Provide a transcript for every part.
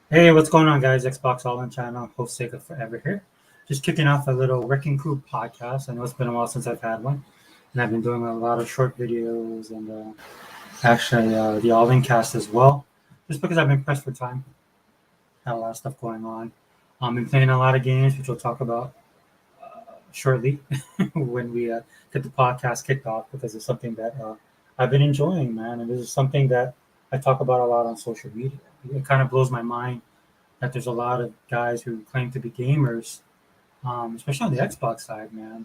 Hey, what's going on, guys? Xbox All In channel, host Sega Forever here. Just kicking off a little Wrecking Crew podcast. I know it's been a while since I've had one, and I've been doing a lot of short videos and actually the All In cast as well, just because I've been pressed for time. Had a lot of stuff going on. Been playing a lot of games, which we'll talk about shortly when we get the podcast kicked off, because it's something that I've been enjoying, man, and this is something that I talk about a lot on social media. It kind of blows my mind that there's a lot of guys who claim to be gamers, especially on the Xbox side, man,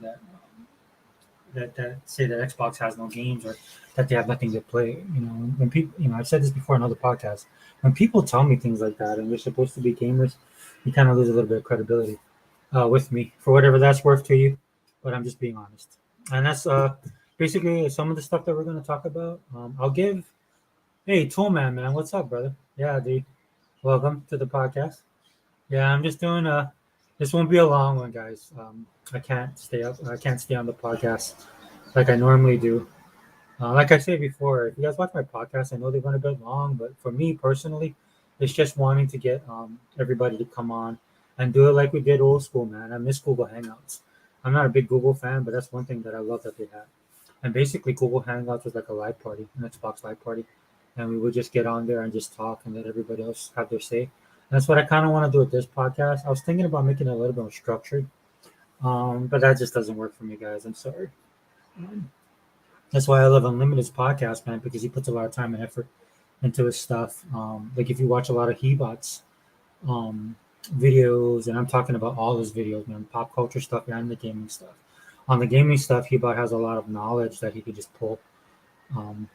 that say that Xbox has no games or that they have nothing to play. When people, I've said this before in other podcasts. When people tell me things like that and they're supposed to be gamers, you kind of lose a little bit of credibility with me for whatever that's worth to you. But I'm just being honest, and that's basically some of the stuff that we're going to talk about. I'll give. Hey, Toolman, man, what's up, brother? Yeah, dude. Welcome to the podcast. Yeah, I'm just doing a. This won't be a long one, guys. I can't stay up. I can't stay on the podcast like I normally do. Like I said before, if you guys watch my podcast, I know they run a bit long, but for me personally, it's just wanting to get everybody to come on and do it like we did old school, man. I miss Google Hangouts. I'm not a big Google fan, but that's one thing that I love that they have. And basically, Google Hangouts was like a live party, an Xbox live party, and we would just get on there and just talk and let everybody else have their say. And that's what I kind of want to do with this podcast. I was thinking about making it a little bit more structured, but that just doesn't work for me, guys. I'm sorry. Um, that's why I love Unlimited's podcast, man, because he puts a lot of time and effort into his stuff. Like if you watch a lot of Hebot's um, videos, and I'm talking about all his videos, man, pop culture stuff and the gaming stuff. On the gaming stuff, Hebot has a lot of knowledge that he could just pull um,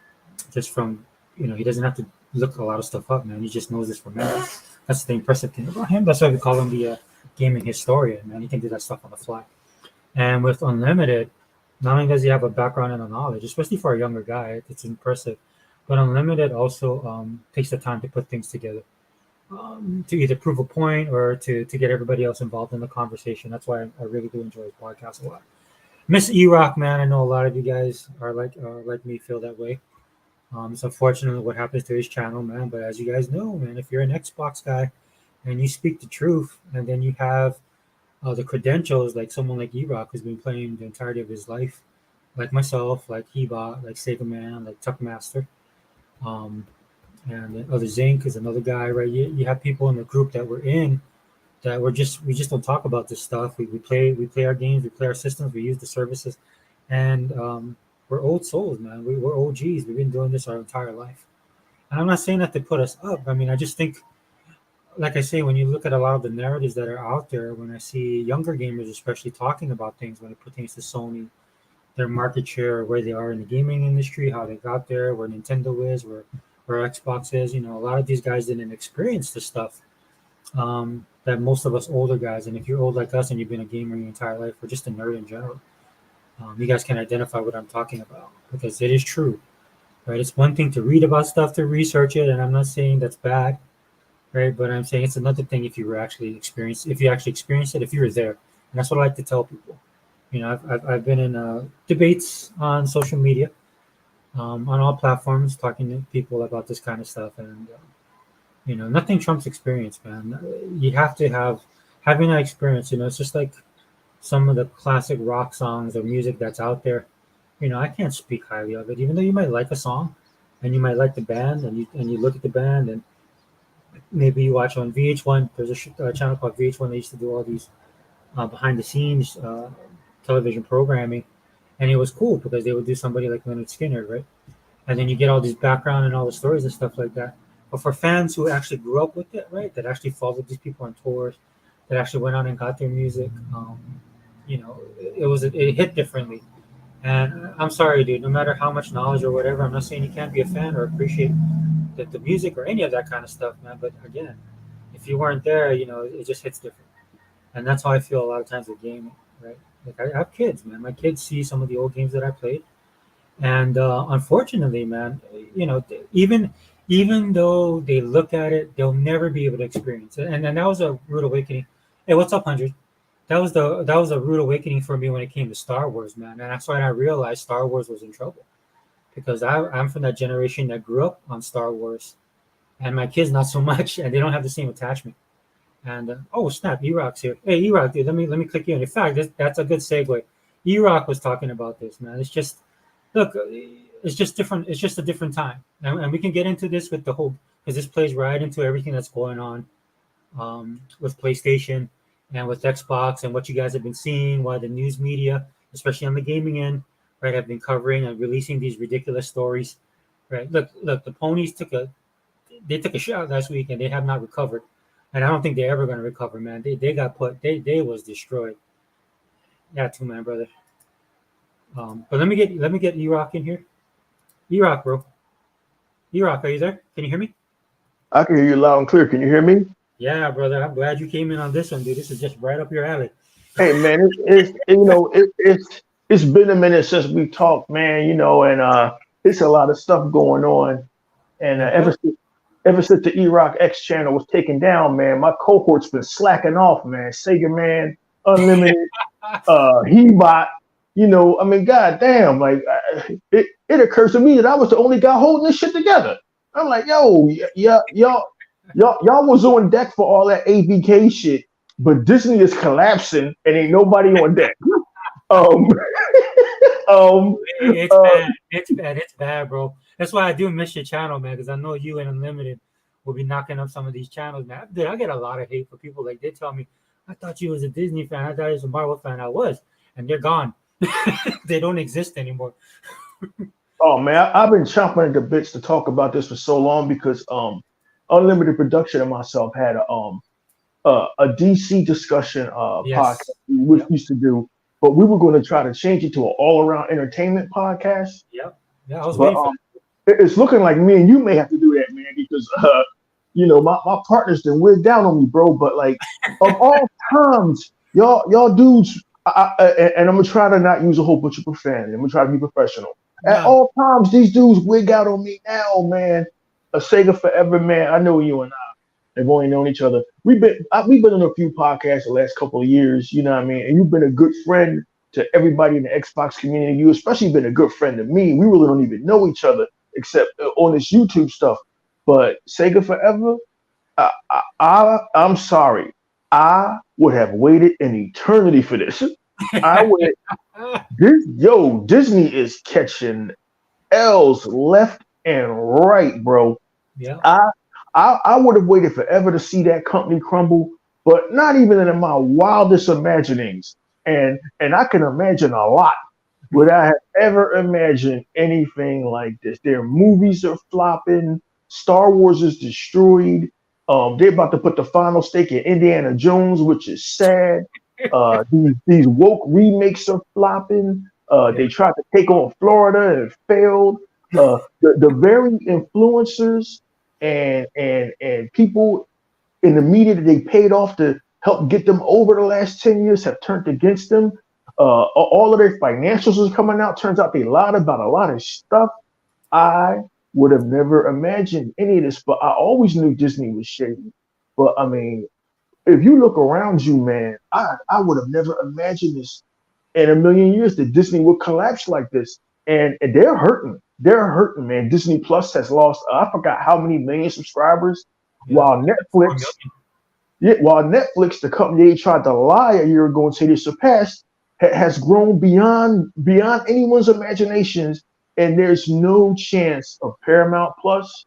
just from, he doesn't have to look a lot of stuff up, man. He just knows this from memory. That's the impressive thing about him. That's why we call him the gaming historian, man. He can do that stuff on the fly. And with Unlimited, not only does he have a background and a knowledge, especially for a younger guy, it's impressive. But Unlimited also takes the time to put things together, to either prove a point or to get everybody else involved in the conversation. That's why I really do enjoy his podcast a lot. Miss E-Rock, man, I know a lot of you guys are like me, feel that way. It's unfortunate what happens to his channel, man. But as you guys know, man, if you're an Xbox guy and you speak the truth, and then you have the credentials like someone like E-Rock who's been playing the entirety of his life, like myself, like Hebot, like Sega Man, like Tuckmaster, um, and then other Zinc is another guy, right? You have people in the group that we're in that we just don't talk about this stuff. We play our games, we play our systems, we use the services, and we're old souls, man. We're OGs. We've been doing this our entire life. And I'm not saying that to put us up. I mean, I just think, like I say, when you look at a lot of the narratives that are out there, when I see younger gamers, especially talking about things when it pertains to Sony, their market share, where they are in the gaming industry, how they got there, where Nintendo is, where Xbox is, a lot of these guys didn't experience the stuff that most of us older guys, and if you're old like us and you've been a gamer your entire life, or just a nerd in general, you guys can identify what I'm talking about because it is true, right? It's one thing to read about stuff, to research it, and I'm not saying that's bad, right? But I'm saying it's another thing if you actually experience it, if you were there, and that's what I like to tell people. I've been in debates on social media, on all platforms, talking to people about this kind of stuff, and nothing trumps experience, man. You have to having that experience. It's just like some of the classic rock songs or music that's out there. I can't speak highly of it, even though you might like a song, and you might like the band, and you look at the band, and maybe you watch on VH1. There's a channel called VH1. They used to do all these behind the scenes television programming, and it was cool because they would do somebody like Leonard Skinner, right? And then you get all these background and all the stories and stuff like that. But for fans who actually grew up with it, right, that actually followed these people on tours, that actually went out and got their music, it hit differently. And I'm sorry, dude. No matter how much knowledge or whatever, I'm not saying you can't be a fan or appreciate the music or any of that kind of stuff, man. But again, if you weren't there, it just hits different. And that's how I feel a lot of times with gaming, right? Like I have kids, man. My kids see some of the old games that I played, and unfortunately, man, even though they look at it, they'll never be able to experience it. And that was a rude awakening. Hey, what's up, 100? That was a rude awakening for me when it came to Star Wars, man. And that's when I realized Star Wars was in trouble because I'm from that generation that grew up on Star Wars, and my kids not so much, and they don't have the same attachment. And oh snap, E-Rock's here. Hey E-Rock, dude, let me click you in. In fact, that's a good segue. E-Rock was talking about this, man. It's just look, it's just different. It's just a different time, and we can get into this with the whole because this plays right into everything that's going on with PlayStation and with Xbox and what you guys have been seeing, why the news media, especially on the gaming end, right, have been covering and releasing these ridiculous stories. Right. Look, the ponies took a shot last week and they have not recovered. And I don't think they're ever gonna recover, man. They got put they was destroyed. Yeah, too man, brother. But let me get E Rock in here. E Rock, bro. E Rock, are you there? Can you hear me? I can hear you loud and clear. Can you hear me? Yeah, brother. I'm glad you came in on this one, dude. This is just right up your alley. Hey, man, it's been a minute since we talked, man. And it's a lot of stuff going on. And Yeah, ever since the E-Rock X channel was taken down, man, my cohort's been slacking off, man. Sega Man, Unlimited, Hebot. I mean, goddamn, like it occurs to me that I was the only guy holding this shit together. I'm like, yo, yeah, y'all was on deck for all that AVK shit, but Disney is collapsing and ain't nobody on deck. Um, it's uh, bad. It's bad. It's bad, bro. That's why I do miss your channel, man, because I know you and Unlimited will be knocking up some of these channels, man. Dude, I get a lot of hate for people like they tell me, I thought you was a Disney fan. I thought you was a Marvel fan. I was, and they're gone. They don't exist anymore. oh man, I've been chomping at the bits to talk about this for so long because Unlimited Production and myself had a DC discussion podcast Yes. we Yep. used to do, but we were going to try to change it to an all around entertainment podcast. Yep. Yeah, I was But waiting for it's looking like me and you may have to do that, man, because my partner's been wigged out on me, bro. But like of all times, y'all dudes, and I'm gonna try to not use a whole bunch of profanity. I'm gonna try to be professional. At that. all times, these dudes wig out on me now, man. A Sega forever, man. I know you and I have only known each other. We've been on a few podcasts the last couple of years, you know what I mean? And you've been a good friend to everybody in the Xbox community. You especially been a good friend to me. We really don't even know each other except on this YouTube stuff. But Sega forever, I'm sorry. I would have waited an eternity for this. I would. Disney is catching L's left and right, bro. Yeah. I I would have waited forever to see that company crumble, but not even in my wildest imaginings. And I can imagine a lot. Would I have ever imagined anything like this? Their movies are flopping. Star Wars is destroyed. They're about to put the final stake in Indiana Jones, which is sad. These woke remakes are flopping. Yeah. They tried to take on Florida and failed. The very influencers and people in the media that they paid off to help get them over the last 10 years have turned against them. All of their financials is coming out. Turns out they lied about a lot of stuff. I would have never imagined any of this, but I always knew Disney was shady. But I mean, if you look around you, man, I would have never imagined this in a million years that Disney would collapse like this. And they're hurting. They're hurting, man. Disney Plus has lost, I forgot how many million subscribers, Yeah. while 4 Netflix, million. yeah, while Netflix, the company they tried to lie a year ago and say they surpassed, has grown beyond anyone's imaginations. And there's no chance of Paramount Plus,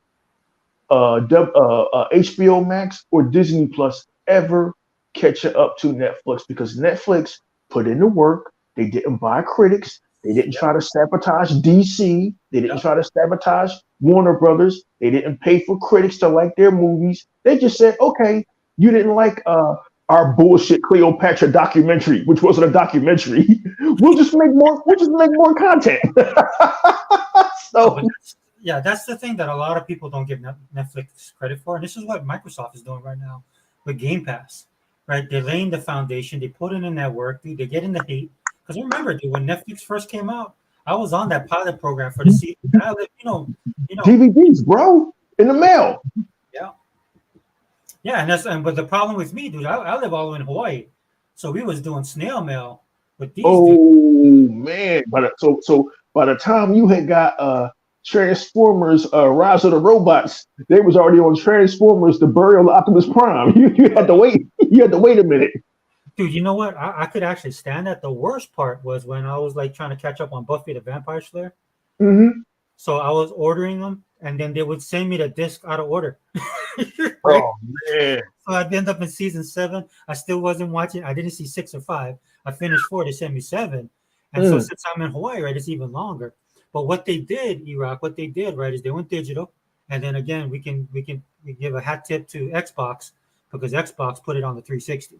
HBO Max, or Disney Plus ever catching up to Netflix because Netflix put in the work. They didn't buy critics. They didn't Yeah. try to sabotage DC. They didn't Yeah. try to sabotage Warner Brothers. They didn't pay for critics to like their movies. They just said, okay, you didn't like our bullshit Cleopatra documentary, which wasn't a documentary. We'll just make more. We'll just make more content. No, but So that's the thing that a lot of people don't give Netflix credit for, and this is what Microsoft is doing right now with Game Pass. Right, they're laying the foundation. They put in the network, dude. They're getting the hate because remember, dude, when Netflix first came out, I was on that pilot program for the season. And I live, DVDs, bro, in the mail. yeah, yeah, and but the problem with me, dude, I live all the way in Hawaii, so we was doing snail mail with these dudes. Oh man! So by the time you had got Transformers, Rise of the Robots. They was already on Transformers, the Burial of Optimus Prime. You had to wait. You had to wait a minute. Dude, you know what? I could actually stand that. The worst part was when I was like trying to catch up on Buffy the Vampire Slayer. Mm-hmm. So I was ordering them, and then they would send me the disc out of order. Right? Oh man. So I'd end up in season 7. I still wasn't watching. I didn't see 6 or 5. I finished 4. They sent me 7. And so since I'm in Hawaii, right, it's even longer. But what they did, Iraq, what they did, right, is they went digital. And then again, we give a hat tip to Xbox because Xbox put it on the 360.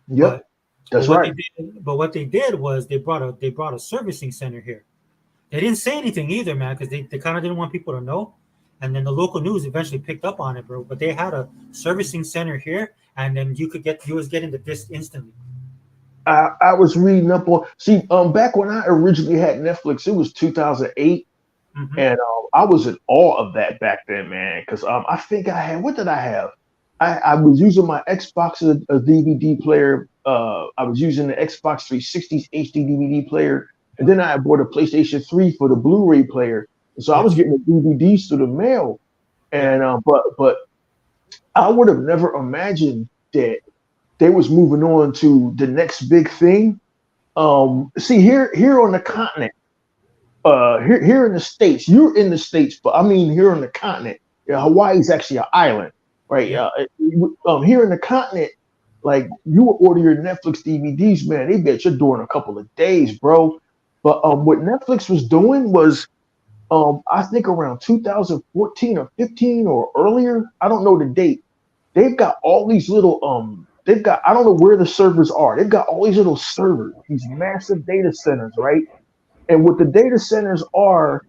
Yep, that's right. But what they did was they brought a servicing center here. They didn't say anything either, man, because they kind of didn't want people to know. And then the local news eventually picked up on it, bro. But they had a servicing center here, and then you was getting the disc instantly. I was reading up on back when I originally had Netflix, it was 2008, and I was in awe of that back then, man. Because I think I had what did I have? I was using my Xbox as a DVD player. I was using the Xbox 360's HD DVD player, and then I bought a PlayStation 3 for the Blu-ray player. And so I was getting the DVDs through the mail, and but I would have never imagined that they was moving on to the next big thing. See here on the continent, here in the States, you're in the States, but I mean here on the continent, Hawaii is actually an island, right? Here in the continent, like you will order your Netflix DVDs, man, they be at your door in a couple of days, bro. But what Netflix was doing was, I think around 2014 or 15 or earlier, I don't know the date. They've got all these little I don't know where the servers are. They've got all these little servers, these massive data centers, right? And what the data centers are,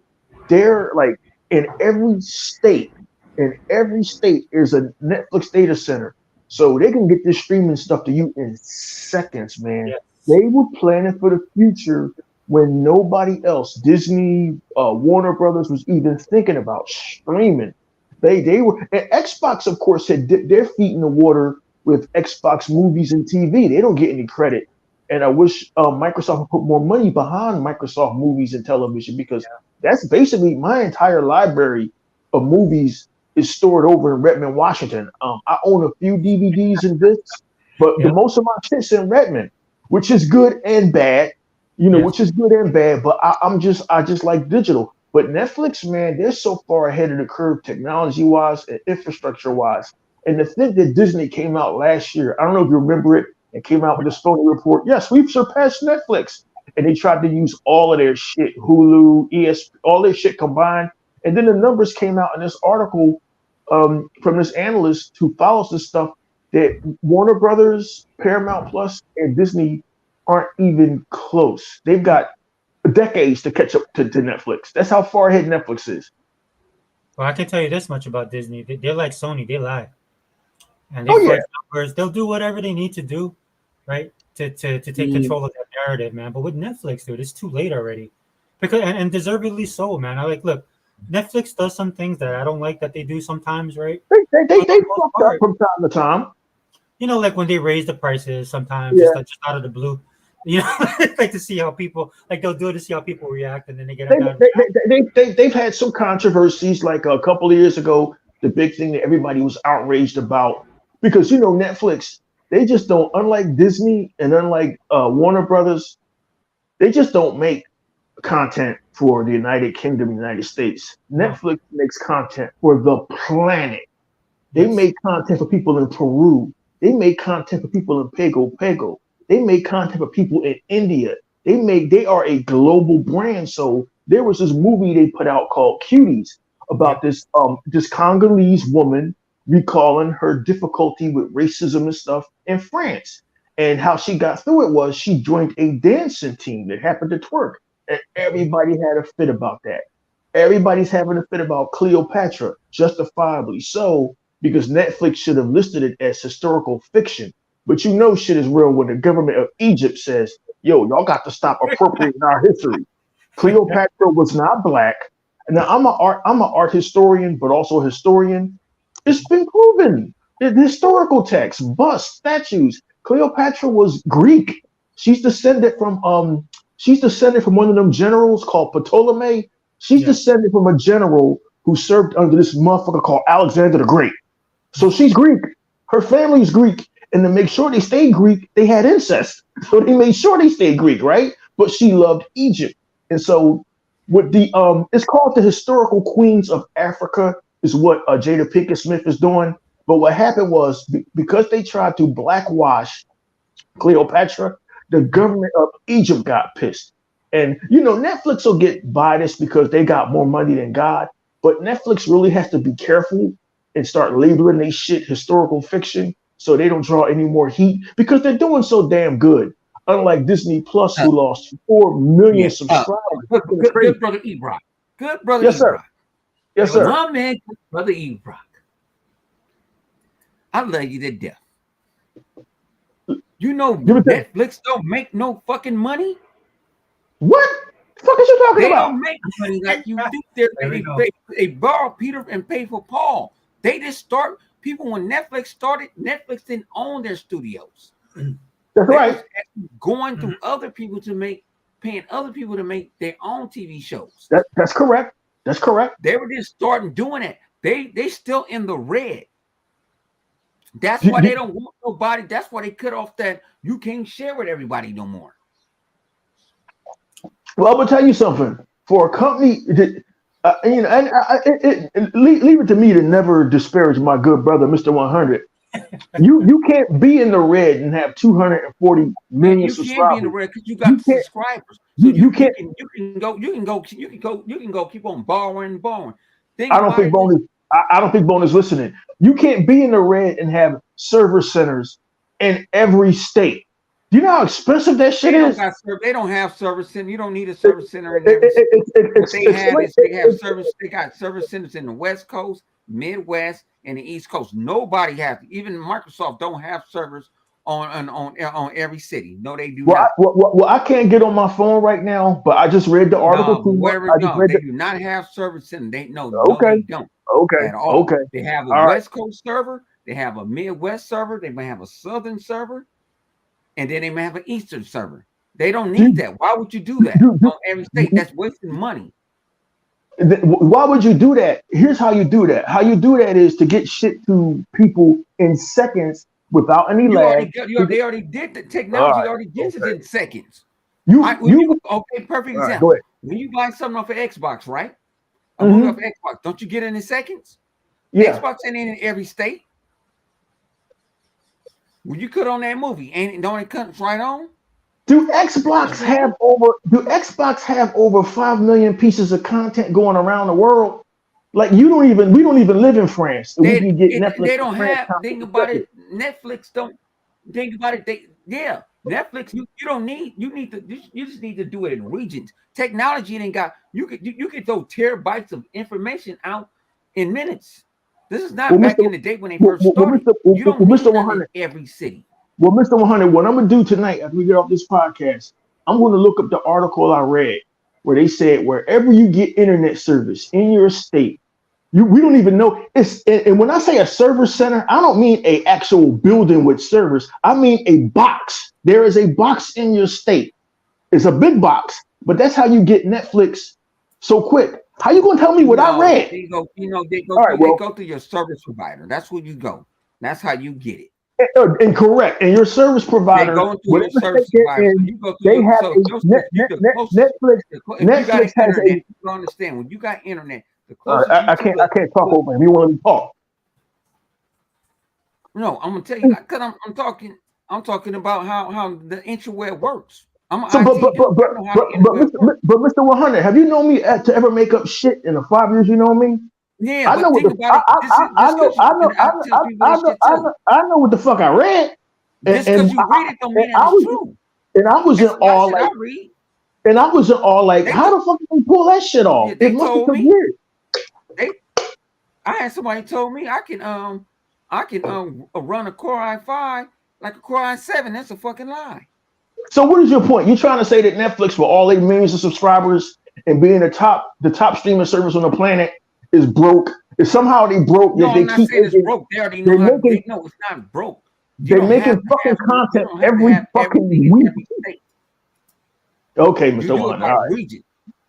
they're like in every state is a Netflix data center. So they can get this streaming stuff to you in seconds, man. Yes. They were planning for the future when nobody else, Disney, Warner Brothers, was even thinking about streaming. They were, and Xbox, of course, had dipped their feet in the water with Xbox movies and TV. They don't get any credit. And I wish Microsoft would put more money behind Microsoft movies and television, because that's basically my entire library of movies is stored over in Redmond, Washington. I own a few DVDs and discs, but the most of my shit's in Redmond, which is good and bad, which is good and bad. But I just like digital. But Netflix, man, they're so far ahead of the curve technology-wise and infrastructure-wise. And the thing that Disney came out last year, I don't know if you remember it, it came out with a Sony report. Yes, we've surpassed Netflix. And they tried to use all of their shit, Hulu, ESP, all their shit combined. And then the numbers came out in this article from this analyst who follows this stuff, that Warner Brothers, Paramount Plus, and Disney aren't even close. They've got decades to catch up to Netflix. That's how far ahead Netflix is. Well, I can tell you this much about Disney. They're like Sony. They lie. And they numbers. They'll do whatever they need to do, right, to take control of that narrative, man. But with Netflix, dude, it's too late already. Because and deservedly so, man. Look, Netflix does some things that I don't like that they do sometimes, right? They fucked up from time to time. Like when they raise the prices sometimes, just out of the blue. Like to see how people, like they'll do it to see how people react, and then they get they've had some controversies. Like a couple of years ago, the big thing that everybody was outraged about, because Netflix, they just don't, unlike Disney and unlike Warner Brothers, they just don't make content for the United Kingdom, United States. Netflix makes content for the planet. They make content for people in Peru. They make content for people in Pago. They make content for people in India. They are a global brand. So there was this movie they put out called Cuties about this Congolese woman recalling her difficulty with racism and stuff in France. And how she got through it was she joined a dancing team that happened to twerk. And everybody had a fit about that. Everybody's having a fit about Cleopatra, justifiably so, because Netflix should have listed it as historical fiction. But shit is real when the government of Egypt says, yo, y'all got to stop appropriating our history. Cleopatra was not black. Now, I'm an art historian, but also a historian. It's been proven. The historical texts, busts, statues. Cleopatra was Greek. She's descended from one of them generals called Ptolemy. She's descended from a general who served under this motherfucker called Alexander the Great. So she's Greek. Her family is Greek. And to make sure they stayed Greek, they had incest. So they made sure they stayed Greek, right? But she loved Egypt. And so with the it's called the Historical Queens of Africa, is what Jada Pinkett Smith is doing. But what happened was because they tried to blackwash Cleopatra, the government of Egypt got pissed. And Netflix will get biased because they got more money than God. But Netflix really has to be careful and start labeling they shit historical fiction so they don't draw any more heat because they're doing so damn good. Unlike Disney Plus, who lost 4 million subscribers. Good brother Ebrock. Good brother Yes, sir. Ebrock. Yes, sir. My man, brother Ebrock. I love you to death. You know Netflix don't make no fucking money? What? The fuck is you talking they about? They don't make money like you think. They borrow Peter and pay for Paul. They just start people when Netflix started. Netflix didn't own their studios. That's right. Going through other people paying other people to make their own TV shows. That's correct. That's correct. They were just starting doing it. They still in the red. That's why they don't want nobody. That's why they cut off that you can't share with everybody no more. Well, I'm gonna tell you something. For a company that, leave it to me to never disparage my good brother, Mr. 100. You can't be in the red and have 240 million subscribers. You can't be in the red because you got subscribers. So you can go keep on borrowing. I don't think Bone is listening. You can't be in the red and have server centers in every state. Do you know how expensive that shit is? They don't have service center. You don't need a service center in every state. They got service centers in the West Coast, Midwest, and the East Coast. Nobody has. Even Microsoft don't have servers on every city. No, they do not. Well, I can't get on my phone right now, but I just read the article. They do not have service center. They they don't. Okay. At all. Okay. They have a West Coast server. They have a Midwest server. They may have a Southern server. And then they may have an Eastern server. They don't need that. Why would you do that on every state? That's wasting money. Why would you do that? Here's how you do that. How you do that is to get shit to people in seconds without any lag. They already did the technology. Already gets it in seconds. Perfect example. When you buy something off of Xbox, right? A movie off of Xbox, don't you get it in seconds? Yeah. Xbox ain't in every state. When you cut on that movie, don't it cut right on? Do Xbox have over 5 million pieces of content going around the world? Like we don't even live in France. We can get Netflix. They don't have. Think about it. Netflix don't. Think about it. Netflix. You don't need. You just need to do it in regions. Technology ain't got. You could throw terabytes of information out in minutes. This is not back in the day when they first started. You don't need that in every city. Well, Mr. 100, what I'm going to do tonight after we get off this podcast, I'm going to look up the article I read where they said wherever you get internet service in your state, we don't even know. And when I say a server center, I don't mean an actual building with servers. I mean a box. There is a box in your state. It's a big box, but that's how you get Netflix so quick. How you gonna tell me what I read? They go through your service provider. That's where you go. That's how you get it. And correct. And your service provider. They go through your service provider. Netflix. Netflix has a. You understand when you got internet. I can't talk over him. You want to talk? No, I'm gonna tell you because I'm talking about how the interweb works. But Mr. 100, have you known me to ever make up shit in the 5 years you know me? Yeah, I know what the fuck I read. Just because you read it don't mean it's true. And I was in awe like, how the fuck did they pull that shit off? Yeah, they told me. Weird. I had somebody told me I can run a Core i5 like a Core i7. That's a fucking lie. So what is your point? You're trying to say that Netflix, for all 8 millions of subscribers and being the top streaming service on the planet, is broke? Is somehow they broke? No, I'm not saying it's broke. They already know. They know it's not broke. They're making fucking content every fucking week. Okay, Mr. 100. All right.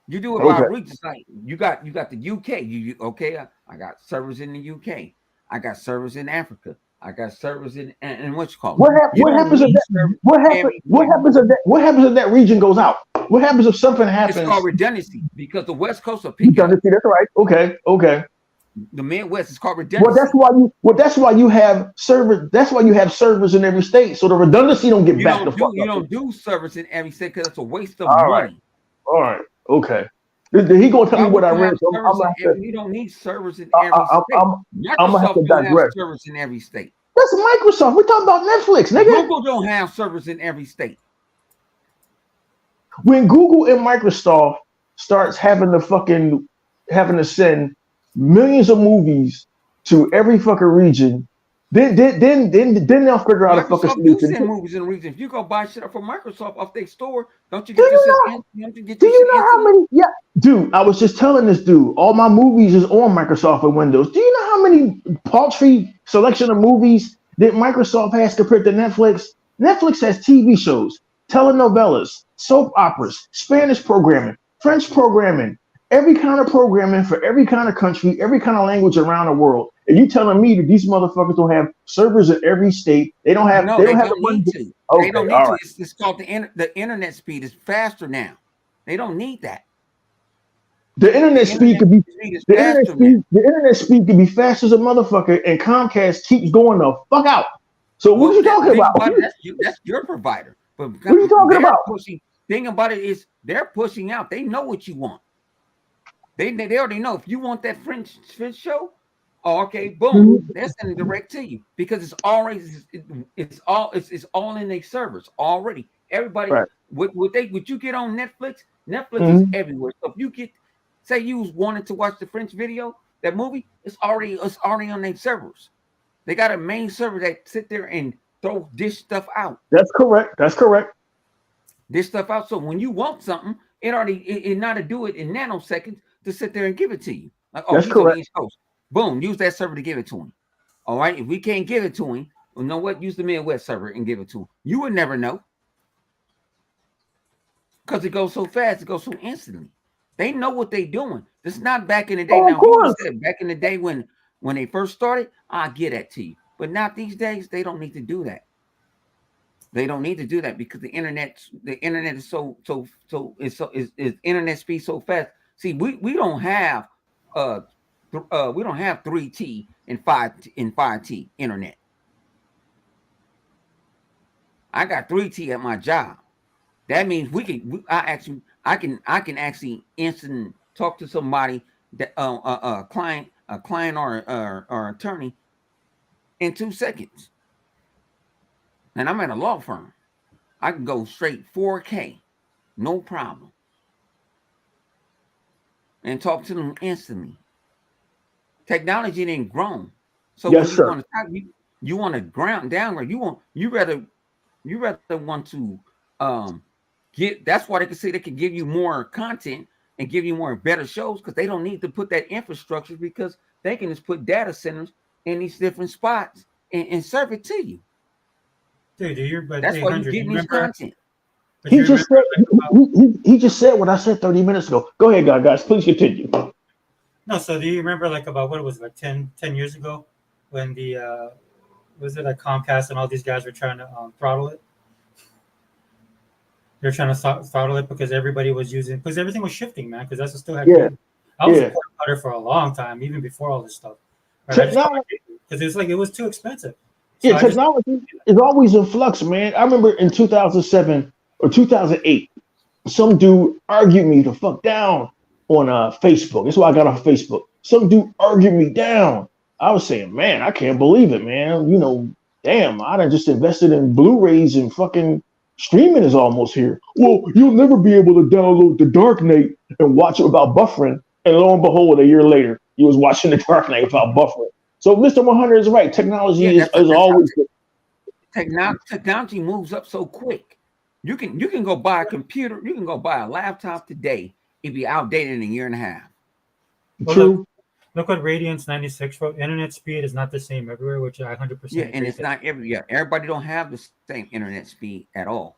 You do it by regions. Like you got the UK. You okay? I got servers in the UK. I got servers in Africa. I got servers in and what you call it. What happens if that? What happens if that region goes out? What happens if something happens? It's called redundancy because the West Coast will pick it up. That's right. Okay. The Midwest is called redundancy. That's why you have servers. That's why you have servers in every state, so the redundancy don't get back. You don't do servers in every state because it's a waste of money. All right. Okay. He gonna tell me what I read. You don't need servers in every state. I'm gonna have to digress. Servers in every state. That's Microsoft. We're talking about Netflix, nigga. Google don't have servers in every state. When Google and Microsoft starts having to send millions of movies to every fucking region, then they'll figure out a fucking solution. Microsoft do send movies in regions. If you go buy shit from Microsoft off their store, don't you get this? Do you know how many? Yeah, dude. I was just telling this dude, all my movies is on Microsoft and Windows. Do you know how many paltry selection of movies that Microsoft has compared to Netflix? Netflix has TV shows, telenovelas, soap operas, Spanish programming, French programming, every kind of programming for every kind of country, every kind of language around the world. And you telling me that these motherfuckers don't have servers in every state? They don't have. No, they don't have need to. Okay, they don't need to. It's called the internet speed is faster now. They don't need that. The internet speed could be the internet speed could be fast as a motherfucker, and Comcast keeps going the fuck out. So what are you talking about? That's your provider. But what are you talking about? Thing about it is they're pushing out. They know what you want. They already know if you want that French show. Oh, okay, boom. They're sending direct to you because it's all in their servers already. Everybody, right. What you get on Netflix is everywhere. So if you say you was wanting to watch the French video, that movie, it's already on their servers. They got a main server that sit there and dish stuff out. That's correct. Dish stuff out. So when you want something, it not to do it in nanoseconds to sit there and give it to you. Like, oh, that's correct. East Coast. Boom, use that server to give it to him. All right. If we can't give it to him, well, you know what? Use the Midwest server and give it to him. You would never know. Because it goes so fast, it goes so instantly. They know what they're doing. It's not back in the day. Now, back in the day when they first started, I get that to you. But not these days, they don't need to do that. They don't need to do that because the internet is so internet speed so fast. See, we don't have 3T and 5T internet. I got 3T at my job. That means I can actually instant talk to somebody that a client or attorney in 2 seconds. And I'm at a law firm. I can go straight 4K, no problem, and talk to them instantly. Technology ain't grown, so yes, sir. You want to downgrade. You rather want to get. That's why they can say they can give you more content and give you more better shows because they don't need to put that infrastructure because they can just put data centers in these different spots and serve it to you. Dude, that's why you get these content. He just said what I said 30 minutes ago. Go ahead, guys. Please continue. No, so do you remember about what it was 10 years ago when the was it Comcast and all these guys were trying to throttle it? They're trying to throttle it because everybody was because everything was shifting, man. Because that's what still had. Yeah. I was a cord cutter for a long time, even before all this stuff. Right? Because it was too expensive. So yeah, technology is always in flux, man. I remember in 2007 or 2008, some dude argued me the fuck down on Facebook. That's why I got off Facebook. Some dude argued me down. I was saying, man, I can't believe it, man. You know, damn, I done just invested in Blu-rays and fucking streaming is almost here. Well, you'll never be able to download The Dark Knight and watch it without buffering. And lo and behold, a year later, he was watching The Dark Knight without buffering. So Mr. 100 is right. Technology is always technology moves up so quick. You can go buy a computer, you can go buy a laptop today. It'd be outdated in a year and a half. Well, true. Look what Radiance 96 wrote. Internet speed is not the same everywhere, which I 100%. Yeah, and it's not everybody don't have the same internet speed at all.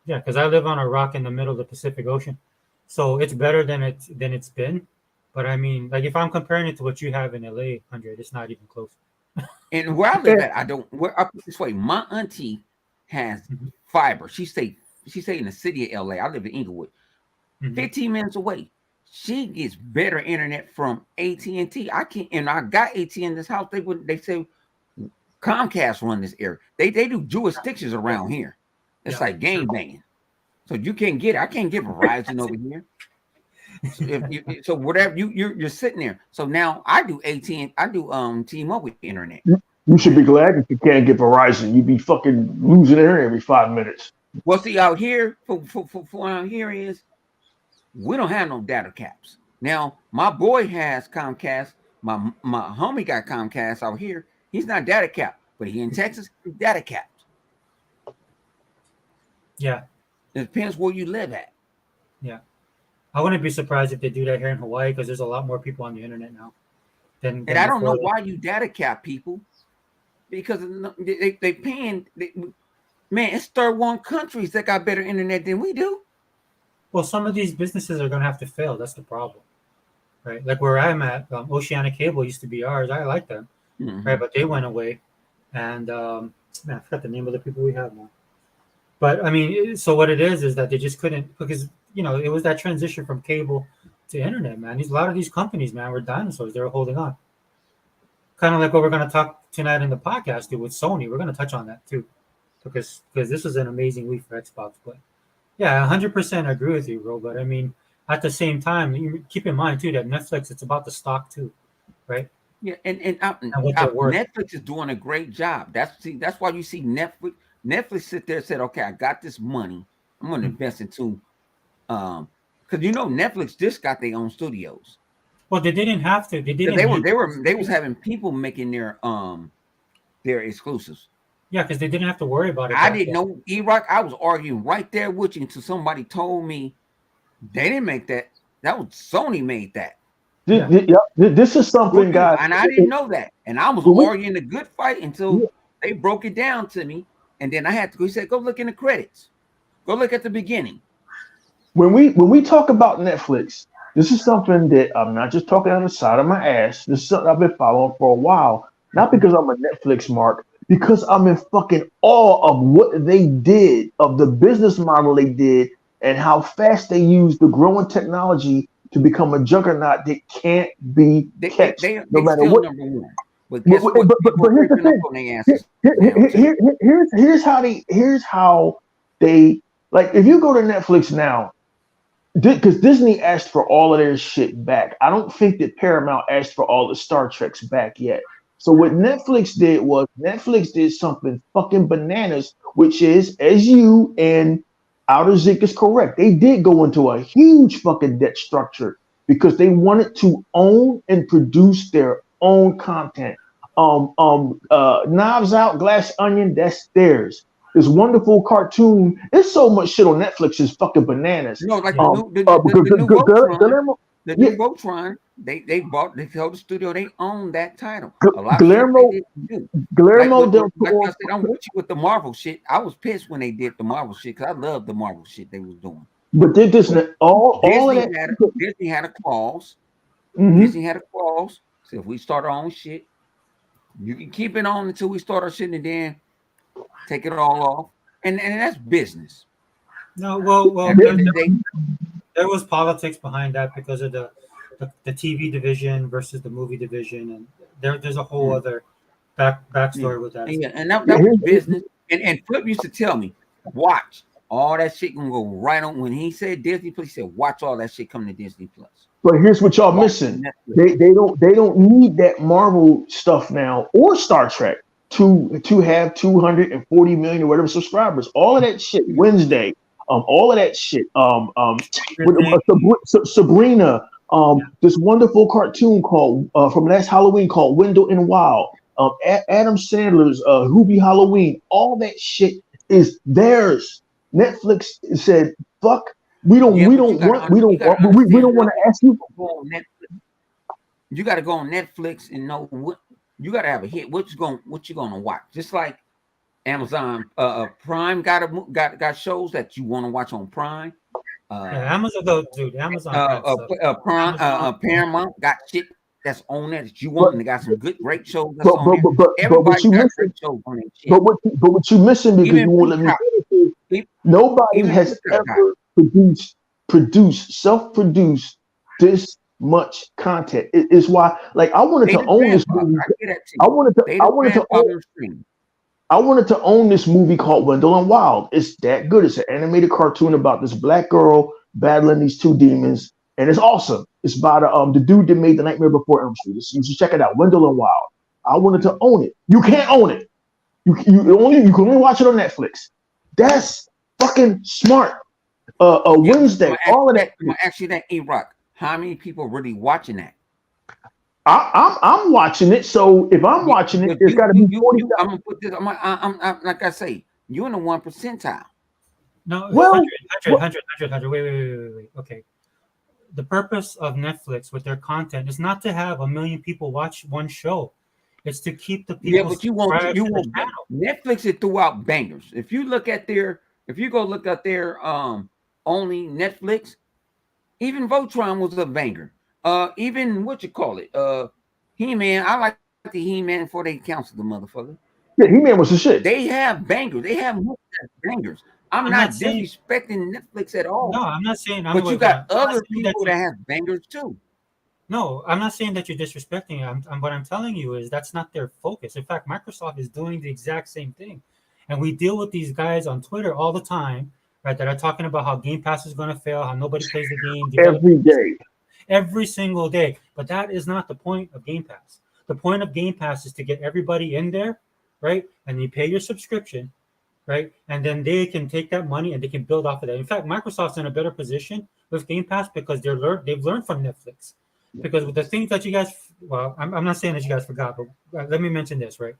Yeah, because I live on a rock in the middle of the Pacific Ocean. So it's better than it's been. But I mean, like if I'm comparing it to what you have in LA, 100, it's not even close. And where I live at, I don't. Where I put this way, my auntie has Mhm. fiber. She stay in the city of LA. I live in Inglewood, Mhm. 15 minutes away. She gets better internet from AT&T. I can't, and I got AT in this house. They say Comcast run this area. They do jurisdictions around here. It's Yeah, like game banging. So you can't get it. I can't get Verizon over here. So so whatever you're sitting there. So now I do AT&T. I do T-Mobile internet. You should be glad that you can't get Verizon. You'd be fucking losing air every 5 minutes. Well, see out here for out here is we don't have no data caps. Now my boy has Comcast. My homie got Comcast out here. He's not data capped, but he in Texas, he's data capped. yeah, It depends where you live at. yeah. I wouldn't be surprised if they do that here in Hawaii because there's a lot more people on the internet now than And I don't know before. why you data cap people because they paying. Man, it's third world countries that got better internet than we do. Well, some of these businesses are going to have to fail. That's the problem, right? Like where I'm at, Oceanic Cable used to be ours. I like them, right? But they went away, and man, I forgot the name of the people we have now. But I mean, so what it is that they just couldn't because it was that transition from cable to internet, man. A lot of these companies, man, were dinosaurs. They were holding on. Kind of like what we're going to talk tonight in the podcast, dude, with Sony. We're going to touch on that too, because this was an amazing week for Xbox. But yeah, 100% agree with you, bro. But I mean, at the same time, you keep in mind too that Netflix, it's about the stock too, right? Yeah, And what they're worth. Netflix is doing a great job. That's why you see Netflix. Netflix sit there and said, "Okay, I got this money. I'm going to invest into because Netflix just got their own studios. Well, they didn't have to. They didn't. They was having people making their exclusives. Yeah, because they didn't have to worry about it. I didn't know E-Rock. I was arguing right there with you until somebody told me they didn't make that. That was Sony made that. This is something, guys. And I didn't know that. And I was arguing a good fight until they broke it down to me. And then I had to go. He said, "Go look in the credits. Go look at the beginning." When we talk about Netflix, this is something that I'm not just talking on the side of my ass. This is something I've been following for a while. Not because I'm a Netflix mark, because I'm in fucking awe of what they did, of the business model they did, and how fast they used the growing technology to become a juggernaut that can't be catched, no matter what. Number one. But guess what? But here's the thing. Here's how they like. If you go to Netflix now, because Disney asked for all of their shit back. I don't think that Paramount asked for all the Star Treks back yet. So what Netflix did was Netflix did something fucking bananas, which is, as you and Outer Zik is correct, they did go into a huge fucking debt structure because they wanted to own and produce their own content. Knives Out, Glass Onion, that's theirs. This wonderful cartoon. There's so much shit on Netflix is fucking bananas. Like the new Voltron, they bought. They told the studio they own that title. A lot Guillermo of shit they did do. Guillermo like I said, I'm with you with the Marvel shit. I was pissed when they did the Marvel shit because I love the Marvel shit they was doing. But did this all of that? Disney had a clause. Mm-hmm. Disney had a clause. So if we start our own shit, you can keep it on until we start our shit, and then take it all off, and that's business. No, well, there was politics behind that because of the TV division versus the movie division, and there's a whole other backstory with that. And that was business. And Flip used to tell me, watch all that shit gonna go right on. When he said Disney Plus, he said, watch all that shit come to Disney Plus. But here's what y'all missing. They don't need that Marvel stuff now or Star Trek to have 240 million or whatever subscribers. All of that shit. Wednesday, all of that shit. Sabrina, this wonderful cartoon called from last Halloween called Wendell and Wild. Adam Sandler's Hubie Halloween. All that shit is theirs. Netflix said, "Fuck, we don't want to ask you." You got to go on Netflix and know what you got to have a hit. What you gonna watch? Just like Amazon Prime got shows that you want to watch on Prime. Yeah, Amazon though, dude. Amazon got stuff. Amazon, Paramount got shit that's on there that you But want, and they got some great shows that's but on but there. but but, but Everybody what you got missing? great shows on their shit. But what you missing because Even you won't let me Peacock, finish is pe- nobody even has Peacock got. ever self-produced this much content. It's why, like, I wanted They to the own this grandfather. movie. I get that to you. They I the wanted to own grandfather of streaming. I wanted to own this movie called Wendell and Wild. It's that good. It's an animated cartoon about this black girl battling these two demons, and it's awesome. It's by the dude that made The Nightmare Before Elm Street. You should check it out, Wendell and Wild. I wanted to own it. You can't own it. You can only watch it on Netflix. That's fucking smart. Yeah, Wednesday, all of that. I'm gonna ask you that, A-Rock. How many people really watching that? I'm watching it. So if I'm watching it, But there's got to be 40,000. I'm gonna put this. I'm like I say, you're in the 1%. no, Well, 100. Wait. Okay. The purpose of Netflix with their content is not to have 1 million people watch one show. It's to keep the people. Yeah, but you won't. Netflix it threw out bangers. If you go look at their only Netflix, even Voltron was a banger. Even what you call it, He-Man. I like the He-Man before they canceled the motherfucker. yeah, He-Man was the shit. They have bangers. They have bangers. I'm not disrespecting Netflix at all. No, I'm not saying. But you got other people that have bangers too. No, I'm not saying that you're disrespecting it. What I'm telling you is that's not their focus. In fact, Microsoft is doing the exact same thing. And we deal with these guys on Twitter all the time, right, that are talking about how Game Pass is going to fail, how nobody plays the game. Every day. Every single day. But that is not the point of Game Pass. The point of Game Pass is to get everybody in there, right? And you pay your subscription, right? And then they can take that money and they can build off of that. In fact, Microsoft's in a better position with Game Pass because they've learned from Netflix. Because with the things that you guys, well, I'm not saying that you guys forgot, but let me mention this, right?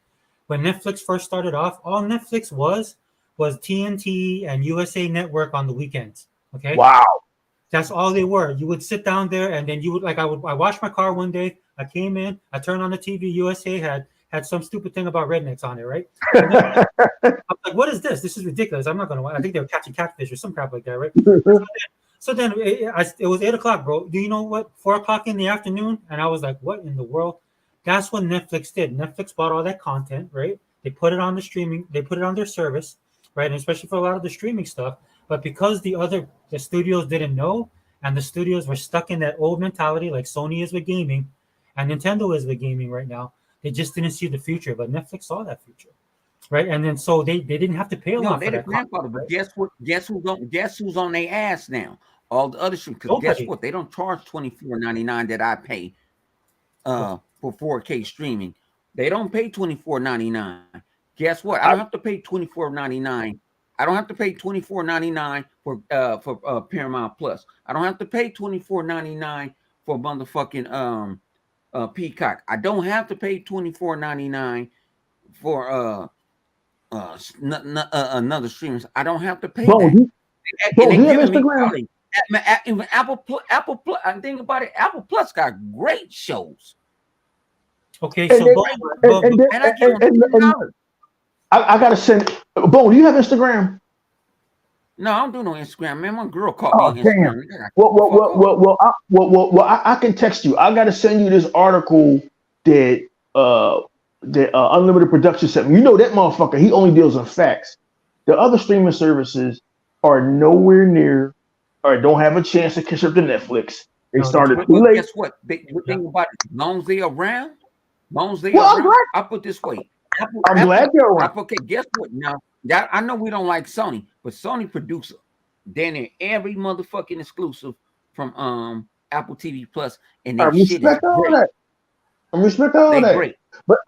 When Netflix first started off, all Netflix was TNT and USA Network on the weekends. Okay. Wow. That's all they were. You would sit down there and then you would I washed my car one day. I came in, I turned on the TV. USA had some stupid thing about rednecks on it, right? And then, I'm like, what is this? This is ridiculous. I'm not gonna. I think they were catching catfish or some crap like that, right? So then it was 8 o'clock, bro. Do you know what? 4 o'clock in the afternoon, and I was like, what in the world? That's what Netflix did. Netflix bought all that content, right? They put it on the streaming. They put it on their service, right? And especially for a lot of the streaming stuff. But because the studios didn't know, and the studios were stuck in that old mentality, like Sony is with gaming, and Nintendo is with gaming right now, they just didn't see the future. But Netflix saw that future, right? And then so they didn't have to pay a lot for that. Grandfather, but guess what? Guess who's on their ass now? All the other streams. Because guess what? They don't charge $24.99 that I pay for 4K streaming. They don't pay $24.99. Guess what? I don't have to pay $24.99. I don't have to pay $24.99 for Paramount Plus. I don't have to pay $24.99 for motherfucking Peacock. I don't have to pay $24.99 for another streamers. I don't have to pay that. Instagram. Even Apple Plus. I think about it. Apple Plus got great shows. Okay, so I gotta send. Bo, do you have Instagram? No, I don't do no Instagram, man. My girl caught me on Instagram. Well, I can text you. I gotta send you this article that Unlimited Production sent me. You know that motherfucker. He only deals in facts. The other streaming services are nowhere near, or don't have a chance to catch up to Netflix. They started too late. Guess what? Think about it. As long as they're around, I put this way. I'm glad you're around. Okay, guess what? Now, I know we don't like Sony, but Sony produces every motherfucking exclusive from Apple TV Plus, and that shit is great. I respect all that. Great. But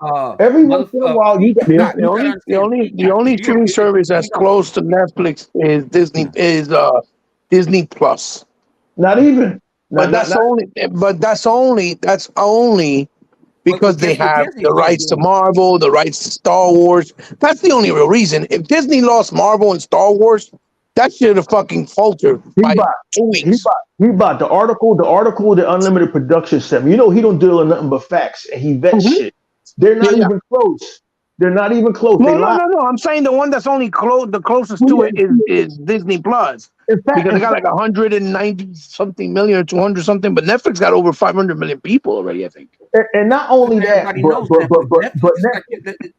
every once in a while, the only streaming service that's close to Netflix is Disney Plus. Not even. That's only because they have the rights to Marvel, the rights to Star Wars. That's the only real reason. If Disney lost Marvel and Star Wars, that should have fucking faltered by 2 weeks. He bought the article that Unlimited Production sent me. You know he don't deal in nothing but facts, and he vets shit. They're not even close. They're not even close. No, They no, lie. no, no. I'm saying the one that's only the closest to it is Disney Plus. In fact, Because they got like 190 something million or 200 something, but Netflix got over 500 million people already, I think. and not only that, Everybody knows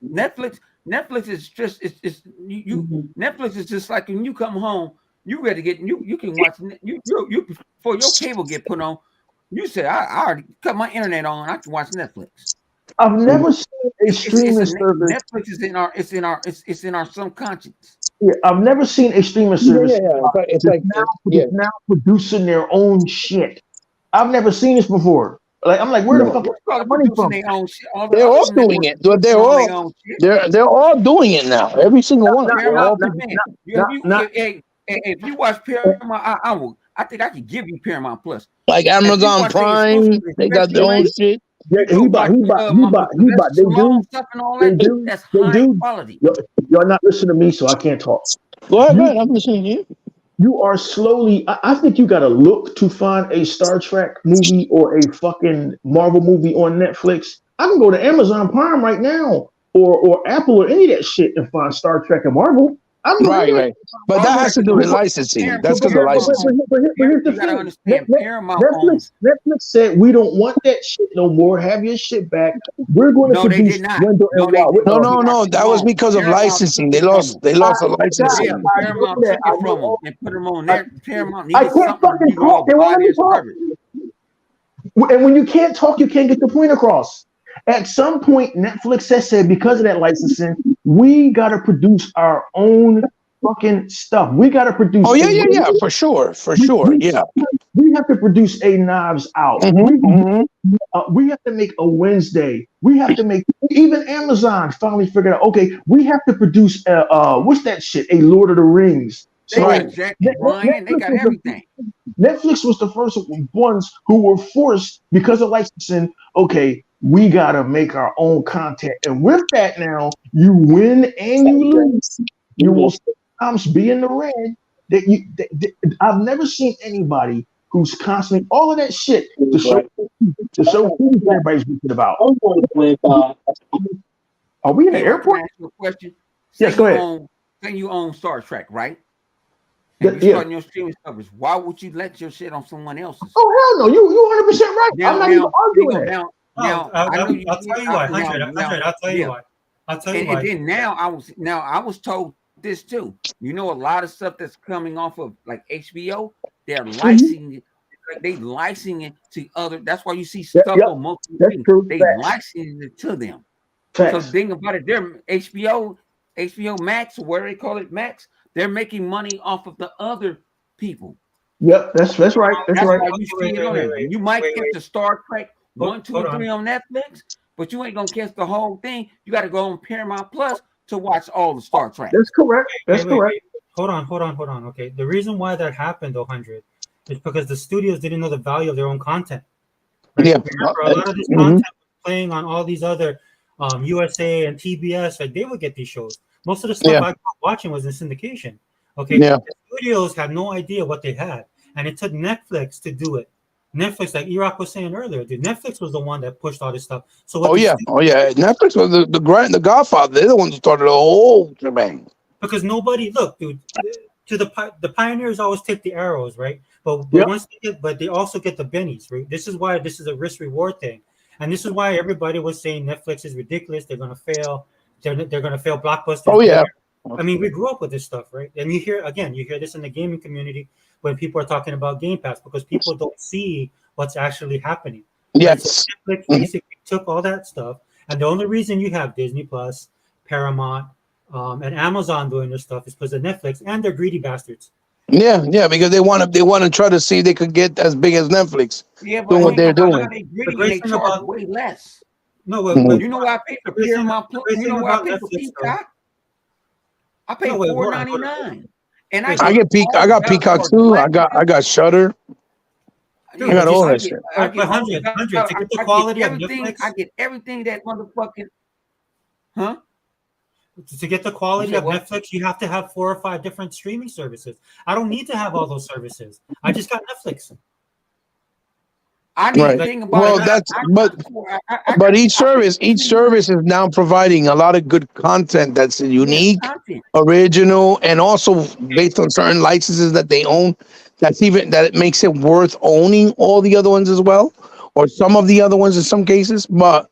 Netflix. Netflix is just it's you. Netflix is just like when you come home, you ready to get you can watch you before your cable get put on. You say I already cut my internet on. I can watch Netflix. I've never seen a streaming service. Netflix is in our subconscious. Yeah, I've never seen a streaming service It's like that's now producing their own shit. I've never seen this before. Like I'm like, where the fuck is the money from? Their own shit. They're all doing it. They're all doing it now. Every single one. If you watch Paramount, I think I could give you Paramount Plus. Like Amazon Prime, they got their own shit. Yeah, he bought. They do. That's high quality. Y'all not listening to me, so I can't talk. Go ahead, I'm listening to you. You are slowly. I think you got to look to find a Star Trek movie or a fucking Marvel movie on Netflix. I can go to Amazon Prime right now, or Apple or any of that shit and find Star Trek and Marvel. Right. But that has to do with licensing. That's because of licensing. But here's the thing. Understand, Netflix said we don't want that shit no more. Have your shit back. We're going to produce. They did not. No. That was because of licensing. They lost the licensing. Paramount took it from them and put them on there. Paramount needed I can't fucking talk. They won't let me talk. And when you can't talk, you can't get the point across. At some point, Netflix has said because of that licensing, we got to produce our own fucking stuff. We got to produce. Oh yeah, for sure, yeah. We have to produce a Knives Out. We have to make a Wednesday. We have to make even Amazon finally figured out. Okay, we have to produce what's that shit? A Lord of the Rings. They got Ryan. They got everything. Netflix was the first ones who were forced because of licensing. Okay, we gotta make our own content, and with that, now you win and you lose. You will sometimes be in the red. I've never seen anybody who's constantly all of that shit to show who everybody's thinking about. Are we in the airport? Question. Yes, go ahead. Say you own Star Trek, right? And you're starting your streaming service. Why would you let your shit on someone else's? Oh hell no! You 100% right. I'm not even arguing that. I'll tell you why. I'll tell you why. And then I was told this too. You know, a lot of stuff that's coming off of like HBO, they're licensing it. They licensing it to other. That's why you see stuff on multiple things. They licensing it to them. So think about it. They're HBO Max, or whatever they call it, Max. They're making money off of the other people. Yep, that's right. That's right. Why you see it on there. You might get the Star Trek 1, 2, and 3 on Netflix, but you ain't gonna catch the whole thing. You got to go on Paramount Plus to watch all the Star Trek. That's correct. That's correct. Hold on. Okay, the reason why that happened, 100, is because the studios didn't know the value of their own content. Right? Yeah, remember, a lot of this content was playing on all these other USA and TBS. Like they would get these shows. Most of the stuff I was watching was in syndication. Okay, the studios had no idea what they had, and it took Netflix to do it. Netflix, like Iraq was saying earlier, Netflix was the one that pushed all this stuff. So Netflix was the Godfather. They're the ones who started the whole shebang. Because nobody dude. To the pioneers always take the arrows, right? But once they also get the bennies, right? This is why this is a risk reward thing, and this is why everybody was saying Netflix is ridiculous. They're gonna fail. They're gonna fail Blockbuster. Oh yeah. I mean, we grew up with this stuff, right? And you hear this in the gaming community when people are talking about Game Pass because people don't see what's actually happening. Yes. Right? So Netflix basically took all that stuff, and the only reason you have Disney Plus, Paramount, and Amazon doing this stuff is because of Netflix, and they're greedy bastards. Yeah, because they want to try to see if they could get as big as Netflix. Yeah, but doing what they're doing. They charge way less. No, but you know why I pay for Paramount Plus? You know why I pay for Peacock? I pay $4.99, and I get Peacock. I got Peacock too. I got Shudder. I got all that shit. I get 100 to get the quality of Netflix. I get everything that motherfucking, huh? To get the quality of Netflix, you have to have 4 or 5 different streaming services. I don't need to have all those services. I just got Netflix. I need Right. think about Well, it. that's I but got each service is now providing a lot of good content that's unique, content. original, and also based on certain licenses that they own. That's even that it makes it worth owning all the other ones as well, or some of the other ones in some cases. But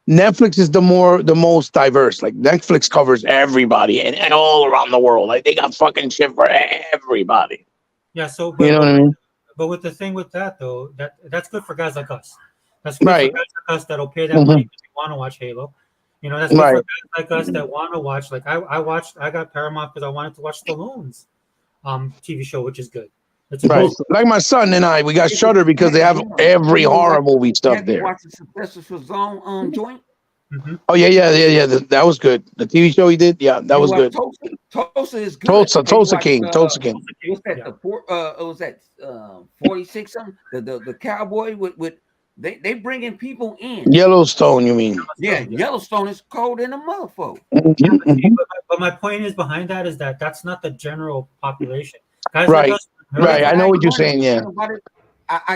Netflix is the most diverse. Like Netflix covers everybody and all around the world. Like they got fucking shit for everybody. Yeah. So, You know what I mean? but with the thing with that though, that's good for guys like us. That's good for Right. guys like us that'll pay that money Mhm. because we want to watch Halo. You know, that's good for Right. guys like us that want to watch. Like I got Paramount because I wanted to watch Stallone's TV show, which is good. It's a Right. good. Like my son and I, we got Shudder because they have every horror movie stuff Have you there. watched the Sylvester Stallone joint? Mm-hmm. Oh yeah. That was good. The TV show he did, yeah, that was good. Tulsa is good. Tulsa King. What's that? Yeah. It was that 46 something. The cowboy with they bringing people in. Yellowstone, you mean? Yeah, Yellowstone is cold in a motherfucker. Yeah, Mhm, mhm. but my point is behind that is that's not the general population. Guys Right. like us, Right. I know what you're saying. Yeah.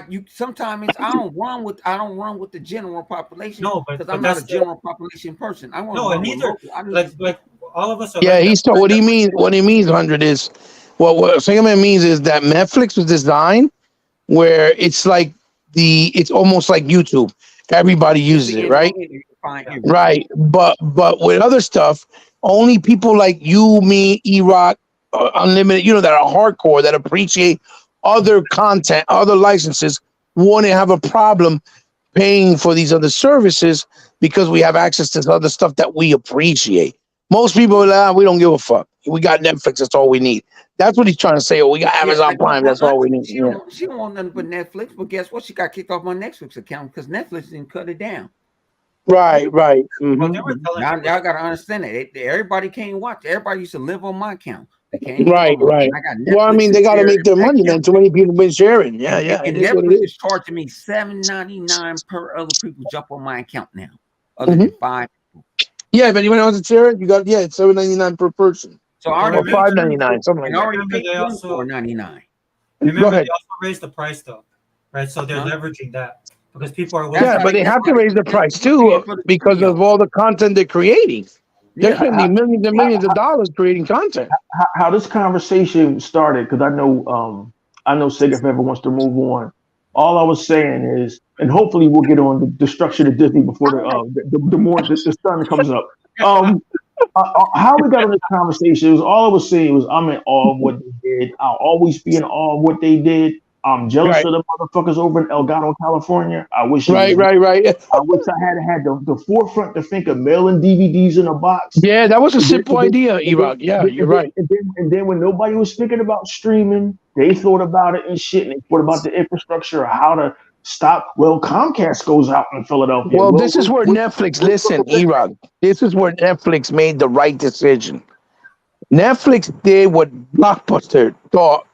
You sometimes I don't run with the general population. No, because but I'm not that's a general population person. I want to no, run and with neither local. like all of us are. Yeah. Like He's that. what he means. What he means, 100 is what Singerman means is that Netflix was designed where it's almost like YouTube. Everybody uses it, right? Right. But with other stuff, only people like you, me, E-Rock, Unlimited, that are hardcore, that appreciate other content, other licenses, wouldn't have a problem paying for these other services because we have access to other stuff that we appreciate. Most people are like, we don't give a fuck. We got Netflix, that's all we need. That's what he's trying to say. Oh, we got Amazon Prime, that's all we need. She don't want nothing but Netflix, but guess what? She got kicked off my Netflix account because Netflix didn't cut it down. Right. Well, Mhm. they were telling Now people- y'all gotta understand that everybody can't watch. Everybody used to live on my account. They can't. Right. I got Well, I mean, Netflix they got to share make their that money. Then account. too many people been sharing. Yeah. And It is what it Netflix is. is charging me $7.99 per other people jump on my account now, other Mhm. than 5. Yeah, if anyone wants to share it, you got it's $7.99 per person. So I already Or paid $5.99, something like and I that. already Remember paid they also- $24.99. Remember, ahead. they also raised the price though, right? So they're leveraging that because people are That's Yeah, how but they that's have why to raise the price paying too for the because studio. of all the content they're creating. They're Yeah. spending millions and millions of dollars creating content. How this conversation started, because I know Sega if ever wants to move on. All I was saying is, and hopefully we'll get on the destruction of Disney before the sun comes up. How we got on this conversation was all I was saying was I'm in awe of what they did. I'll always be in awe of what they did. I'm jealous Right. of the motherfuckers over in Elgato, California. I wish Right. I wish I had the forefront to think of mailing DVDs in a box. Yeah, that was a simple idea, E-Rock. Yeah, you're right. And then when nobody was thinking about streaming, they thought about it and shit, and they thought about the infrastructure, how to stop. Well, Comcast goes out in Philadelphia. Well, this is where Netflix, listen, E-Rock, this is where Netflix made the right decision. Netflix did what Blockbuster thought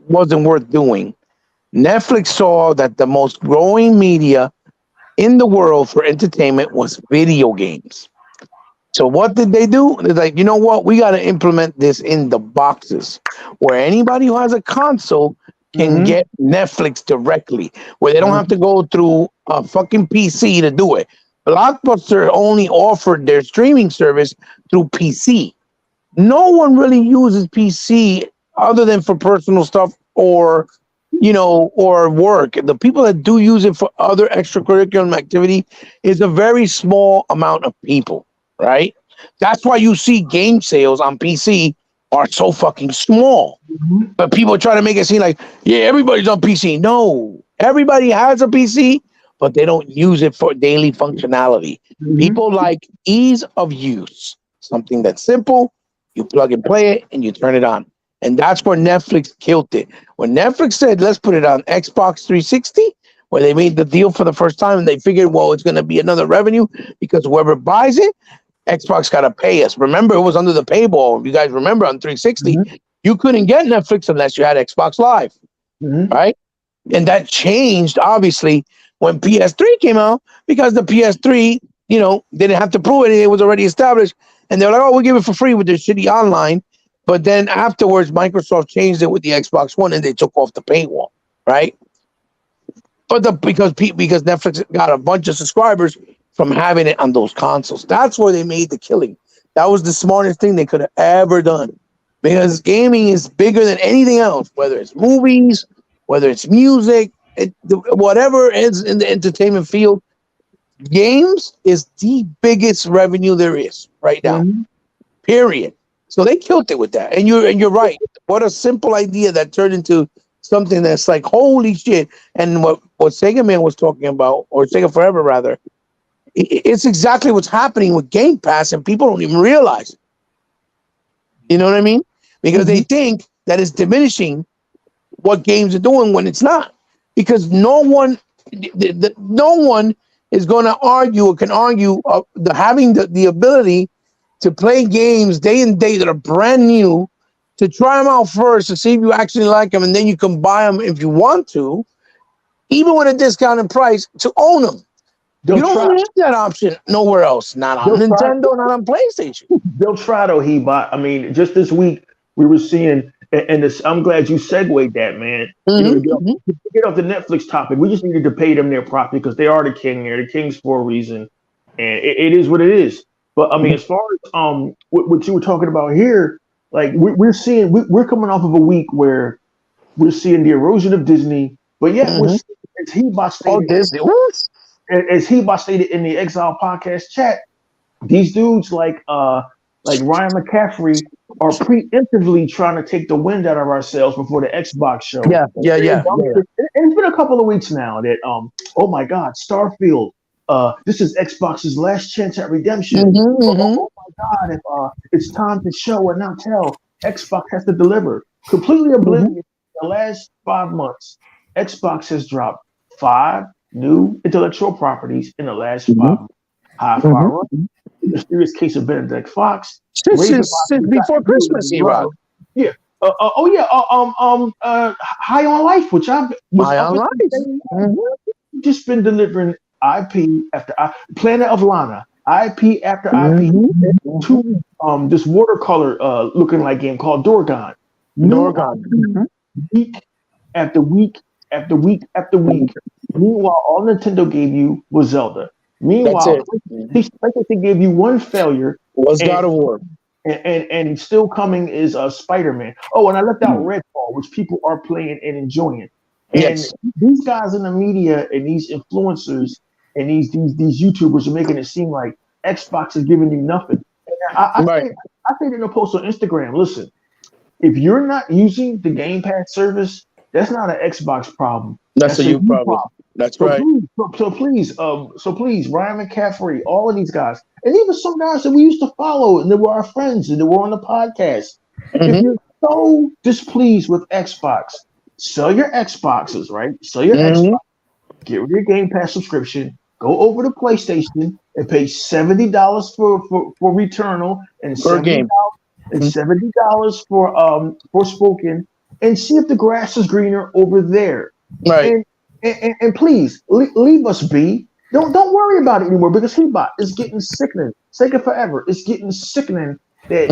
wasn't worth doing. Netflix saw that the most growing media in the world for entertainment was video games. So what did they do? They're like, you know what? We got to implement this in the boxes where anybody who has a console can get Netflix directly, where they don't have to go through a fucking PC to do it. Blockbuster only offered their streaming service through PC. No one really uses PC other than for personal stuff or work. The people that do use it for other extracurricular activity is a very small amount of people, right? That's why you see game sales on PC are so fucking small. But people try to make it seem like, yeah, everybody's on PC. No, everybody has a PC, but they don't use it for daily functionality. People like ease of use, something that's simple, you plug and play it, and you turn it on. And that's where Netflix killed it. When Netflix said, let's put it on Xbox 360, where they made the deal for the first time, and they figured, well, it's going to be another revenue because whoever buys it, Xbox got to pay us. Remember, it was under the paywall. If you guys remember on 360, you couldn't get Netflix unless you had Xbox Live, right? And that changed, obviously, when PS3 came out because the PS3, didn't have to prove anything. It was already established. And they're like, oh, we'll give it for free with their shitty online. But then afterwards, Microsoft changed it with the Xbox One and they took off the paywall, right? because Netflix got a bunch of subscribers from having it on those consoles. That's where they made the killing. That was the smartest thing they could have ever done, because gaming is bigger than anything else. Whether it's movies, whether it's music, whatever is in the entertainment field, games is the biggest revenue there is right now. Mhm. Period. So they killed it with that, and you're right. What a simple idea that turned into something that's like holy shit. And what Sega Man was talking about, or Sega Forever rather, it's exactly what's happening with Game Pass, and people don't even realize it. You know what I mean? Because they think that it's diminishing what games are doing when it's not. Because no one is going to argue or can argue having the ability to play games day and day that are brand new, to try them out first to see if you actually like them, and then you can buy them if you want to, even with a discounted price, to own them. You don't have that option nowhere else. Not on Nintendo, not on PlayStation. They'll try though, Hebot. I mean, just this week we were seeing, and I'm glad you segued that, man. To get off the Netflix topic, we just needed to pay them their profit because they are the king. They're the kings for a reason, and it is what it is. But I mean, as far as what you were talking about here, like we're seeing, we're coming off of a week where we're seeing the erosion of Disney, but yet we're seeing, as Hebot stated, as Hebot stated in the Exile podcast chat, these dudes like Ryan McCaffrey are preemptively trying to take the wind out of ourselves before the Xbox show. Yeah. And it's been a couple of weeks now that oh my God, Starfield. This is Xbox's last chance at redemption. Oh my God, if it's time to show and not tell, Xbox has to deliver. Completely oblivious. In the last 5 months, Xbox has dropped 5 new intellectual properties in the last 5 months. Hi-Fi Rush, The Mysterious Case of Benedict Fox. Since before Christmas, Erod. Yeah. High on Life, which I've just been delivering IP after Planet of Lana, IP after IP. To this watercolor looking like game called Dorgon. Week after week after week after week. Meanwhile, all Nintendo gave you was Zelda. Meanwhile, they gave you one failure. Was God of War. And still coming is Spider-Man. Oh, and I left out Redfall, which people are playing and enjoying. And these guys in the media and these influencers and these YouTubers are making it seem like Xbox is giving you nothing. And I say in a post on Instagram, listen, if you're not using the Game Pass service, that's not an Xbox problem. That's a you problem. That's right. So please, Ryan McCaffrey, all of these guys, and even some guys that we used to follow and they were our friends and they were on the podcast. If you're so displeased with Xbox, sell your Xboxes, right? Sell your Xbox, get rid of your Game Pass subscription, go over to PlayStation and pay $70 for Returnal and $70 for Spoken, and see if the grass is greener over there. Right. And please leave us be. Don't worry about it anymore, because Hebot is getting sickening. Sega Forever, it's getting sickening that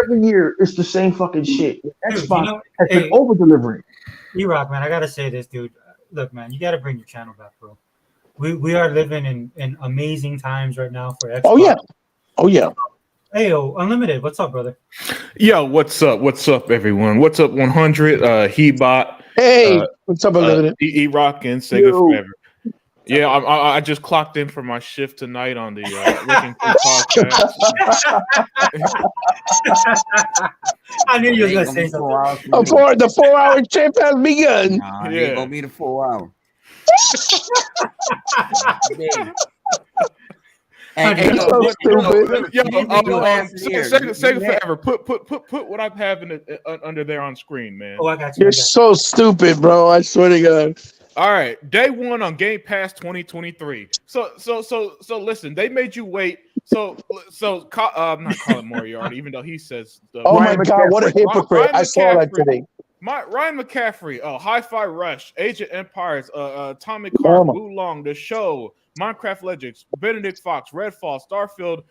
every year it's the same fucking shit. Xbox has been over delivering. E-Rock, man, I gotta say this, dude. Look, man, you gotta bring your channel back, bro. We are living in amazing times right now for Xbox. Oh yeah. Hey, yo, Unlimited, what's up, brother? Yo, what's up? What's up, everyone? What's up, 100? Hebot. Hey, what's up, Unlimited? E-Rock and Sega Forever. Yeah, I just clocked in for my shift tonight on the Wrecking Crew podcast. I knew you were going to say something. The 4-hour trip has begun. Nah, it ain't going to be the 4 hour. Sega Forever. Put what I'm having under there on screen, man. Oh, I got you. You're so stupid, bro. I swear to God. All right, day 1 on Game Pass 2023. So listen, they made you wait. I'm not calling Moriarty, even though he says. Oh my God, what a hypocrite! I saw that today. Ryan McCaffrey, Hi-Fi Rush, Age of Empires, Atomic Heart, Wulong, The Show, Minecraft Legends, Benedict Fox, Redfall, Starfield,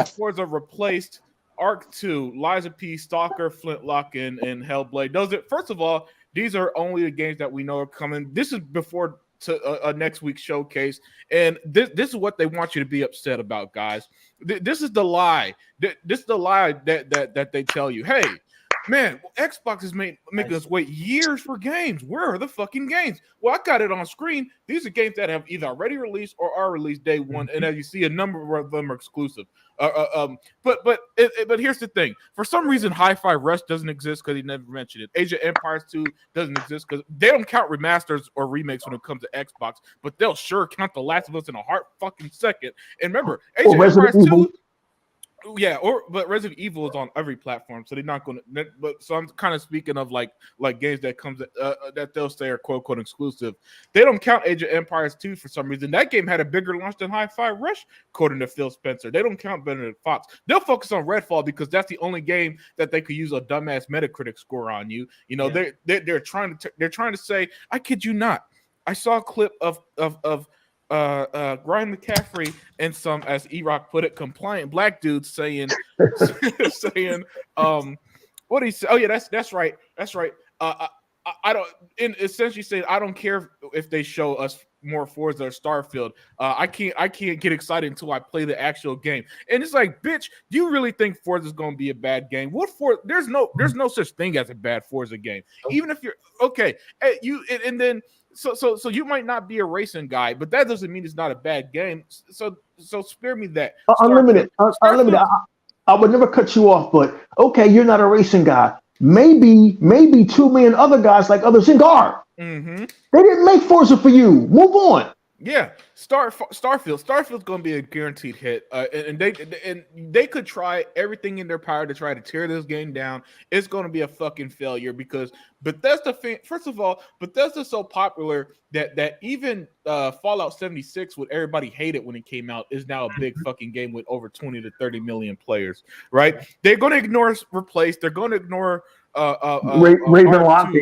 Forza Replaced, Arc 2, Lies of P, Stalker, Flintlock, and Hellblade. First of all, these are only the games that we know are coming. This is before to a next week's showcase, and this is what they want you to be upset about, guys. This is the lie. This is the lie that they tell you. Hey, man, Xbox is making us wait years for games. Where are the fucking games? Well, I got it on screen. These are games that have either already released or are released day one, and as you see, a number of them are exclusive. But here's the thing. For some reason, Hi-Fi Rush doesn't exist because he never mentioned it. Age of Empires 2 doesn't exist because they don't count remasters or remakes when it comes to Xbox, but they'll sure count The Last of Us in a heart fucking second. And remember, Age of Empires 2. Yeah, but Resident Evil is on every platform, so they're not going to. But so I'm kind of speaking of like games that comes that they'll say are quote unquote exclusive. They don't count Age of Empires 2 for some reason. That game had a bigger launch than Hi-Fi Rush, according to Phil Spencer. They don't count Benedict Fox. They'll focus on Redfall because that's the only game that they could use a dumbass Metacritic score on you. You know, they're trying to say, I kid you not. I saw a clip of Ryan McCaffrey and some, as E-Rock put it, compliant black dudes saying what he said. Oh yeah, that's right. I don't, in essentially saying I don't care if they show us more Forza or Starfield. I can't get excited until I play the actual game. And it's like, bitch, do you really think Forza is going to be a bad game? There's no such thing as a bad Forza game. Even if you're okay, and then. So you might not be a racing guy, but that doesn't mean it's not a bad game. So spare me that. Unlimited. I would never cut you off, but okay, you're not a racing guy. Maybe 2 million other guys like others in are. Mm-hmm. They didn't make Forza for you. Move on. Yeah, Starfield's going to be a guaranteed hit, and they could try everything in their power to try to tear this game down. It's going to be a fucking failure because Bethesda's so popular that even Fallout 76, what everybody hated when it came out, is now a big fucking game with over 20 to 30 million players. Right? They're going to ignore Replace. They're going to ignore. Ravenlock.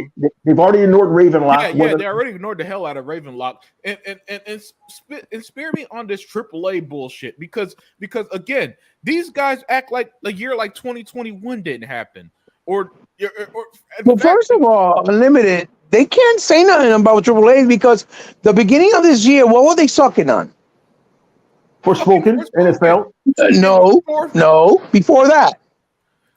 They've already ignored Ravenlock. Yeah, they already ignored the hell out of Ravenlock. And spare me on this AAA bullshit because again, these guys act like a year like 2021 didn't happen. Well, first of all, Unlimited, they can't say nothing about AAA because the beginning of this year, what were they sucking on? Forspoken, NFL. No, before that,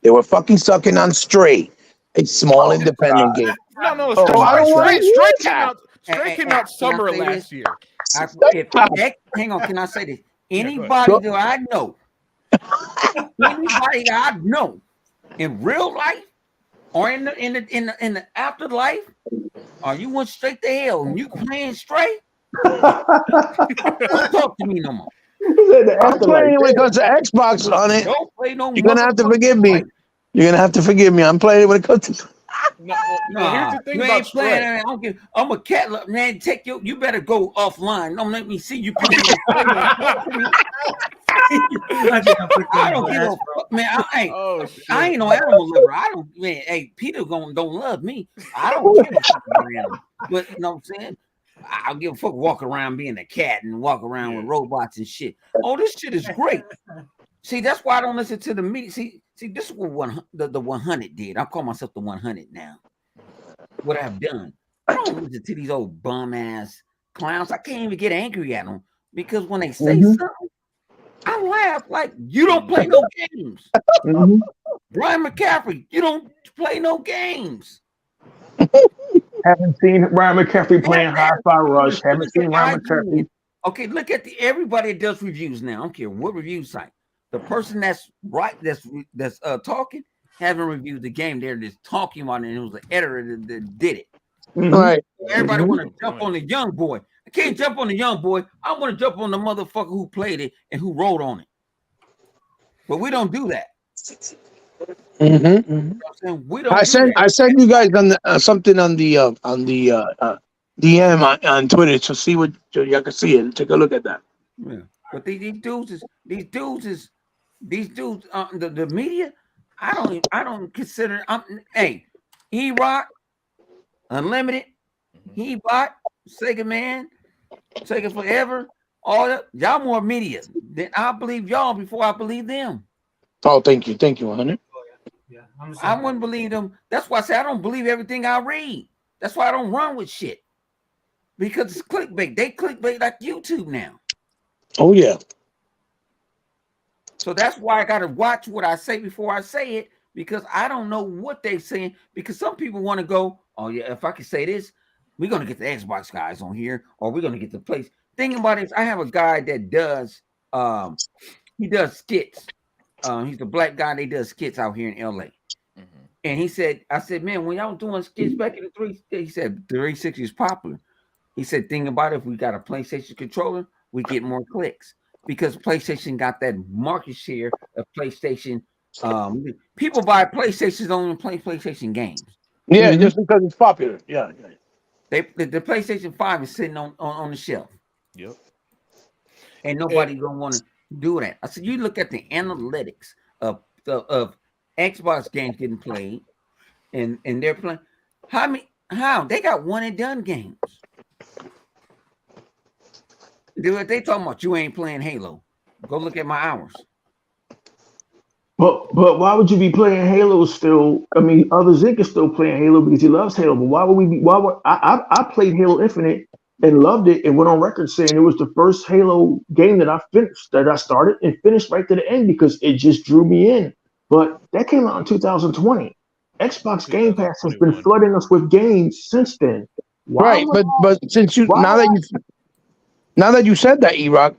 they were fucking sucking on Stray. A small independent game. No. Stray came out summer last year. Hang on, can I say this? Anybody that I know in real life or in the afterlife, or you went straight to hell and you playing Stray? Don't talk to me no more. I'm playing when it comes to Xbox on it. Don't play no more. You're gonna have to forgive me. You're gonna have to forgive me. I'm playing it when it comes to. No, here's the thing about Stray. I'm a cat, man. You better go offline. Don't let me see you. I don't give a fuck, man. I ain't no animal lover. Hey, Peter don't love me. I don't give a fuck around. But you know what I'm saying? I'll give a fuck walk around being a cat and walk around with robots and shit. Oh, this shit is great. See, that's why I don't listen to the media. See, this is what the 100 did. I call myself the 100 now. What I've done. I don't listen to these old bum ass clowns. I can't even get angry at them because when they say something, I laugh like you don't play no games. Brian McCaffrey, you don't play no games. Haven't seen Ryan McCaffrey playing Hi-Fi Rush. Haven't seen Ryan McCaffrey. Okay, look at everybody that does reviews now. I don't care what review site. The person that's talking haven't reviewed the game. They're just talking about it, and it was the editor that did it. Right. Everybody want to jump on the young boy. I can't jump on the young boy. I want to jump on the motherfucker who played it and who wrote on it. But we don't do that. You know we don't. I sent you guys on something on the DM on Twitter to see what y'all can see it. Take a look at that. Yeah. But these dudes, the media. I don't consider. Hey, E-Rock, Unlimited, He-Bot, Sega Man, Sega Forever, all that. Y'all more media than I believe y'all before I believe them. Oh, thank you, 100. Yeah, I wouldn't believe them. That's why I say I don't believe everything I read. That's why I don't run with shit. Because it's clickbait. They clickbait like YouTube now. Oh yeah. So that's why I gotta watch what I say before I say it, because I don't know what they're saying. Because some people want to go, oh yeah, if I can say this, we're gonna get the Xbox guys on here, or we're gonna get the place. Thinking about it, I have a guy that does he does skits. He's a black guy. They does skits out here in LA. And he said, I said, man, when y'all was doing skits back in the he said 360 is popular. He said, think about it, if we got a PlayStation controller, we get more clicks because PlayStation got that market share of PlayStation. People buy PlayStations only play PlayStation games. Yeah, just because it's popular. Yeah. The PlayStation 5 is sitting on the shelf. Yep. And nobody gonna want to do that. I said, you look at the analytics of Xbox games getting played, and they're playing. How they got one and done games. They talking about you ain't playing Halo. Go look at my hours. But why would you be playing Halo still? I mean, other Zink is still playing Halo because he loves Halo. But why would we be? Why would I played Halo Infinite and loved it and went on record saying it was the first Halo game that I finished, that I started and finished right to the end because it just drew me in. But that came out in 2020. Xbox Game Pass has been flooding us with games since then. Right, but since you now that you said that, E-Rock,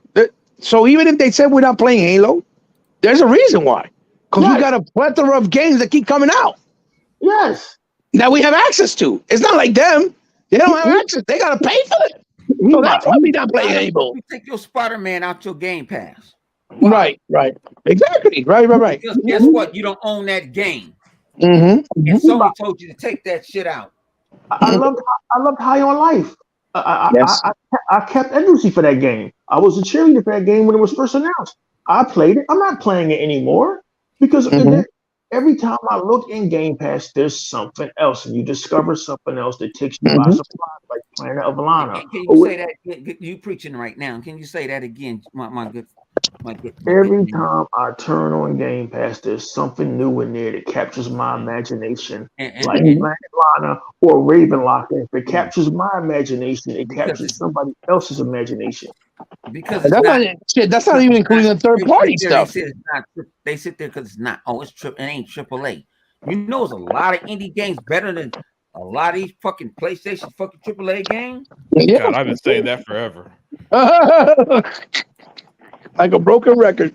so even if they said we're not playing Halo, there's a reason why. Because we got a plethora of games that keep coming out. Yes. That we have access to. It's not like them. They don't have access. They got to pay for it. So that's why we not playing Halo. You take your Spider-Man out your Game Pass. Wow. Right. Exactly. Right. Because guess what? You don't own that game. Mm-hmm. And Sony told you to take that shit out. I loved High on Life. I kept endlessly for that game. I was a cheerleader for that game when it was first announced. I played it. I'm not playing it anymore because every time I look in Game Pass, there's something else, and you discover something else that takes you by surprise, like Planet of Lana. Can you say that? You preaching right now? Can you say that again, my good? Every time I turn on Game Pass, there's something new in there that captures my imagination, like Planet Lana or Ravenlock. And if it captures my imagination, it captures somebody else's imagination. Because that's not even including the third party stuff. They sit there because it's not. Oh, it ain't AAA. You know, there's a lot of indie games better than a lot of these fucking PlayStation fucking AAA games. Yeah. God, I've been saying that forever. Like a broken record.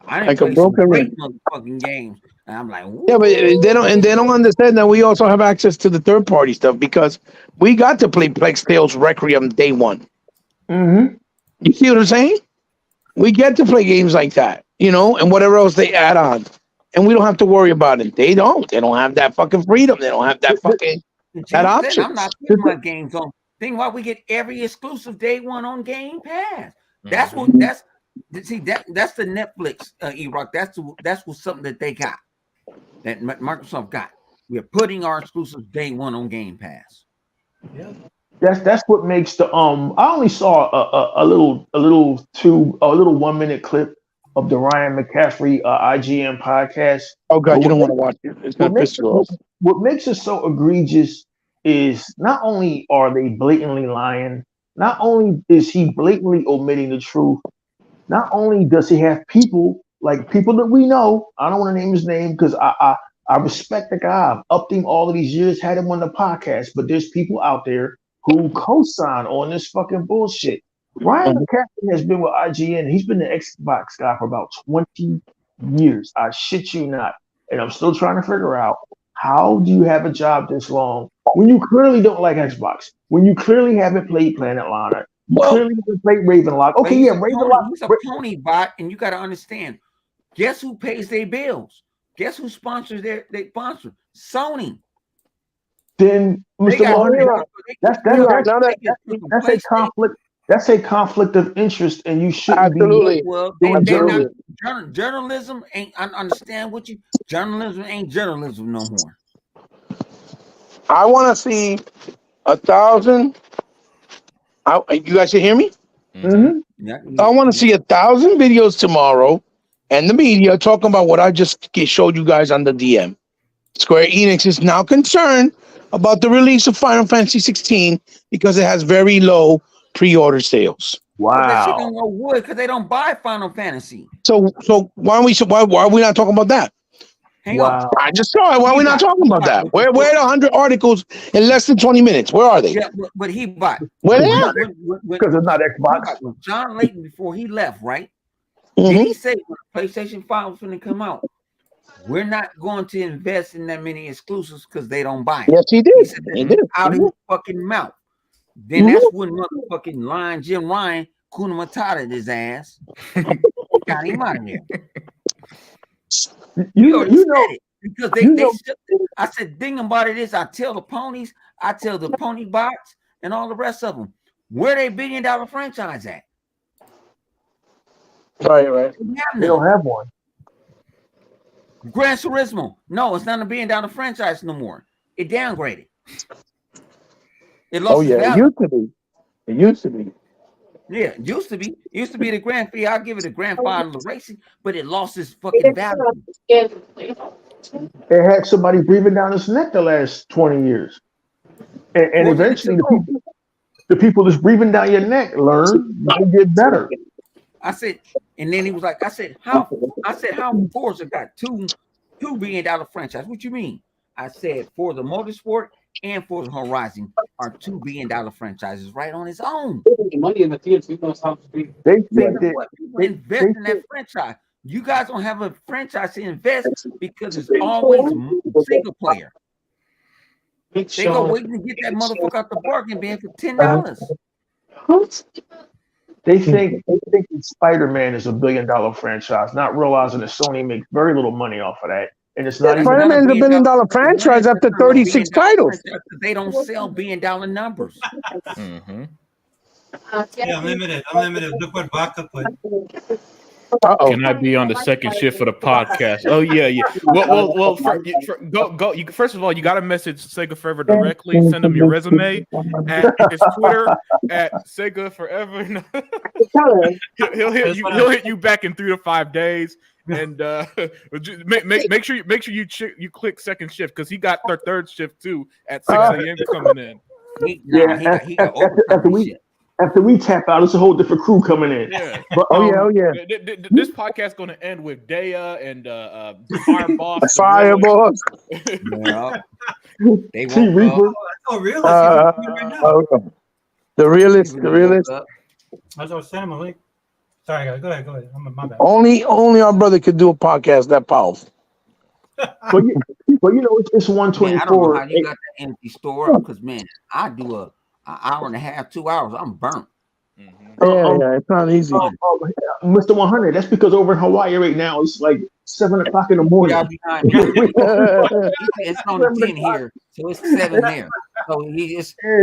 I didn't play some great motherfucking games. And I'm like, woo. Yeah, but they don't understand that we also have access to the third party stuff because we got to play Plague Tales Requiem day one. Mm-hmm. You see what I'm saying? We get to play games like that, and whatever else they add on, and we don't have to worry about it. They don't have that fucking freedom. They don't have that fucking that option. I'm not putting my games on. Think why we get every exclusive day one on Game Pass. That's the Netflix E-Rock. That's what something that they got, that Microsoft got. We're putting our exclusives day one on Game Pass. Yeah. That's what makes the I only saw a little 1 minute clip of the Ryan McCaffrey IGN podcast. Oh God, you don't want to watch it. It's gonna piss you off. What makes it so egregious is not only are they blatantly lying, not only is he blatantly omitting the truth, not only does he have people that we know. I don't want to name his name because I respect the guy. I've upped him all of these years, had him on the podcast, but there's people out there who co-sign on this fucking bullshit. Ryan McCaffrey has been with IGN. He's been the Xbox guy for about 20 years. I shit you not. And I'm still trying to figure out, how do you have a job this long when you clearly don't like Xbox? When you clearly haven't played Planet Lana? You clearly haven't played Ravenlock. Okay, yeah, Ravenlock. He's a pony bot, and you got to understand. Guess who pays their bills? Guess who sponsors their sponsor? Sony. Then, Mr. Moreira, that's a conflict. That's a conflict of interest, and you shouldn't be. Well, journalism ain't. I understand what you. Journalism ain't journalism no more. I want to see 1,000. You guys can hear me? Mm-hmm. Yeah. I want to see 1,000 videos tomorrow, and the media talking about what I just showed you guys on the DM. Square Enix is now concerned about the release of Final Fantasy 16 because it has very low pre-order sales. That shit don't Wow. go wood because they don't buy Final Fantasy. So why are we not talking about that? Hang on. Wow. I just saw it. Why are we not talking about that? Where are the 100 articles in less than 20 minutes? Where are they? Yeah, but he bought. Where they at? Because it's not Xbox. When John Layton, before he left, right? Mhm. Did he say when PlayStation 5 was going to come out, we're not going to invest in that many exclusives because they don't buy it? Yes, he did. He said He did. out of his fucking mouth. Then that's when motherfucking Lion Jim Ryan Kuna Matata his ass. Got him out of there. You know, said it because I said, thing about it is, I tell the ponies, I tell the pony bots and all the rest of them, where they $1 billion franchise at? Right. they don't have one. Gran Turismo. No, it's not a $1 billion franchise no more. It downgraded. It lost its It value. used to be. Yeah, it used to be. It used to be the Grand Prix. I'll give it a grandfather racing, but it lost its fucking value. It had somebody breathing down its neck the last 20 years. And eventually the people that's breathing down your neck learn, they get better. I said, and then he was like, how Forza got $2 billion franchise? What you mean? I said, Forza Motorsport and Forza Horizon are $2 billion franchises right on its own. Money in the theater, you know how to speak. They think that People invest in that franchise. You guys don't have a franchise to invest because it's always single player. They go waiting to get that motherfucker out the bargain bin for $10. they think that Spider-Man is $1 billion franchise, not realizing that Sony makes very little money off of that. And it's not even Spider-Man is $1 billion franchise after 36 titles. They don't sell $1 billion numbers. Mm-hmm. Yeah, unlimited. Look what Vodka put. Can I be on the second shift for the podcast? Oh yeah. Well. First of all, you got to message Sega Forever directly. Send them your resume at his Twitter at Sega Forever. he'll hit you back in 3 to 5 days. And make sure you click second shift because he got their third shift too at 6 a.m. coming in. He got after we tap out, it's a whole different crew coming in. Yeah. But, This podcast is going to end with Daya and Fireboss. Fireboss. Yeah. They T Reaper. Oh, really? The realist. That's what Sam Malik. Sorry, guys. Go ahead. My bad. Only our brother could do a podcast that powerful. But you know, it's 124. Man, I don't know how you got the empty store up because, man, I do an hour and a half, 2 hours. I'm burnt. Mm-hmm. Yeah, it's not easy. Mr. 100, that's because over in Hawaii right now, it's like 7 o'clock in the morning. It's only 10 here, so it's 7 there. So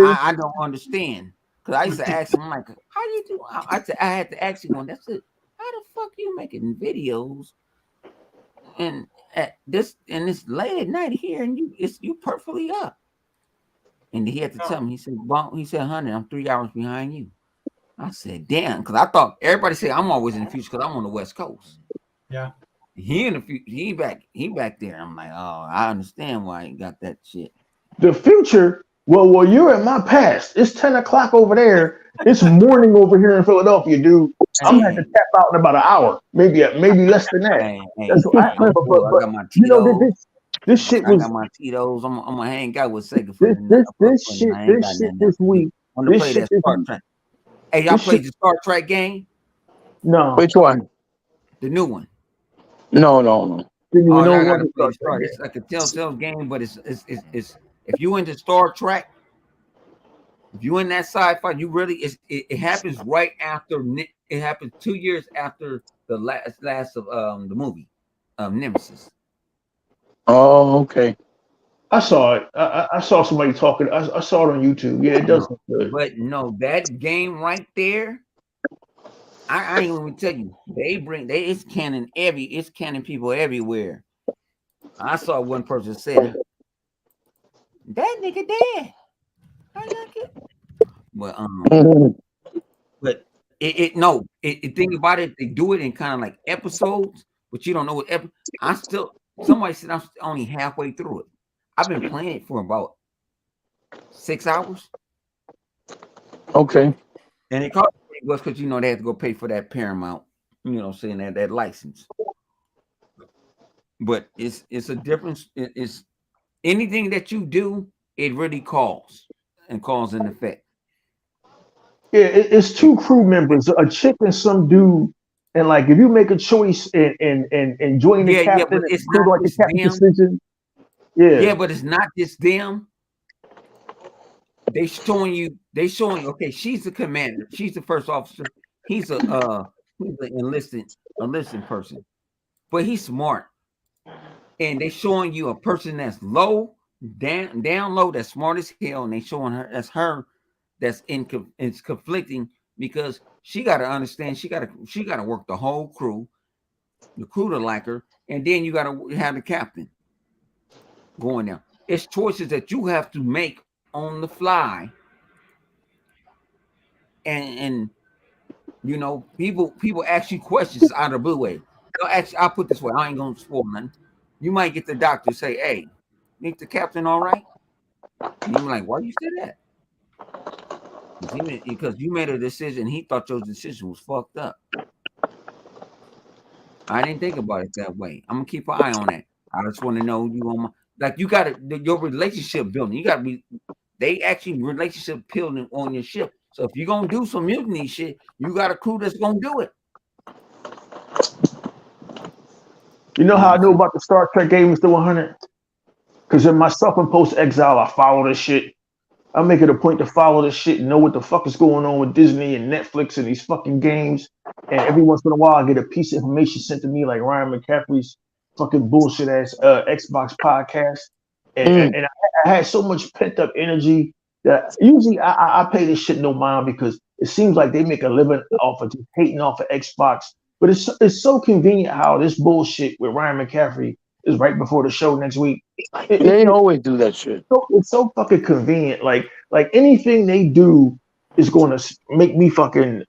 I don't understand. Because I used to ask him, I'm like, how do you do? I had to ask him one. That's it. How the fuck you making videos and at this late at night here and you perfectly up? And he had to tell me. He said, "Honey, I'm 3 hours behind you." I said, "Damn," because I thought everybody said I'm always in the future because I'm on the West Coast. Yeah, he in the future. He back there. I'm like, oh, I understand why he got that shit. The future. Well, you're in my past. It's 10 o'clock over there. It's morning over here in Philadelphia, dude. I'm gonna have to tap out in about an hour, maybe less than that. I got my Tito's. You know, this shit was. I got my Tito's. I'm gonna hang out with Sega. This shit this week. I'm gonna play that Star Trek. Hey, y'all played the Star Trek game? No. Which one? The new one. No. Didn't even know what it's like a Telltale game, but it's if you into Star Trek, if you in that sci-fi, you really it happens right after it happens 2 years after the last of the movie Nemesis. Oh, okay. I saw it. I saw somebody talking. I saw it on YouTube. Yeah, it does look good. But no, that game right there, I ain't even tell you. It's canning people everywhere. I saw one person say, "That nigga dead." I like it. But it think about it. They do it in kind of like episodes, but you don't know what somebody said I'm only halfway through it. I've been playing it for about 6 hours. Okay. And it cost was because they had to go pay for that Paramount, saying that license. But it's a difference. It's anything that you do, it really calls and cause an effect. Yeah, it's two crew members, a chick and some dude. And like, if you make a choice and join the captain, but it's crew not like the just captain them. decision. Yeah, but it's not just them. They showing you. Okay, she's the commander. She's the first officer. He's an enlisted person, but he's smart. And they showing you a person that's low, down low, that's smart as hell, and they showing her that's it's conflicting because she got to understand she got to work the whole crew, the crew to like her, and then you got to have the captain going there. It's choices that you have to make on the fly, and people ask you questions out of the blue way. I'll put this way, I ain't gonna spoil nothing. You might get the doctor say, "Hey, think the captain all right?" And you're like, "Why you say that?" Because you made a decision. He thought your decision was fucked up. I didn't think about it that way. I'm gonna keep an eye on that. I just want to know you on you got your relationship building. You got to be. They actually relationship building on your ship. So if you're gonna do some mutiny shit, you got a crew that's gonna do it. You know how I know about the Star Trek game, Mr. 100? Because in my self-imposed exile, I follow this shit. I make it a point to follow this shit and know what the fuck is going on with Disney and Netflix and these fucking games. And every once in a while, I get a piece of information sent to me, like Ryan McCaffrey's fucking bullshit ass Xbox podcast. And I had so much pent up energy that usually I pay this shit no mind because it seems like they make a living off of just hating off of Xbox. But it's so convenient how this bullshit with Ryan McCaffrey is right before the show next week. They always do that shit. It's so fucking convenient. Like anything they do is going to make me fucking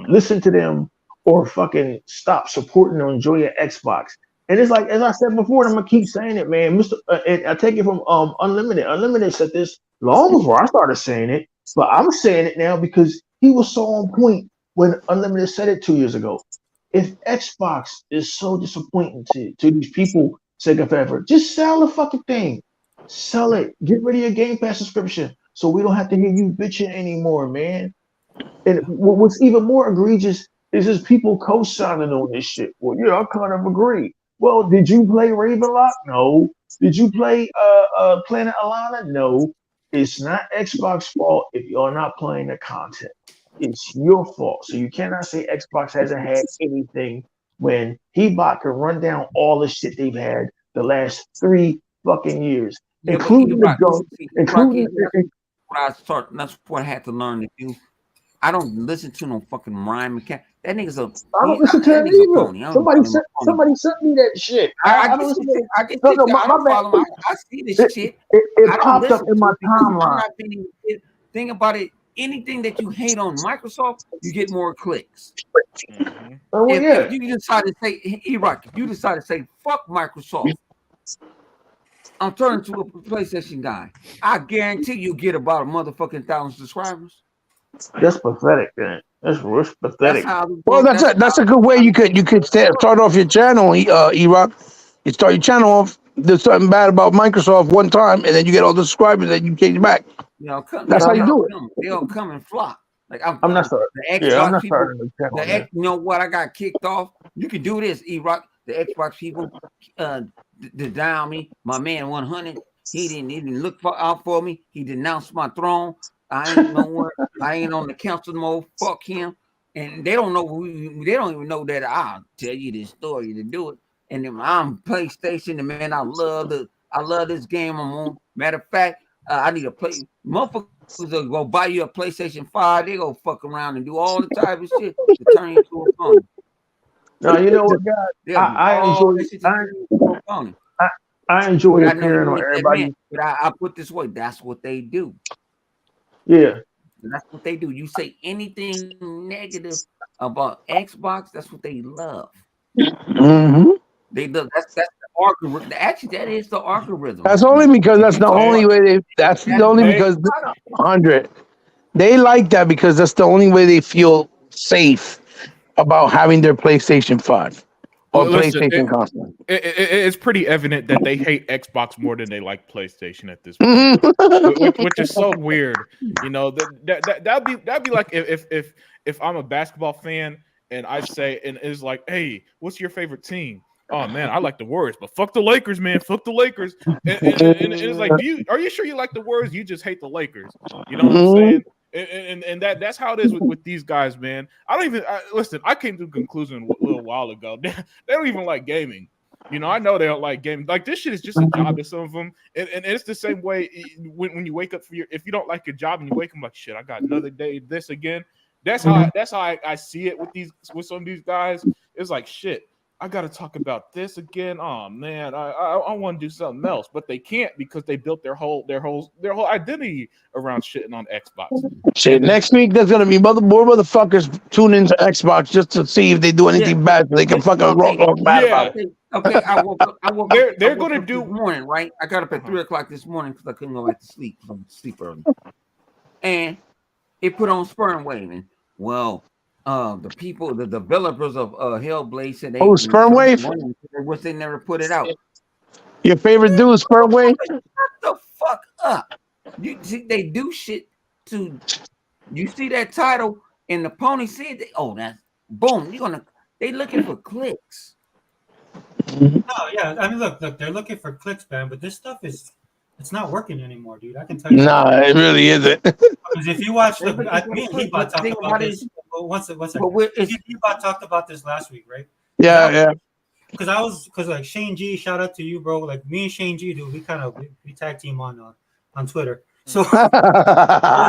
listen to them or fucking stop supporting or enjoying Xbox. And it's like, as I said before, I'm gonna keep saying it, man. And I take it from Unlimited. Unlimited said this long before I started saying it, but I'm saying it now because he was so on point when Unlimited said it 2 years ago. If Xbox is so disappointing to these people, Sega forever, just sell the fucking thing. Sell it. Get rid of your Game Pass subscription so we don't have to hear you bitching anymore, man. And what's even more egregious is just people co-signing on this shit. Well, yeah, I kind of agree. Well, did you play Ravenlock? No. Did you play Planet Alana? No. It's not Xbox fault if you're not playing the content. It's your fault. So you cannot say Xbox hasn't had anything when Hebot can run down all the shit they've had the last 3 fucking years, including the gunk, including. That's what I had to learn to do. I don't listen to no fucking Ryan McCaffrey. That nigga's a. I don't listen to him either. Somebody sent me that shit. I don't listen to it. I don't follow him. I see this shit. It popped up in my timeline. Think about it. Anything that you hate on Microsoft, you get more clicks. If you decide to say, E-Rock, if you decide to say, fuck Microsoft, I'm turning to a PlayStation guy, I guarantee you get about a motherfucking 1,000 subscribers. That's pathetic, man. That's pathetic. That's a good way you could start off your channel, E-Rock. You start your channel off, there's something bad about Microsoft one time, and then you get all the subscribers, and you change back. That's how you do it. They'll come and flock. Like I'm not sorry. The Xbox people. You know what? I got kicked off. You can do this, E-Rock. The Xbox people, to down me. My man 100. He didn't look out for me. He denounced my throne. I ain't nowhere. I ain't on the council mode. Fuck him. And they don't know. They don't even know that I'll tell you this story to do it. And then I'm PlayStation, and man, I love this game I'm on. Matter of fact, I need a play. Motherfuckers will go buy you a PlayStation 5. They go fuck around and do all the type of shit to turn you into a phone. No, you know what, guys? I enjoy hearing on everybody. But I put this way, that's what they do. Yeah. That's what they do. You say anything negative about Xbox, that's what they love. Mm-hmm. They love algorithm. Actually, that is the algorithm. That's only because that's the only way they. That's only because 100. They like that because that's the only way they feel safe about having their PlayStation 5 or Listen, PlayStation console. It's pretty evident that they hate Xbox more than they like PlayStation at this point, which is so weird. You know, that'd be like if I'm a basketball fan and I say and it's like, hey, what's your favorite team? Oh man, I like the Warriors, but fuck the Lakers, man. Fuck the Lakers. And it's like, are you sure you like the Warriors? You just hate the Lakers. You know what I'm saying? And that's how it is with these guys, man. I don't even listen. I came to a conclusion a little while ago. They don't even like gaming. You know, I know they don't like gaming. Like this shit is just a job to some of them, and it's the same way when you wake up if you don't like your job and you wake up like shit, I got another day this again. That's how I see it with some of these guys. It's like shit. I got to talk about this again. Oh man, I want to do something else, but they can't because they built their whole identity around shitting on Xbox. Shit, next week there's gonna be more motherfuckers tune into Xbox just to see if they do anything bad, so they can fucking roll bad about it. Okay, I woke up. They're gonna do this morning, right? I got up at 3:00 this morning because I couldn't go back to sleep. I went to sleep early, and it put on sperm waving. Well. The people, the developers of Hellblade said they Sperm Wave. Wish they never put it out. Your favorite dude is Sperm Wave? Shut the fuck up! You see, they do shit to. You see that title and the pony said, "That's boom." They looking for clicks. No, yeah. I mean, look, they're looking for clicks, man. But this stuff it's not working anymore, dude. I can tell you. Nah, it really isn't. Because if you watch, me and Hebot talked about this. Once Hebot talked about this last week, right? Yeah. Because like Shane G, shout out to you, bro. Like me and Shane G, dude, we tag team on Twitter. So I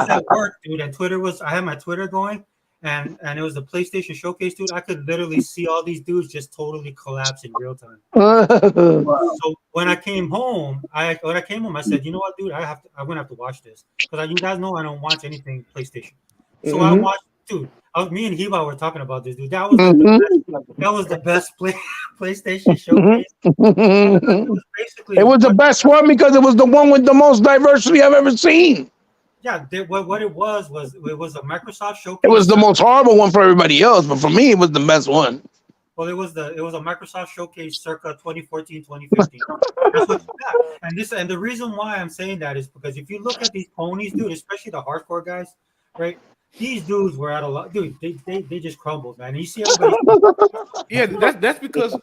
was at work, dude, and I had my Twitter going, and it was the PlayStation Showcase, dude. I could literally see all these dudes just totally collapse in real time. So when I came home, I said, you know what, dude, I'm gonna have to watch this because you guys know I don't watch anything PlayStation. So I watched, dude. Me and Heba were talking about this, dude. That was the best PlayStation Showcase. It was the best one because it was the one with the most diversity I've ever seen. Yeah, what it was a Microsoft Showcase. It was the most horrible one for everybody else, but for me, it was the best one. Well, it was a Microsoft Showcase circa 2014, 2015. That's what you got. And the reason why I'm saying that is because if you look at these ponies, dude, especially the hardcore guys, right? These dudes were at a lot, dude. They just crumbled, man. And you see everybody. Yeah, that's because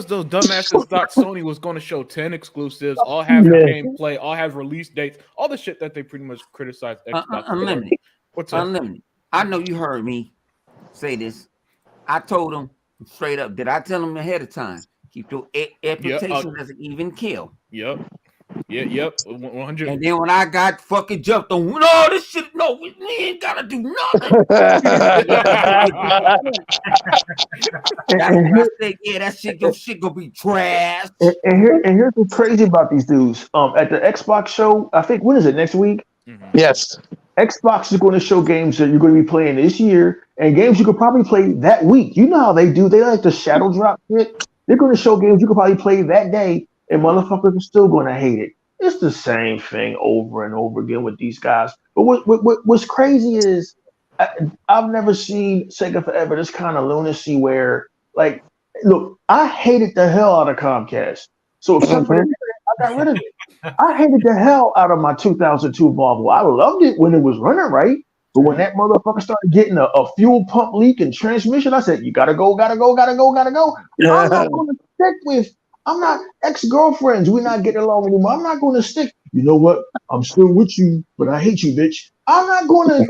those dumbasses thought Sony was going to show 10 exclusives, all have gameplay, all have release dates, all the shit that they pretty much criticized Xbox. Unlimited. What's up? Unlimited. I know you heard me say this. I told them straight up. Did I tell them ahead of time? Keep your expectations as an even kill. Yep. 100. And then when I got fucking jumped on, no, this shit, no, we ain't gotta do nothing. That's when I said, your shit gonna be trash. And here's what's crazy about these dudes. At the Xbox show, I think when is it next week? Mm-hmm. Yes. Xbox is going to show games that you're going to be playing this year, and games you could probably play that week. You know how they do? They like to shadow drop shit. They're going to show games you could probably play that day, and motherfuckers are still going to hate it. It's the same thing over and over again with these guys. But what's crazy is I've never seen Sega Forever this kind of lunacy where, like, look, I hated the hell out of Comcast. So except for that, I got rid of it. I hated the hell out of my 2002 Volvo. I loved it when it was running right. But when that motherfucker started getting a fuel pump leak and transmission, I said, you gotta go. I'm not going to stick with, I'm not ex-girlfriends. We're not getting along anymore. I'm not going to stick. You know what? I'm still with you, but I hate you, bitch. I'm not going to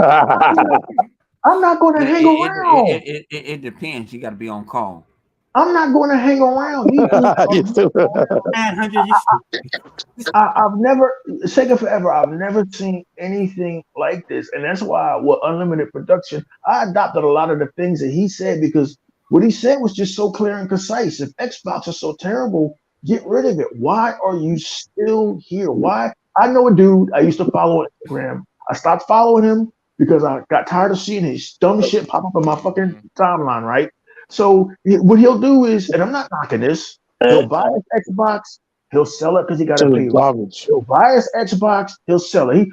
hang around. It depends. You got to be on call. I'm not going to hang around. I've never, Sega Forever, I've never seen anything like this. And that's why with Unlimited Production, I adopted a lot of the things that he said because what he said was just so clear and concise. If Xbox is so terrible, get rid of it. Why are you still here? Why? I know a dude I used to follow on Instagram. I stopped following him because I got tired of seeing his dumb shit pop up on my fucking timeline, right? So what he'll do is, and I'm not knocking this, He'll buy his Xbox. He'll sell it because he got to pay. Garbage. He'll buy his Xbox. He'll sell it.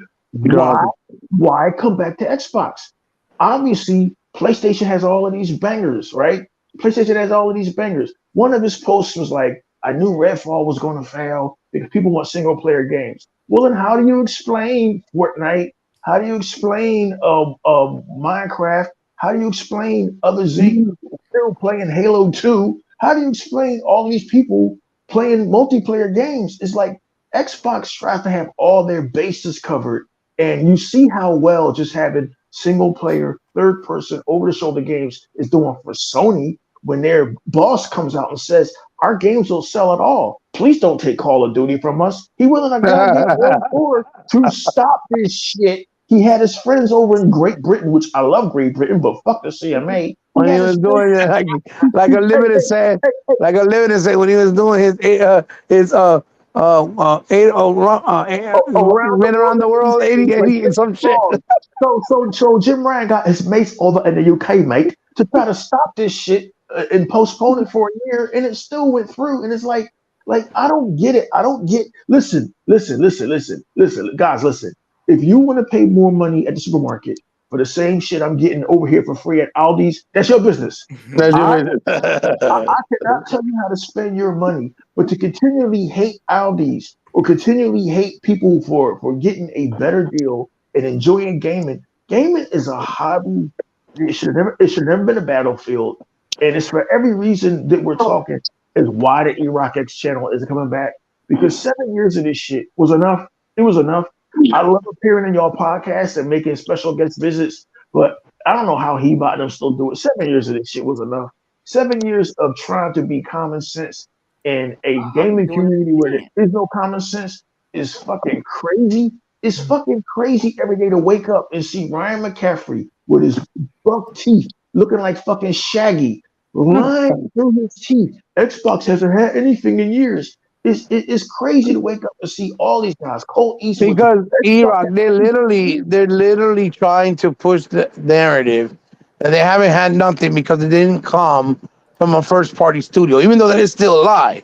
Why come back to Xbox? Obviously, PlayStation has all of these bangers, right? PlayStation has all of these bangers. One of his posts was like, I knew Redfall was going to fail because people want single player games. Well, then how do you explain Fortnite? How do you explain Minecraft? How do you explain other Zing still playing Halo 2? How do you explain all these people playing multiplayer games? It's like Xbox tries to have all their bases covered. And you see how well just having single player, third person, over the shoulder games is doing for Sony when their boss comes out and says, our games will sell at all. Please don't take Call of Duty from us. He wasn't a goddamn for to stop this shit. He had his friends over in Great Britain, which I love Great Britain, but fuck the CMA. When he was doing it, like a limited said, when he was doing his ran around the world 80 and some shit. So Jim Ryan got his mates over in the UK, mate, to try to stop this shit and postpone it for a year, and it still went through. And it's like I don't get it. I don't get. Listen, guys, listen. If you want to pay more money at the supermarket for the same shit I'm getting over here for free at Aldi's, that's your business. I cannot tell you how to spend your money, but to continually hate Aldi's or continually hate people for getting a better deal and enjoying gaming is a hobby. It should have never been a battlefield, and it's for every reason that we're talking is why the E-Rock X channel isn't coming back, because 7 years of this shit was enough. It was enough. I love appearing in y'all podcasts and making special guest visits, but I don't know how he about them still do it. 7 years of this shit was enough. 7 years of trying to be common sense in a gaming community where there is no common sense is fucking crazy. It's fucking crazy every day to wake up and see Ryan McCaffrey with his buck teeth looking like fucking Shaggy lying through his teeth. Xbox hasn't had anything in years. It's crazy to wake up and see all these guys. Cole Eastwood. Because E-Rock, they're literally trying to push the narrative that they haven't had nothing because it didn't come from a first party studio, even though that is still a lie.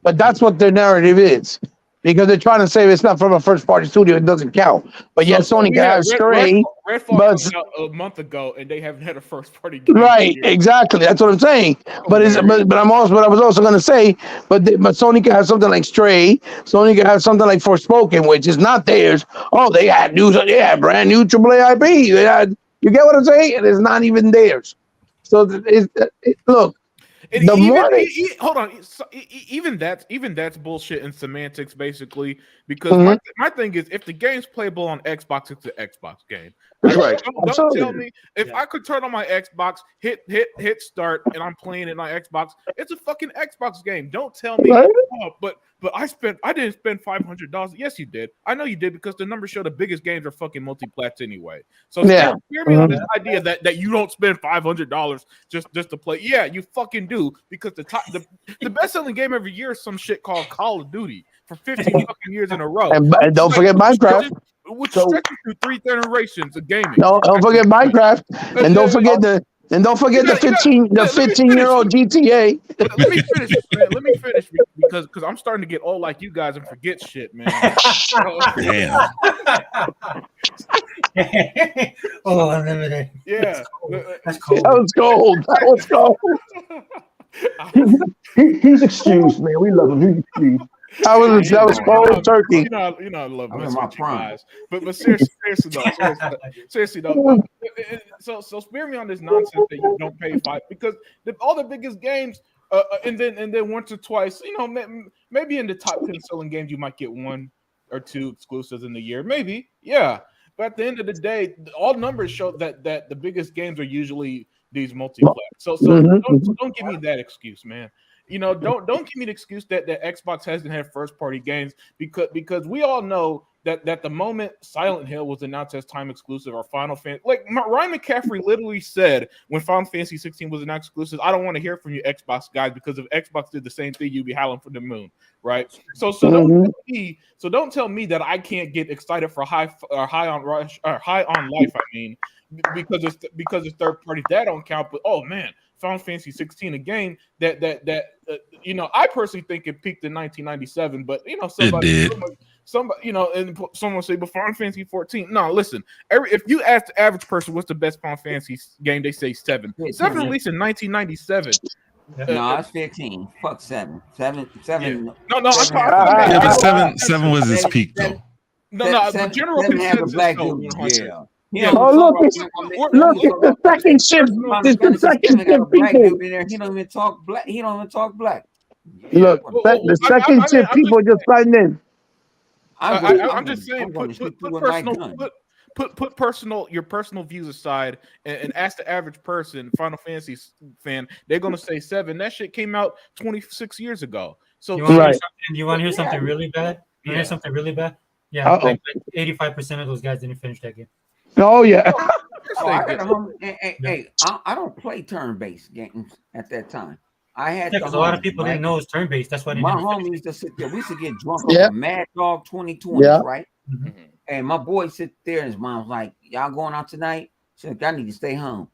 But that's what their narrative is. Because they're trying to say it's not from a first party studio, it doesn't count. But yes, Sony can have Stray. Redfall came out a month ago, and they haven't had a first party game. Right, exactly. That's what I'm saying. But I was also going to say, but Sony can have something like Stray. Sony can have something like Forspoken, which is not theirs. Oh, they had brand new AAA IP. You get what I'm saying? And it's not even theirs. So look. Hold on. Even that's bullshit and semantics, basically. Because my thing is, if the game's playable on Xbox, it's an Xbox game. That's right. Don't tell me if I could turn on my Xbox, hit start, and I'm playing it on Xbox. It's a fucking Xbox game. Don't tell me. Right? Oh, but I didn't spend $500. Yes, you did. I know you did because the numbers show the biggest games are fucking multi-plats anyway. So hear me on this idea that you don't spend $500 just to play. Yeah, you fucking do, because the best selling game every year is some shit called Call of Duty for 15 fucking years in a row. And don't forget Minecraft. Which stretches through 3 generations of gaming. Don't forget Minecraft, and don't forget the 15-year-old GTA. Let me finish, man. Let me finish because I'm starting to get old like you guys and forget shit, man. Damn. Oh, unlimited. Yeah, That's cold. That was cold. He's excused, man. We love him. He's excused. That was cold turkey. You know, I love my guys. But seriously though. So spare me on this nonsense that you don't pay $5, because all the biggest games, and then once or twice, maybe in the top 10 selling games, you might get 1 or 2 exclusives in the year, maybe, yeah. But at the end of the day, all numbers show that the biggest games are usually these multiplayer. So don't give me that excuse, man. Don't give me the excuse that Xbox hasn't had first party games, because we all know that the moment Silent Hill was announced as time exclusive, or Final Fantasy, like Ryan McCaffrey literally said when Final Fantasy 16 was announced exclusive, I don't want to hear from you Xbox guys, because if Xbox did the same thing, you'd be howling from the moon, right? So don't tell me that I can't get excited for High on Life. I mean, because it's third party, that don't count. But oh man, Final Fantasy 16, a game that you know, I personally think it peaked in 1997, but you know, somebody, you know, and someone say, but Final Fantasy 14. No, listen, if you ask the average person what's the best Final Fantasy game, they say 7. 7 released in 1997. No, it's 15. Fuck 7. 7. Yeah. No, but seven was his peak though. No, the general consensus though. Yeah. Yeah. Oh, look, it's the second shift. It's the second shift people. He don't even talk black. He don't even talk black. Look, the second shift people just signed in. I'm just saying, put your personal views aside and ask the average person, Final Fantasy fan, they're gonna say 7. That shit came out 26 years ago. So you want to hear something really bad? You want to hear something really bad? Yeah, like 85% of those guys didn't finish that game. Oh yeah. I don't play turn-based games at that time. I had because a lot of people didn't know it was turn-based. That's why my homies used to sit there. We used to get drunk on Mad Dog 2020, right? Mm-hmm. And my boy sit there, and his mom's like, "Y'all going out tonight?" She's like, "I need to stay home."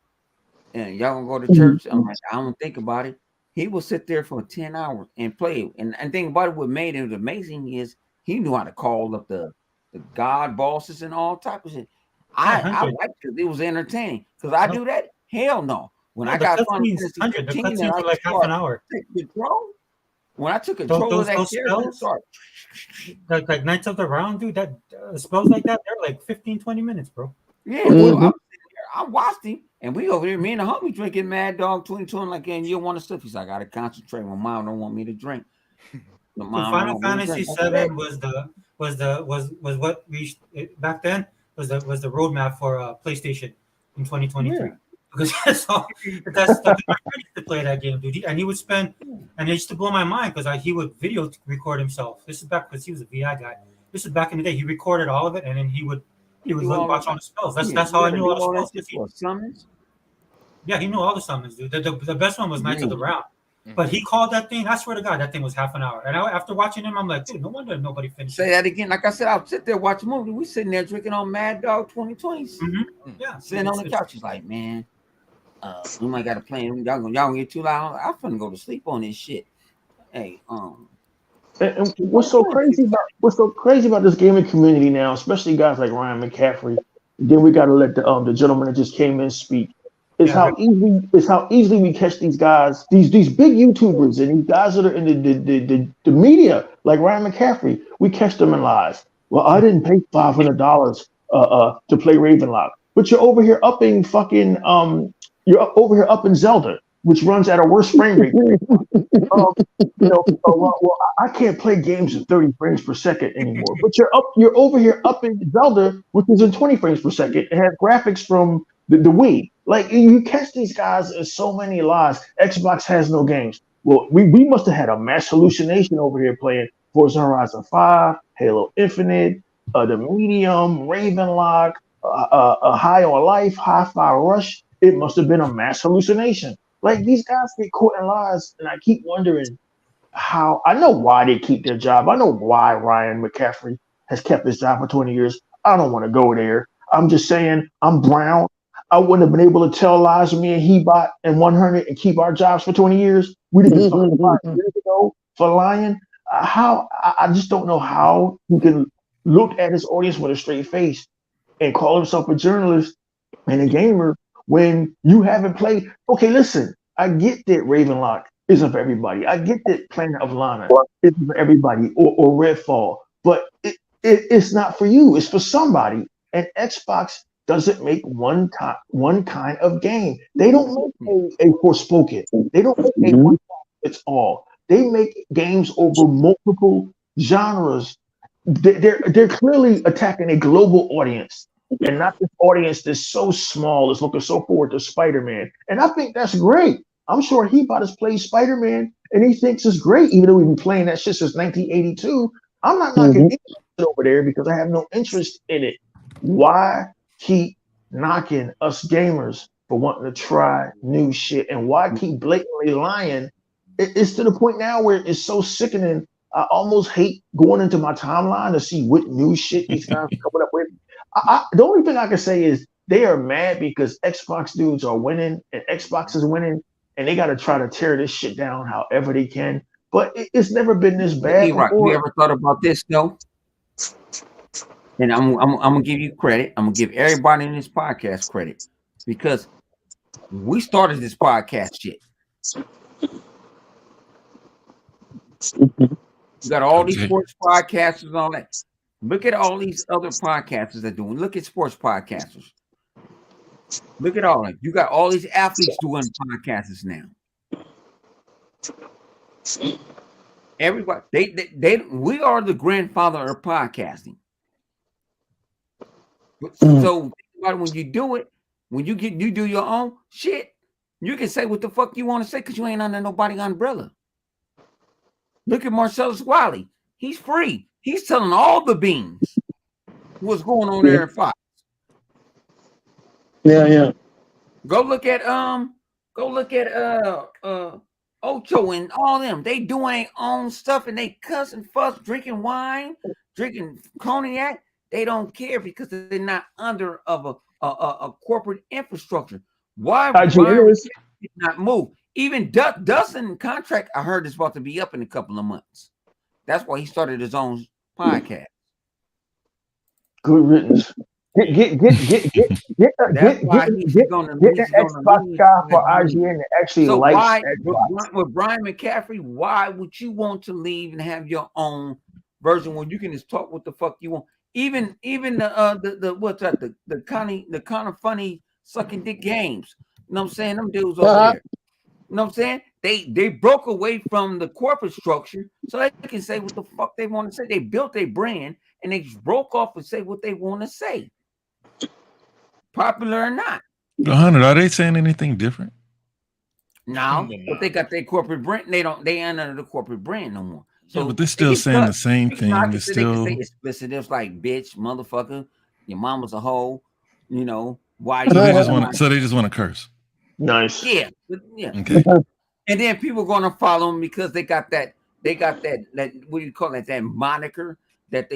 And y'all gonna go to church? I'm like, "I don't think about it." He will sit there for 10 hours and play. And think about it. What made it amazing is he knew how to call up the god bosses and all type of shit. I liked it. It was entertaining because I do that. Hell no. When I got Final Fantasy 15 and I like half an hour. Control. When I took control of that character, like Knights of the Round, dude, that spells like that, they're like 15-20 minutes, bro. Yeah, well, I watched him, and we over here, me and the homie drinking Mad Dog 2020, like, and you don't want to sip. He's like, I gotta concentrate. My mom don't want me to drink. So Final Fantasy 7 was what we back then was the roadmap for PlayStation in 2023. Yeah. Because so that's I used to play that game, dude. And he would spend, and it used to blow my mind because he would video record himself. This is back because he was a VI guy. This is back in the day. He recorded all of it, and then he would watch all the spells. That's how I knew all the spells. Summons? Yeah, he knew all the summons, dude. The best one was Knights of the Round. But he called that thing. I swear to God, that thing was half an hour. And after watching him, I'm like, dude, no wonder nobody finished. Say that again. Like I said, I'll sit there watch a movie. We sitting there drinking on Mad Dog 2020. Yeah, sitting on the couch. He's like, man, we might got to play. Y'all gonna get too loud. I'm finna go to sleep on this shit. Hey, And what's so crazy about this gaming community now, especially guys like Ryan McCaffrey. Then we got to let the gentleman that just came in speak. How easily we catch these guys, these big YouTubers and these guys that are in the media, like Ryan McCaffrey. We catch them in lies. Well, I didn't pay $500 to play Ravenlock, but you're over here upping fucking you're over here upping Zelda, which runs at a worse frame rate. I can't play games at 30 frames per second anymore. But you're over here upping Zelda, which is in 20 frames per second. It has graphics from the Wii. Like, you catch these guys in so many lies. Xbox has no games. Well, we must have had a mass hallucination over here playing Forza Horizon 5, Halo Infinite, the Medium, Ravenlock, High on Life, Hi-Fi Rush. It must have been a mass hallucination. Like, these guys get caught in lies, and I keep wondering how. I know why they keep their job. I know why Ryan McCaffrey has kept his job for 20 years. I don't want to go there. I'm just saying, I'm brown. I wouldn't have been able to tell lies with me and Hebot and 100 and keep our jobs for 20 years. We'd have been talking 5 years ago for lying. I just don't know how he can look at his audience with a straight face and call himself a journalist and a gamer when you haven't played. Okay, listen, I get that Ravenlock isn't for everybody. I get that Planet of Lana isn't for everybody or Redfall, but it's not for you. It's for somebody. And Xbox doesn't make one kind of game. They don't make a Forspoken. They don't make a one it's all. They make games over multiple genres. They're clearly attacking a global audience and not this audience that's so small, that's looking so forward to Spider-Man. And I think that's great. I'm sure he about to play Spider-Man and he thinks it's great, even though we've been playing that shit since 1982. I'm not knocking it over there because I have no interest in it. Why keep knocking us gamers for wanting to try new shit? And why keep blatantly lying? It's to the point now where it's so sickening. I almost hate going into my timeline to see what new shit these guys are coming up with. The only thing I can say is they are mad because Xbox dudes are winning and Xbox is winning. and they got to try to tear this shit down however they can. But it's never been this bad before. You ever thought about this though? And I'm gonna give you credit. I'm gonna give everybody in this podcast credit because we started this podcast shit. You got all these sports podcasters and all that. Look at all these other podcasters that do. Look at sports podcasters. Look at all of them. You got all these athletes doing podcasts now. Everybody, we are the grandfather of podcasting. So when you do it, when you do your own shit, you can say what the fuck you want to say because you ain't under nobody umbrella. Look at Marcellus Wiley. He's free. He's telling all the beans what's going on there at Fox. Yeah. Go look at Ocho and all them. They doing their own stuff and they cuss and fuss, drinking wine, drinking cognac. They don't care because they're not under of a corporate infrastructure. Why would not move? Even Dustin contract, I heard, is about to be up in a couple of months. That's why he started his own podcast. Good riddance. Get the Xbox guy for IGN to actually like Xbox. With Brian McCaffrey, why would you want to leave and have your own version when you can just talk what the fuck you want? Even the what's that the kind of funny sucking dick games. You know what I'm saying? Them dudes over there. You know what I'm saying? They broke away from the corporate structure so they can say what the fuck they want to say. They built a brand and they broke off and say what they want to say. Popular or not. 100, are they saying anything different? No, but they got their corporate brand. They ain't under the corporate brand no more. So yeah, but they're still saying the same thing. It's still they can say explicit. It's like bitch, motherfucker, your mama's a hoe, you know, why so they just want to curse. Nice. Yeah. Okay. And then people are gonna follow them because they got that what do you call it, that moniker that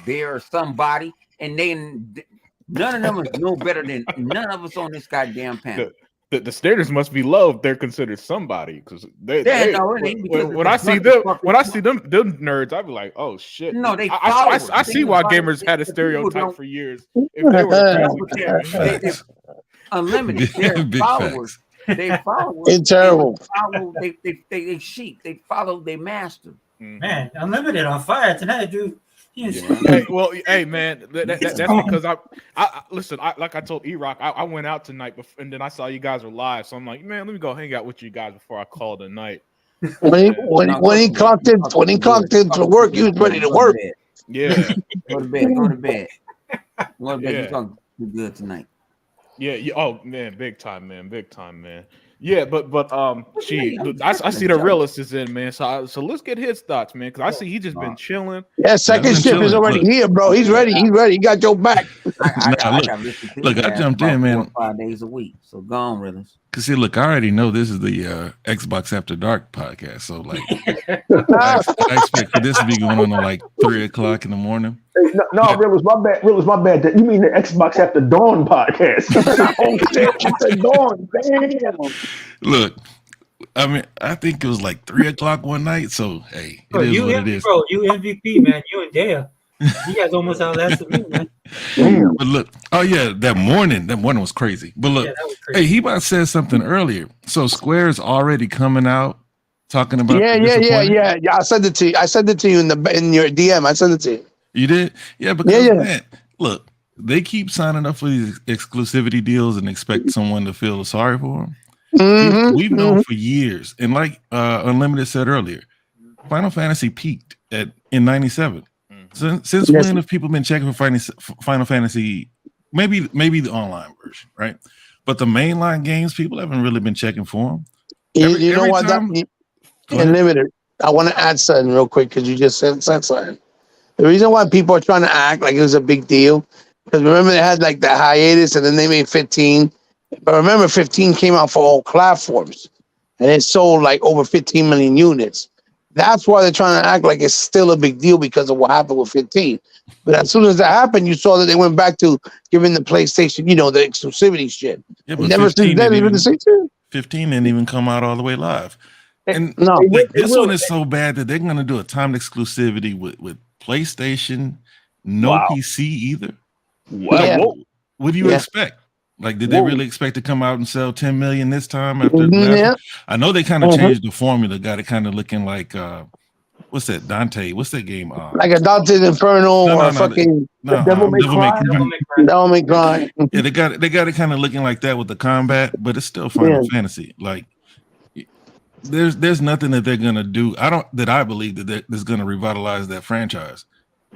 they're somebody, and none of them is no better than none of us on this goddamn panel. The standards must be low. They're considered somebody because when I see them nerds, I'd be like, oh shit. No, they. I see why gamers had a stereotype for years. If they were unlimited, they're followers. They followers. It's terrible. They sheep. They follow their master. Man, Unlimited on fire tonight, dude. Yeah. Hey, man, that's because I listen. Like I told E-Rock, I went out tonight, and then I saw you guys were live, so I'm like, man, let me go hang out with you guys before I call it a night. When he clocked in to work, he was ready to work. Yeah, go to bed. Go to bed. You're talking good tonight. Yeah. Oh man, big time, man. Yeah, but I see the realist is in, man. So let's get his thoughts, man, because I see he just been chilling. Yeah, second shift is already here, bro. He's ready. He got your back. Look, I jumped in, man. 5 days a week. So go on, realist. Cause see, look, I already know this is the Xbox After Dark podcast. So like, I expect for this to be going on at like 3:00 in the morning. No, Realist, my bad. You mean the Xbox After Dawn podcast? Oh shit, after dawn. Damn. Look, I mean, I think it was like 3:00 one night. So hey, it is what it is. Bro, you MVP, man. You and Dale. You guys almost outlasted me, man. Damn. But look, oh yeah, that morning was crazy. But look, hey, he about said something earlier. So Square's already coming out talking about. Yeah. I sent it to you. I sent it to you in your DM. I sent it to you. You did? Yeah, because man, look, they keep signing up for these exclusivity deals and expect someone to feel sorry for them. Mm-hmm. We've known for years, and like Unlimited said earlier, Final Fantasy peaked in '97. Since when have people been checking for Final Fantasy? Maybe the online version, right? But the mainline games, people haven't really been checking for them. You know what? Unlimited. I want to add something real quick because you just said something. The reason why people are trying to act like it was a big deal, because remember they had like the hiatus and then they made 15. But remember, 15 came out for all platforms, and it sold like over 15 million units. That's why they're trying to act like it's still a big deal because of what happened with 15. But as soon as that happened, you saw that they went back to giving the PlayStation, the exclusivity shit. Yeah, but never since then, even the same thing. 15 didn't even come out all the way live. And No, like, this one is so bad that they're going to do a timed exclusivity with PlayStation, no PC either. Wow. Like, what do you expect? Like, did they really expect to come out and sell 10 million this time after last one? I know they kind of changed the formula, got it kind of looking like what's that, Dante? What's that game? Like a Dante's Inferno or fucking Devil May Cry. Devil May Cry. Yeah, they got it kind of looking like that with the combat, but it's still Final Fantasy. Like, there's nothing that they're gonna do. I believe that that's gonna revitalize that franchise.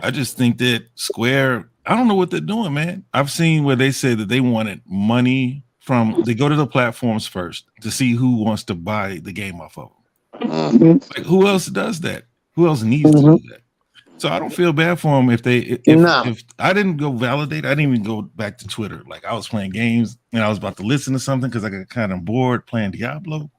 I just think that Square, I don't know what they're doing, man. I've seen where they say that they wanted money from, they go to the platforms first to see who wants to buy the game off of them. Like, who else does that? Who else needs to do that? So I don't feel bad for them if I didn't go validate. I didn't even go back to Twitter. Like, I was playing games and I was about to listen to something because I got kind of bored playing Diablo.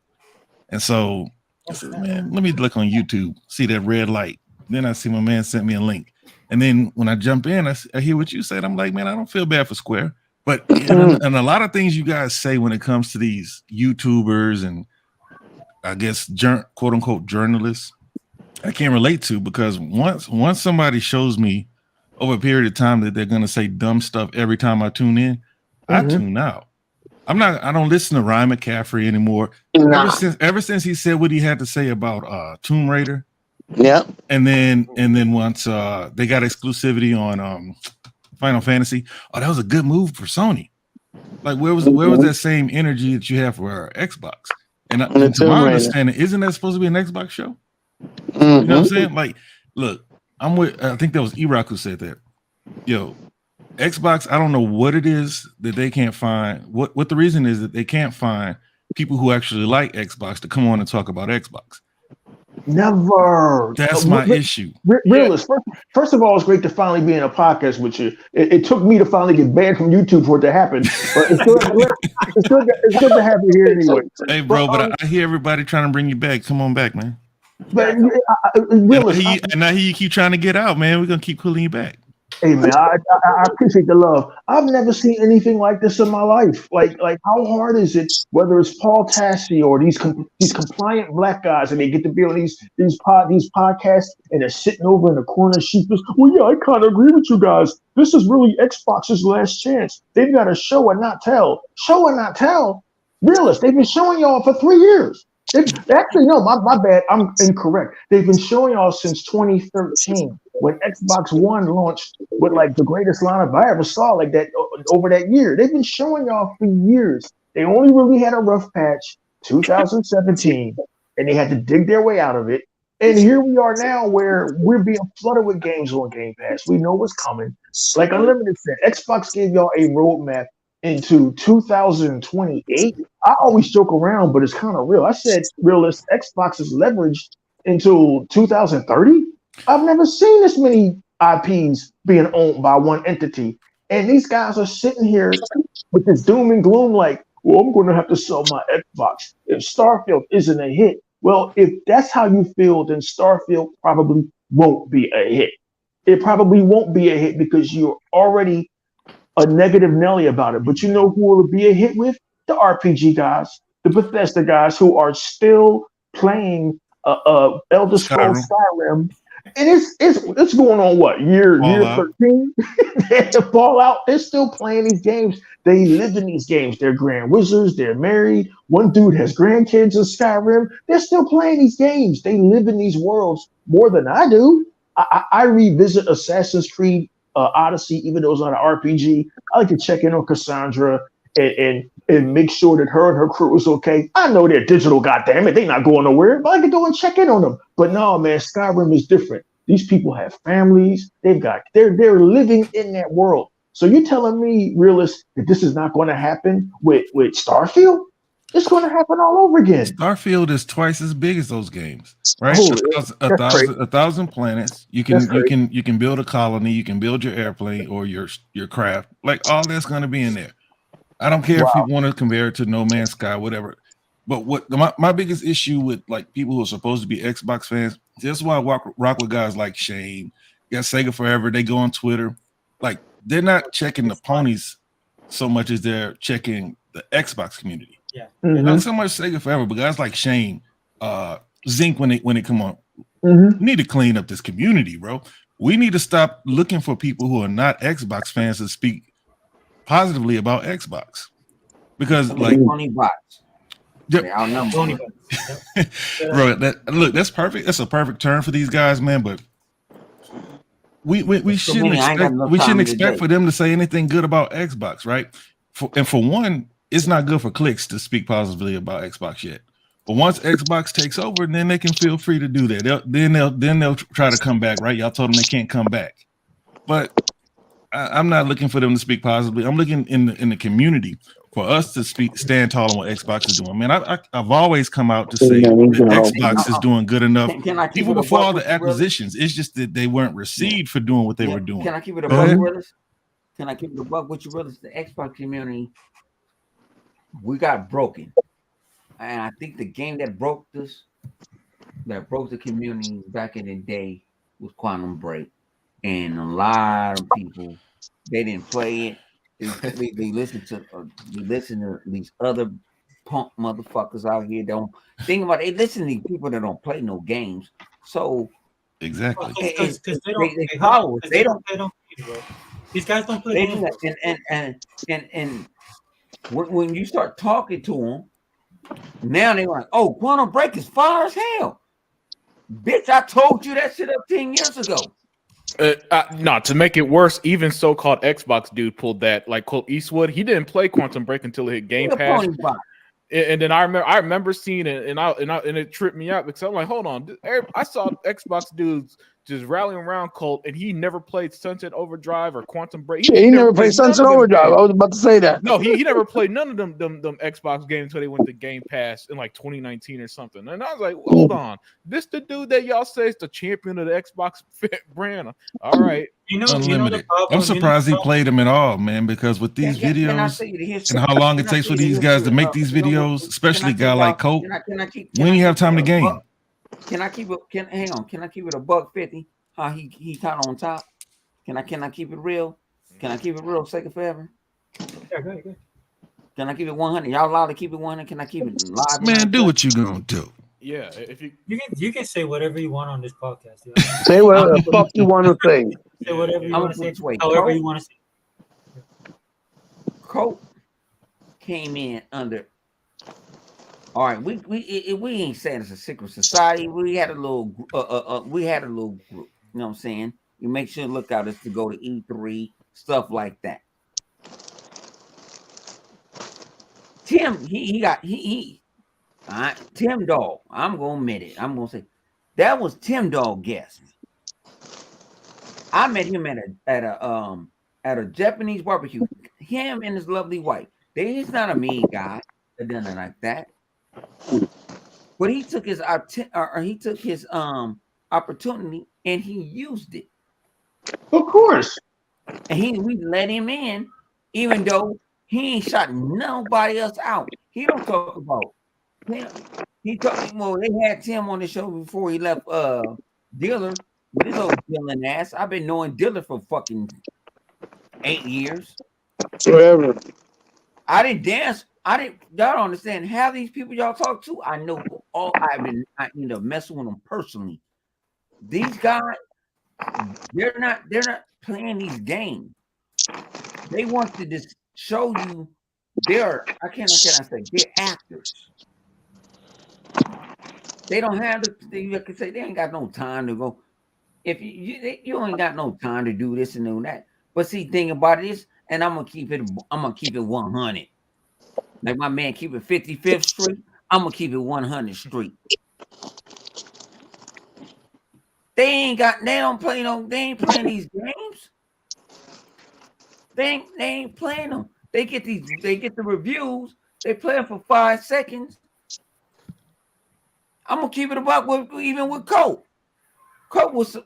And so I said, man, let me look on YouTube, see that red light. Then I see my man sent me a link. And then when I jump in, I hear what you said. I'm like, man, I don't feel bad for Square. But and a lot of things you guys say when it comes to these YouTubers and I guess quote unquote journalists, I can't relate to, because once somebody shows me over a period of time that they're gonna say dumb stuff every time I tune in, I tune out. I don't listen to Ryan McCaffrey anymore. Ever since he said what he had to say about Tomb Raider. Yeah. And then once they got exclusivity on Final Fantasy, that was a good move for Sony. Like, where was that same energy that you have for Xbox? And to my understanding, isn't that supposed to be an Xbox show? You know what I'm saying? Like, look, I think that was E-Rock who said that. Yo, Xbox, I don't know what it is that they can't find. What the reason is that they can't find people who actually like Xbox to come on and talk about Xbox. Never. That's my issue. Realist. First of all, it's great to finally be in a podcast with you. It took me to finally get banned from YouTube for it to happen, but it's good to have you here anyway. Hey, bro, but I hear everybody trying to bring you back. Come on back, man. But Realist, and I hear you keep trying to get out, man. We're gonna keep pulling you back. Hey man, I appreciate the love. I've never seen anything like this in my life. Like how hard is it? Whether it's Paul Tassi or these compliant black guys, and they get to be on these podcasts, and they're sitting over in the corner, sheepish. Well, yeah, I kind of agree with you guys. This is really Xbox's last chance. They've got to show and not tell. Show and not tell. Realist, they've been showing y'all for 3 years. Actually, no, my bad. I'm incorrect. They've been showing y'all since 2013 when Xbox One launched with like the greatest lineup I ever saw like that over that year. They've been showing y'all for years. They only really had a rough patch 2017, and they had to dig their way out of it. And here we are now where we're being flooded with games on Game Pass. We know what's coming. Like Unlimited said, Xbox gave y'all a roadmap into 2028. I always joke around, but it's kind of real. I said, realist, Xbox is leveraged into 2030. I've never seen this many IPs being owned by one entity. And these guys are sitting here with this doom and gloom like, well, I'm going to have to sell my Xbox if Starfield isn't a hit. Well, if that's how you feel, then Starfield probably won't be a hit. It probably won't be a hit because you're already a negative Nelly about it. But you know who will be a hit with? The RPG guys, the Bethesda guys who are still playing Elder Scrolls Skyrim. And it's going on what year 13? The Fallout. They're still playing these games. They live in these games. They're grand wizards. They're married. One dude has grandkids in Skyrim. They're still playing these games. They live in these worlds more than I do. I revisit Assassin's Creed Odyssey, even though it's not an RPG. I like to check in on Cassandra and make sure that her and her crew is okay. I know they're digital, goddammit. They're not going nowhere, but I can go and check in on them. But no, man, Skyrim is different. These people have families. They're living in that world. So you're telling me, realist, that this is not going to happen with Starfield? It's going to happen all over again. Starfield is twice as big as those games, right? A thousand planets. You can build a colony. You can build your airplane or your craft. Like, all that's going to be in there. I don't care if you want to compare it to No Man's Sky, whatever. But what my biggest issue with like people who are supposed to be Xbox fans, that's why I rock with guys like Shane, got Sega Forever. They go on Twitter, like they're not checking the ponies so much as they're checking the Xbox community. Yeah. Not so much Sega Forever, but guys like Shane, Zinc when it come on, Mm-hmm. we need to clean up this community, bro. We need to stop looking for people who are not Xbox fans to speak positively about Xbox. Because like Tony bots. Yep. They outnumber. Tony bro, that's perfect. That's a perfect term for these guys, man. But we shouldn't expect for them to say anything good about Xbox, right? For one, it's not good for clicks to speak positively about Xbox yet. But once Xbox takes over, then they can feel free to do that. They'll try to come back, right? Y'all told them they can't come back. But I'm not looking for them to speak positively. I'm looking in the community for us to stand tall on what Xbox is doing. Man, I've always come out to say that Xbox is doing good enough, even before all the acquisitions. It's just that they weren't received for doing what they were doing. Can I keep it a buck, Willis? Can I keep it a buck with you, Willis? The Xbox community, we got broken. And I think the game that broke the community back in the day was Quantum Break. And a lot of people, they didn't play it. They listen to these other punk motherfuckers out here. Don't think about it. They listen to these people that don't play no games. So exactly, because they don't. These guys don't play games. And when you start talking to them, now they're like, "Oh, Quantum Break is fire as hell." Bitch, I told you that shit up 10 years ago. Not to make it worse, even so-called Xbox dude pulled that. Like Colt Eastwood, he didn't play Quantum Break until it hit Game Pass. And then I remember seeing it, and it tripped me out because I'm like, hold on, I saw Xbox dudes just rallying around Colt, and he never played Sunset Overdrive or Quantum Break. He never played Sunset Overdrive. I was about to say that. No, he never played none of them Xbox games until they went to Game Pass in like 2019 or something. And I was like, hold on, this the dude that y'all say is the champion of the Xbox brand? All right, Unlimited. I'm surprised he played them at all, man, because with these videos and how long it takes for these guys to make these videos, especially a guy like Colt, we ain't have time to game. Can I keep it? Hang on. Can I keep it $150? How he kind of on top? Can I keep it real? Can I keep it real? Sega Forever. Yeah, good. Can I keep it 100? Y'all allowed to keep it 100? Can I keep it live? Man, do what you gonna do. Yeah, if you can say whatever you want on this podcast. Say whatever the fuck you want to say. Say whatever you want to say. However you want to say. Colt came in under. All right, we ain't saying it's a secret society. We had a little group. You know what I'm saying? You make sure to look out is to go to E3, stuff like that. Tim, Tim Dog. I'm gonna admit it. I'm gonna say that was Tim Dog guest. I met him at a Japanese barbecue. Him and his lovely wife. He's not a mean guy or nothing like that. But he took his opportunity and he used it. Of course. And we let him in, even though he ain't shot nobody else out. He don't talk about him. He talked. Well, they had Tim on the show before he left. Diller with his old Dylan ass. I've been knowing Diller for fucking 8 years. Forever. I didn't dance. Y'all don't understand. Half these people y'all talk to, I know all. I messing with them personally. These guys, they're not playing these games. They want to just show you they're actors. They don't have you can say they ain't got no time to go. If you ain't got no time to do this and do that. But see, thing about it is, and I'm gonna keep it 100. Like my man keep it 55th Street, I'm gonna keep it 100th Street. They ain't playing these games. They ain't playing them. They get the reviews, they play them for 5 seconds. I'm gonna keep it about even with Colt. Colt was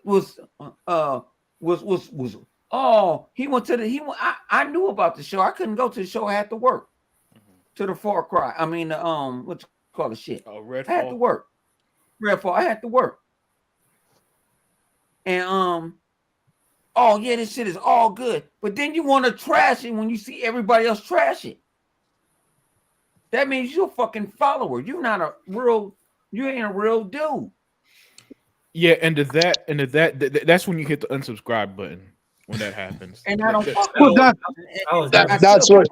he went to I knew about the show. I couldn't go to the show, I had to work. To the Far Cry. I mean, what you call the shit? Oh, Redfall. I had to work. Redfall. I had to work. And oh yeah, this shit is all good. But then you want to trash it when you see everybody else trash it. that means you're a fucking follower. You're not a real. You ain't a real dude. Yeah, and that's when you hit the unsubscribe button when that happens. And I don't.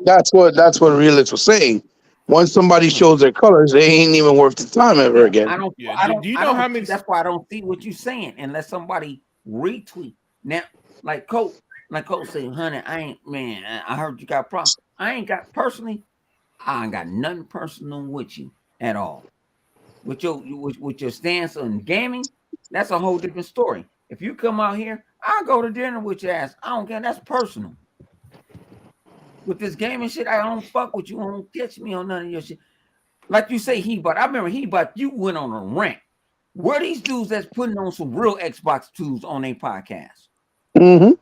That's what realists were saying. Once somebody shows their colors, they ain't even worth the time ever again. I don't. Yeah. I don't. Do you I know don't how see- many? That's why I don't see what you're saying unless somebody retweet. Now, like Coach said, honey, I ain't man. I heard you got problems. I ain't got nothing personal with you at all. With your stance on gaming, that's a whole different story. If you come out here, I'll go to dinner with your ass. I don't care. That's personal. With this gaming shit, I don't fuck with you. I don't catch me on none of your shit. Like you say, I remember you went on a rant. Where these dudes that's putting on some real Xbox 2s on their podcast? Mm-hmm.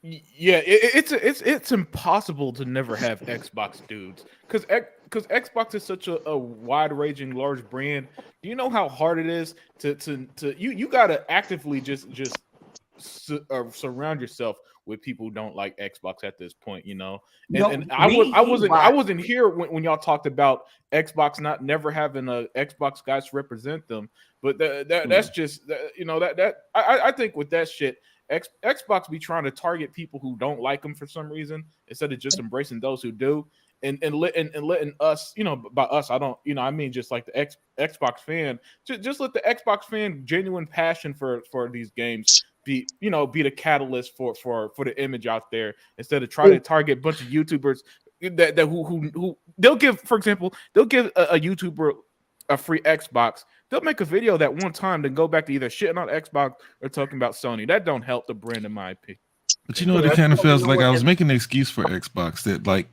Yeah, it's impossible to never have Xbox dudes because Xbox is such a wide-ranging, large brand. Do you know how hard it is to you gotta actively just surround yourself with people who don't like Xbox at this point, you know. I wasn't here when y'all talked about Xbox never having a Xbox guys represent them, but that's just you know that I think with that shit. Xbox be trying to target people who don't like them for some reason instead of just embracing those who do, and letting us, you know, by us I don't, you know, I mean just like the Xbox fan, just let the Xbox fan genuine passion for these games be the catalyst for the image out there instead of trying to target a bunch of YouTubers that who they'll give, for example, they'll give a YouTuber a free Xbox. They'll make a video that one time, then go back to either shitting on Xbox or talking about Sony. That don't help the brand, in my opinion. But you know what, it kind of feels like I was making an excuse for Xbox that like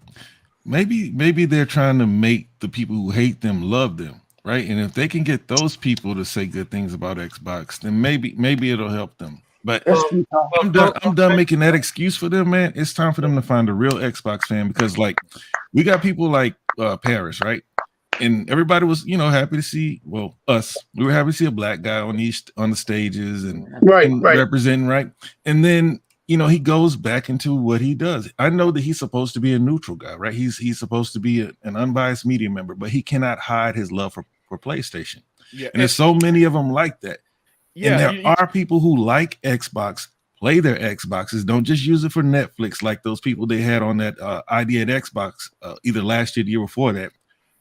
maybe they're trying to make the people who hate them love them, right? And if they can get those people to say good things about Xbox, then maybe it'll help them. But I'm done making that excuse for them, man. It's time for them to find a real Xbox fan because like we got people like Paris, right? And everybody was, you know, happy to see. Well, us, we were happy to see a black guy on the stages and representing, right. And then, you know, he goes back into what he does. I know that he's supposed to be a neutral guy, right? He's supposed to be an unbiased media member, but he cannot hide his love for PlayStation. Yeah, and there's so many of them like that. Yeah, and there are people who like Xbox, play their Xboxes, don't just use it for Netflix like those people they had on that idea at Xbox either last year, the year before that.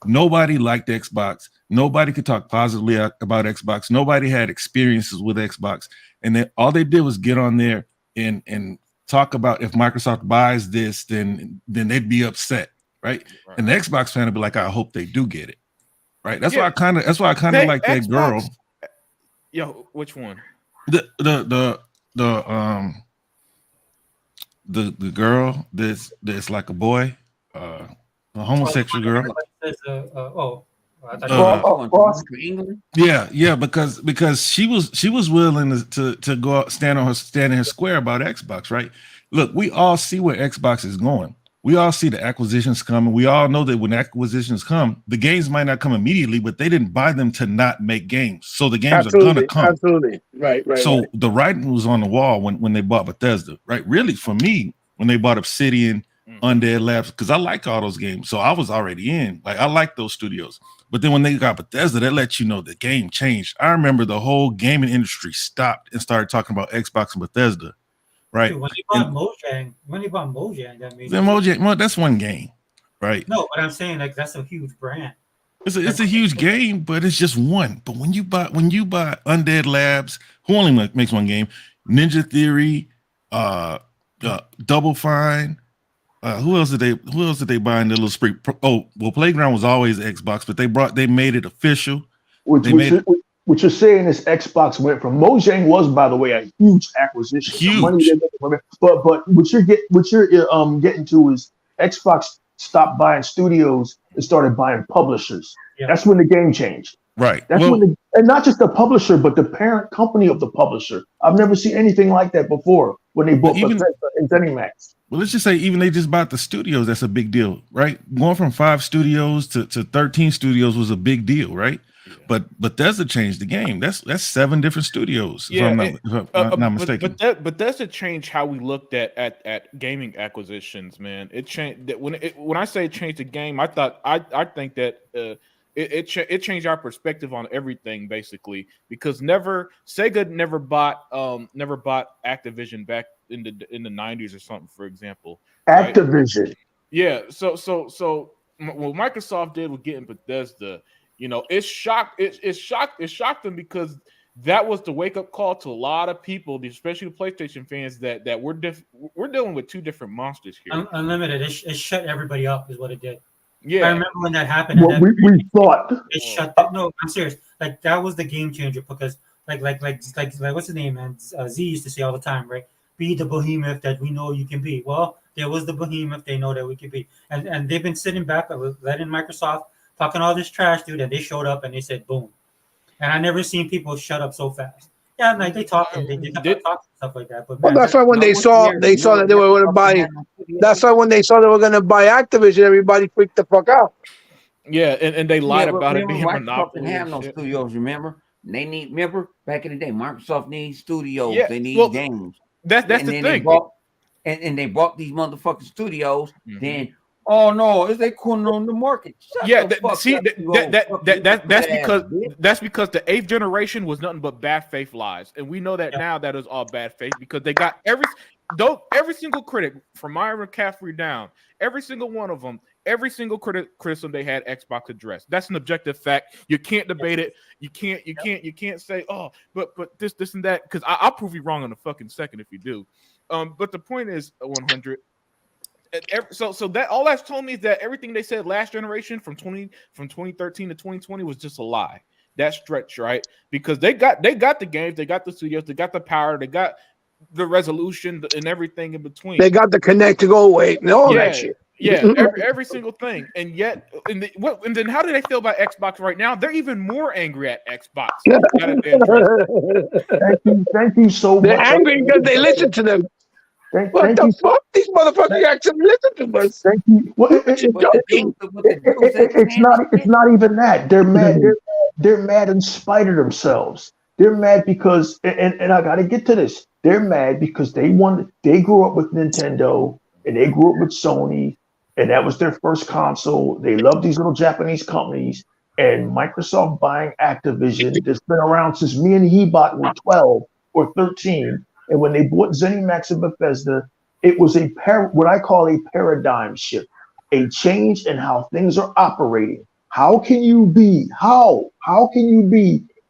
Nobody liked Xbox. Nobody could talk positively about Xbox. Nobody had experiences with Xbox. And then all they did was get on there and talk about if Microsoft buys this, then they'd be upset, right? And the Xbox fan would be like, I hope they do get it, right? That's why I kind of like that Xbox, girl. Yo, which one? The girl that's like a boy, a homosexual girl. Yeah, because she was willing to go out, stand in her square about Xbox, right? Look, we all see where Xbox is going. We all see the acquisitions coming. We all know that when acquisitions come, the games might not come immediately, but they didn't buy them to not make games. So the games are gonna come. Absolutely. Right. So the writing was on the wall when they bought Bethesda, right? Really, for me, when they bought Obsidian, Undead Labs, because I like all those games. So I was already in. Like I like those studios. But then when they got Bethesda, that let you know the game changed. I remember the whole gaming industry stopped and started talking about Xbox and Bethesda. Right. Dude, when you bought Mojang, that means Mojang, well, that's one game, right? No, but I'm saying like that's a huge brand. It's a huge game, but it's just one. But when you buy Undead Labs, who only makes one game, Ninja Theory, Double Fine, who else did they buy in the little spree? Oh, well, Playground was always Xbox, but they made it official. What you're saying is Xbox went from Mojang was, by the way, a huge acquisition. Huge. But what you're getting to is Xbox stopped buying studios and started buying publishers. Yeah. That's when the game changed. Right. That's and not just the publisher, but the parent company of the publisher. I've never seen anything like that before when they bought Bethesda and ZeniMax. Well, let's just say even they just bought the studios. That's a big deal, right? Going from 5 studios to 13 studios was a big deal, right? But Bethesda changed the game. That's 7 different studios. If I'm not mistaken. But Bethesda changed how we looked at gaming acquisitions. Man, it changed. When I say change the game, I think that it changed our perspective on everything basically, because Sega never bought Activision back in the 90s or something, for example. Activision. Right? Yeah. So what Microsoft did with getting Bethesda, it shocked them, because that was the wake up call to a lot of people, especially the PlayStation fans, that we're dealing with 2 different monsters here. Unlimited, it shut everybody up, is what it did. Yeah, I remember when that happened. What we thought. It shut them. No, I'm serious. Like, that was the game changer, because like what's his name, man? Z used to say all the time, right? Be the behemoth that we know you can be. Well, there was the behemoth they know that we can be, and they've been sitting back, letting Microsoft talking all this trash, dude, and they showed up and they said boom. And I never seen people shut up so fast. Yeah, like they talk and they talk stuff like that. But man, that's why when they saw that they were going to buy, that's why when they saw they were going to buy Activision, everybody freaked the fuck out. Yeah, and they lied about it being a monopoly. Microsoft didn't have no studios, remember? Remember back in the day, Microsoft needs studios. Yeah, they need games. That's the thing. And they bought these motherfucking studios. Then, oh no, is they couldn't on the market? That's because the 8th generation was nothing but bad faith lies, and we know that now that is all bad faith, because they got every single critic from Myra McCaffrey down, every single one of them, every single criticism they had, Xbox addressed. That's an objective fact. You can't debate it. You can't say, oh, but this and that, because I'll prove you wrong in a fucking second if you do. But the point is, 100. So that all that's told me is that everything they said last generation from 2013 to 2020 was just a lie. That stretch, right? Because they got the games, they got the studios, they got the power, they got the resolution and everything in between. They got the Connect to go away and all that shit. Yeah, every single thing. And yet, and then how do they feel about Xbox right now? They're even more angry at Xbox. Thank you so much. They're angry because they listen to them. What the fuck? These motherfuckers actually listen to us. Thank you. Well, it's not even that. They're mad. They're mad in spite of themselves. They're mad because, and I got to get to this. They're mad because they grew up with Nintendo and they grew up with Sony, and that was their first console. They love these little Japanese companies, and Microsoft buying Activision that's been around since me and Hebot were 12 or 13. And when they bought ZeniMax and Bethesda, it was what I call a paradigm shift, a change in how things are operating. How can you be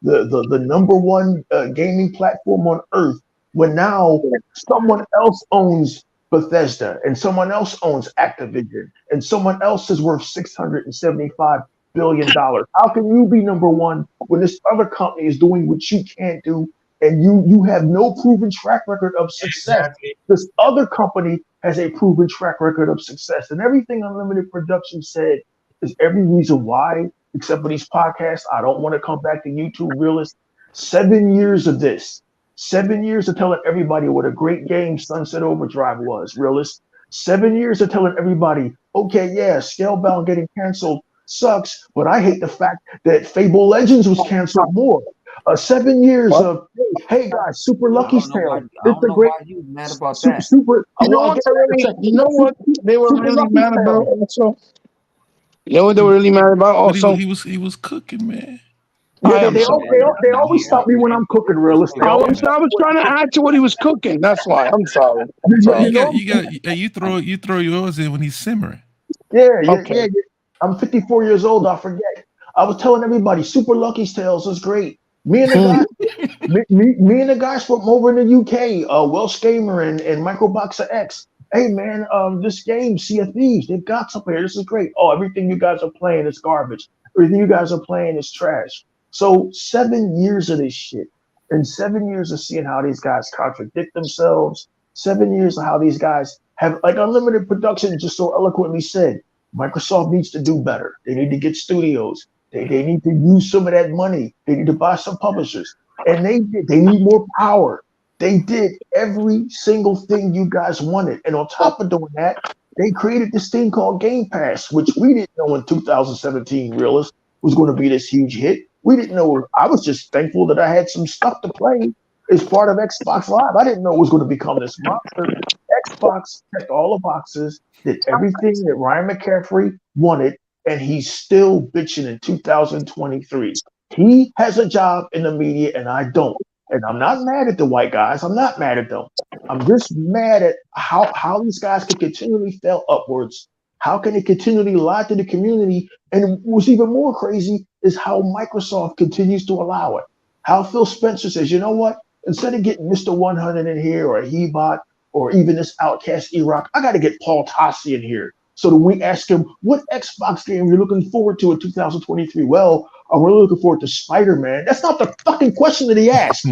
the number one gaming platform on earth when now someone else owns Bethesda and someone else owns Activision and someone else is worth $675 billion? How can you be number one when this other company is doing what you can't do? And you have no proven track record of success. Exactly. This other company has a proven track record of success. And everything Unlimited Production said is every reason why, except for these podcasts, I don't want to come back to YouTube, Realist. 7 years of this. 7 years of telling everybody what a great game Sunset Overdrive was, Realist. 7 years of telling everybody, okay, yeah, Scalebound getting canceled sucks, but I hate the fact that Fable Legends was canceled more. 7 years of hey guys, Super Lucky's Tale. It's a great. You mad about that? Super. You know what they were really mad about also. You know what they were really mad about also. He was cooking, man. Yeah, they always stop me when I'm cooking, Realist. I was trying to add to what he was cooking. That's why. I'm sorry. You throw yours in when he's simmering. Yeah. I'm 54 years old. I forget. I was telling everybody, Super Lucky's Tales is great. Me and the guys from over in the UK, Welsh Gamer and Microboxer X. Hey man, this game, Sea of Thieves, they've got something here. This is great. Oh, everything you guys are playing is garbage. Everything you guys are playing is trash. So 7 years of this shit, and 7 years of seeing how these guys contradict themselves. 7 years of how these guys have, like Unlimited Production just so eloquently said, Microsoft needs to do better. They need to get studios. They need to use some of that money. They need to buy some publishers. And they did. They need more power. They did every single thing you guys wanted. And on top of doing that, they created this thing called Game Pass, which we didn't know in 2017, Realist, was going to be this huge hit. We didn't know. I was just thankful that I had some stuff to play as part of Xbox Live. I didn't know it was going to become this monster. Xbox checked all the boxes, did everything that Ryan McCaffrey wanted, and he's still bitching in 2023. He has a job in the media, and I don't. And I'm not mad at the white guys. I'm not mad at them. I'm just mad at how these guys can continually fail upwards. How can they continually lie to the community? And what's even more crazy is how Microsoft continues to allow it. How Phil Spencer says, you know what? Instead of getting Mr. 100 in here or a Hebot or even this Outcast E-Rock, I got to get Paul Tassi in here. So that we ask him, what Xbox game you're looking forward to in 2023? Well, I'm really looking forward to Spider-Man. That's not the fucking question that he asked.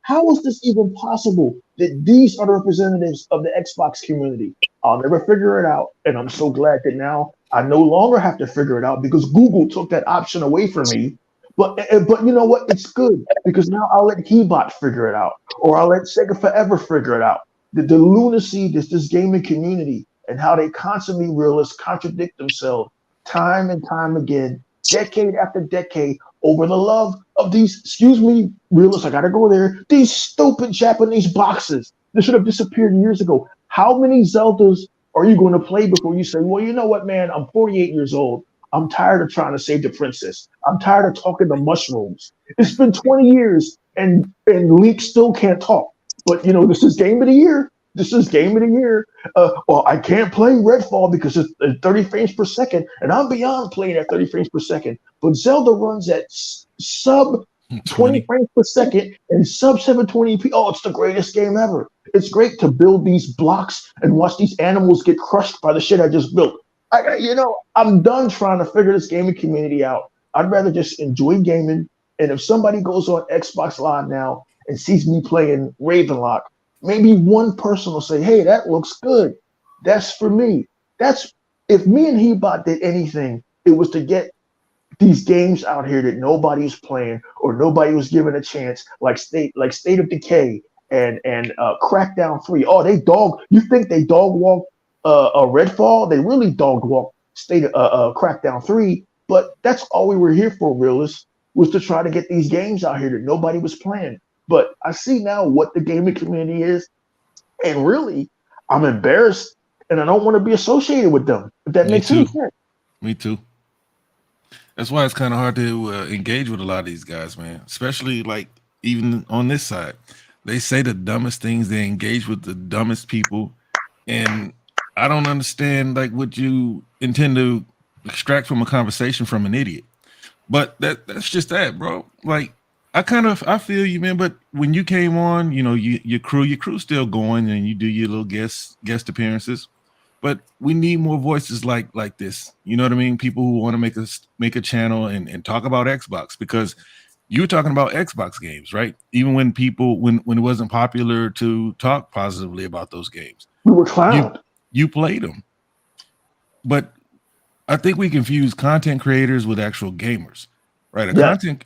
How is this even possible that these are the representatives of the Xbox community? I'll never figure it out, and I'm so glad that now I no longer have to figure it out because Google took that option away from me. But you know what? It's good because now I'll let Hebot figure it out, or I'll let Sega Forever figure it out. The lunacy that's this gaming community and how they constantly realists contradict themselves time and time again, decade after decade, over the love of these, excuse me, realists, I gotta go there, these stupid Japanese boxes that should have disappeared years ago. How many Zeldas are you going to play before you say, well, you know what, man, I'm 48 years old. I'm tired of trying to save the princess. I'm tired of talking to mushrooms. It's been 20 years and Link still can't talk. But, you know, this is game of the year. This is game of the year. Well, I can't play Redfall because it's 30 frames per second, and I'm beyond playing at 30 frames per second. But Zelda runs at sub 20 frames per second and sub 720p. Oh, it's the greatest game ever. It's great to build these blocks and watch these animals get crushed by the shit I just built. I'm done trying to figure this gaming community out. I'd rather just enjoy gaming. And if somebody goes on Xbox Live now and sees me playing Ravenlock, maybe one person will say, hey, that looks good. That's for me. That's if me and Hebot did anything, it was to get these games out here that nobody was playing or nobody was given a chance, like State of Decay and Crackdown 3. Oh, you think they dog walk a Redfall? They really dog walk Crackdown 3, but that's all we were here for, realists, was to try to get these games out here that nobody was playing. But I see now what the gaming community is, and really, I'm embarrassed, and I don't want to be associated with them. If that makes any sense. Me too. That's why it's kind of hard to engage with a lot of these guys, man. Especially like even on this side, they say the dumbest things. They engage with the dumbest people, and I don't understand like what you intend to extract from a conversation from an idiot. But that's just that, bro. Like. I feel you, man. But when you came on, you know, your crew's still going, and you do your little guest appearances. But we need more voices like this. You know what I mean? People who want to make a channel and talk about Xbox, because you were talking about Xbox games, right? Even when it wasn't popular to talk positively about those games, we were clowned. You played them, but I think we confuse content creators with actual gamers. Right,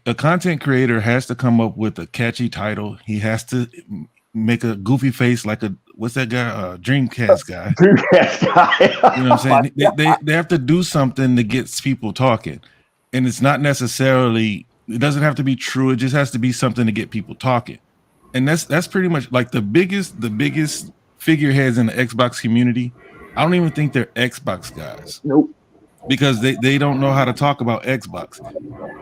a content creator has to come up with a catchy title. He has to make a goofy face like what's that guy? Dreamcast guy. Dreamcast guy. You know what I'm saying? They have to do something that gets people talking, and it's not necessarily. It doesn't have to be true. It just has to be something to get people talking, and that's pretty much like the biggest figureheads in the Xbox community. I don't even think they're Xbox guys. Nope. Because they don't know how to talk about Xbox.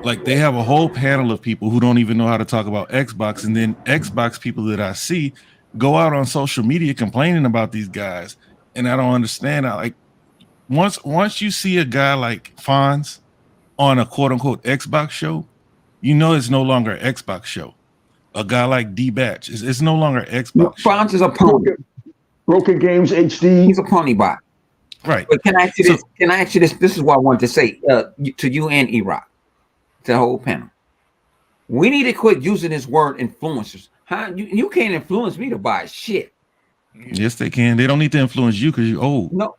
Like they have a whole panel of people who don't even know how to talk about Xbox, and then Xbox people that I see go out on social media complaining about these guys, and I don't understand. Like once you see a guy like Fonz on a quote unquote Xbox show, you know it's no longer an Xbox show. A guy like D-Batch, it's no longer Xbox. Fonz is a pony. Broken Games HD. He's a pony bot. Right. But can I ask you this? This is what I wanted to say to you and E-Rock, to the whole panel. We need to quit using this word influencers. Huh? You can't influence me to buy shit. Yes, they can. They don't need to influence you because you're old. No,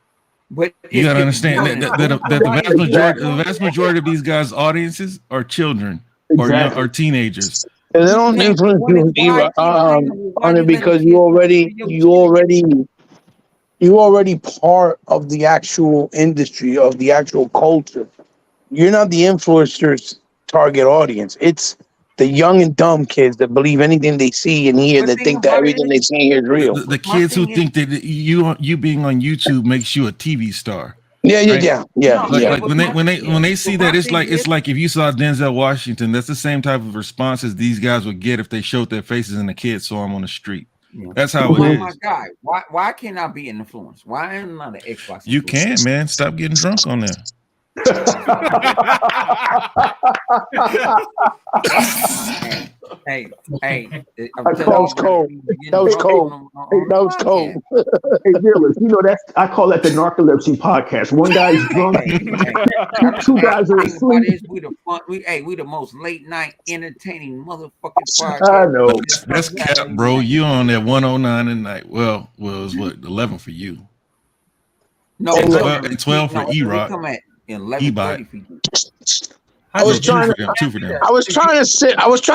but you gotta understand that the vast majority of these guys' audiences are children or teenagers. And they don't influence you either, because you already part of the actual industry, of the actual culture. you're not the influencer's target audience. It's the young and dumb kids that believe anything they see and hear, that think that everything they see and hear is real. The kids who think that you being on YouTube makes you a TV star. Yeah. Like when they see that, it's like if you saw Denzel Washington, that's the same type of response as these guys would get if they showed their faces and the kids saw them on the street. That's how it is. My guy, why can't I be influenced? Why am I not an Xbox? You can, man. Stop getting drunk on there. Hey, That was cold. That was cold. That was cold. Hey, Gillis, I call that the narcolepsy podcast. One guy's drunk, two guys are asleep. We the most late night entertaining motherfucking podcast. I know. That's cap, bro. You on at 109 at night. Well, it was what 11 for you. No, 12 for E-Rock. Come at 11:30 for you. I was trying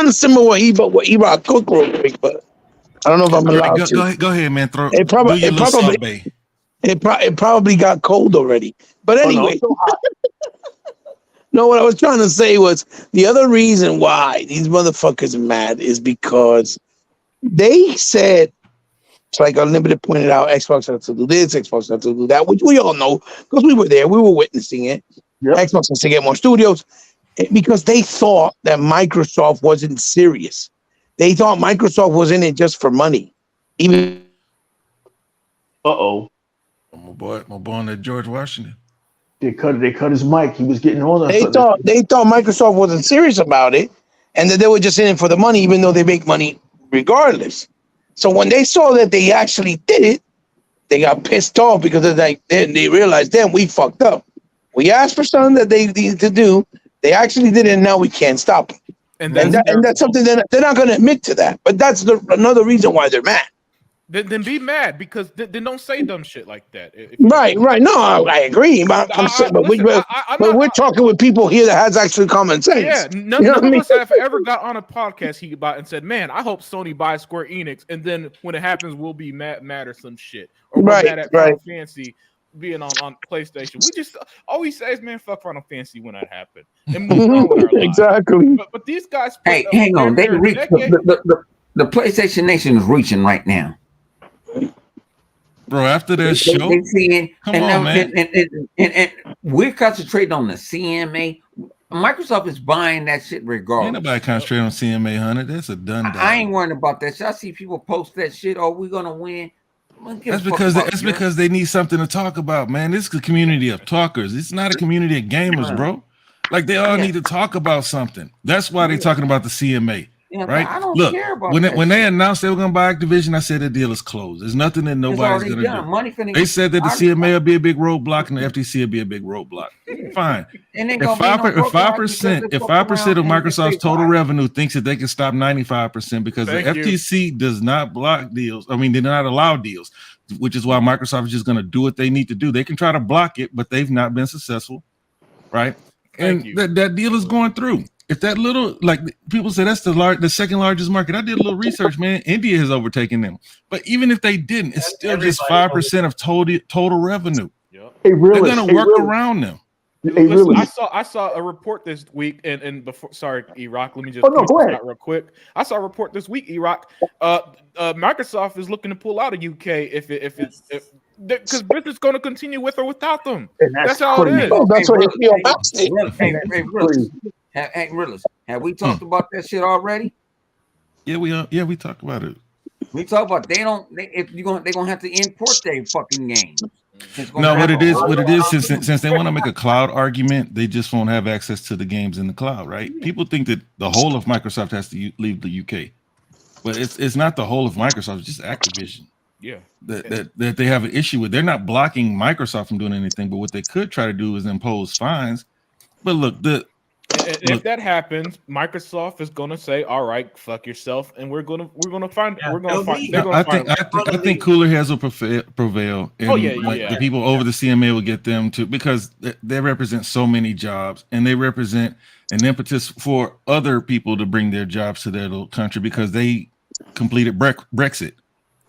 to simmer what E-Rock cooked real quick, but I don't know if I'm allowed to. Go ahead, man. It probably got cold already. But anyway, no, what I was trying to say was the other reason why these motherfuckers are mad is because they said, it's like Unlimited pointed out, Xbox has to do this, Xbox has to do that, which we all know because we were there, we were witnessing it. Yep. Xbox has to get more studios. Because they thought that Microsoft wasn't serious. They thought Microsoft was in it just for money. Even my boy on that George Washington. They cut his mic. He was getting on. They thought Microsoft wasn't serious about it, and that they were just in it for the money, even though they make money regardless. So when they saw that they actually did it, they got pissed off because they realized, damn, we fucked up. We asked for something that they needed to do. They actually did it, and now we can't stop them. And that's something they're not going to admit to that. But that's another reason why they're mad. Then be mad because then don't say dumb shit like that. Right. No, I agree. But we're talking with people here that has actually common sense. Yeah, none of us have ever got on a podcast and said, "Man, I hope Sony buys Square Enix," and then when it happens, we'll be mad or some shit, or we're mad at Final Fantasy being on PlayStation. We just all we say is, "Man, fuck Final Fantasy" when that happened, and move on with our lives. Exactly. But these guys, hey, hang on, they reach the PlayStation Nation is reaching right now. Bro, after that show, and we're concentrating on the CMA. Microsoft is buying that shit regardless. Ain't nobody concentrating on CMA 100. That's a done deal. I ain't worrying about that shit. I see people post that shit. Oh, we're gonna win. That's because they need something to talk about, man. This is a community of talkers. It's not a community of gamers, bro. Like they all need to talk about something. That's why they're talking about the CMA. Yeah, right? I don't Look, care about when they announced they were going to buy Activision, I said the deal is closed. There's nothing that nobody's going to do. They said that the CMA will be a big roadblock and the FTC will be a big roadblock. Fine. If 5% of Microsoft's total revenue thinks that they can stop 95% because the FTC does not block deals. I mean, they do not allow deals, which is why Microsoft is just going to do what they need to do. They can try to block it, but they've not been successful, right? And that deal is going through. If that little, like people say, that's the second largest market. I did a little research, man. India has overtaken them. But even if they didn't, it's still just 5% of total revenue. Yep. They're going to work around them. Listen, I saw a report this week, and before, sorry, E-Rock, let me just real quick. I saw a report this week, E-Rock. Microsoft is looking to pull out of UK if because business is going to continue with or without them. That's how it is. That's what it feels. Hey, Riddlers, have we talked about that shit already? Yeah, we talked about it. We talk about they're gonna have to import their fucking games. No, what it is, since they want to make a cloud argument, they just won't have access to the games in the cloud, right? People think that the whole of Microsoft has to leave the UK, but it's not the whole of Microsoft. It's just Activision. Yeah, that they have an issue with. They're not blocking Microsoft from doing anything, but what they could try to do is impose fines. But look, if that happens, Microsoft is going to say, "All right, fuck yourself," and we're going to find. I think cooler heads will prevail. And the people over the CMA will get them to, because they represent so many jobs, and they represent an impetus for other people to bring their jobs to their little country because they completed Brexit.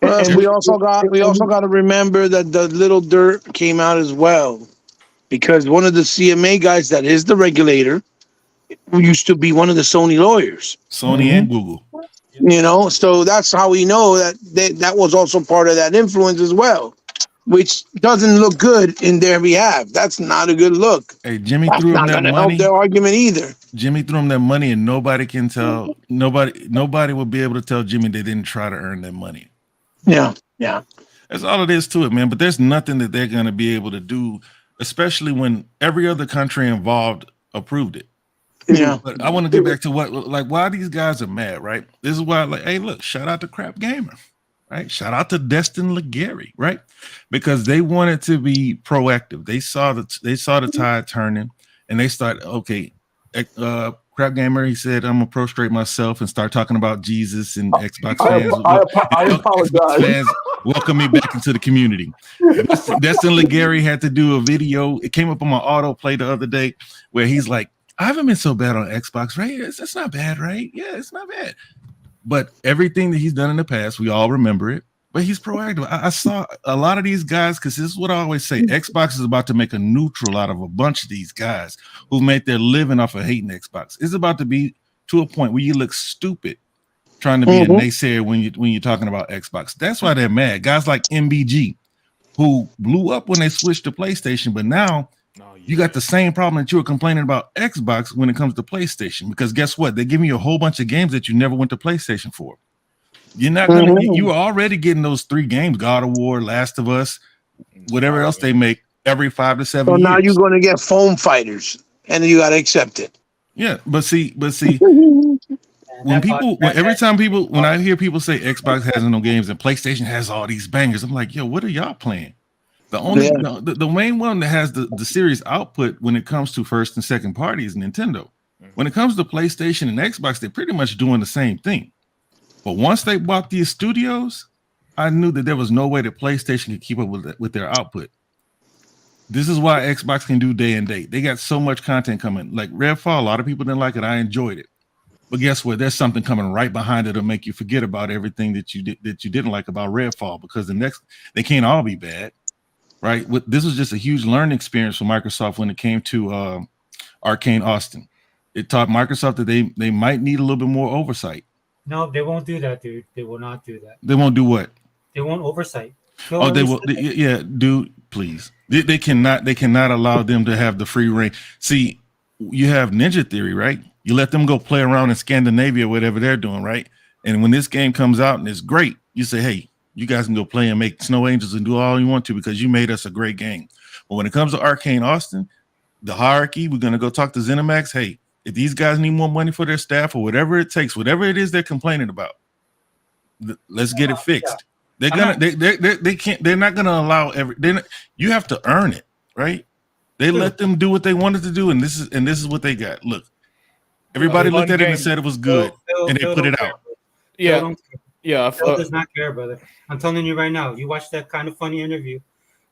And we also got to remember that the little dirt came out as well. because one of the CMA guys that is the regulator who used to be one of the Sony lawyers. Sony and Google. So that's how we know that was also part of that influence as well, which doesn't look good in their behalf. That's not a good look. Hey, Jimmy That's threw him not that going to money. help their argument either. Jimmy threw him that money, and nobody can tell. Nobody will be able to tell Jimmy they didn't try to earn that money. Yeah. That's all it is to it, man. But there's nothing that they're going to be able to do, especially when every other country involved approved it. Yeah. But I want to get back to why these guys are mad, right? This is why, hey, look, shout out to Crap Gamer, right? Shout out to Destin Legary, right? Because they wanted to be proactive. They saw the tide turning, and they started, okay, Crap Gamer, he said, I'm gonna prostrate myself and start talking about Jesus and Xbox fans. I apologize. Xbox fans, welcome me back into the community. Destin Legary had to do a video. It came up on my autoplay the other day where he's like, I haven't been so bad on Xbox, right? It's not bad, right? Yeah, it's not bad. But everything that he's done in the past, we all remember it. But he's proactive. I saw a lot of these guys, because this is what I always say. Xbox is about to make a neutral out of a bunch of these guys who made their living off of hating Xbox. It's about to be to a point where you look stupid trying to be a naysayer when you're talking about Xbox. That's why they're mad. Guys like MBG, who blew up when they switched to PlayStation, but now you got the same problem that you were complaining about Xbox when it comes to PlayStation. Because guess what? They're giving you a whole bunch of games that you never went to PlayStation for. You're not gonna. You were already getting those 3 games: God of War, Last of Us, whatever else they make every 5 to 7 years. So now you're going to get foam fighters, and you got to accept it. Yeah, but see, when I hear people say Xbox has no games and PlayStation has all these bangers, I'm like, yo, what are y'all playing? The main one that has the series output when it comes to first and second party is Nintendo. When it comes to PlayStation and Xbox, they're pretty much doing the same thing. But once they bought these studios, I knew that there was no way that PlayStation could keep up with their output. This is why Xbox can do day and date. They got so much content coming. Like Redfall, a lot of people didn't like it. I enjoyed it. But guess what? There's something coming right behind it to make you forget about everything that you didn't like about Redfall, because they can't all be bad, right? This was just a huge learning experience for Microsoft when it came to Arcane Austin. It taught Microsoft that they might need a little bit more oversight. No, they won't do that, dude. They will not do that. They won't do what? They won't oversight. They will. Yeah, dude, please. They cannot allow them to have the free reign. See, you have Ninja Theory, right? You let them go play around in Scandinavia, whatever they're doing, right? And when this game comes out and it's great, you say, hey, you guys can go play and make Snow Angels and do all you want to because you made us a great game. But when it comes to Arcane Austin, the hierarchy, we're going to go talk to ZeniMax. Hey, if these guys need more money for their staff or whatever it takes, whatever it is they're complaining about, let's get it fixed. They're not gonna allow you have to earn it, right? They let them do what they wanted to do, and this is what they got. Look, everybody looked at it and said it was good, and they put it out. Phil does not care, brother. I'm telling you right now. You watch that kind of funny interview.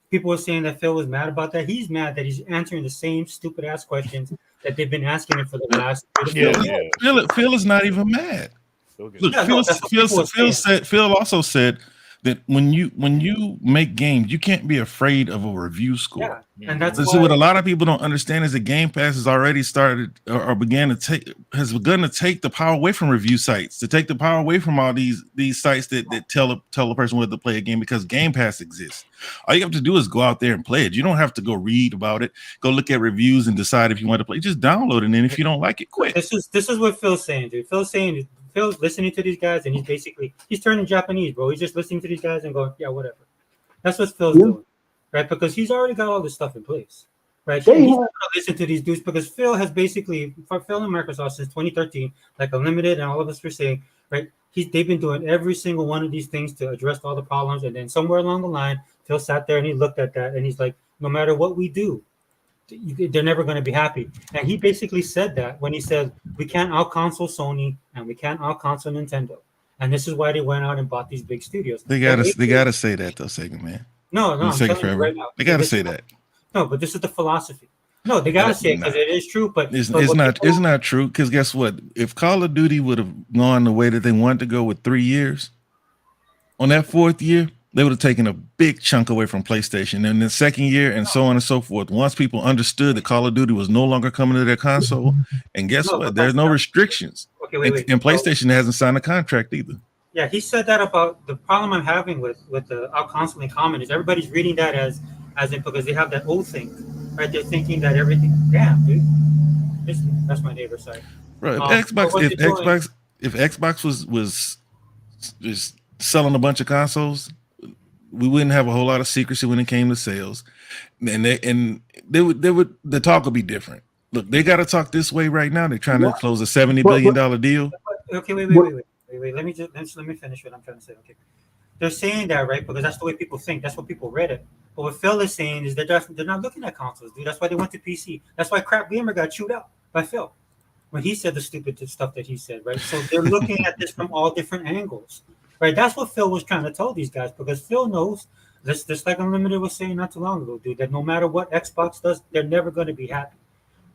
People were saying that Phil was mad about that. He's mad that he's answering the same stupid ass questions that they've been asking him for the last. Phil is not even mad. Look, Phil also said that when you make games, you can't be afraid of a review score. Yeah, and that's what a lot of people don't understand is that Game Pass has already started or begun to take the power away from review sites, to take the power away from all these sites that tell a person whether to play a game, because Game Pass exists. All you have to do is go out there and play it. You don't have to go read about it, go look at reviews and decide if you want to play. Just download it, and then if you don't like it, quit. This is what Phil's saying, dude. Phil's listening to these guys, and he's turning Japanese, bro. He's just listening to these guys and going, yeah, whatever. That's what Phil's doing, right? Because he's already got all this stuff in place, right? He's not gonna listen to these dudes because Phil has basically, for Phil and Microsoft since 2013, like Unlimited and all of us were saying, right? They've been doing every single one of these things to address all the problems, and then somewhere along the line, Phil sat there and he looked at that and he's like, no matter what we do, they're never going to be happy. And he basically said that when he said we can't out console Sony and we can't out console Nintendo, and this is why they went out and bought these big studios. They gotta say that though, Sega, man. No, I'm telling you right now. They gotta say that. No, but this is the philosophy. No, they gotta say it because it is true. But it's not true, because guess what? If Call of Duty would have gone the way that they wanted to go with 3 years, on that 4th year, they would have taken a big chunk away from PlayStation. And the second year, and so on and so forth. Once people understood that Call of Duty was no longer coming to their console, and guess what? There's no restrictions. Okay, wait. And PlayStation hasn't signed a contract either. Yeah, he said that about the problem I'm having with the I'll constantly comment is everybody's reading that as in because they have that old thing, right? They're thinking that everything. Damn, dude. That's my neighbor's side. Right. If Xbox was just selling a bunch of consoles, we wouldn't have a whole lot of secrecy when it came to sales, and the talk would be different. Look, they got to talk this way right now. They're trying to close a $70 billion deal. Okay, wait. Let me finish what I'm trying to say. Okay, they're saying that, right? Because that's the way people think. That's what people read it. But what Phil is saying is they're not looking at consoles, dude. That's why they went to PC. That's why Crap Gamer got chewed out by Phil when he said the stupid stuff that he said, right? So they're looking at this from all different angles. Right, that's what Phil was trying to tell these guys because Phil knows this, just like Unlimited was saying not too long ago, dude, that no matter what Xbox does, they're never going to be happy,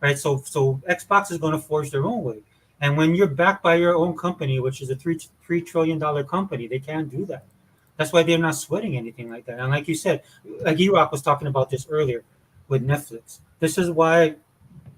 right? So Xbox is going to forge their own way, and when you're backed by your own company, which is a $3 trillion company, they can't do that. That's why they're not sweating anything like that. And like you said, like E-Rock was talking about this earlier with Netflix. This is why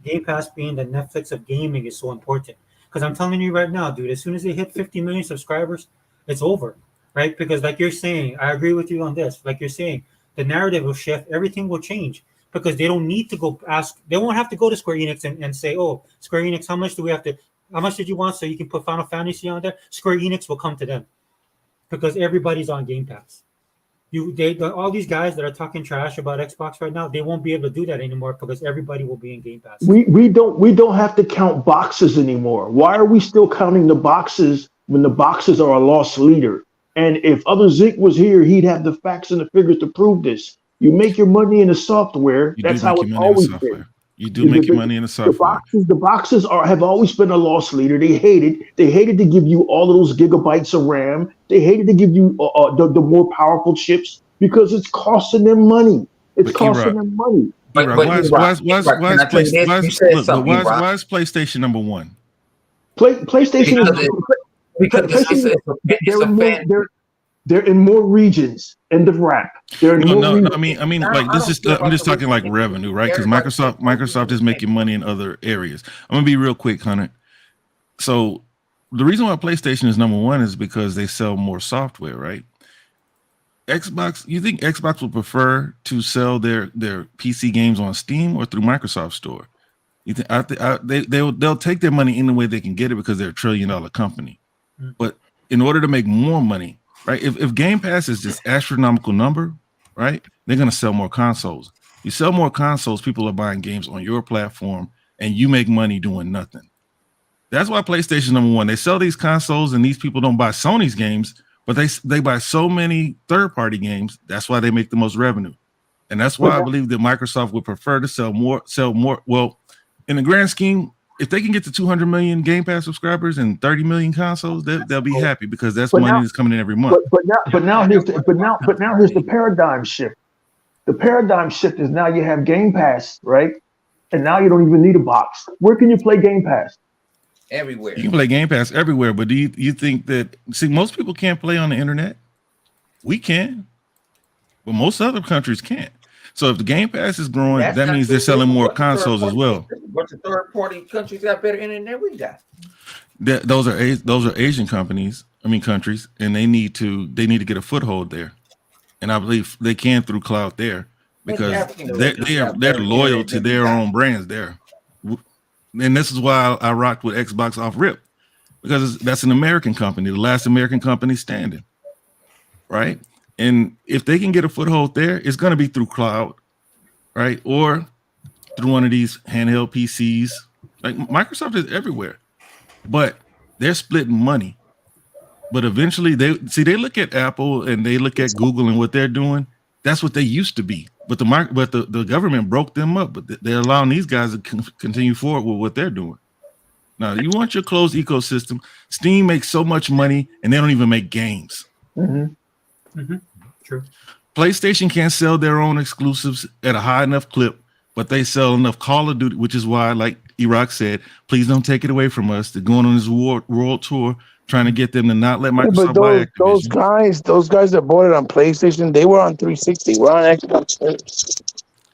Game Pass being the Netflix of gaming is so important. Because I'm telling you right now, dude, as soon as they hit 50 million subscribers, it's over, right? Because like you're saying, I agree with you on this. Like you're saying, the narrative will shift, everything will change because they don't need to go ask. They won't have to go to Square Enix and say, "Oh, Square Enix, how much did you want so you can put Final Fantasy on there?" Square Enix will come to them because everybody's on Game Pass. All these guys that are talking trash about Xbox right now, they won't be able to do that anymore because everybody will be in Game Pass. We don't have to count boxes anymore. Why are we still counting the boxes when the boxes are a loss leader? And if Other Zinc was here, he'd have the facts and the figures to prove this. You make your money in the software. That's how it's always been. You do make your money in the software. The boxes have always been a loss leader. They hated to give you all of those gigabytes of RAM. They hated to give you the more powerful chips because it's costing them money. Why is PlayStation number one? PlayStation they're in more regions. End of rap. I mean, like this is. I'm just talking like revenue, right? Because Microsoft is making money in other areas. I'm gonna be real quick, Hunter. So the reason why PlayStation is number one is because they sell more software, right? Xbox. You think Xbox would prefer to sell their PC games on Steam or through Microsoft Store? You think they'll take their money any way they can get it because they're $1 trillion company. But in order to make more money, right? If Game Pass is this astronomical number, right? They're gonna sell more consoles. You sell more consoles, people are buying games on your platform, and you make money doing nothing. That's why PlayStation number one. They sell these consoles, and these people don't buy Sony's games, but they buy so many third-party games. That's why they make the most revenue, and that's why I believe that Microsoft would prefer to sell more. Well, in the grand scheme, if they can get to 200 million Game Pass subscribers and 30 million consoles, they'll be happy because that's money that's coming in every month. But now here's the paradigm shift. The paradigm shift is now you have Game Pass, right? And now you don't even need a box. Where can you play Game Pass? Everywhere. You can play Game Pass everywhere, but do you think that? See, most people can't play on the internet. We can, but most other countries can't. So if the Game Pass is growing, that means they're selling more consoles as well. But the third-party countries got better internet than we got. Those are Asian countries, and they need to get a foothold there, and I believe they can through cloud there because they're loyal to their own brands there. And this is why I rocked with Xbox off rip, because that's an American company, the last American company standing, right? And if they can get a foothold there, it's going to be through cloud, right? Or through one of these handheld PCs. Like Microsoft is everywhere, but they're splitting money. But eventually they look at Apple and they look at Google and what they're doing. That's what they used to be. But the government broke them up. But they're allowing these guys to continue forward with what they're doing. Now, you want your closed ecosystem. Steam makes so much money, and they don't even make games. Mm-hmm. Mm-hmm. True. PlayStation can't sell their own exclusives at a high enough clip, but they sell enough Call of Duty, which is why, like E-Rock said, please don't take it away from us. They're going on this world tour trying to get them to not let Yeah, Microsoft but buy those Activision. those guys that bought it on PlayStation, they were on 360. We're on Xbox.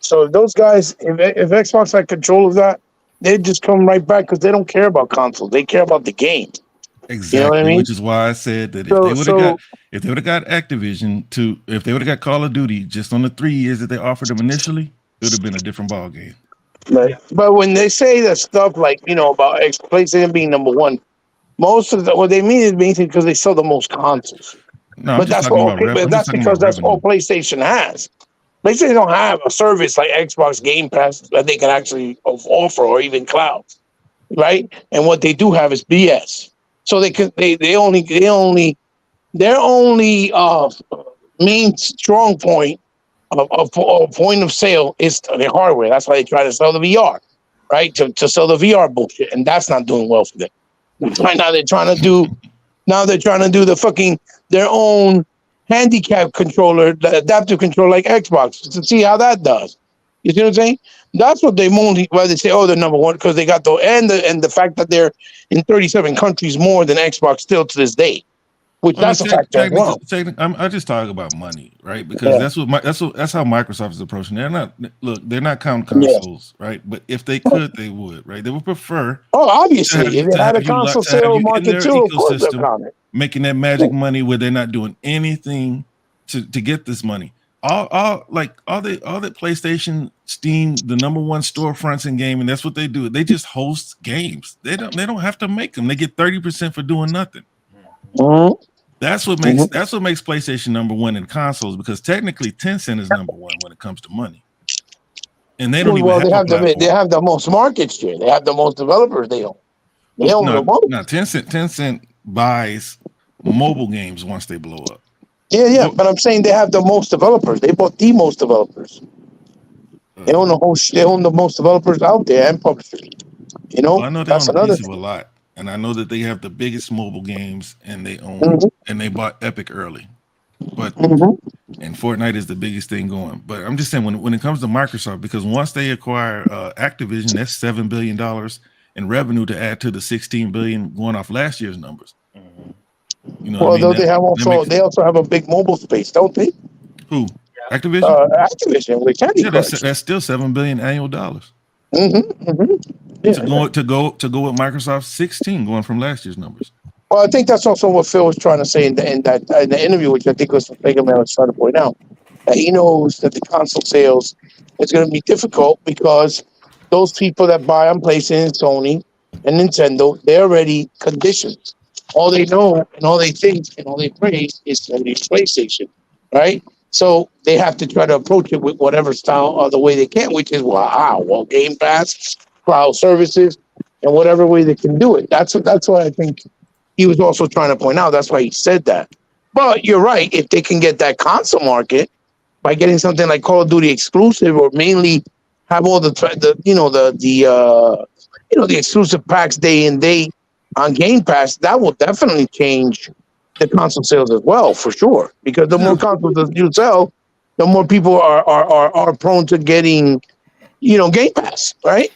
So those guys, if Xbox had control of that, they'd just come right back because they don't care about consoles. They care about the game. Exactly, you know what I mean? Which is why I said that if they would have got Activision if they would have got Call of Duty just on the 3 years that they offered them initially, it would have been a different ball game. But when they say that stuff like about PlayStation being number one, most of what they mean is basically because they sell the most consoles. No, I'm But just that's talking what about that's because that's all PlayStation has. PlayStation don't have a service like Xbox Game Pass that they can actually offer, or even cloud, right? And what they do have is BS. So their only main strong point of point of sale is their hardware. That's why they try to sell the VR, right? To sell the VR bullshit, and that's not doing well for them. Right now they're trying to do the fucking their own handicap controller, the adaptive controller like Xbox, to see how that does. You see what I'm saying? That's what they only why they say, oh, they're number one, because they got the fact that they're in 37 countries more than Xbox still to this day. Which that's a factor as well. I just talk about money, right? Because that's how Microsoft is approaching. They're not counting consoles, right? But if they could, they would, right? They would prefer. Oh, obviously, if they had a console sale market too, of course they'll count it. Making that magic money where they're not doing anything to get this money. All the PlayStation, Steam, the number one storefronts in gaming. That's what they do. They just host games. They don't have to make them. They get 30% for doing nothing. Mm-hmm. That's what makes PlayStation number one in consoles, because technically Tencent is number one when it comes to money, and they don't even have they have the most market share. They have the most developers. They own. Tencent buys mobile games once they blow up. Yeah, but I'm saying they have the most developers. They bought the most developers. They own the most developers out there and publishers. I know they own a piece of a lot. And I know that they have the biggest mobile games, and they own and they bought Epic early, but and Fortnite is the biggest thing going. But I'm just saying when it comes to Microsoft, because once they acquire Activision, that's $7 billion in revenue to add to the $16 billion going off last year's numbers. They also have a big mobile space, don't they? Who? Activision? Activision with Candy Crush. That's still $7 billion annual dollars. Yeah. To go with Microsoft 16 going from last year's numbers. Well, I think that's also what Phil was trying to say in the interview, which I think was Mega Man was trying to point out. That he knows that the console sales is going to be difficult because those people that buy on PlayStation, Sony, and Nintendo, they're already conditioned. All they know and all they think and all they praise is Sony's PlayStation, right? So they have to try to approach it with whatever style or the way they can, which is Game Pass, cloud services, and whatever way they can do it. That's what I think he was also trying to point out. That's why he said that. But you're right. If they can get that console market by getting something like Call of Duty exclusive, or mainly have all the exclusive packs day and day on Game Pass, that will definitely change the console sales as well, for sure. Because the more consoles that you sell, the more people are prone to getting, Game Pass, right?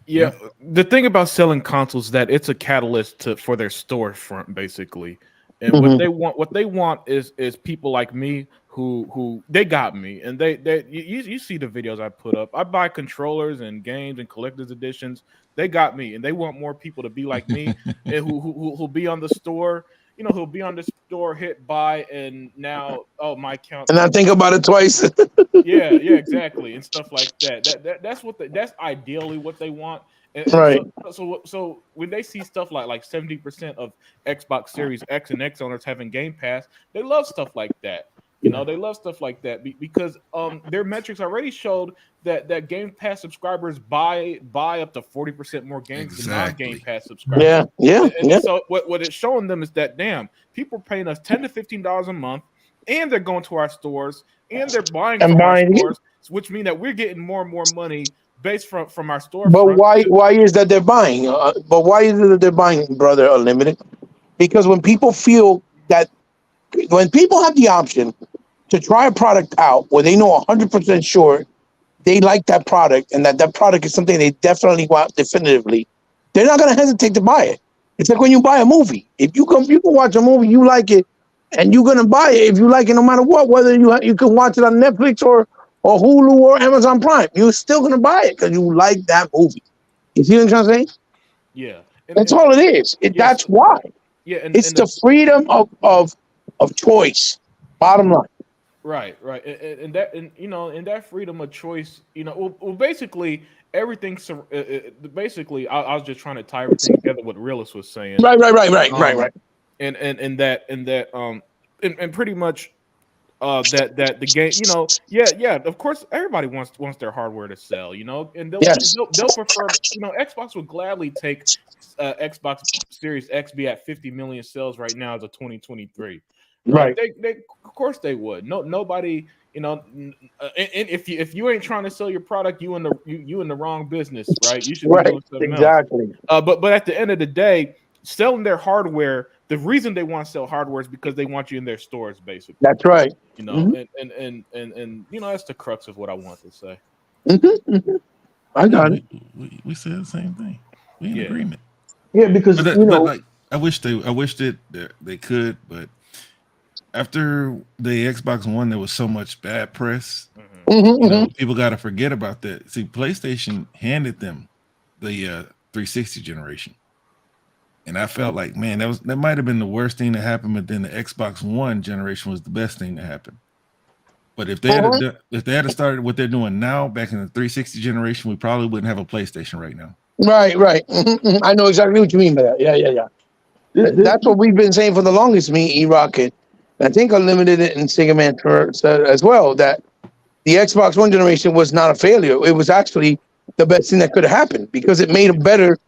Yeah, the thing about selling consoles is that it's a catalyst for their storefront, basically. And what they want is people like me who they got me, and you see the videos I put up. I buy controllers and games and collector's editions. They got me, and they want more people to be like me and who'll be on the store. Who'll be on the store, hit buy, and now, my account. And I think about it twice. yeah, exactly, and stuff like that. That's ideally what they want. And right. So when they see stuff like 70% of Xbox Series X and X owners having Game Pass, they love stuff like that. They love stuff like that because their metrics already showed that Game Pass subscribers buy up to 40% more games than non-Game Pass subscribers. Yeah. So what it's showing them is that, damn, people are paying us $10 to $15 a month, and they're going to our stores, and they're buying from our stores, which means that we're getting more and more money based from our store. But why is that they're buying? Why is it that they're buying, Brother Unlimited? Because when people have the option to try a product out where they know 100% sure they like that product and that product is something they definitely want definitively, they're not going to hesitate to buy it. It's like when you buy a movie. If you can watch a movie, you like it, and you're gonna buy it if you like it, no matter what. Whether you can watch it on Netflix or Hulu or Amazon Prime, you're still gonna buy it because you like that movie. You see what I'm saying? Yeah, That's all it is. That's why. Yeah, it's the freedom of choice. Bottom line. Right, and that freedom of choice, well basically everything. Basically, I was just trying to tie everything together. What Realist was saying. Right. And pretty much, that the game, of course, everybody wants their hardware to sell, and they'll prefer, Xbox would gladly take Xbox Series X be at 50 million sales right now as a 2023. Right. They of course they would. Nobody, and if you ain't trying to sell your product, you in the wrong business, right? You should be doing something else. But at the end of the day, selling their hardware, the reason they want to sell hardware is because they want you in their stores, basically. That's right. And that's the crux of what I want to say. I got it. We said the same thing. We in agreement. Yeah, because but like I wish that they could, but after the Xbox One, there was so much bad press. People got to forget about that. See, PlayStation handed them the 360 generation, and I felt like, man, that might have been the worst thing that happened. But then the Xbox One generation was the best thing that happened. But if they had started what they're doing now, back in the 360 generation, we probably wouldn't have a PlayStation right now. Right. I know exactly what you mean by that. Yeah. That's what we've been saying for the longest. Me, E-Rocket. I think Unlimited and Sega Man said as well that the Xbox One generation was not a failure. It was actually the best thing that could have happened because it made it better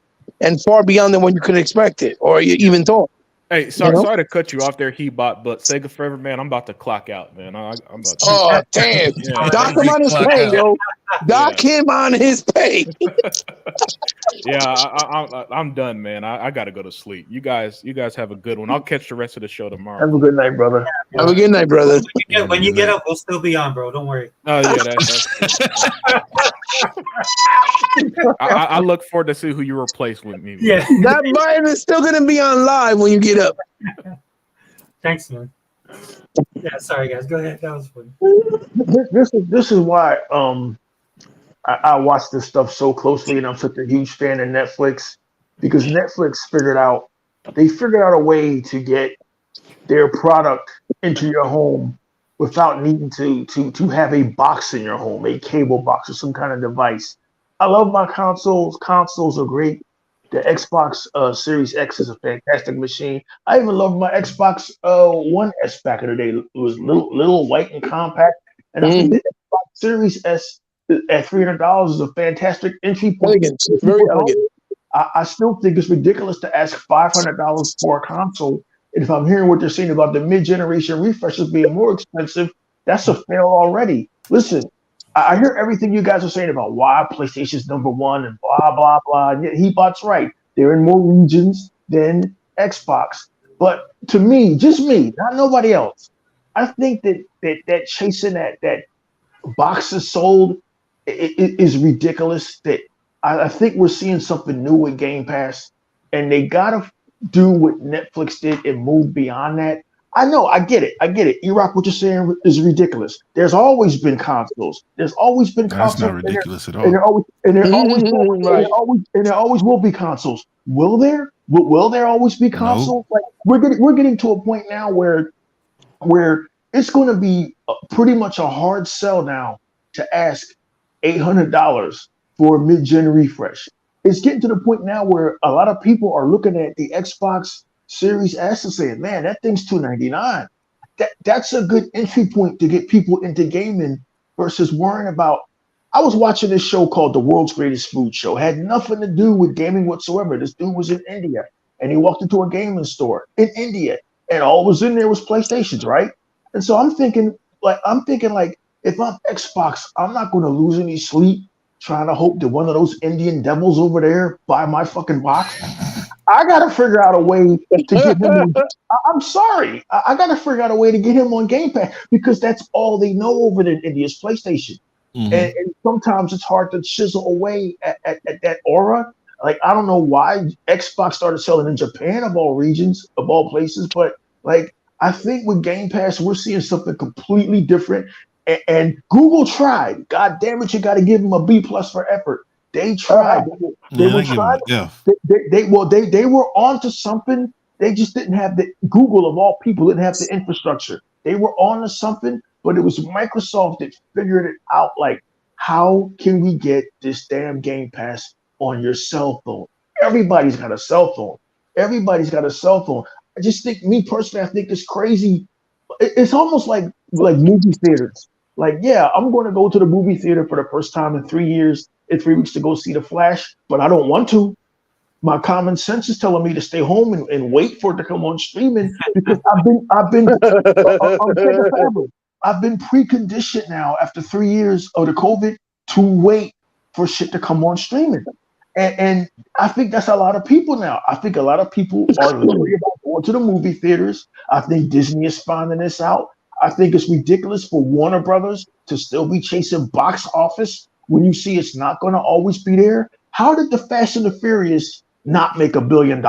and far beyond than what you could expect it or you even thought. Hey, sorry to cut you off there, Hebot, but Sega Forever, man, I'm about to clock out, man. I'm about to. Oh, damn. Yeah. Dock him on his pay, yo. Dock him on his pay. Yeah, I'm done, man. I got to go to sleep. You guys have a good one. I'll catch the rest of the show tomorrow. Have a good night, brother. Have a good night, brother. When you get up, we'll still be on, bro. Don't worry. Oh, yeah. I look forward to see who you replace with me. Yeah. That button is still going to be on live when you get up. Thanks, man. Yeah, sorry, guys. Go ahead. That was funny. This is why I watch this stuff so closely, and I'm such a huge fan of Netflix because Netflix figured out a way to get their product into your home without needing to have a box in your home, a cable box or some kind of device. I love my consoles. Consoles are great. The Xbox Series X is a fantastic machine. I even love my Xbox One S back in the day. It was little white and compact. And I think the Xbox Series S at $300 is a fantastic entry point. Very elegant. I still think it's ridiculous to ask $500 for a console. And if I'm hearing what they're saying about the mid-generation refreshes being more expensive, that's a fail already. Listen, I hear everything you guys are saying about why PlayStation's number one and blah, blah, blah. And Hebot's right. They're in more regions than Xbox. But to me, just me, not nobody else, I think that chasing that boxes sold is ridiculous. That I think we're seeing something new with Game Pass, and they got to do what Netflix did and move beyond that. I know, I get it. E-Rock, what you're saying is ridiculous. There's always been consoles. There's always been consoles. That's not ridiculous at all. And there always will be consoles. Will there? Will there always be consoles? No. Like we're getting to a point now where it's going to be pretty much a hard sell now to ask $800 for a mid-gen refresh. It's getting to the point now where a lot of people are looking at the Xbox Series S and saying, man, that thing's $299. That's a good entry point to get people into gaming versus worrying about. I was watching this show called The World's Greatest Food Show. It had nothing to do with gaming whatsoever. This dude was in India and he walked into a gaming store in India and all was in there was PlayStations, right? And so I'm thinking like, if I'm Xbox, I'm not going to lose any sleep trying to hope that one of those Indian devils over there buy my fucking box. I got to figure out a way to get him. I'm sorry. I got to figure out a way to get him on Game Pass because that's all they know over there in India is PlayStation. Mm-hmm. And sometimes it's hard to chisel away at that aura. Like, I don't know why Xbox started selling in Japan of all regions, of all places, but like, I think with Game Pass, we're seeing something completely different. And Google tried. God damn it, you got to give them a B plus for effort. They tried. They Yeah, were I give them trying. an F. They were onto something. They just didn't have the Google of all people didn't have the infrastructure. They were onto something, but it was Microsoft that figured it out. Like, how can we get this damn Game Pass on your cell phone? Everybody's got a cell phone. Everybody's got a cell phone. I just think, me personally, I think it's crazy. It's almost like movie theaters. Like, yeah, I'm going to go to the movie theater for the first time in 3 years, in 3 weeks to go see The Flash, but I don't want to. My common sense is telling me to stay home and wait for it to come on streaming because I'm taking forever. I've been preconditioned now after 3 years of the COVID to wait for shit to come on streaming. And I think that's a lot of people now. I think a lot of people are leery about going to the movie theaters. I think Disney is finding this out. I think it's ridiculous for Warner Brothers to still be chasing box office when you see it's not going to always be there. How did the Fast and the Furious not make $1 billion?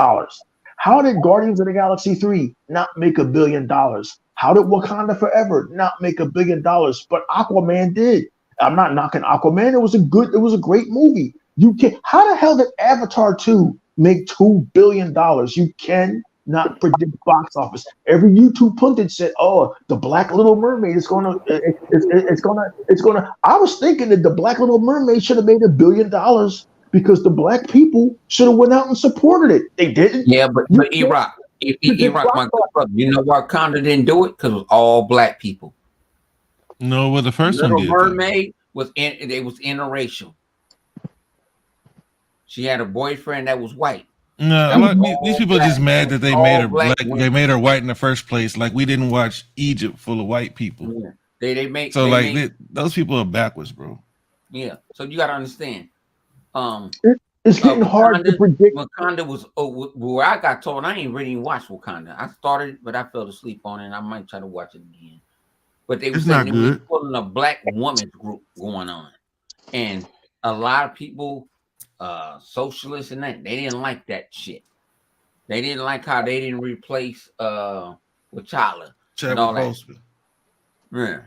How did Guardians of the Galaxy 3 not make $1 billion? How did Wakanda Forever not make $1 billion? But Aquaman did. I'm not knocking Aquaman. It was a great movie. You can. How the hell did Avatar 2 make $2 billion? You can not predict box office. Every YouTube pundit said, "Oh, the Black Little Mermaid is it's gonna." I was thinking that the Black Little Mermaid should have made $1 billion because the black people should have went out and supported it. They didn't. Yeah, but E-Rock, my good brother, you know why Wakanda didn't do it? Because it was all black people. No, well, the first Little one did. Mermaid was interracial. She had a boyfriend that was white. No, these people are just mad that they made her black. Women. They made her white in the first place. Like, we didn't watch Egypt full of white people. Yeah. Those people are backwards, bro. Yeah. So you got to understand. It's getting hard to predict. Wakanda was where I got told. I ain't really watched Wakanda. I started, but I fell asleep on it. And I might try to watch it again. But they were saying they were pulling a black woman's group going on, and a lot of people, socialists and that, they didn't like that shit. They didn't like how they didn't replace T'Challa and all that. Yeah.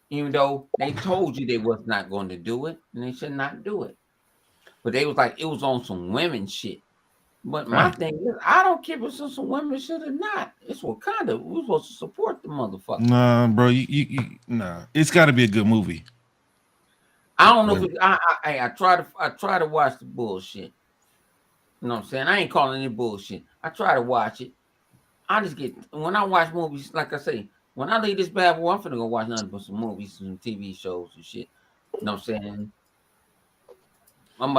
Even though they told you they was not going to do it, and they should not do it. But they was like, it was on some women shit. But my thing is, I don't care if it's on some women shit or not. It's Wakanda. We're supposed to support the motherfucker. Nah, bro, nah. It's got to be a good movie. I don't know if I try to watch the bullshit. You know what I'm saying? I ain't calling it bullshit. I try to watch it. I just get, when I watch movies, like I say, when I leave this bad boy, I'm finna go watch nothing but some movies, some TV shows and shit. You know what I'm saying?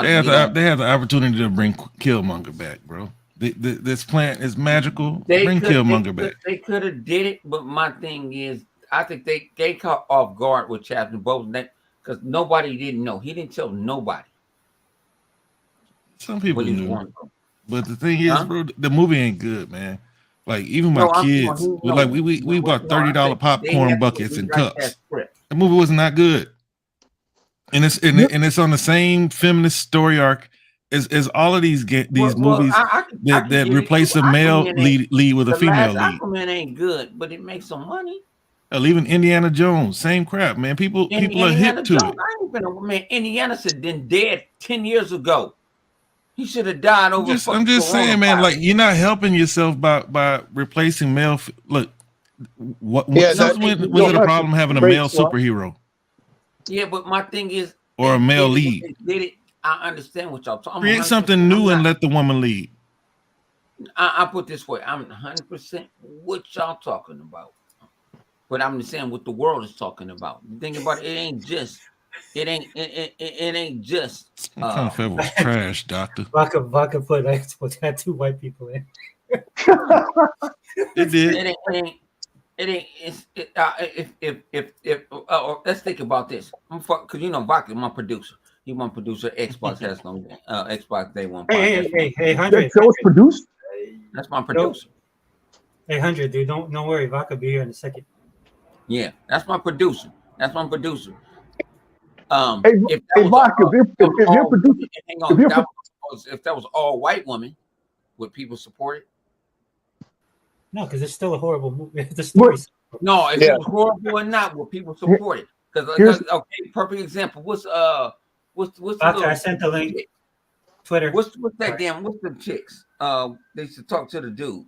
They have the opportunity to bring Killmonger back, bro. This plant is magical. Bring Killmonger back. They could have did it, but my thing is, I think they caught off guard with Chadwick Boseman because nobody didn't know. He didn't tell nobody. Some people knew, but the thing is, bro, the movie ain't good, man. Like, even my kids, we bought $30 popcorn buckets and cups. The movie was not good. And it's on the same feminist story arc as all of these movies that replace a male lead with a female lead. Aquaman ain't good, but it makes some money. Even Indiana Jones, same crap, man. People are hip to it. Indiana said been dead 10 years ago. He should have died over. I'm just saying, man. Like, you're not helping yourself by replacing male. Look, was it a problem having a male superhero? Yeah, but my thing is, or a male lead. Did it? I understand what y'all talking about. Create something new and let the woman lead. I put this way: I'm 100% what y'all talking about, but I'm just saying what the world is talking about. The thing about it ain't just. It ain't just. It was trash, doctor. Vodka put had 2 white people in. It did. Let's think about this. Because Vodka, my producer. He my producer. Xbox has no Xbox Day One. Hey, 100. That was produced. That's my producer. Hey, 100, dude. Don't worry. Vodka be here in a second. Yeah, that's my producer. If was all white women, would people support it? No, because it's still a horrible movie. The story's no, if it was horrible or not, would people support it? Because okay, perfect example. What's the okay, I sent the link. Chick? Twitter. What's the chicks? They should talk to the dude.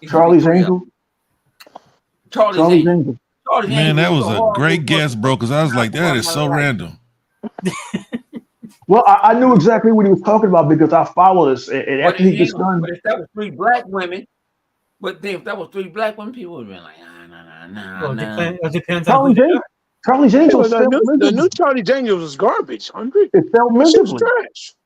Charlie's Angel. Charlie's Angel. Man, that was a great guess, bro. Because I was like, that is so random. Well, I knew exactly what he was talking about because I followed this. And after he gets done, but if that was 3 black women, if that was 3 black women, people would have been like, nah. It depends on Charlie's Angels. The new Charlie's Angels was garbage. It felt miserably.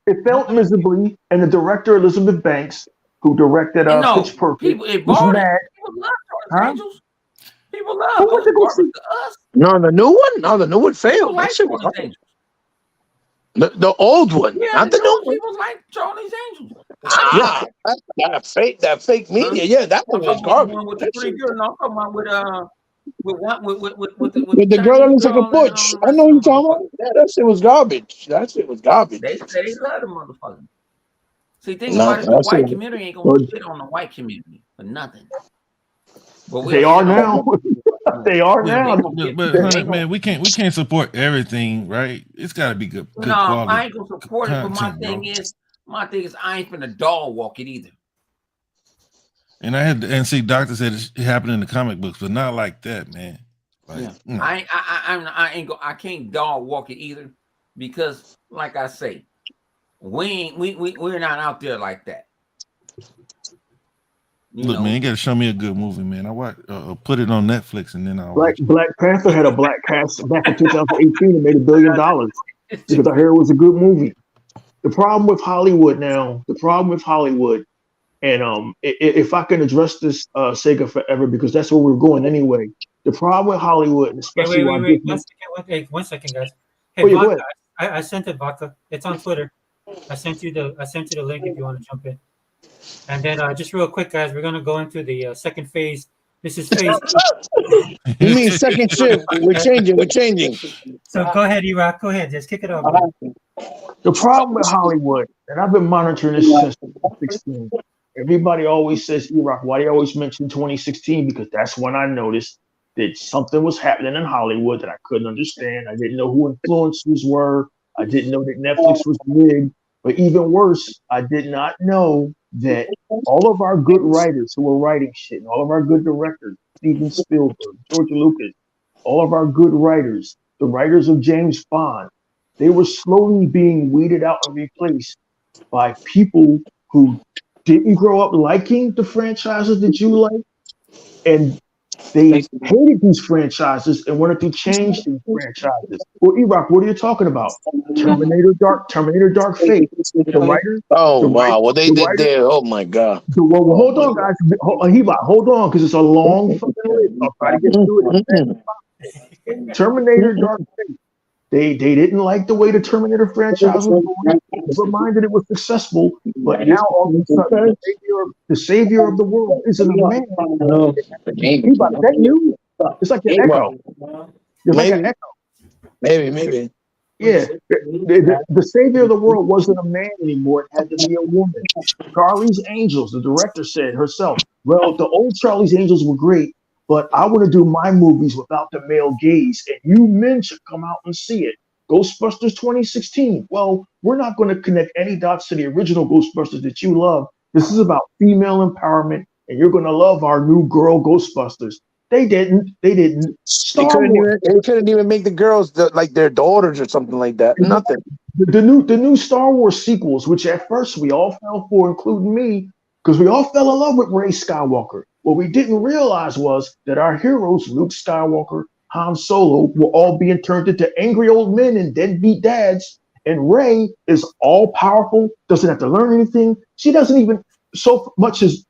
It felt miserably, and the director Elizabeth Banks, who directed Pitch Perfect, was mad. People love Charlie's Angels. People love us. No, the new one. No, the new one failed. That shit was garbage. The old one, not the new one. People like Charlie's Angels. That fake media. Yeah, that one was garbage. With the 3 girls, no, I'm talking about with the girl that looks like a butch. I know what you're talking about. Yeah, that shit was garbage. They say they love the motherfucker. See, think about it. The white community ain't gonna shit on the white community for nothing. But they are now. They are now. But man, we can't support everything, right? It's got to be good. No, I ain't gonna support it. But my thing is, I ain't finna dog walk it either. And see, Doctor said it happened in the comic books, but not like that, man. Like, I can't dog walk it either because, like I say, we're not out there like that. Look, man, you gotta show me a good movie, man. I watch, put it on Netflix, and then I'll watch it. Black Panther had a black cast back in 2018 and made $1 billion because I heard it was a good movie. The problem with Hollywood now, and if I can address this Sega Forever, because that's where we're going anyway. The problem with Hollywood, and especially wait. 1 second, guys. Hey, Vodka, I sent it, Vodka. It's on Twitter. I sent you the link if you want to jump in. And then just real quick, guys, we're gonna go into the second phase. This is phase. You mean second shift? We're changing. So go ahead, E-Rock. Go ahead, just kick it off. The problem with Hollywood, and I've been monitoring this since 2016. Everybody always says, E-Rock, why do you always mention 2016? Because that's when I noticed that something was happening in Hollywood that I couldn't understand. I didn't know who influencers were. I didn't know that Netflix was big. But even worse, I did not know that all of our good writers who were writing shit, and all of our good directors, Steven Spielberg, George Lucas, all of our good writers, the writers of James Bond, they were slowly being weeded out and replaced by people who didn't grow up liking the franchises that you like, and they hated these franchises and wanted to change these franchises. Well, E-Rock, what are you talking about? Terminator Dark Fate. The writers. Oh, wow. Well, they did there. Oh, my God. Well, hold on, guys. Hold on, because it's a long fucking list. I'll try to get through it. Terminator Dark Fate. They didn't like the way the Terminator franchise was going. Never mind that it was successful, but now all of a sudden the savior of the world isn't a man. Is that you? It's like an echo. You're like an echo. Maybe. Yeah, the savior of the world wasn't a man anymore. It had to be a woman. Charlie's Angels, the director said herself, well, the old Charlie's Angels were great, but I want to do my movies without the male gaze, and you men should come out and see it. Ghostbusters 2016. Well, we're not going to connect any dots to the original Ghostbusters that you love. This is about female empowerment, and you're going to love our new girl Ghostbusters. They didn't. They couldn't even make the girls like their daughters or something like that. Nothing. The new Star Wars sequels, which at first we all fell for, including me, because we all fell in love with Rey Skywalker. What we didn't realize was that our heroes, Luke Skywalker, Han Solo, were all being turned into angry old men and deadbeat dads. And Rey is all powerful, doesn't have to learn anything. She doesn't even so much as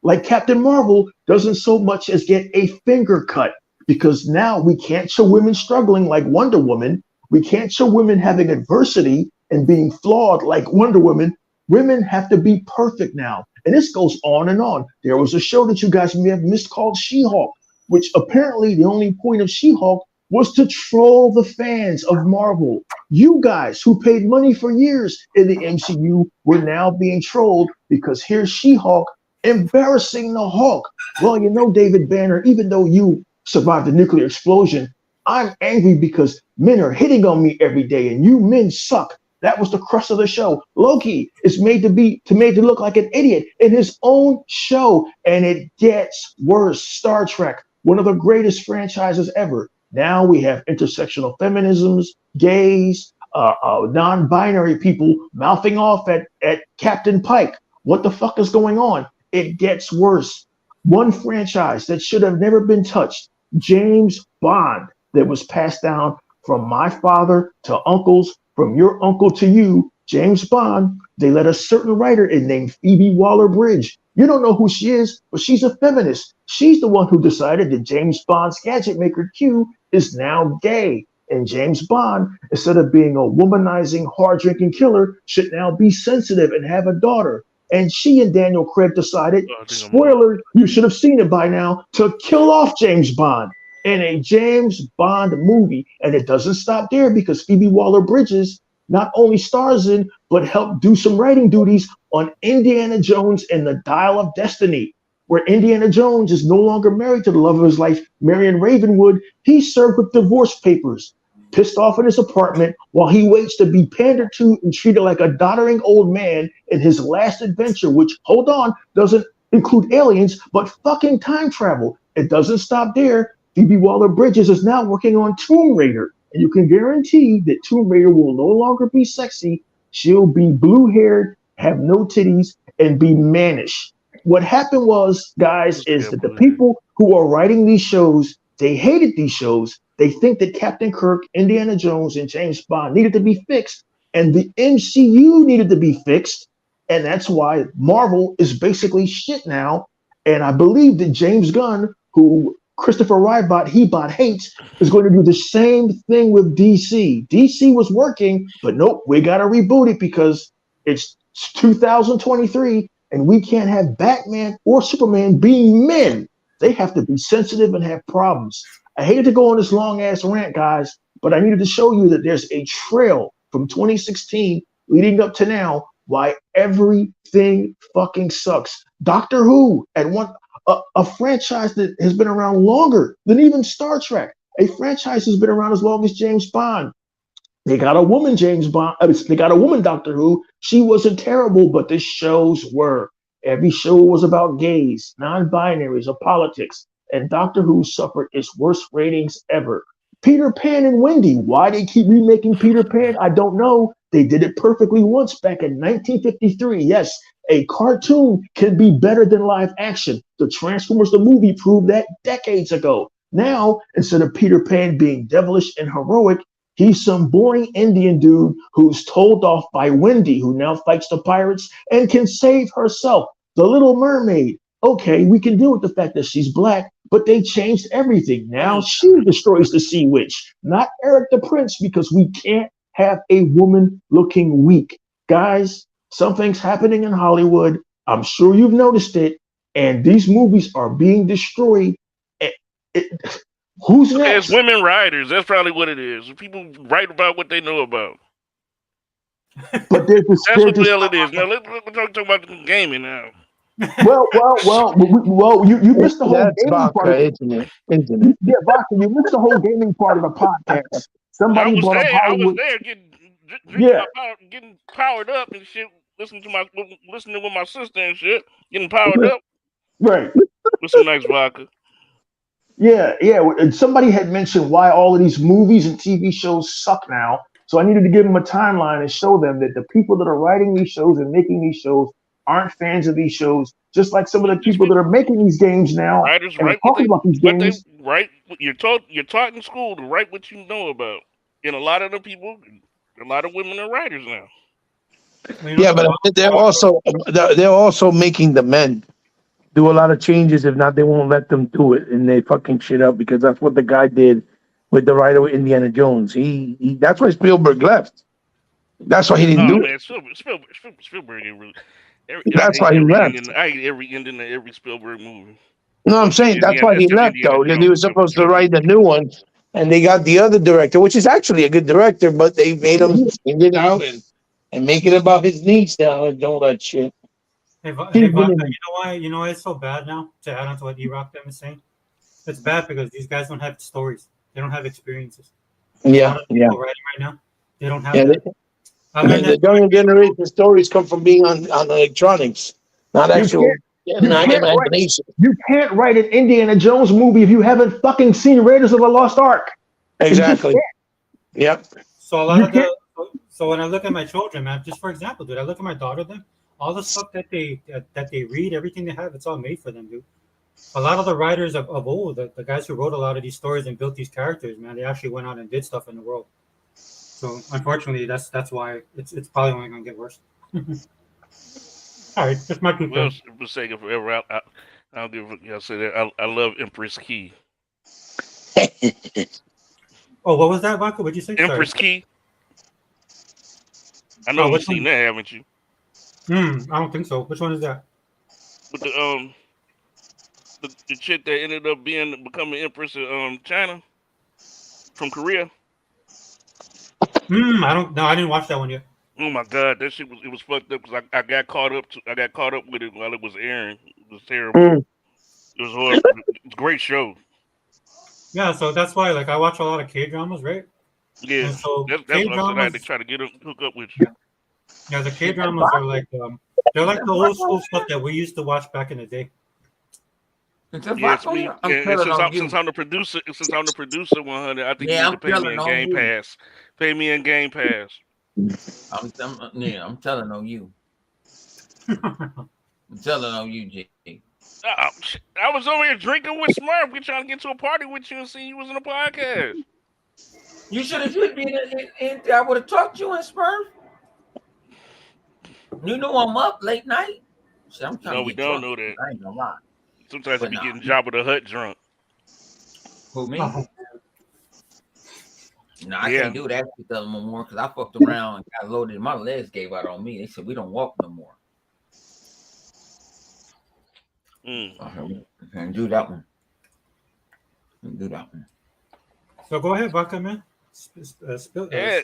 like Captain Marvel, doesn't so much as get a finger cut, because now we can't show women struggling like Wonder Woman. We can't show women having adversity and being flawed like Wonder Woman. Women have to be perfect now. And this goes on and on. There was a show that you guys may have missed called She-Hulk, which apparently the only point of She-Hulk was to troll the fans of Marvel. You guys who paid money for years in the MCU were now being trolled because here's She-Hulk embarrassing the Hulk. Well, you know, David Banner, even though you survived the nuclear explosion, I'm angry because men are hitting on me every day and you men suck. That was the crux of the show. Loki is made to look like an idiot in his own show, and it gets worse. Star Trek, one of the greatest franchises ever. Now we have intersectional feminisms, gays, non-binary people mouthing off at Captain Pike. What the fuck is going on? It gets worse. One franchise that should have never been touched, James Bond, that was passed down from my father to uncles, from your uncle to you, James Bond. They let a certain writer in named Phoebe Waller-Bridge. You don't know who she is, but she's a feminist. She's the one who decided that James Bond's gadget maker Q is now gay. And James Bond, instead of being a womanizing, hard-drinking killer, should now be sensitive and have a daughter. And she and Daniel Craig decided, spoiler, you should have seen it by now, to kill off James Bond in a James Bond movie. And it doesn't stop there because Phoebe Waller-Bridges not only stars in, but helped do some writing duties on Indiana Jones and the Dial of Destiny, where Indiana Jones is no longer married to the love of his life, Marion Ravenwood. He's served with divorce papers, pissed off in his apartment while he waits to be pandered to and treated like a doddering old man in his last adventure, which, hold on, doesn't include aliens, but fucking time travel. It doesn't stop there. Phoebe Waller-Bridges is now working on Tomb Raider, and you can guarantee that Tomb Raider will no longer be sexy. She'll be blue-haired, have no titties, and be mannish. What happened was, guys, is that the people who are writing these shows, they hated these shows. They think that Captain Kirk, Indiana Jones, and James Bond needed to be fixed, and the MCU needed to be fixed, and that's why Marvel is basically shit now. And I believe that James Gunn, who Christopher Rybot hates, is going to do the same thing with DC. DC was working, but nope, we got to reboot it because it's 2023 and we can't have Batman or Superman being men. They have to be sensitive and have problems. I hated to go on this long ass rant, guys, but I needed to show you that there's a trail from 2016 leading up to now why everything fucking sucks. Doctor Who at one. A franchise that has been around longer than even Star Trek. A franchise has been around as long as James Bond. They got a woman James Bond. They got a woman Doctor Who. She wasn't terrible, but the shows were. Every show was about gays, non-binaries, or politics. And Doctor Who suffered its worst ratings ever. Peter Pan and Wendy. Why they keep remaking Peter Pan, I don't know. They did it perfectly once back in 1953. Yes, a cartoon can be better than live action. The Transformers, the movie, proved that decades ago. Now, instead of Peter Pan being devilish and heroic, he's some boring Indian dude who's told off by Wendy, who now fights the pirates and can save herself. The Little Mermaid. Okay, we can deal with the fact that she's black, but they changed everything. Now she destroys the Sea Witch, not Eric the Prince, because we can't have a woman looking weak. Guys, something's happening in Hollywood. I'm sure you've noticed it. And these movies are being destroyed. Who's next? It's women writers. That's probably what it is. People write about what they know about. But that's what the hell it is. Now let's talk about the gaming now. Well, you missed the whole gaming part. Yeah, Vodka, you missed the whole gaming part of the podcast. Somebody brought up Hollywood. I was there getting powered up and shit. Listening with my sister and shit, getting powered up. Right. With some nice vodka. Yeah. And somebody had mentioned why all of these movies and TV shows suck now. So I needed to give them a timeline and show them that the people that are writing these shows and making these shows aren't fans of these shows, just like some of the people that are making these games now writers and talking about these games. You're taught in school to write what you know about. And a lot of the people, a lot of women are writers now. Yeah, but they're also making the men do a lot of changes. If not, they won't let them do it, and they fucking shit up because that's what the guy did with the writer with Indiana Jones. He that's why Spielberg left. That's why he didn't do it. Spielberg ain't really. That's why he left. I hate every ending of every Spielberg movie. No, I'm saying that's why he left, though. He was supposed to write the new one, and they got the other director, which is actually a good director, but they made him change it out and make it about his niece now and all that shit. Hey, Vodka, you know why it's so bad now? To add on to what E-Rock them is saying, it's bad because these guys don't have stories. They don't have experiences. Yeah, people writing right now, they don't have yeah. that. The younger generation stories come from being on electronics, not actual imagination. You can't write an Indiana Jones movie if you haven't fucking seen Raiders of the Lost Ark. Exactly. Yep. So a lot of the so when I look at my children, man, just for example, dude, I look at my daughter, them, all the stuff that they read, everything they have, it's all made for them, dude. A lot of the writers of old, the guys who wrote a lot of these stories and built these characters, man, they actually went out and did stuff in the world. So unfortunately, that's why it's probably only gonna get worse. All right, that's my two Well, cents. for the sake of forever, I don't give a I say that I love Empress Key. Oh, what was that, Vodka? What'd you say? Empress Sorry. Key. I know you've seen that, haven't you? I don't think so. Which one is that? With the chick that ended up becoming Empress of China from Korea. I didn't watch that one yet. Oh my god, that shit was fucked up because I got caught up with it while it was airing. It was terrible. It was horrible. It's a great show. Yeah, so that's why like I watch a lot of K dramas, right? Yeah, and so that's what I said. I had to try to hook up with you. Yeah, the K dramas are like they're like the old school stuff that we used to watch back in the day. Yes, since I'm the producer, 100, I think you need to pay me in Game Pass. Pay me in Game Pass. I'm telling on you. I'm telling on you, J. I was over here drinking with Smurf. We trying to get to a party with you and see you was in a podcast. You should have been in. I would have talked to you in Smurf. You know I'm up late night. No, we don't know that. I ain't gonna lie. Sometimes we be getting Jabba the Hutt drunk. Who, me? No, I can't do that no more because I fucked around and got loaded and my legs gave out on me. They said we don't walk no more. I can't do that one. So go ahead, Vodka, man. Yeah,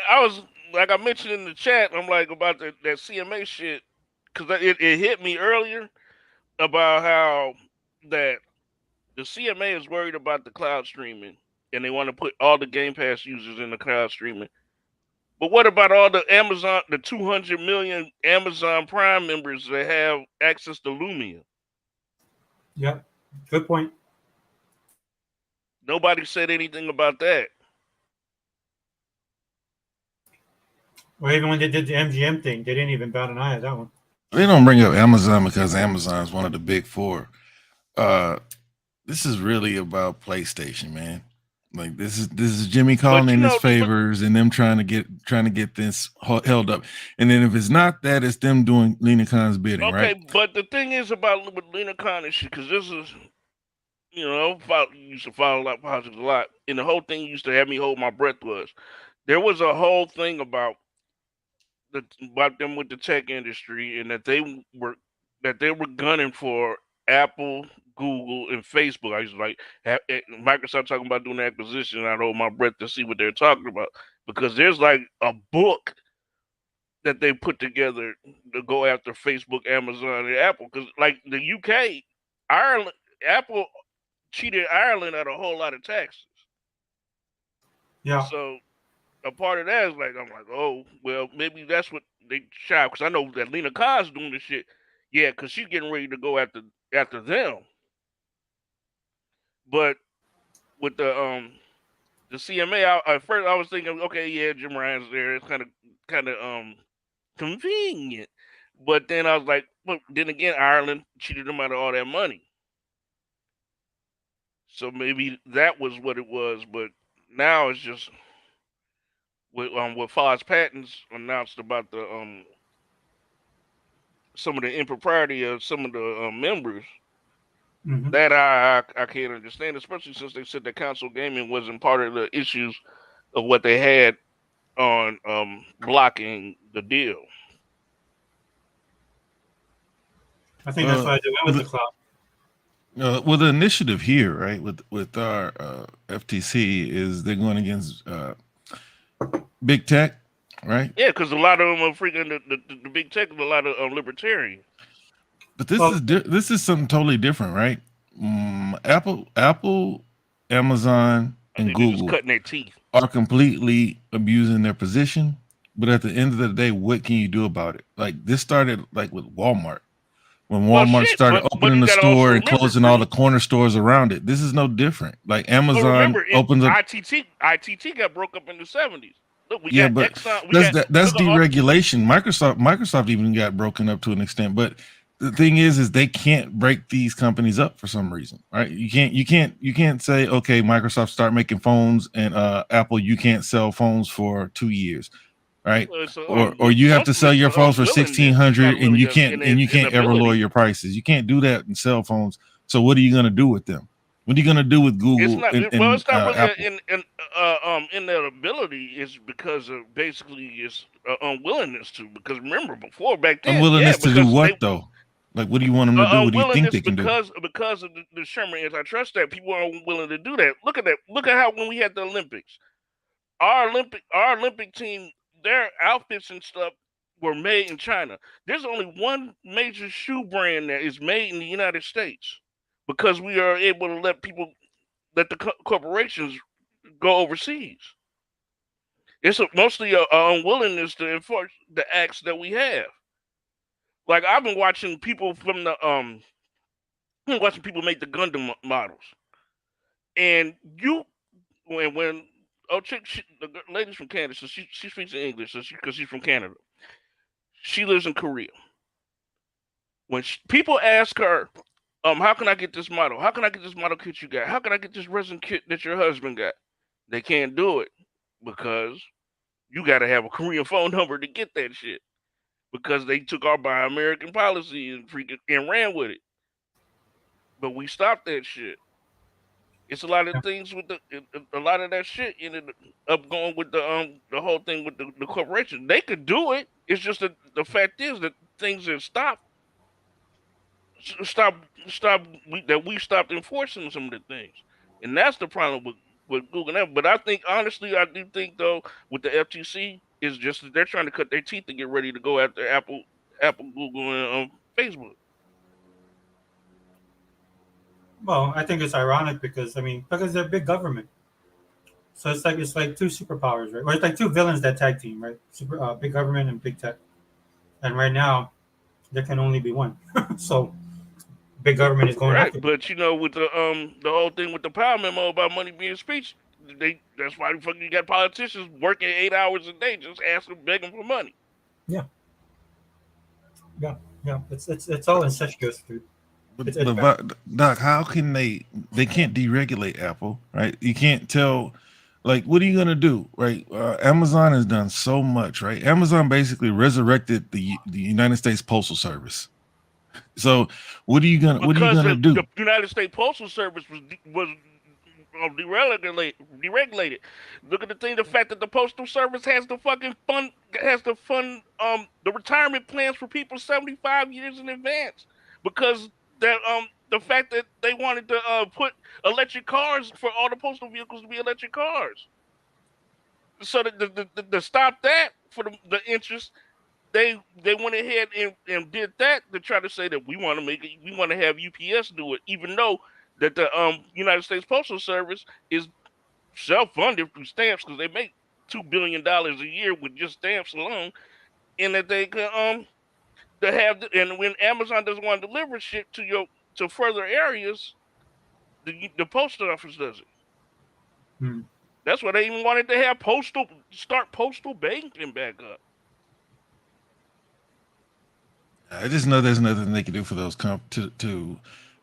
I was like I mentioned in the chat. I'm like about that CMA shit because it hit me earlier about how that the CMA is worried about the cloud streaming and they want to put all the Game Pass users in the cloud streaming. But what about all the 200 million Amazon Prime members that have access to Lumia? Yeah, good point. Nobody said anything about that. Or even when they did the MGM thing, they didn't even bat an eye at that one. They don't bring up Amazon because Amazon is one of the big four. This is really about PlayStation, man. Like this is Jimmy calling in his favors and them trying to get this held up. And then if it's not that, it's them doing Lena Khan's bidding, right? Okay, but the thing is about with Lena Khan and shit, because this is, used to follow like politics a lot, and the whole thing used to have me hold my breath there was a whole thing about them with the tech industry and that they were gunning for Apple, Google, and Facebook. I was like, Microsoft talking about doing the acquisition, and I'd hold my breath to see what they're talking about because there's like a book that they put together to go after Facebook, Amazon, and Apple. Because like the UK, Ireland, Apple cheated Ireland out a whole lot of taxes. Yeah. So a part of that is like, I'm like, oh, well, maybe that's what they try. Because I know that Lena Khan's doing this shit. Yeah, because she's getting ready to go after them. But with the CMA, at first I was thinking, okay, yeah, Jim Ryan's there. It's kind of convenient. But then I was like, well, then again, Ireland cheated them out of all that money. So maybe that was what it was. But now it's just with Foz Patents announced about the some of the impropriety of some of the members. Mm-hmm. That I can't understand, especially since they said that console gaming wasn't part of the issues of what they had on blocking the deal. I think that's why they went with the cloud. Well, the initiative here, right, with our FTC is they're going against big tech, right? Yeah, because a lot of them are freaking the big tech, a lot of libertarian. But this is something totally different, right? Apple, Amazon, and Google cutting their teeth are completely abusing their position. But at the end of the day, what can you do about it? Like this started like with Walmart. When Walmart started opening the store and closing all the corner stores around it. This is no different. Like Amazon opens up. ITT got broke up in the 70s. Look, we yeah, got but Exxon, that's deregulation. Microsoft even got broken up to an extent. But the thing is they can't break these companies up for some reason, right? You can't say, okay, Microsoft start making phones and Apple, you can't sell phones for 2 years. Right, or you have to sell your phones for $1,600 and you can't ever lower your prices. You can't do that in cell phones. So what are you going to do with them? What are you going to do with Google? It's not really in their ability. It's because of basically it's unwillingness to. Because remember before back then, unwillingness to do what though? Like what do you want them to do? What do you think they can do? Because of the Sherman antitrust that people are unwilling to do that. Look at that. Look at how when we had the Olympics, our Olympic team. Their outfits and stuff were made in China. There's only one major shoe brand that is made in the United States because we are able to let the corporations go overseas. It's mostly a unwillingness to enforce the acts that we have. Like I've been watching people from watching people make the Gundam models, and when the lady's from Canada, so she speaks in English, because she's from Canada. She lives in Korea. When people ask her, how can I get this model? How can I get this model kit you got? How can I get this resin kit that your husband got? They can't do it because you got to have a Korean phone number to get that shit. Because they took our Buy American policy and ran with it. But we stopped that shit. It's a lot of things with a lot of that shit ended up going with the whole thing with the corporation. They could do it. It's just that the fact is that things have stopped. We stopped enforcing some of the things, and that's the problem with Google now. But I do think though with the FTC is just that they're trying to cut their teeth to get ready to go after Apple, Google, and Facebook. Well, I think it's ironic because they're big government, so it's like two superpowers, right? Or it's like two villains that tag team, right? Big government and big tech, and right now there can only be one. So big government is going after. But with the whole thing with the power memo about money being speech, that's why you got politicians working 8 hours a day just begging for money. Yeah. It's all incestuous, dude. But Doc, how can they can't deregulate Apple, right? You can't tell, like, what are you gonna do, right? Amazon has done so much, right? Amazon basically resurrected the United States Postal Service. So what are you gonna do? The United States Postal Service was deregulated. Look at the fact that the Postal Service has to fund the retirement plans for people 75 years in advance, because that the fact that they wanted to put electric cars for all the postal vehicles to be electric cars. So to stop that for the interest, they went ahead and did that to try to say that we want to have UPS do it, even though that the United States Postal Service is self-funded through stamps because they make $2 billion a year with just stamps alone, and that they could and when Amazon doesn't want to deliver shit to further areas, the post office does it. That's why they even wanted to have postal banking back up. I just know there's nothing they can do for those to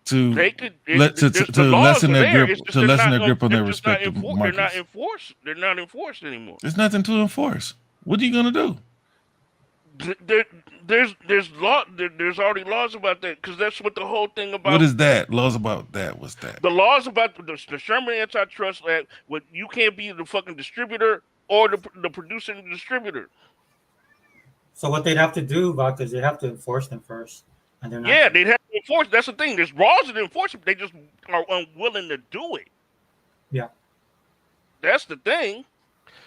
lessen their grip on their respective markets. They're not enforced anymore. There's nothing to enforce. What are you gonna do? There's already laws about that, because that's what the whole thing about. What is that? Laws about that? What's that? The laws about the Sherman Antitrust Act. What you can't be the fucking distributor or the producer and the distributor. So what they'd have to do, Vak, is they have to enforce them first, and they're not. Yeah, they'd have to enforce. That's the thing. There's laws that enforce it. They just are unwilling to do it. Yeah. That's the thing.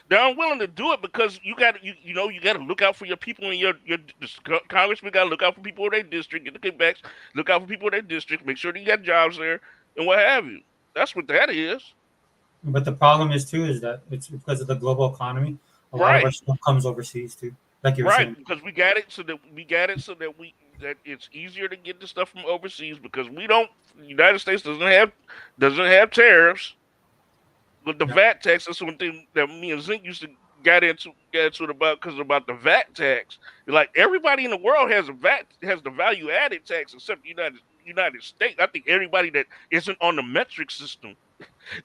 They're unwilling to do it because you got you got to look out for your people in your congressman. Got to look out for people in their district, get the kickbacks. Look out for people in their district. Make sure that you got jobs there and what have you. That's what that is. But the problem is too is that it's because of the global economy. A lot of our stuff comes overseas too, like you were saying. Because we got it so that it's easier to get the stuff from overseas because we don't. The United States doesn't have tariffs. But the VAT tax, that's one thing that me and Zink used to get into it about about the VAT tax. Like everybody in the world has the value added tax except the United States. I think everybody that isn't on the metric system,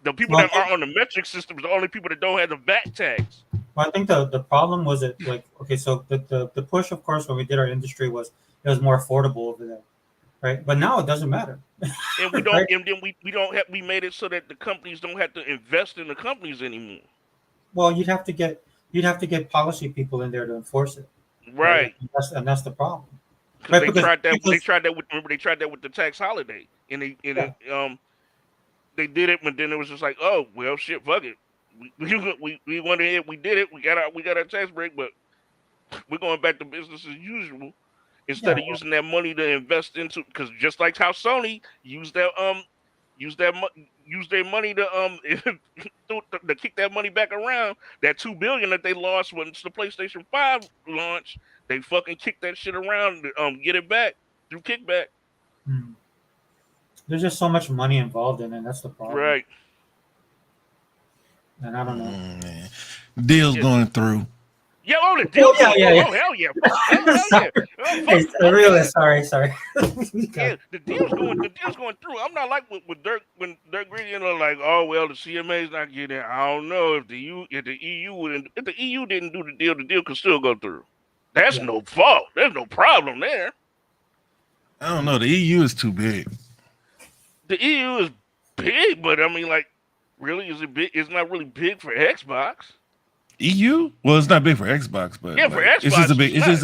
the people that aren't on the metric system is the only people that don't have the VAT tax. Well, I think the problem was it like okay, so the push, of course, when we did our industry was it was more affordable over there, right? But now it doesn't matter. And we don't, right? and then we don't have. We made it so that the companies don't have to invest in the companies anymore. Well, you'd have to get policy people in there to enforce it, right? And that's the problem. Right, they tried that. They tried that with. Remember, they tried that with the tax holiday, and they they did it, but then it was just like, oh well, shit, fuck it. We went ahead, we did it. We got our tax break, but we're going back to business as usual. Instead of using that money to invest into, because just like how Sony used their money to to kick that money back around, that $2 billion that they lost when the PlayStation 5 launched, they fucking kicked that shit around to get it back through kickback. There's just so much money involved in it. That's the problem. Right. And I don't know. Deal's going through. Yeah, the deal's going through. Yeah. Oh, hell yeah. Hell yeah. Sorry. Yeah, the deal's going through. I'm not like with Dirk when Dirk Greedy like, oh well, the CMA's not getting it. I don't know if the EU didn't do the deal could still go through. That's no fault. There's no problem there. I don't know. The EU is too big. The EU is big, but I mean, like, really, is it big? It's not really big for Xbox. EU? Well, it's not big for Xbox, but yeah, for Xbox,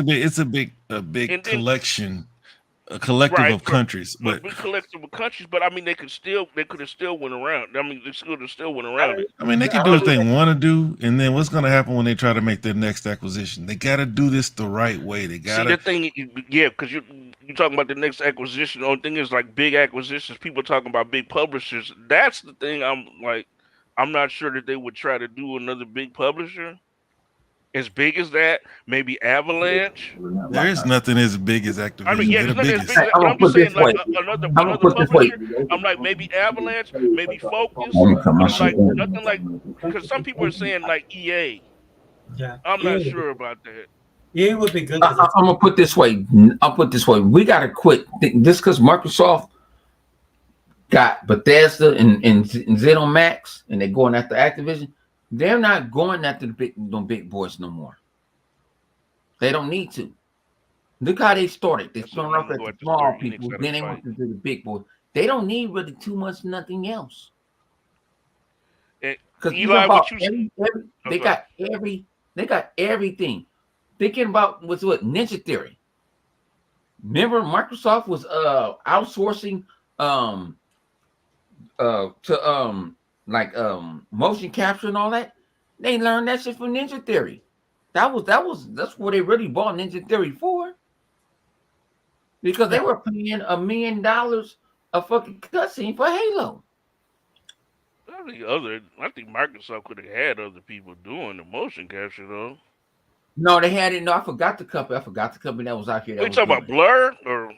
it's a big collection, a collective of countries. But big collective of countries. But I mean, they could have still went around. I mean, they could have still went around it. I mean, they can do what they want to do, and then what's going to happen when they try to make their next acquisition? They got to do this the right way. They got to. See, the thing, yeah, because you're talking about the next acquisition. The only thing is like big acquisitions. People talking about big publishers. That's the thing. I'm not sure that they would try to do another big publisher as big as that. Maybe Avalanche. There is nothing as big as Activision. I mean, yeah, they're the biggest. I'm just saying, like another publisher. I'm like maybe Avalanche, maybe Focus. Like nothing like because some people are saying like EA. Yeah, I'm not sure about that. EA would be good. I'm gonna put this way. We gotta quit this because Microsoft got Bethesda and ZeniMax, and they're going after Activision. They're not going after the big boys no more. They don't need to. Look how they started. They started off at the small people, then they went to the big boys. They don't need really too much nothing else. Because they got everything. Thinking about what Ninja Theory. Remember, Microsoft was outsourcing motion capture and all that. They learned that shit from Ninja Theory. That's what they really bought Ninja Theory for. Because they were paying $1 million a fucking cutscene for Halo. I think Microsoft could have had other people doing the motion capture though. No, they had it. No, I forgot the company. That was out here. We talking about Blur or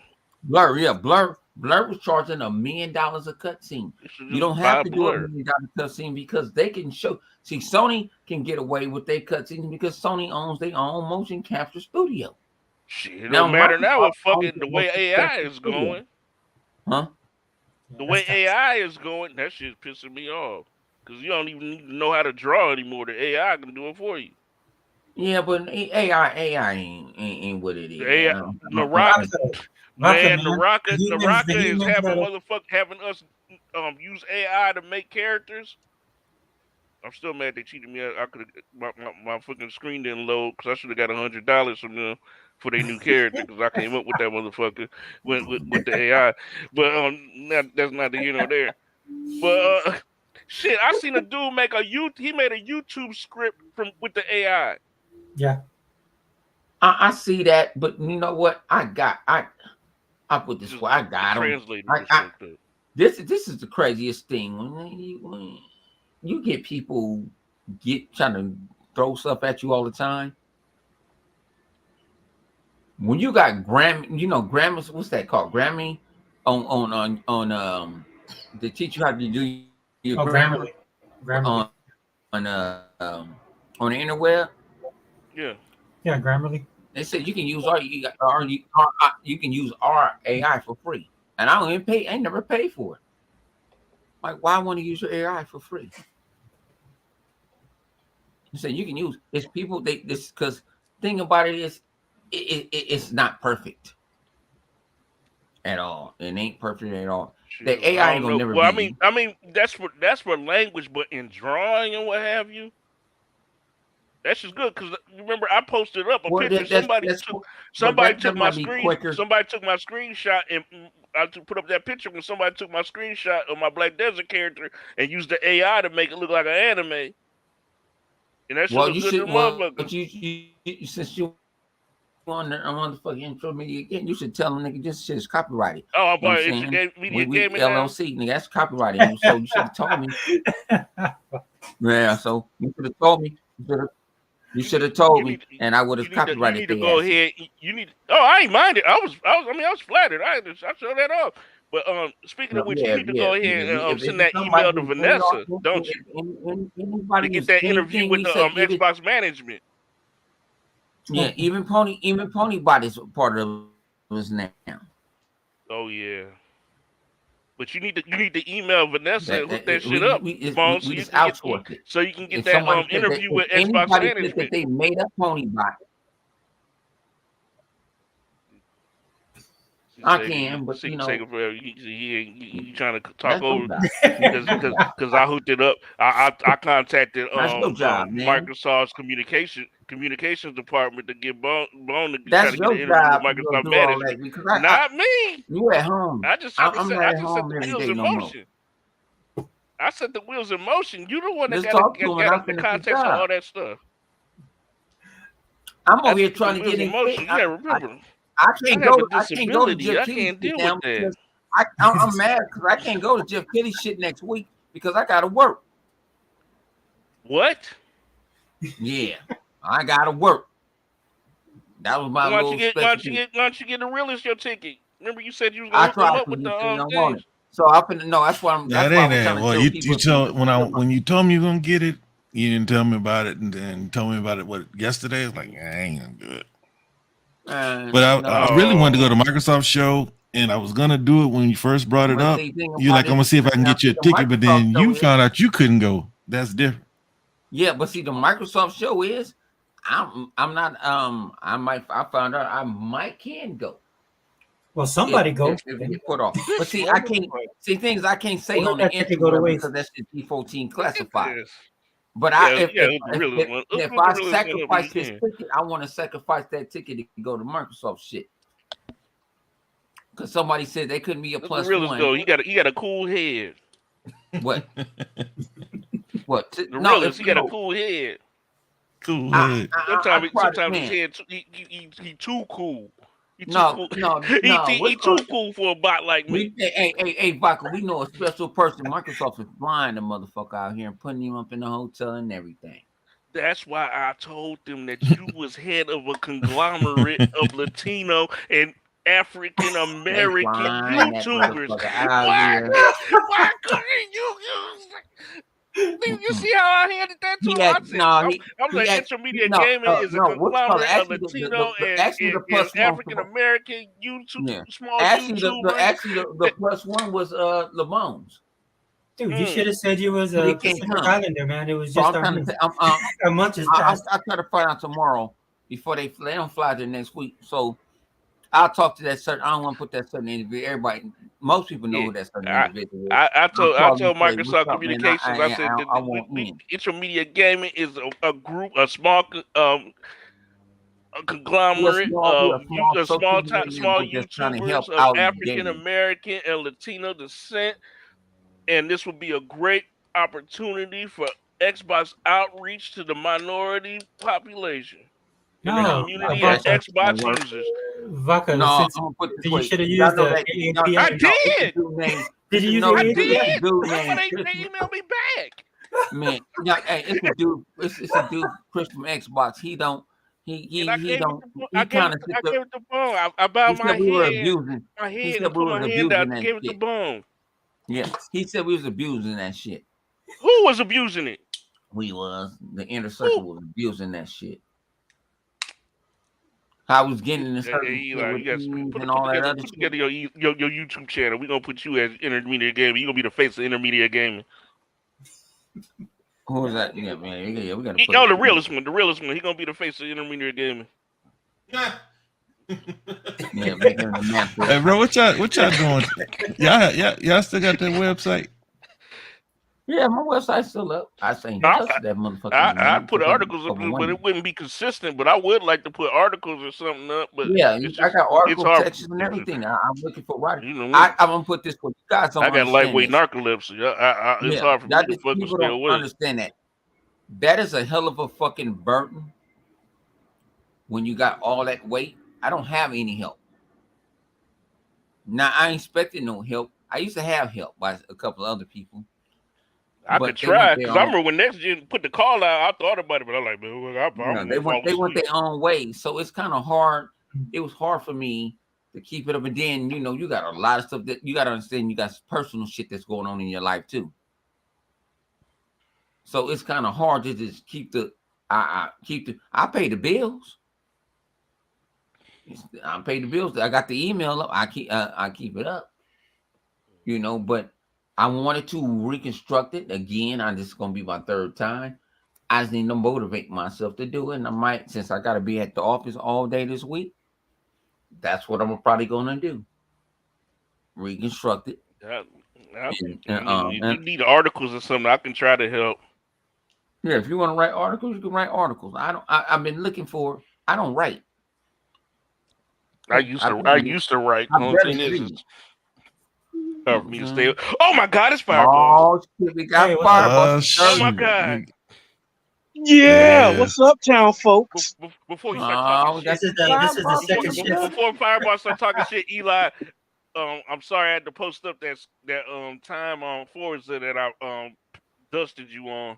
Blur? Yeah, Blur was charging $1 million a cutscene. You don't have to do a $1 million cutscene because they can show. See, Sony can get away with their cutscenes because Sony owns their own motion capture studio. Shit, it don't matter now with fucking the way AI is going. Huh? The way AI is going, that shit's pissing me off. Because you don't even need to know how to draw anymore. The AI can do it for you. Yeah, but AI ain't what it is. Naraka is having us use AI to make characters. I'm still mad they cheated me. I could have my fucking screen didn't load because I should have got $100 from them for their new character because I came up with that motherfucker with the AI. But that's not the there. But shit, I seen a dude make he made a YouTube script with the AI. Yeah. I see that, but you know what? I put this way. I got him. This is the craziest thing when you get people trying to throw stuff at you all the time. When you got Grammy, what's that called? Grammy on they teach you how to do your grammar on the interweb. Yeah. Yeah, Grammarly. They said you can use you can use our AI for free, and I don't even pay. I ain't never paid for it. Like, why want to use your AI for free? You said you can use it's people. Because thing about it is, it's not perfect at all. It ain't perfect at all. The AI ain't gonna never well, be. I mean that's for language, but in drawing and what have you. That's just good because remember I posted up a picture. Somebody took my screenshot and I put up that picture when somebody took my screenshot of my Black Desert character and used the AI to make it look like an anime. And that shit looks good to the motherfucker. Since you on the fucking intro media again, you should tell them nigga this shit is copyrighted. Oh, but it's media gaming LLC, nigga, that's copyrighted. So you should have told me. Yeah, so you should have told me. You should have told me, and I would have copyrighted. You need to go ahead. I ain't minded. I was flattered. I showed that off. But speaking of which, you need to go ahead and send that email to Vanessa, don't you? To get that interview with the Xbox management. Yeah, even Pony Bot is part of us now. Oh yeah. But you need to email Vanessa and hook that shit up, so you can get that interview with Xbox management. That they made up Pony Bot. I can, but you know, he trying to talk over because I hooked it up. I contacted Microsoft's communications department to get Bone to try to get an interview with Microsoft management. Not me. You at home? I just set the wheels in motion. I set the wheels in motion. You the one that got the context of all that stuff. I'm over here trying to get in motion. You gotta remember. I can't go to Jeff Kelly deal with that. I'm mad because I can't go to Jeff Kelly shit next week because I gotta work. What? Yeah, I gotta work. That was my little special. Why don't you get the realist your ticket? Remember you said you was gonna hook them up with the things. So that's why I'm. That ain't that. Well, you told when you told me you were gonna get it, you didn't tell me about it, and then told me about it yesterday. It's like I ain't gonna do it. But I really wanted to go to Microsoft show, and I was gonna do it when you first brought it up. You're like, I'm gonna see if I can get you a ticket, but then you found out you couldn't go. That's different. Yeah, but see, the Microsoft show is, I'm not. I found out I can go. Well, somebody go. If get put off. But see, I can't see things I can't say on the internet because that's the G14 classified. But if I sacrifice this ticket, I want to sacrifice that ticket to go to Microsoft shit. Because somebody said they couldn't be a plus one. Go. You got a cool head. What? What? He got a cool head. Cool head. Sometimes his head he too cool. He too cool for a bot like me. Hey, Vodka, we know a special person. Microsoft is flying the motherfucker out here and putting him up in the hotel and everything. That's why I told them that you was head of a conglomerate of Latino and African American YouTubers. Why couldn't you use? You see how I handled that too? I'm like, intermediate gaming is a conglomerate of Latino and African American YouTube, small YouTubers. Actually, the plus one was Lamone's. Dude, you should have said you was a Pacific Islander, man. It was just a month has passed. I'll try to find out tomorrow before they don't fly there next week. So I'll talk to that certain. I don't want to put that certain individual. Everybody, most people know who that certain individual is. I told Microsoft Communications. I said the intermediate gaming is a group, a small a conglomerate of small just trying to help YouTubers of out African gaming. American and Latino descent, and this would be a great opportunity for Xbox outreach to the minority population in the No, community of Vaca. Xbox users. Vaca, No, since I'm gonna put this you way. should have Y'all used know the that. No, AAPI. I it's a did. dude named. Did you use no, I the it's a did. dude That's why named they emailed me back. Man, yeah, hey, it's a dude. It's a dude, Chris from Xbox. He don't. And I He gave don't. it the, He kind of. I gave it the bone. I He bowed my said we were head, abusing. He and said we put was my hand out abusing and that gave it the shit. bone. Yeah, he said we was abusing that shit. Who was abusing it? We was. The inner circle was abusing that shit. I was getting this certain shit with and all that other put shit. together your YouTube channel. We're gonna put you as intermediate gaming. You're gonna be the face of intermediate gaming. Who was that? Yeah, man. Yeah, we gotta put the realest one. The realest one. He's gonna be the face of intermediate gaming. Yeah, making the map. Hey, bro, what y'all doing? Y'all still got that website? Yeah, my website's still up. I ain't touched that motherfucker. I put articles up, but it wouldn't be consistent. But I would like to put articles or something up. But yeah, I got article sections and everything. I'm looking for writers. You know, I'm gonna put this for you guys. I got lightweight narcolepsy. It's hard for me to fucking people stay don't awake. understand that. That is a hell of a fucking burden when you got all that weight. I don't have any help. Now I ain't expecting no help. I used to have help by a couple of other people. I could try because I remember when Next Gen put the call out, I thought about it, but I'm like, man, they went their own way, so it's kind of hard. It was hard for me to keep it up, and then you got a lot of stuff that you got to understand. You got personal shit that's going on in your life too, so it's kind of hard to just keep the. I pay the bills. I pay the bills. I got the email up. I keep it up. But I wanted to reconstruct it again. This is gonna be my third time. I just need to motivate myself to do it. And I might, since I gotta be at the office all day this week, that's what I'm probably gonna do. Reconstruct it. You need articles or something. I can try to help. Yeah, if you want to write articles, you can write articles. I've been looking for. I don't write. I used to write. The only thing is for me to stay. Oh my God, it's Fireball. Oh shit, we got Fireball. Oh my God. Yeah, what's up, town folks? Before you start talking this is the second shift. Before Fireball start talking shit, Eli, I'm sorry I had to post up that time on Forza that I dusted you on.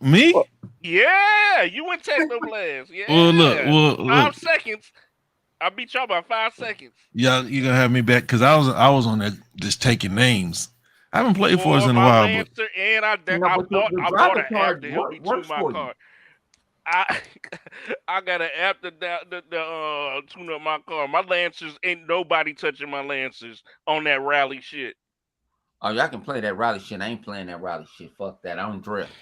Me? Yeah, you went Techno Blast. Yeah. Well, look. 5 seconds. I beat y'all by 5 seconds. Yeah, you gonna have me back because I was on there just taking names. I haven't played Forza in a while, Lancer, and I bought an app to help me tune my car. I got an app to tune up my car. My Lancers, ain't nobody touching my Lancers on that rally shit. Oh, y'all can play that rally shit. I ain't playing that rally shit. Fuck that. I don't drift.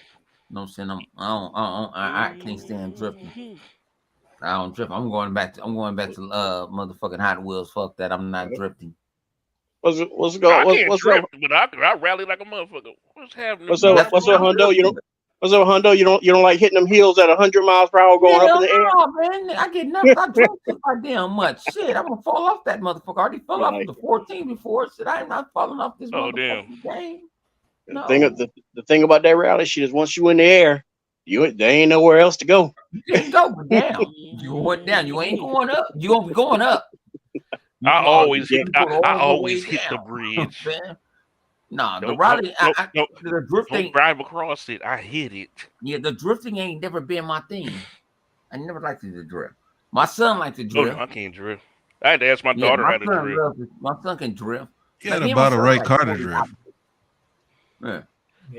No sin. I can't stand drifting. I don't drift. I'm going back to motherfucking Hot Wheels. Fuck that. I'm not drifting. What's going? What's up? But I rally like a motherfucker. What's happening? What's up, Hundo? What's up, Hundo? You don't like hitting them hills at 100 miles per hour going up in the air? No, man. I get nothing. I drove too goddamn much. Shit, I'm gonna fall off that motherfucker. I already fell off the 14 before. Shit, I'm not falling off this motherfucking game. No. The thing about that rally shit is once you in the air, there ain't nowhere else to go. You can't go down. You went down. You ain't going up. You won't be going up. I always hit the bridge. Nah, the rally, the drifting. Don't drive across it. I hit it. Yeah, the drifting ain't never been my thing. I never liked to drift. My son likes to drift. No, I can't drift. I had to ask my daughter how to drift. My son can drift. You gotta buy the right car to drift. Yeah.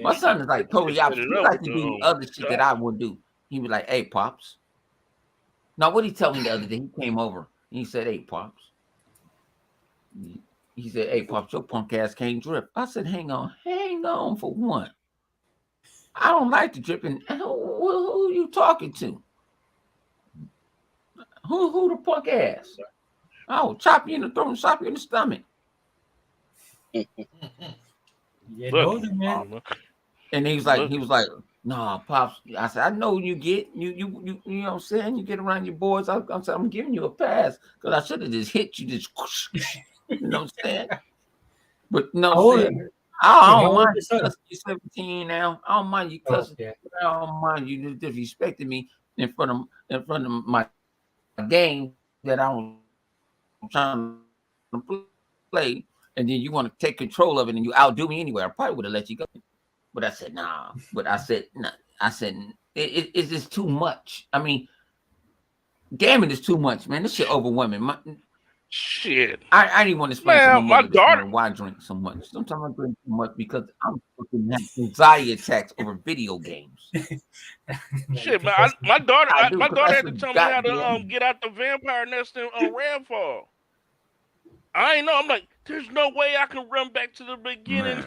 My son is like totally opposite. He like to do other shit that I would do. He was like, "Hey, pops." Now, what he tell me the other day? He came over and he said, "Hey, pops." He said, "Hey, pops, your punk ass can't drift." I said, "Hang on for what? I don't like to drift. And who are you talking to? Who the punk ass? Oh, chop you in the throat and chop you in the stomach." Yeah, man. And he was like, Nah, pops. I said, I know you get you know what I'm saying. You get around your boys. I'm giving you a pass because I should have just hit you. Just you know what I'm saying. But no, How old- saying I don't how old mind is you your son? cussing. You're 17 now. I don't mind you Oh, cussing. yeah. I don't mind you disrespecting me in front of my game that I was trying to play, and then you want to take control of it and you outdo me anyway. I probably would have let you go. But I said, nah. But I said, nah. I said, it's just too much. I mean, gaming is too much, man. This shit overwhelming. Shit. I didn't want to explain to Man, my my mother this daughter. morning why I drink so much. Sometimes I drink too much because I'm fucking having anxiety attacks over video games. Shit, man. My daughter I do, my 'cause daughter that's had to a tell me how to goddamn. get out the vampire nest in Redfall. I ain't know. I'm like, there's no way I can run back to the beginning.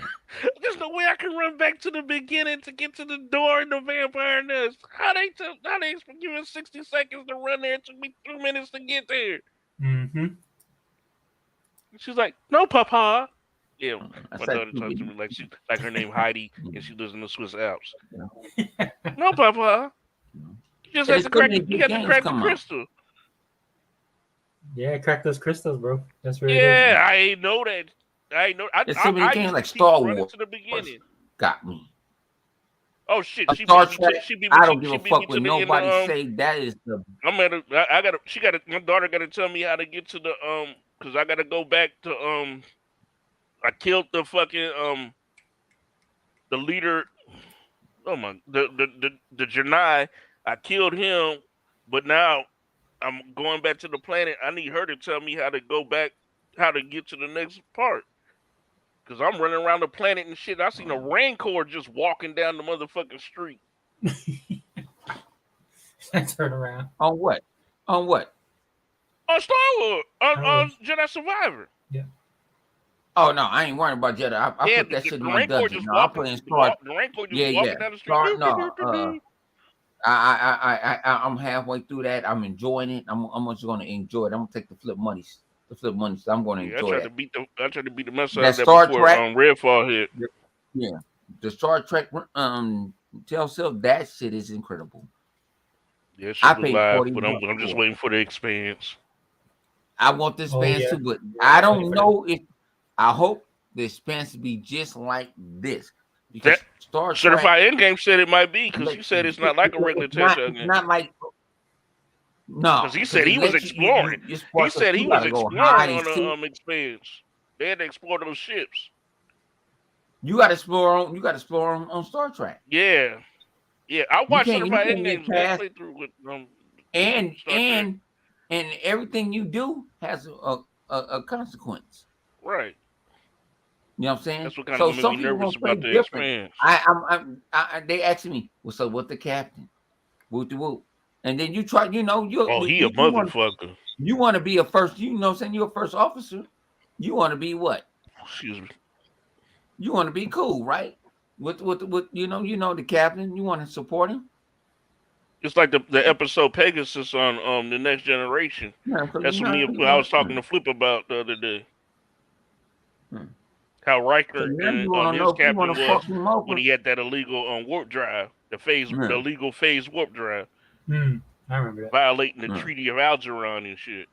There's no way I can run back to the beginning to get to the door in the vampire nest. How they giving 60 seconds to run there? It took me 2 minutes to get there. Mm-hmm. She's like, no, Papa. Yeah, I my said, daughter talks to me like her name Heidi, and she lives in the Swiss Alps. No, Papa. You just have to crack. You got to crack the crystal. Yeah, crack those crystals, bro. That's where it is. Yeah, I ain't know that. I ain't know. I games like Star Wars to the beginning. Got me. Oh shit! She I don't give a fuck what nobody say. That is the. I'm at. I gotta. She got. My daughter got to tell me how to get to the because I got to go back to I killed the fucking the leader. Oh my, the Janai. I killed him, but now I'm going back to the planet. I need her to tell me how to go back, how to get to the next part. Cause I'm running around the planet and shit. I seen a Rancor just walking down the motherfucking street. Turn around. On what? On what? On Star Wars. On Jedi Survivor. Yeah. Oh no, I ain't worrying about Jedi. I put that shit in my dungeon. No, I'm playing Star. The Rancor just walking down the street. I'm halfway through that. I'm enjoying it. I'm just gonna enjoy it. I'm gonna take the flip monies. So I'm gonna enjoy it. I tried to beat the mess out of that Star before Trek, Redfall hit. Yeah, the Star Trek tell self that shit is incredible. Yeah, I paid $40, but I'm just waiting for the expanse. I want the expanse too, but I don't know if. I hope the expanse be just like this. Because Star Trek Certified Endgame said it might be because he said it's not like a regular Telltale game. Not like. No, because he said he was exploring. He said he was exploring on the expanse. They had to explore those ships. You got to explore on Star Trek. Yeah, yeah. I watched Certified Endgames playthrough with and everything you do has a consequence. Right. You know what I'm saying? That's what kind of made me nervous about the expanse. They asked me, well, so what the captain? Whoop de whoop. And then you try, he a motherfucker. You want to be a first, you know what I'm saying? You're a first officer. You want to be what? Excuse me. You want to be cool, right? With you know the captain. You want to support him. It's like the episode Pegasus on the Next Generation. Yeah, that's what I was talking to Flip about the other day. How Riker and his captain was when he had that illegal warp drive, the legal phase warp drive. I remember that. Violating the Treaty of Algeron and shit.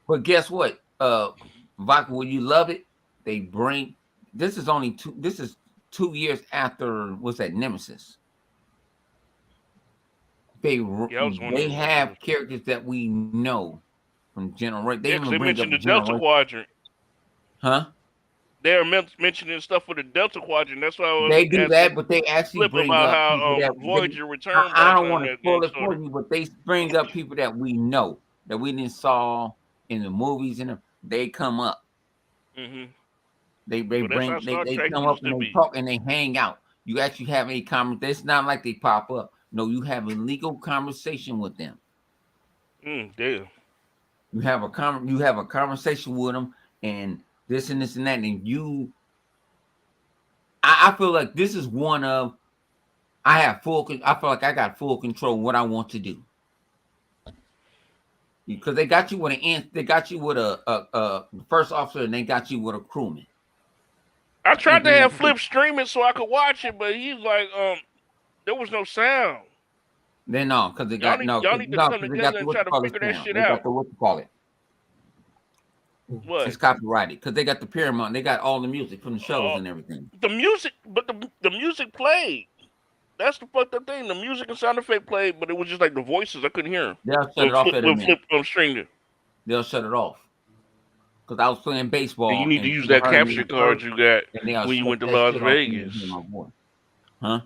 But guess what? Vodka, will you love it? They bring this is 2 years after what's that, Nemesis. They have characters that we know from generation. They mentioned the Delta Quadrant. Huh? They're mentioning stuff with the Delta Quadrant. That's why they do that, but they actually bring about up how Voyager returned. I don't want to spoil it for you, but they bring up people that we know that we didn't saw in the movies, and they come up. Mm-hmm. They come up and they talk and they hang out. You actually have a conversation. It's not like they pop up. No, you have a legal conversation with them. Damn. You have a conversation with them, and this and this and that, and you. I feel like this is one of. I feel like I got full control of what I want to do. Because they got you with a first officer, and they got you with a crewman. I tried to have Flip stream it so I could watch it, but he's like, there was no sound. Then no, because they got y'all need to come together and try to figure that shit out. Got the what you call it? What? It's copyrighted because they got the Paramount. They got all the music from the shows and everything. The music, but the music played. That's the fucked up thing. The music and sound effect played, but it was just like the voices. I couldn't hear them. They'll shut it off at a minute. Streamed it. They'll shut it off. Because I was playing baseball. And you need to use that capture card you got when you went to Las Vegas. Huh?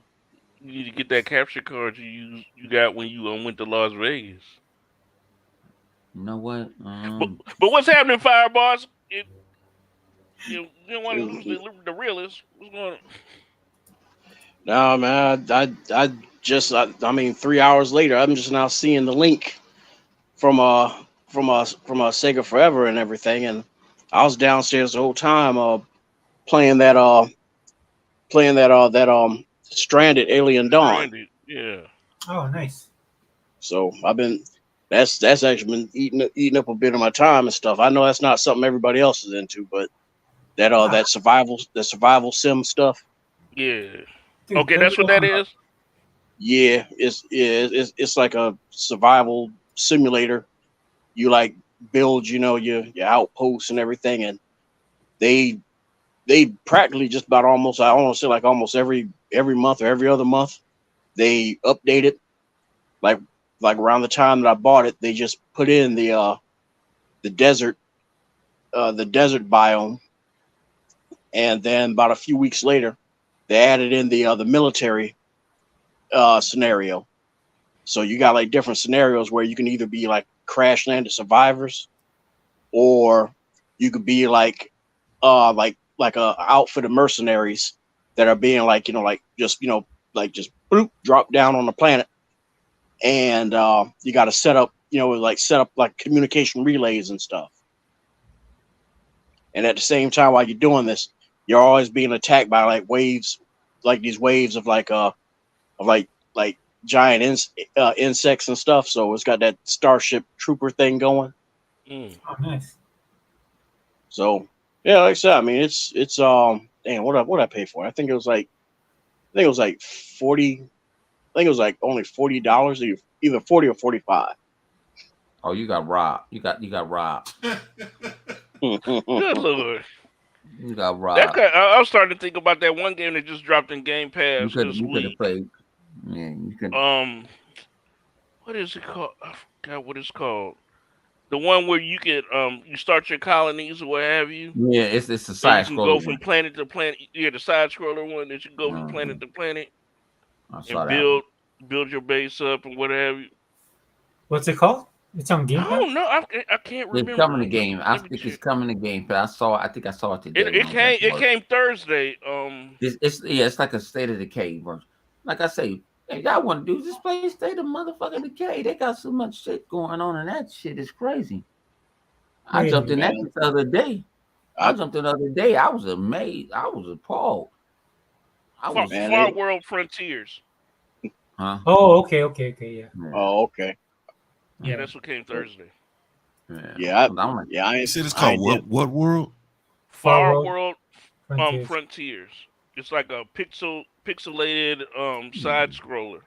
You need to get that capture card you got when you went to Las Vegas. You know what? But what's happening, Fireballs? You don't want to lose the realist. What's going on? No, man. I mean, 3 hours later, I'm just now seeing the link from Sega Forever and everything, and I was downstairs the whole time, playing that Stranded Alien Dawn. Yeah. Oh, nice. So that's actually been eating up a bit of my time and stuff. I know that's not something everybody else is into, but that survival sim stuff. Yeah. Dude, okay, that's what that is. Yeah, it's like a survival simulator. You like build, your outposts and everything, and they practically just about almost every month or every other month they update it. Like around the time that I bought it, they just put in the desert biome, and then about a few weeks later, they added in the military scenario. So you got like different scenarios where you can either be like crash landed survivors, or you could be like a outfit of mercenaries that are being just bloop, drop down on the planet, and you got to set up like communication relays and stuff. And at the same time, while you're doing this, you're always being attacked by like waves, like these waves of giant insects and stuff. So it's got that Starship Trooper thing going. Oh, nice. So yeah, like I said, I mean it's damn, what I pay for it? I think it was like 40. I think it was like only $40, either 40 or 45. Oh, you got robbed. You got robbed. Good Lord. You got robbed. I was starting to think about that one game that just dropped in Game Pass this You could have week. played. Man, you could. What is it called? I forgot what it's called. The one where you can you start your colonies or what have you. Yeah, it's a side scroller. You can go from planet to planet. Yeah, the side scroller one that you go from planet to planet and build your base up and what have you. What's it called? It's on Game Pass? Oh no, I can't remember. It's coming to game. I think it's coming to Game Pass. I think I saw it today. It came Thursday. It's like a State of Decay version. Like I say, if y'all want to do just play State of motherfucking Decay. They got so much shit going on, and that shit is crazy. I jumped in that the other day. I was amazed. I was appalled. Far World Frontiers. Huh? Oh, okay, yeah. Oh, okay. Yeah, that's what came Thursday. You said it's called what world? Far World Frontiers. It's like a pixelated side scroller.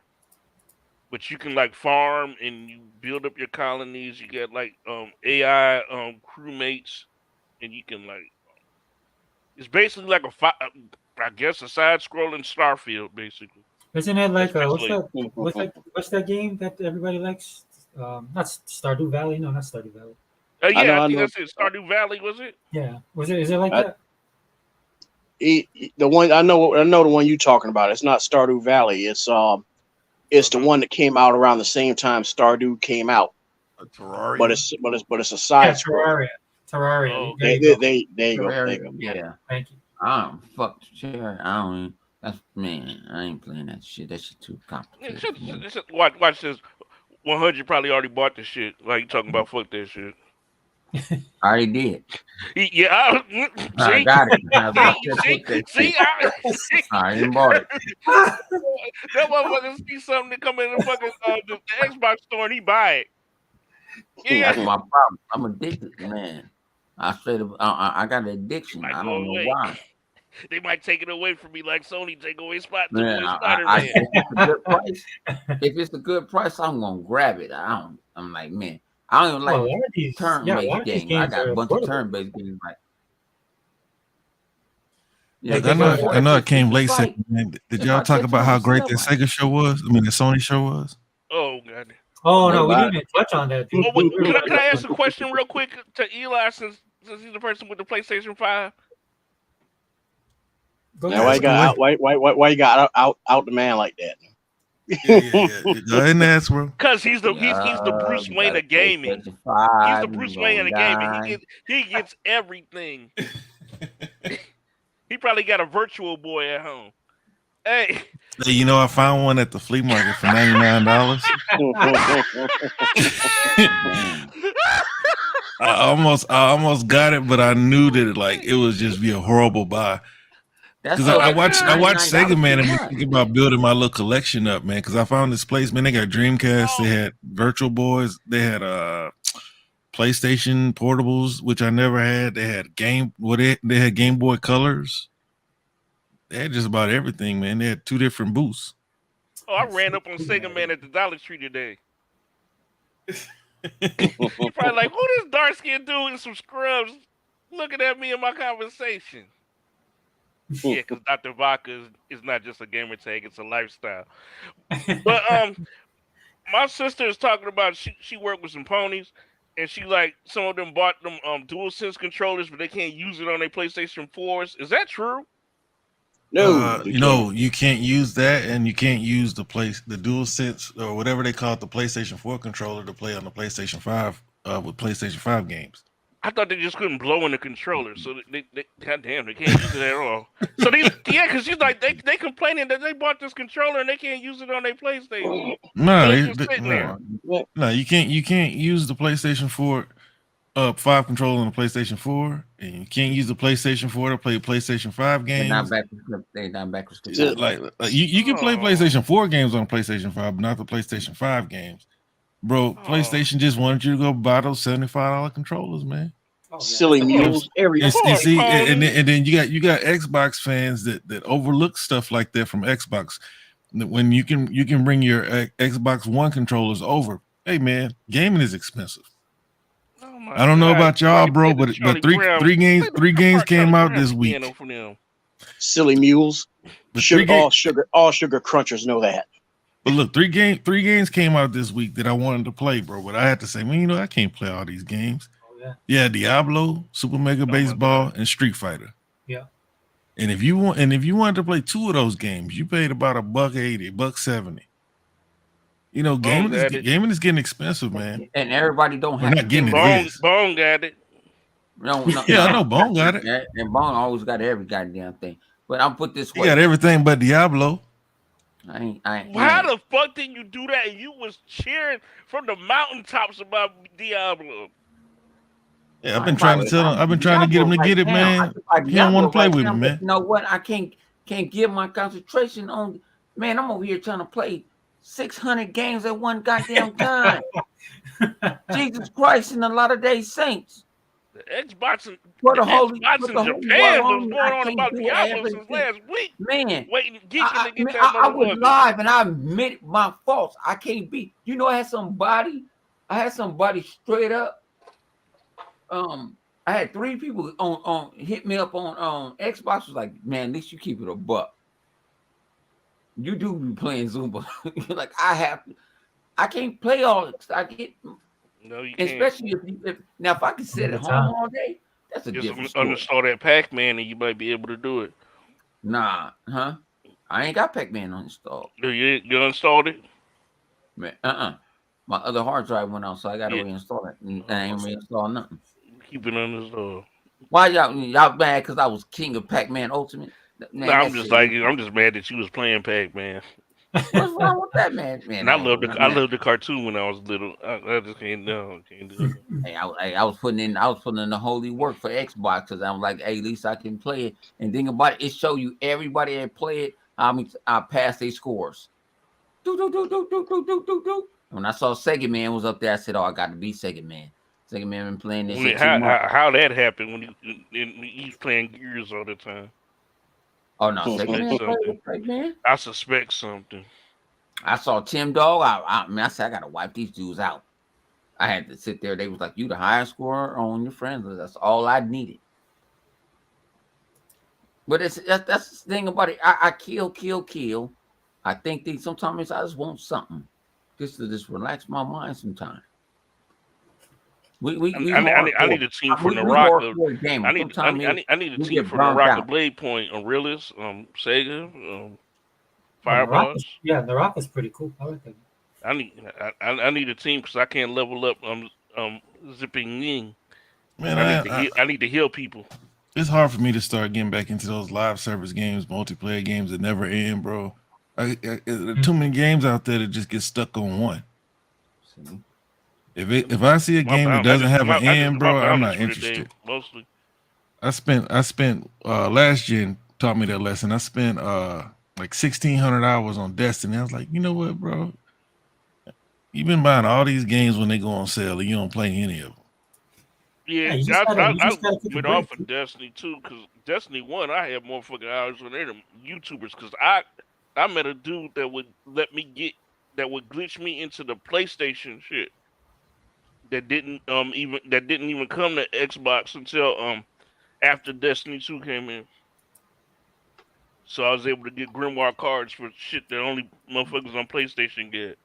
But you can like farm and you build up your colonies. You get like AI crewmates, and you can like. It's basically like a side scrolling Starfield, basically. Isn't it like what's that game that everybody likes? Not Stardew Valley. No, not Stardew Valley. I think that's it. Stardew Valley, was it? Yeah. Is it like that? The one I know the one you talking about. It's not Stardew Valley. It's the one that came out around the same time Stardew came out. Terraria. But it's a side scroll. Terraria. Oh, there you go. Yeah. Thank you. Fuck Terraria. I ain't playing that shit. That shit too complicated. Watch this. 100 probably already bought this shit. Like you talking about fuck that shit. I already did. Yeah, I got it. I didn't bought it. That motherfucker see something that come in the fucking the Xbox store and he buy it. Yeah, that's my problem. I'm addicted, man. I got an addiction. I don't know why. They might take it away from me like Sony take away Spot Man, Spider-Man. if it's a good price, if it's a good price, I'm gonna grab it. I'm like, man, I don't even like Well, a lot of these, turn-based games. I got a bunch of turn-based games. Like, yeah, I know it came late. Like, Man. Did y'all talk about how great that Sega show was? I mean, the Sony show was. Oh god. Oh no, we didn't even touch on that. Oh, wait, can I ask a question real quick to Eli since he's the person with the PlayStation 5? Now, why you got out the man like that? Yeah. Go ahead and ask, bro. Because he's the Bruce Wayne of gaming. He's the Bruce Wayne of gaming. He gets everything. He probably got a virtual boy at home. Hey, you know, I found one at the flea market for $99. I almost got it, but I knew that it was just be a horrible buy. Because I watched Sega Man and been thinking about building my little collection up, man. Because I found this place, man. They got Dreamcast, they had Virtual Boys, they had PlayStation portables, which I never had. They had they had Game Boy Colors. They had just about everything, man. They had 2 different booths. Oh, I ran up on Sega Man at the Dollar Tree today. You're probably like, who this dark skinned dude in some scrubs looking at me in my conversation? Yeah, because Dr. Vodka is not just a gamer tag, it's a lifestyle. But my sister is talking about she worked with some ponies, and she like some of them bought them DualSense controllers, but they can't use it on their PlayStation 4s. Is that true? No, you can't use that, and you can't use the DualSense or whatever they call it, the PlayStation 4 controller to play on the PlayStation 5 with PlayStation 5 games. I thought they just couldn't blow in the controller, so they goddamn, they can't use it at all. So because she's like they complaining that they bought this controller and they can't use it on their PlayStation. No, you can't use the PlayStation 4 5 controller on the PlayStation 4, and you can't use the PlayStation 4 to play PlayStation 5 games. They're not backwards. Like you can play PlayStation 4 games on PlayStation 5, but not the PlayStation 5 games. Bro, PlayStation just wanted you to go buy those $75 controllers, man. Silly mules, and then you got Xbox fans that overlook stuff like that from Xbox. When you can bring your Xbox One controllers over. Hey man, gaming is expensive. I don't know about y'all, bro, but three games came out this week. Silly mules. All sugar crunchers know that. But look, three games came out this week that I wanted to play, bro. But I had to say, man, I can't play all these games. Yeah, Diablo, Super Mega Baseball, and Street Fighter. Yeah. And if you wanted to play 2 of those games, you paid about $1.80, $1.70. Gaming is getting expensive, man. And everybody don't have. We're not getting it. Bone got it. No, I know Bone got it. And Bone always got every goddamn thing. But I'll put this way. He got everything but Diablo. How the fuck did you do that? You was cheering from the mountaintops about Diablo. Yeah, I've been trying to tell him. I've been trying to get him to get it, man. He don't want to play with me, man. You know what? I can't give my concentration on. Man, I'm over here trying to play 600 games at one goddamn time. Jesus Christ and a lot of days saints. The Xbox in Japan was going on about Diablo since last week. Man, waiting, geeking to get that. I was live and I admit my faults. I can't be. I had somebody straight up. I had 3 people on hit me up on Xbox. Was like, man, at least you keep it a buck. You do be playing Zumba. Like I can't play all. I get. No, you can't. Especially if I can sit at home all day, that's a different story. Uninstall that Pac-Man and you might be able to do it. Nah, I ain't got Pac-Man uninstalled. You uninstalled it? Man, my other hard drive went out, so I got to reinstall it. And I ain't reinstalled nothing. Keep it uninstalled. Why y'all mad because I was king of Pac-Man Ultimate? Man, I'm just mad that you was playing Pac-Man. What's wrong with that, man? And I loved the cartoon when I was little. I just can't do it. Hey, I was putting in the holy work for Xbox because I'm like, hey, at least I can play it. And think about it, it show you everybody that play it. I passed their scores. When I saw Sega Man was up there, I said, "Oh, I got to beat Sega Man." Sega Man been playing this. How that happened when he's playing Gears all the time? Oh no, Sega Man play something. with Sega Man. I suspect something. I saw Tim Dog. I said I gotta wipe these dudes out. I had to sit there. They was like, "You the highest scorer on your friends list." That's all I needed. But that's the thing about it. I kill. I think sometimes I just want something, just to relax my mind. Sometimes we I need a team from the Rock. I need a team from the Rock of Blade Point, Realist, Sega, Fireballs. The Rock is pretty cool. I like that. I need a team because I can't level up zipping in. Man, I need to heal people. It's hard for me to start getting back into those live service games, multiplayer games that never end, bro. There are too many games out there that just get stuck on one. If I see a game that doesn't have an end, bro, I'm not interested. Mostly, I spent last gen taught me that lesson. I spent like 1,600 hours on Destiny. I was like, you know what, bro? You've been buying all these games when they go on sale, and you don't play any of them. Yeah, I went off of Destiny 2 because Destiny 1, I had more fucking hours than them YouTubers because I met a dude that would would glitch me into the PlayStation shit that didn't even come to Xbox until after Destiny 2 came in. So I was able to get Grimoire cards for shit that only motherfuckers on PlayStation get.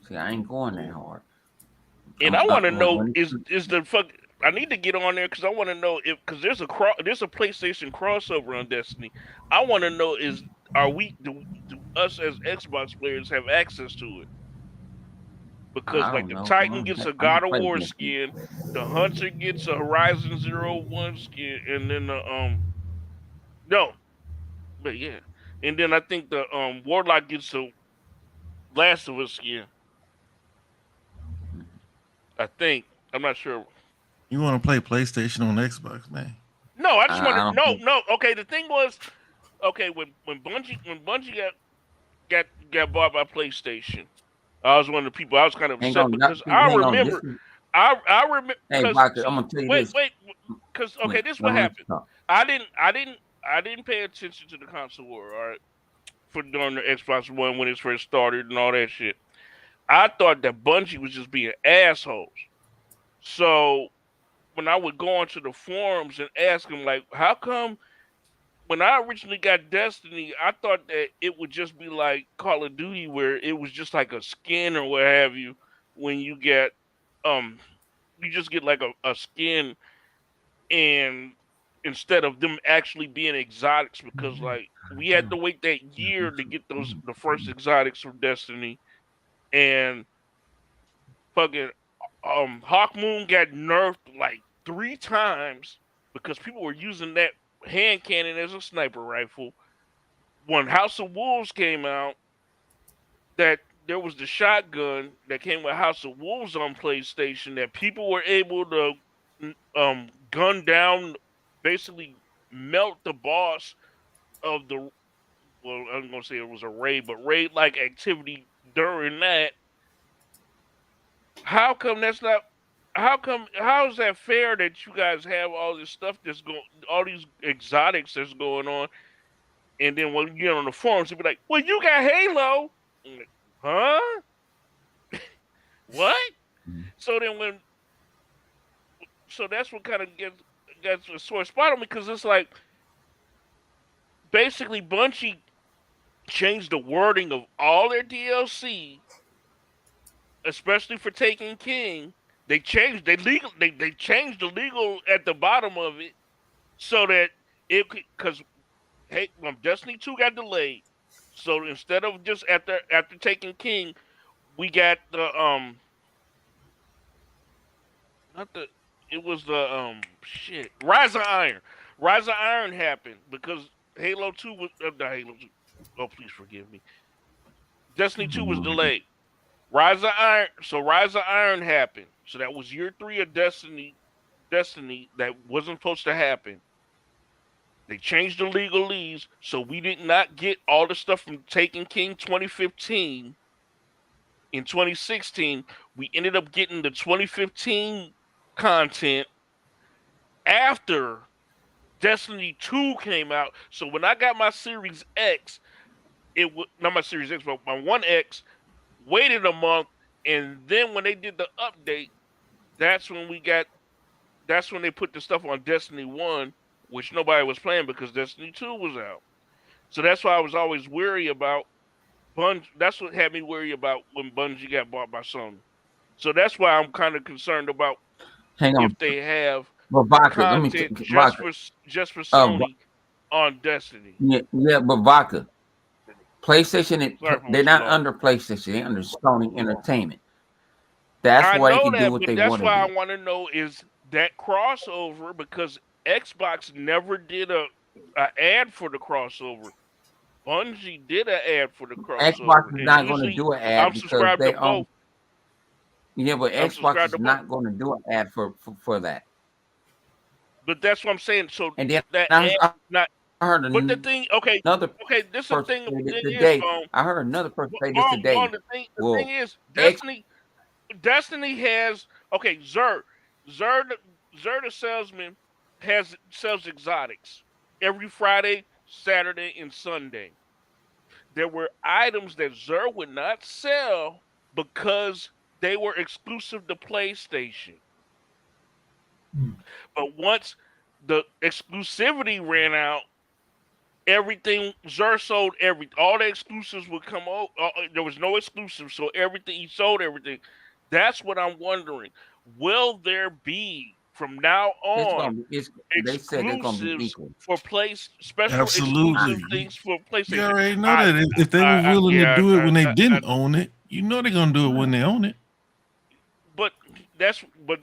See, I ain't going that hard. And I want to know is the fuck. I need to get on there because I want to know because there's a PlayStation crossover on Destiny. I want to know do us as Xbox players have access to it? Because like the Titan gets a God of War skin, the Hunter gets a Horizon 01 skin, and then and then I think the Warlock gets a Last of Us skin. I think. I'm not sure. You want to play PlayStation on Xbox, man? No, I just want to. No. Okay, the thing was, when Bungie got bought by PlayStation, I was one of the people. I was kind of upset because I remember. Hey, Doctor, I'm gonna tell you this. Wait, because this is what happened. I didn't pay attention to the console war, all right, for during the Xbox One when it first started and all that shit. I thought that Bungie was just being assholes. So when I would go onto the forums and ask them, like, how come when I originally got Destiny, I thought that it would just be like Call of Duty where it was just like a skin or what have you when you get you just get like a skin and instead of them actually being exotics because like we had to wait that year to get the first exotics from Destiny and fucking Hawk Moon got nerfed like 3 times because people were using that hand cannon as a sniper rifle. When House of Wolves came out, that there was the shotgun that came with House of Wolves on PlayStation that people were able to gun down, basically melt the boss of the. Well, I'm gonna say it was a raid, but raid-like activity during that. How come that's not? How is that fair that you guys have all this stuff that's going, all these exotics that's going on, and then when you get on the forums, you'll be like, "Well, you got Halo, huh? What?" So then so that's what kind of gets a sore spot on me because it's like basically Bungie changed the wording of all their DLC, especially for Taken King. They changed they changed the legal at the bottom of it so that it could because Destiny 2 got delayed. So instead of just after Taken King, we got the Rise of Iron. Rise of Iron happened because Halo 2 was not Halo 2. Oh, please forgive me. Destiny 2 was delayed. Rise of Iron happened. So that was year 3 of Destiny that wasn't supposed to happen. They changed the legalese, so we did not get all the stuff from Taken King 2015. In 2016, we ended up getting the 2015 content after Destiny 2 came out. So when I got my Series X, it was not my Series X, but my One X. Waited a month, and then when they did the update, that's when we got. That's when they put the stuff on Destiny 1, which nobody was playing because Destiny 2 was out. So that's why I was always worried about Bungie. That's what had me worried about when Bungie got bought by Sony. So that's why I'm kind of concerned about if they have content just for Sony on Destiny. Yeah, but Vodka, PlayStation, they're not under PlayStation, they're under Sony Entertainment. That's why they can do what they want to do. That's why I want to know is that crossover, because Xbox never did a ad for the crossover. Bungie did an ad for the crossover. Xbox is not going to do an ad because they own. Yeah, but Xbox is not going to do an ad for that. But that's what I'm saying. So and then that I heard but the thing, okay, this is the thing. Today, I heard another person say this today. The thing is, Destiny has Xur the salesman sells exotics every Friday, Saturday, and Sunday. There were items that Xur would not sell because they were exclusive to PlayStation. But once the exclusivity ran out, everything Xur sold, all the exclusives would come out. There was no exclusive, so he sold everything. That's what I'm wondering. Will there be from now on exclusives for special exclusive things for PlayStation? You already know that if they were willing to do it when they didn't own it, you know they're gonna do it when they own it. But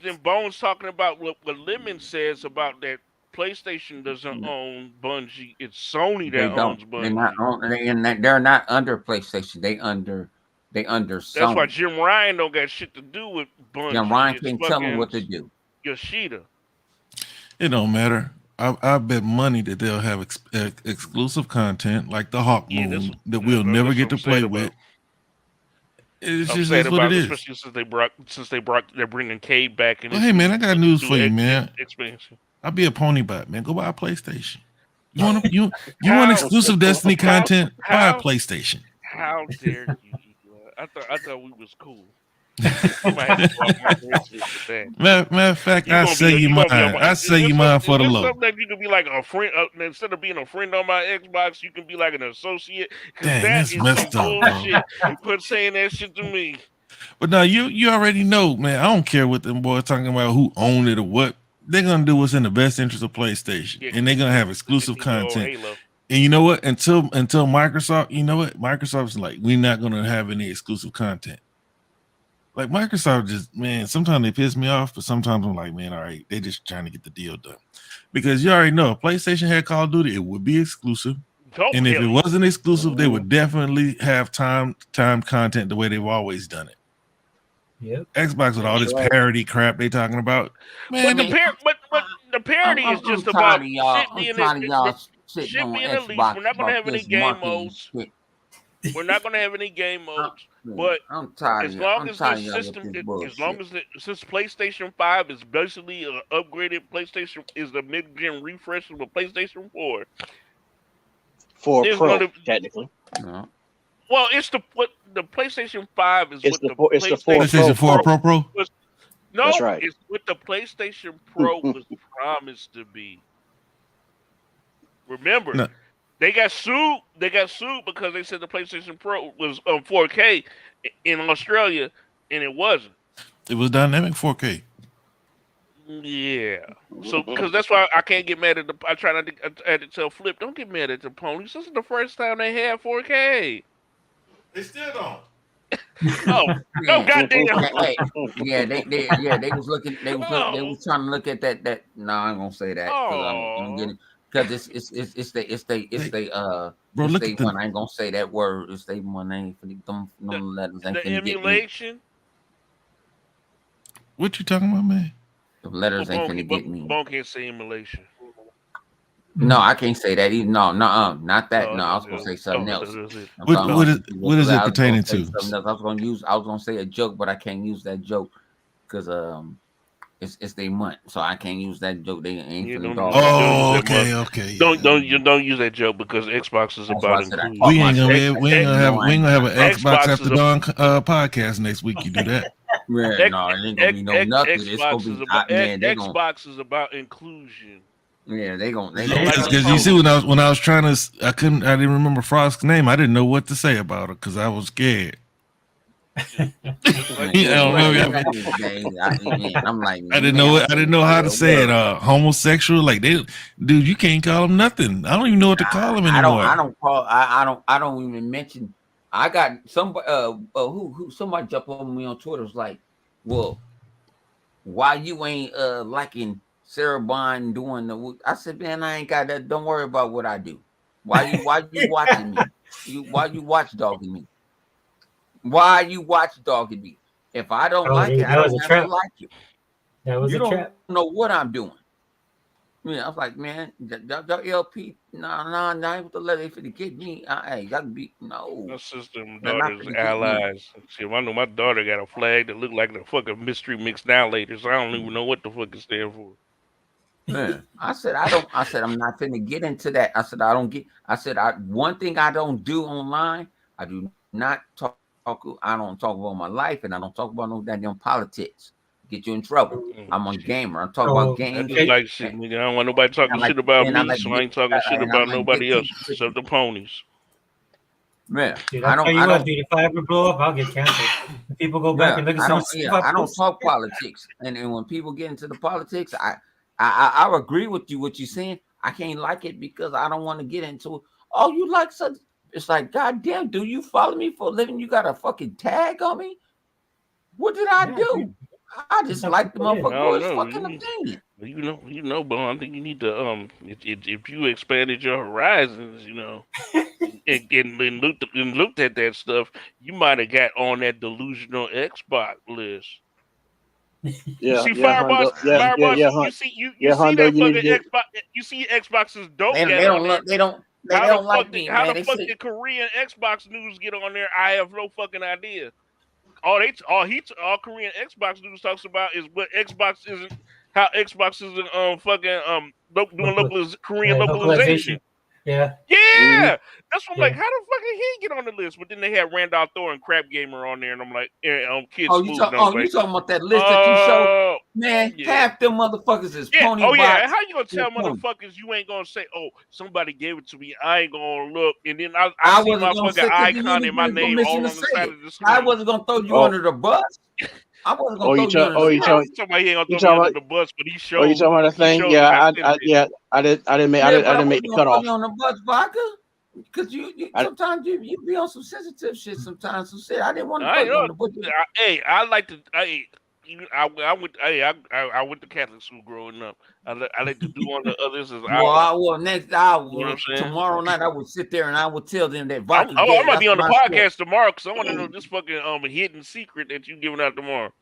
then Bones talking about what Lemon says about that PlayStation doesn't own Bungie. It's Sony that owns Bungie. They're not under PlayStation. They under Sony. That's why Jim Ryan don't got shit to do with Bungie. Jim Ryan can't tell them what to do. Yoshida. It don't matter. I bet money that they'll have exclusive content like the Hawk Moon that we'll never get to play with. It's just what it is. Especially since they're bringing Cade back in. Hey man, I got news for you, man. Expansion. I'll be a pony bot, man. Go buy a PlayStation. You want exclusive Destiny content? Buy a PlayStation. How dare you? I thought we was cool. Matter of fact, I say you mine. I say you mine for the low. Something that you can be like a friend instead of being a friend on my Xbox. You can be like an associate. Dang, that's messed up, bro. Quit saying that shit to me. But no, you already know, man. I don't care what them boys talking about who owned it or what. They're gonna do what's in the best interest of PlayStation, and they're gonna have exclusive content. And you know what? Until Microsoft, you know what? Microsoft's like, we're not gonna have any exclusive content. Like Microsoft just, man, sometimes they piss me off, but sometimes I'm like, man, all right, they just trying to get the deal done. Because you already know, if PlayStation had Call of Duty, it would be exclusive. And if it wasn't exclusive, they would definitely have time content the way they've always done it. Yep. Xbox with all this parody crap they talking about. Man, but the parody is just about shit being a lease. We're not going to have any game modes. We're not going to have any game modes. But as long as the system, since PlayStation 5 is basically an upgraded PlayStation, is the mid-gen refresh of a PlayStation 4. 4 Pro, technically. No. Well, it's the PlayStation 5 is it's what the PlayStation 4 Pro. No, that's right. It's what the PlayStation Pro was promised to be. Remember, they got sued. They got sued because they said the PlayStation Pro was 4K in Australia, and it wasn't. It was dynamic 4K. Yeah. So, because that's why I can't get mad at I try not to tell Flip, don't get mad at the ponies. This is the first time they had 4K. They still don't. No, goddamn. Yeah, they was looking. They was trying to look at that. No, I ain't gonna say that because I'm getting. Because it's the one. I ain't gonna say that word. It's the one. I ain't finna them letters. Ain't the emulation. What you talking about, man? The letters ain't finna get me. Bone can't say emulation. No, I can't say that either. No, not that. No, I was gonna say something else. What is it pertaining to? I was gonna say a joke, but I can't use that joke because It's their month, so I can't use that joke. They ain't You finna don't, dog. Oh, don't use that okay. don't use that joke because Xbox is That's why about I said I inclusion. taught We ain't myself. gonna we ain't gonna have an Xbox Xbox After is Dawn podcast next week. You do that. Yeah, no, it ain't gonna be no nothing. It's gonna Xbox is be about man. They gonna Xbox is about inclusion. they gonna Because you see, when I was trying to, I didn't remember Frost's name. I didn't know what to say about her because I was scared. I'm like, I didn't know how to say it. Homosexual, like dude, you can't call him nothing. I don't even know what to call him anymore. I don't even mention. I got somebody who somebody jumped on me on Twitter was like, well, why you ain't liking Sarah Bond doing the? I said, man, I ain't got that. Don't worry about what I do. Why you watching me? Why you watchdogging me? Why you watchdogging me? If I don't like it, I don't have to like it. That was you a don't trap. know what I'm doing. Yeah, I was like, man, the LP, nah, not able to let it to get me. Hey, y'all be no. My sister and daughter's allies. See, I know my daughter got a flag that look like the fucking mystery mixed down later, so I don't even know what the fuck it stand for. Man, I said I'm not finna get into that. I said one thing I don't do online, I do not talk. I don't talk about my life, and I don't talk about no goddamn politics. Get you in trouble. I'm a gamer. I'm talking about games. That's just like shit, nigga. I don't want nobody talking shit about me, so I ain't talking shit about nobody else except the ponies. Man, dude, I tell you what, dude, if I ever blow up, I'll get canceled. If people go back and look at some I don't talk politics, and when people get into the politics, I agree with you. What you're saying, I can't like it because I don't want to get into it. Oh, you like such? It's like, goddamn, do you follow me for a living? You got a fucking tag on me? What did I do? I just like the motherfucker his fucking opinion. You know, Bon. I think you need to if you expanded your horizons, you know, and looked at that stuff, you might have got on that delusional Xbox list. Yeah, see Fireball, you see that fucking Xbox. You see Xbox's dope. They don't like me, how man. the fuck did Korean Xbox news get on there? I have no fucking idea. All Korean Xbox news talks about is what Xbox isn't. How Xbox isn't doing Korean localization. Yeah. That's what I'm like. How the fuck did he get on the list? But then they had Randolph Thor and Crap Gamer on there, and I'm like, Kid Smooth. You talking about that list that you showed? Man, half them motherfuckers is pony bots. How you gonna tell motherfuckers you ain't gonna say, oh, somebody gave it to me, I ain't gonna look, and then I see my fucking icon and my name all on the side of the screen. I wasn't gonna throw you under the bus. I wasn't gonna throw you under the bus. Somebody ain't gonna throw me under the bus, but he showed. Oh, you talking about the thing? Yeah, I didn't make the cutoff. You on the bus, Vodka? Because you sometimes you be on some sensitive shit. Sometimes some shit. I didn't want to put you on the bus. I like to. I went to Catholic school growing up. I like to do on the others as next hour, tomorrow night, I would sit there and I would tell them that vodka. I might be on the podcast tomorrow because I want to know this fucking hidden secret that you giving out tomorrow.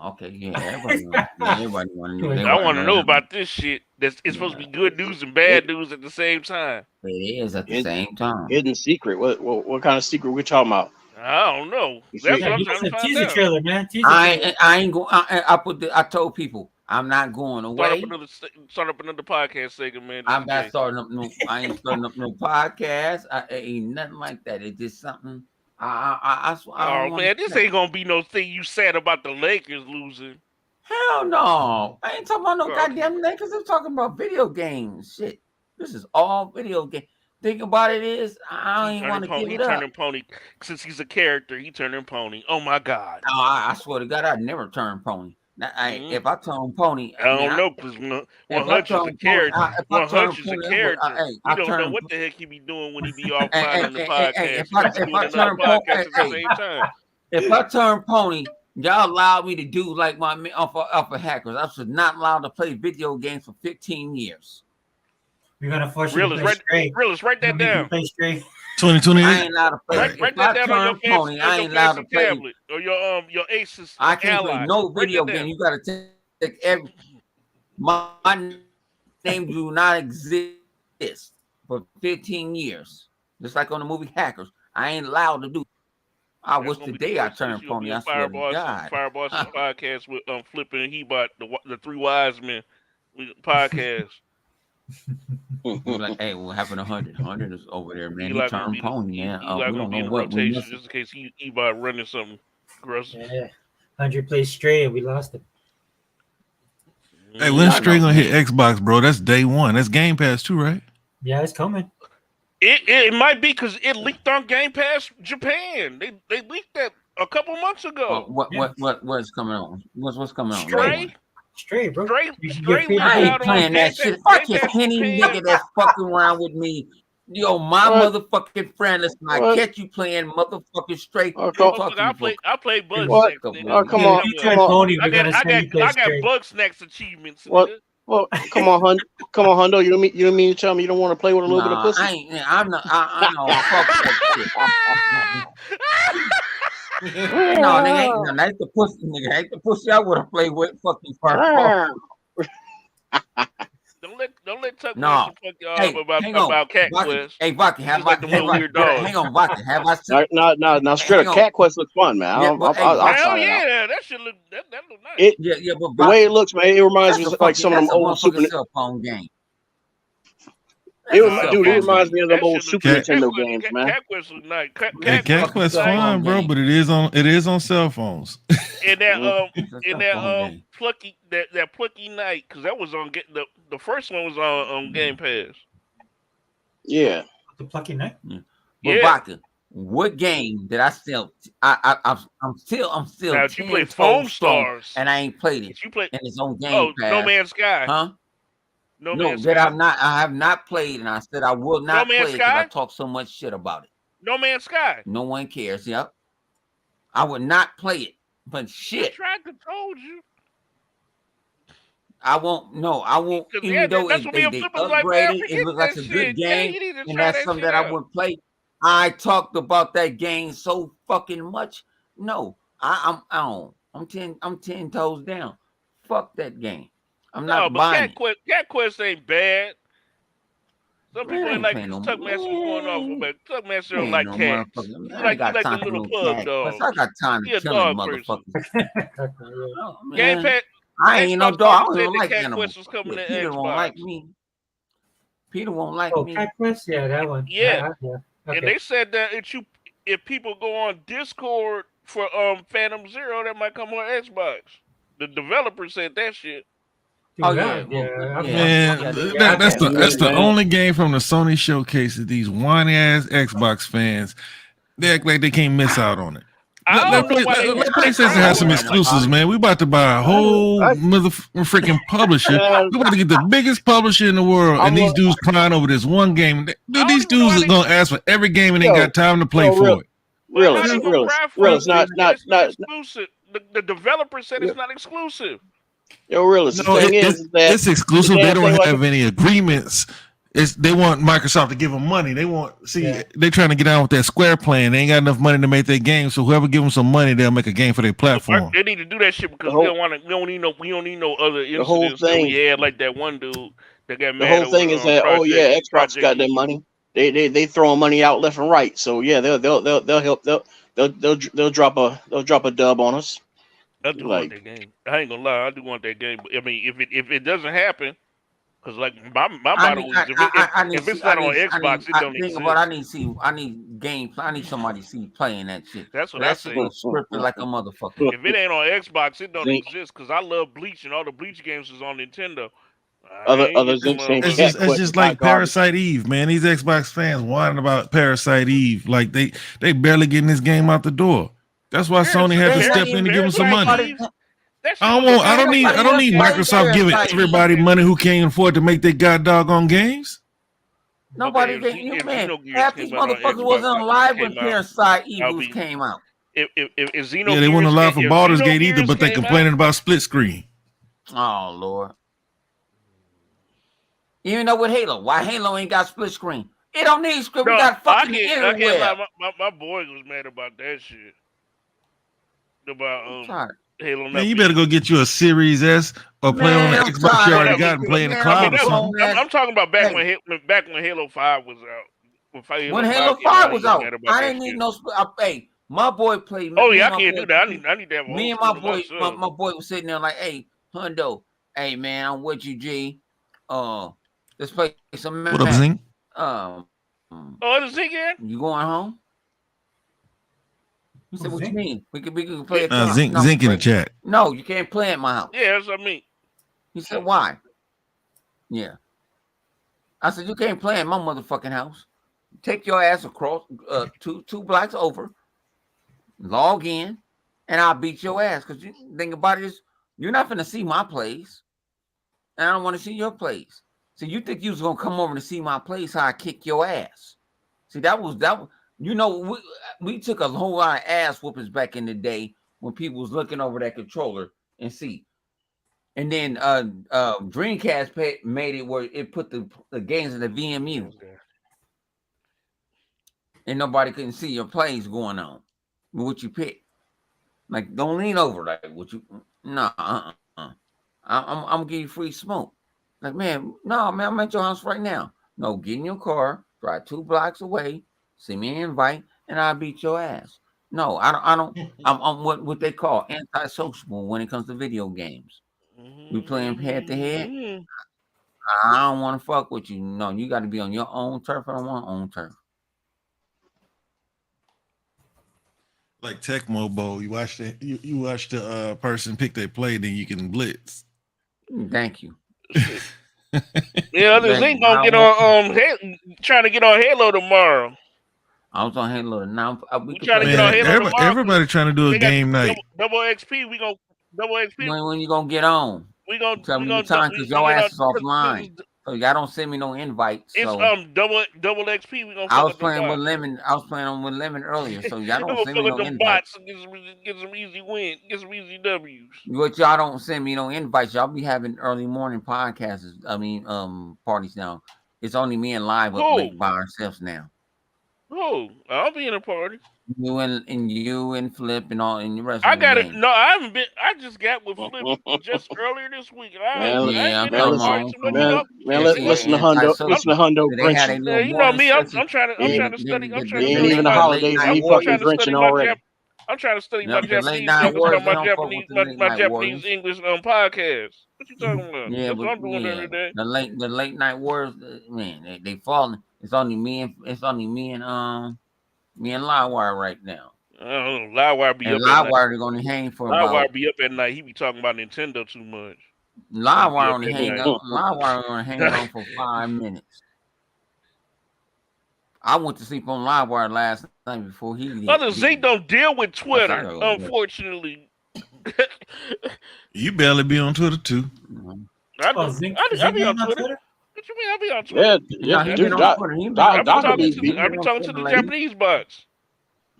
Okay, yeah. Everybody want to know. I want to know about this shit. It's supposed to be good news and bad news at the same time. It is at the same time. Hidden secret. What kind of secret we talking about? I don't know. That's what I'm trying to find teaser out. trailer, man. I ain't going. I told people I'm not going away. Start up another podcast segment, man. I'm not starting up no. I ain't starting up no podcast. Ain't nothing like that. It's just something. Man, this ain't gonna be no thing you said about the Lakers losing. Hell no. I ain't talking about no goddamn Lakers. I'm talking about video games. Shit. This is all video game. Think about it is, I don't want to give it up. He turning pony. Since he's a character, he turning pony. Oh my God. No, I swear to God, I'd never turn pony. Now, if I turn pony, I don't know, because Hutch is a character. Hutch is a character. You don't know what the heck he be doing when he be offline on the podcast. If I turn pony, y'all allowed me to do like my upper hackers. I was not allowed to play video games for 15 years. We're gonna force you to play straight. Realist, write that down. Play straight. 2028. I ain't allowed to play. Write that down on your pony, I ain't allowed to play tablet or your Asus. I can't play no video game. You gotta take every. My name do not exist for 15 years. Just like on the movie Hackers, I ain't allowed to do. I That's wish gonna be today the I first place turned you'll be pony. a I swear to God. podcast with flipping he bought the three wise men podcast. We're like, hey, what happened to 100? 100 is over there, man. He Eli gonna turned be pony, man. Eli We gonna don't be know in the what we rotation missing. just in case he about running something aggressive. Yeah, 100 plays straight and we lost it. Hey, when I Stray know, gonna hit man. Xbox, bro? That's day one. That's Game Pass too, right? Yeah, it's coming. It might be because it leaked on Game Pass Japan. They leaked that a couple months ago. What's coming on? What's coming on? Stray, Straight, bro. Stray leaked I ain't out on playing Game that shit. Fuck Game your Pass penny Japan. nigga that's fucking around with me. Yo, my What? motherfucking friend, listen, I catch you playing motherfucking straight. Oh, I play Bug What? Snacks, nigga. Oh, come Yeah, on, if you come turn on. pony, we're gonna I send you play got straight. Bug Snacks achievements, What? nigga. Well, come on, Hundo. You don't mean to tell me you don't want to play with a little bit of pussy? I'm not. I know. Fuck that shit. No, nigga, ain't no. That's the pussy, nigga. Ain't the pussy I would have played with. Fucking first. Don't let Tuck No. fuck y'all about Cat Quest. Hey, Vodka, have I? Hang on, Vodka. Have I? No, straight up. Cat Quest looks fun, man. Yeah, I'll try it out. Yeah, that should look nice. But the way it looks, man, it reminds me of like some of them old Super. cell phone game. It reminds me of them old Super Nintendo games, man. Cat Quest was nice. Cat Quest fun, bro, but it is on cell phones. And that plucky night, because that was on the first one was on Game Pass. Yeah, the plucky night. But Vodka, what game did I still? I'm still. Now you play Foam Stars, and I ain't played it. You play in its own Game Pass. No Man's Sky, huh? No, I have not played, and I said I will not play it because I talk so much shit about it. No Man's Sky. No one cares. Yep. I would not play it, but shit. I tried to told you. I won't. No, I won't. Even though they upgraded, it was like a good game, and that's something that I would play. I talked about that game so fucking much. No, I'm 10 toes down. Fuck that game. I'm not buying it. Cat Quest ain't bad. Some people ain't like Tuck Master going off, but Tuck Master don't like cats. You like the little pug dog. I got time to kill him, motherfucker. Game Pass. I ain't no dog. I don't like Cat animals. Quest was coming to Peter Xbox. won't like me. Peter won't like me. Cat Quest, yeah, that one. Yeah. Okay. And they said that if people go on Discord for Phantom Zero, that might come on Xbox. The developer said that shit. Oh yeah, man. That's the only game from the Sony showcase that these whiny ass Xbox fans they act like they can't miss out on it. Let PlayStation have some exclusives, man. We about to buy a whole freaking publisher. We about to get the biggest publisher in the world, and these dudes crying over this one game. These dudes are gonna ask for every game and ain't got time to play for it. Really, it's not exclusive. The developer said it's not exclusive. Yo, really, the thing is that it's exclusive. They don't have any agreements. They want Microsoft to give them money. They're trying to get on with that Square plan. They ain't got enough money to make their game. So whoever give them some money, they'll make a game for their platform. They need to do that shit because we don't need no other incidents. The whole thing, we had like that one dude that got mad. The whole thing is that Xbox got their money. They throwing money out left and right. So yeah, they'll help. They'll drop a dub on us. I do want that game. I ain't gonna lie, I do want that game. But I mean, if it doesn't happen, because like my motto is if it's not on Xbox, it don't exist. I need gameplay. I need somebody to see playing that shit. That's what I say. Scripted like a motherfucker. If it ain't on Xbox, it don't exist. Because I love Bleach and all the Bleach games is on Nintendo. It's just like Parasite Eve, man. These Xbox fans whining about Parasite Eve, like they barely getting this game out the door. That's why Sony had to step in to give them some money. I don't need Microsoft giving everybody money who can't afford to make their god doggone games. Nobody, half these motherfuckers wasn't alive when Parasite Eve came out. If Xenogears, they weren't alive for Baldur's Gate either, but they complaining about split screen. Oh Lord. Even though with Halo, why Halo ain't got split screen? It don't need script. We got fucking everywhere. My boy was mad about that shit. About Halo. Man, you better go get you a Series S or play on the Xbox you already got and play in the cloud or something. I'm talking about back when Halo 5 was out. When Halo 5 was out, I didn't need no. Hey, My boy played. Oh yeah, I can't do that. I need to have a me and whole my screen boy. to myself. My boy was sitting there like, "Hey, Hundo, hey man, I'm with you, G. Let's play some. What up, Zing? Oh, the Zing here? You going home? He said, "What you mean? We could play at your house." Zink in the chat. No, you can't play at my house. Yeah, that's what I mean. He said, "Why?" Yeah. I said, "You can't play in my motherfucking house. Take your ass across two blocks over, log in, and I'll beat your ass. Because you think about it is, you're not gonna see my plays, and I don't want to see your plays. So you think you was gonna come over to see my plays? How I kick your ass? See, that was. You know, we took a whole lot of ass whoopings back in the day when people was looking over that controller and see. And then Dreamcast made it where it put the games in the VMU. Okay. And nobody couldn't see your plays going on. What you pick. Like, don't lean over. Like, what you... No, I'm going to give you free smoke. Like, man, no, man, I'm at your house right now. No, get in your car, drive 2 blocks away, send me an invite, and I'll beat your ass. No, I don't. I'm what they call antisocial when it comes to video games. We playing head to head. I don't want to fuck with you. No, you got to be on your own turf. I don't want own turf. Like Tecmo Bowl, you watch the person pick their play, then you can blitz. Thank you. Yeah, this ain't gonna get on trying to get on Halo tomorrow. I was on Halo now. We trying to get on Halo tomorrow. Everybody trying to do a game night. Double XP. We gonna double XP. When you gonna get on? We gonna tell me the time because your ass is offline. So y'all don't send me no invites. It's so. double XP. We gonna. I was playing with Lemon. I was playing with Lemon earlier. So y'all don't send me no invites. Get some easy win. Get some easy W's. But y'all don't send me no invites. Y'all be having early morning podcasts. I mean, parties now. It's only me and Live up late by ourselves now. Oh, I'll be in a party. You and Flip and all and the rest. I got it. No, I haven't been. I just got with Flip just earlier this week. Man, listen to Hundo. Listen to Hundo Grinch. Yeah, you know me. I'm trying to study. I'm trying to study even the holidays. Me fucking Grinching already. I'm trying to study my Japanese. My Japanese English podcast. What you talking about? Yeah, but I'm doing every day. The late night wars, man, they falling. It's only me and Livewire right now. Livewire be and up at night. Livewire gonna hang for Livewire be up at night. He be talking about Nintendo too much. Livewire only hang up. Livewire gonna hang on for 5 minutes. I went to sleep on Livewire last night before he did. Other Zeke don't deal with Twitter, unfortunately. You barely be on Twitter too. I be on Twitter. What you mean? I be on Twitter. Yeah, dude. I be talking to the Japanese bots.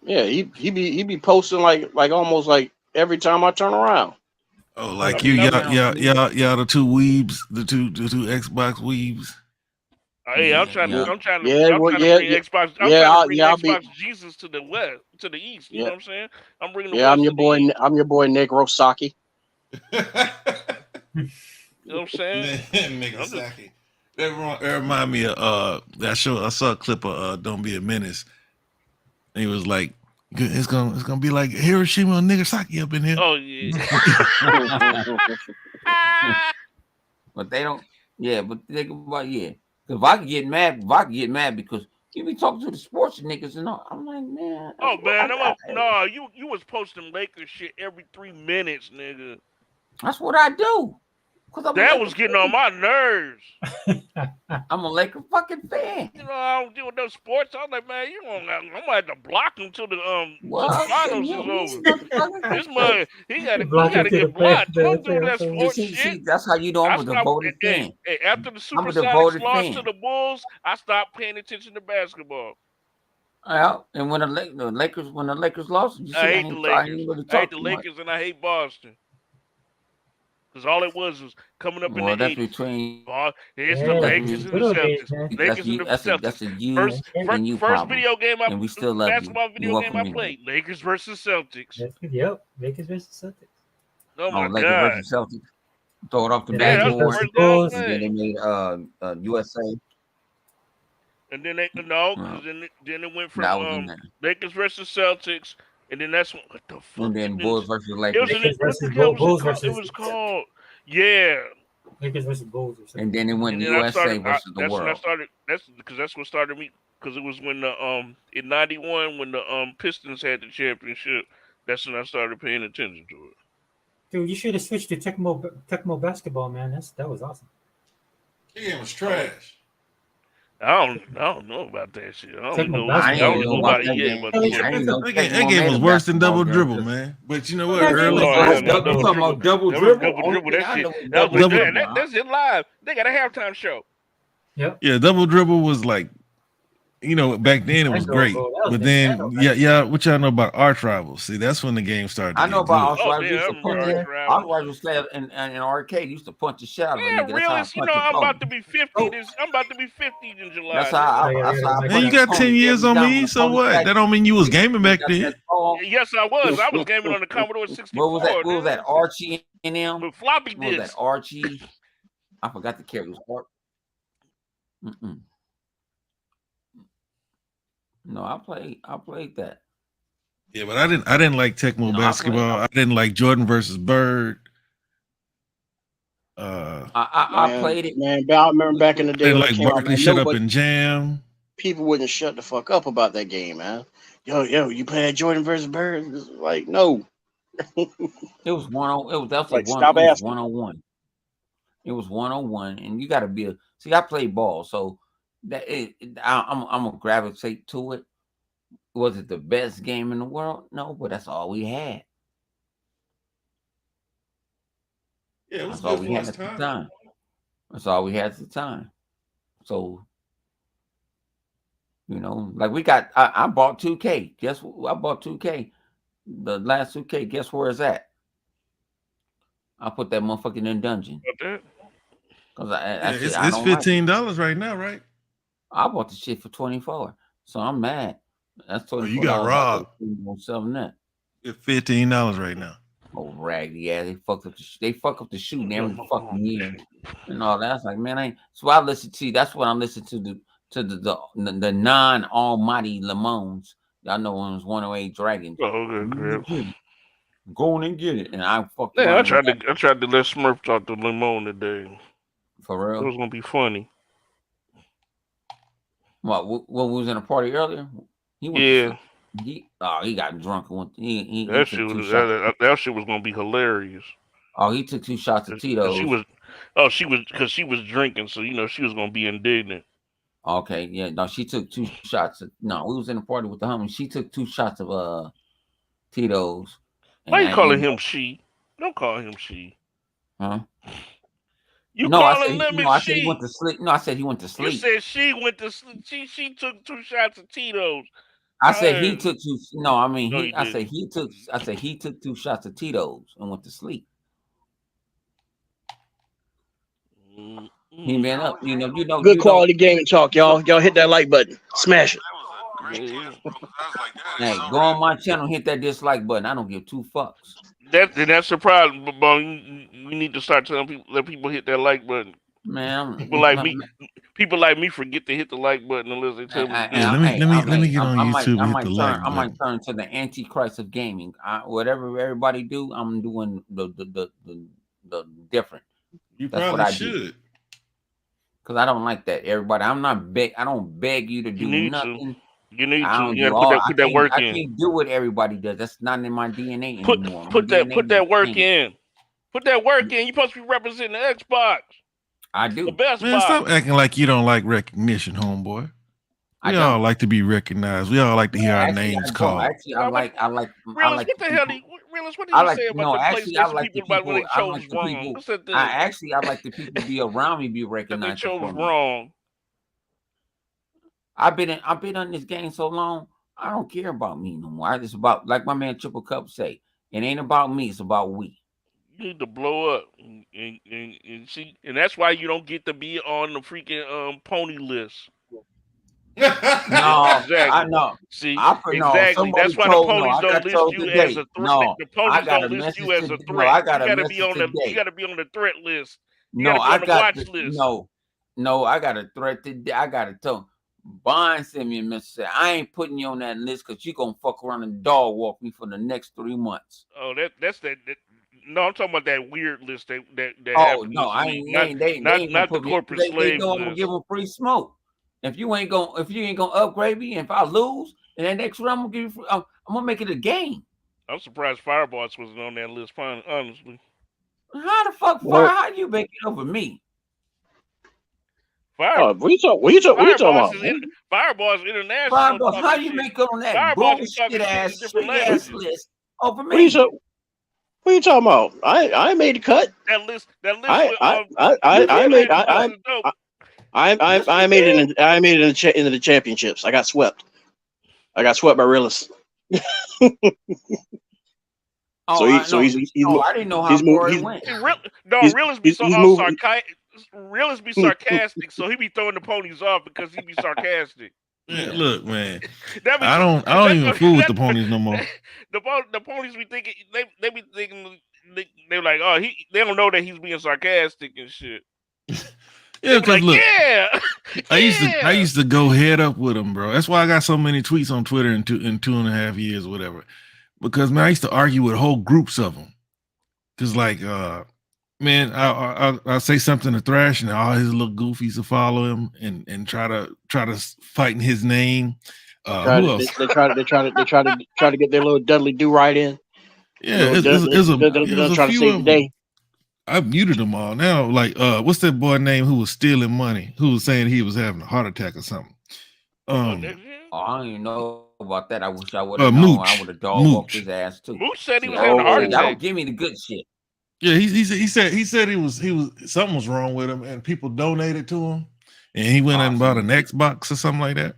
Yeah, he be posting like almost like every time I turn around. Oh, like y'all the two weebs, the two Xbox weebs. Hey, I'm trying to bring Xbox. Xbox Jesus to the west, to the east. You know what I'm saying? I'm bringing. I'm your boy. I'm your boy Negro Saki. You know what I'm saying? Nigga Saki. That remind me of that show. I saw a clip of Don't Be a Menace. And he was like, it's gonna be like Hiroshima and Nagasaki up in here. Oh yeah. But they don't. Yeah, but think about If I could get mad because you be talking to the sports niggas and all. I'm like, man. Oh man, you was posting Lakers shit every 3 minutes, nigga. That's what I do. That was getting on my nerves. I'm a Laker fucking fan. You know, I don't deal with those sports. I was like, man, I'm gonna have to block him till the finals is over. This man, he gotta get blocked. Don't do that sports shit. See, that's how you know I'm a devoted fan. Hey, after the Supersonics lost to the Bulls, I stopped paying attention to basketball. Yeah, and when the Lakers lost, I hate the Lakers. I hate the Lakers and I hate Boston. Because all it was coming up in the 80s. Between it's the Lakers and the Celtics. Lakers and the Celtics. That's a you first video game and we still love basketball video game I played. Lakers versus Celtics. Yep, Lakers versus Celtics. Oh my Lakers God. versus Celtics. Throw it off the backboard. And then they made USA. And then then it went from Lakers versus Celtics. And then that's what the fuck. And then Bulls versus It was Lakers. what the hell was it called? Yeah. Lakers versus Bulls or something. And then it went USA versus the world. That's what started me. Because it was when the in '91 when the Pistons had the championship. That's when I started paying attention to it. Dude, you should have switched to Tecmo basketball, man. That was awesome. That game was trash. I don't know about that shit. I don't know. I ain't know about that game. That game was worse than Double Dribble, man. But you know what? Early, talking about Double Dribble. That's it live. They got a halftime show. Yep. Yeah, Double Dribble was like, you know, back then it was great. But then, yeah, what y'all know about Arch Rivals? See, that's when the game started. I know about Arch Rivals. Arch Rivals in arcade used to punch the shit out of Yeah, realist. You know, I'm about to be 50. I'm about to be 50 in July. That's how man, you got 10 years on me, so what? That don't mean you was gaming back then. Yes, I was. I was gaming on the Commodore 64. What was that? Archie and them? With floppy disks. What was that? Archie? I forgot the character. No, I played that. Yeah, but I didn't like Tecmo basketball. I didn't like Jordan versus Bird. I played it, man. I remember back in the day, like Barkley Shut Up and Jam. People wouldn't shut the fuck up about that game, man. Yo, you play that Jordan versus Bird? Like, no. It was 1-on. It was definitely like, 1-on-1. It was 1-on-1, and you got to be a. See, I played ball, so that I'm gonna gravitate to it. Was it the best game in the world? No, but that's all we had. Yeah, it was that's all we had at the time. That's all we had at the time. So, you know, like we got. I bought 2K. Guess what? I bought 2K. The last 2K. Guess where it's at? I put that motherfucker in the dungeon. Because it's $15 right now, right? I bought the shit for $24, so I'm mad. That's $24. You got robbed. Selling that. It's $15 right now. Oh, raggedy ass! They fucked up. They fuck up the shooting every fucking year and all that. It's like, man, so I listen to. That's what I'm listening to the non-almighty Lamones. Y'all know when it was 108 Dragons. Oh, okay, go on and get it. And I fucked. Yeah, I tried to let Smurf talk to Limon today. For real, it was gonna be funny. What was in a party earlier? He got drunk. That shit was gonna be hilarious. Oh, he took 2 shots of Tito's. She was drinking, so you know she was gonna be indignant. Okay, yeah, no, she took 2 shots. We was in a party with the homies. She took 2 shots of Tito's. Why you calling him she? Don't call him she. Huh? I said he went to sleep. No, I said he went to sleep. You said she went to sleep. She took 2 shots of Tito's. I said he took 2. No, I mean I said he took 2 shots of Tito's and went to sleep. He been up, you know. Good quality gaming talk, y'all. Y'all hit that like button, smash it. Hey, go on my channel, hit that dislike button. I don't give 2 fucks. That's the problem, but we need to start telling people, let people hit that like button. Man, people like me forget to hit the like button unless they tell me. Let me get on YouTube. I might turn to the Antichrist of gaming. Whatever everybody do, I'm doing the different. You probably should. Because I don't like that. Everybody, I don't beg you to do nothing. You need to. You gotta put that work in. I can't do what everybody does. That's not in my DNA anymore. Put that work in. Put that work in. You're supposed to be representing the Xbox. I do. The best Man, stop acting like you don't like recognition, homeboy. We all like to be recognized. We all like to hear our names called. Actually, I like. What the hell? Realize, what did you say about the PlayStation people about when they chose wrong? I like the people be around me be recognized. They chose wrong. I've been on this game so long. I don't care about me no more. It's about, like my man Triple Cup say, it ain't about me. It's about we. You need to blow up and see, and that's why you don't get to be on the freaking pony list. No, exactly. I know. See, exactly. That's why the ponies don't list you as a threat. No, the ponies don't list you as a threat. No, I got you gotta be on the. You gotta be on the threat list. No, I got watch list. No, I got a threat today. I got to tell Bond sent me a message said, I ain't putting you on that list because you gonna fuck around and dog walk me for the next 3 months. Oh, that's that. No, I'm talking about that weird list that Oh happened no, this I week. ain't they ain't gonna Not the put me. corporate They slaves know I'm gonna list. give them free smoke. If you ain't gonna upgrade me, and if I lose, and then next round I'm gonna give you free, I'm gonna make it a game. I'm surprised Fireboss wasn't on that list. Honestly, How the fuck how you make it over me? What you talking about? Fireboss international. Fireboss, how you make it on that Fireboss was talking bullshit shit in ass different sweet ass languages. list over What are me? What are you talking about? I ain't made the cut. That list I made it. I made it into the championships. I got swept. I got swept by Realist. Oh, I didn't know how far it went. Realist be sarcastic. Realist be sarcastic, so he be throwing the ponies off because he be sarcastic. Yeah, look, man. That be I don't even fool with the ponies no more. The ponies be thinking they be thinking they're like, oh, they don't know that he's being sarcastic and shit. Yeah, because look, yeah. I used to go head up with him, bro. That's why I got so many tweets on Twitter in 2.5 years or whatever. Because man, I used to argue with whole groups of them. Cause like, man, I'll say something to Thrash, and all his little goofies will follow him and try to fight in his name. Who else? They try to get their little Dudley do right in. Yeah, there's a try to save the day. I muted them all now. Like, what's that boy name who was stealing money? Who was saying he was having a heart attack or something? I don't even know about that. I wish I would have known. I would have dog walked his ass too. Mooch said he was having a heart attack. Y'all give me the good shit. Yeah, he said he was something was wrong with him, and people donated to him, and he went and bought an Xbox or something like that.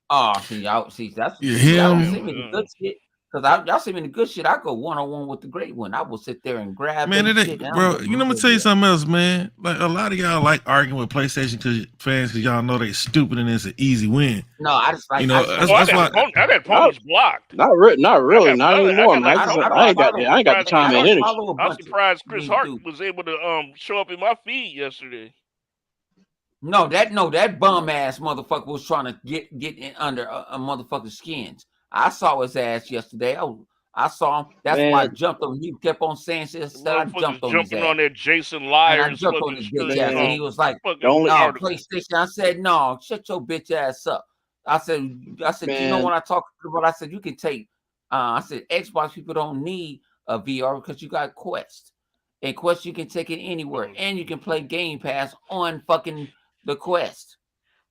Oh, that's him. Send me the good shit. Because y'all send me the good shit, I go one-on-one with the great one. I will sit there and grab man, shit. Bro, you know, I'm gonna tell you something else, man. Like a lot of y'all like arguing with PlayStation fans because y'all know they stupid and it's an easy win. No, I just like, you know, that's why I got ponies blocked. Not really, not anymore, man. I ain't got the time and energy. I'm surprised Chris Hart was able to show up in my feed yesterday. No, that bum ass motherfucker was trying to get in under a motherfucker's skins. I saw his ass yesterday. I saw him. That's why I jumped on him. He kept on saying shit. I jumped on his ass. On that Jason Lyers. And I jumped on his bitch ass. And he was like, PlayStation. I said, no, shut your bitch ass up. I said, you know what I talked about? I said, you can take, I said, Xbox people don't need a VR because you got Quest. And Quest, you can take it anywhere. And you can play Game Pass on fucking the Quest.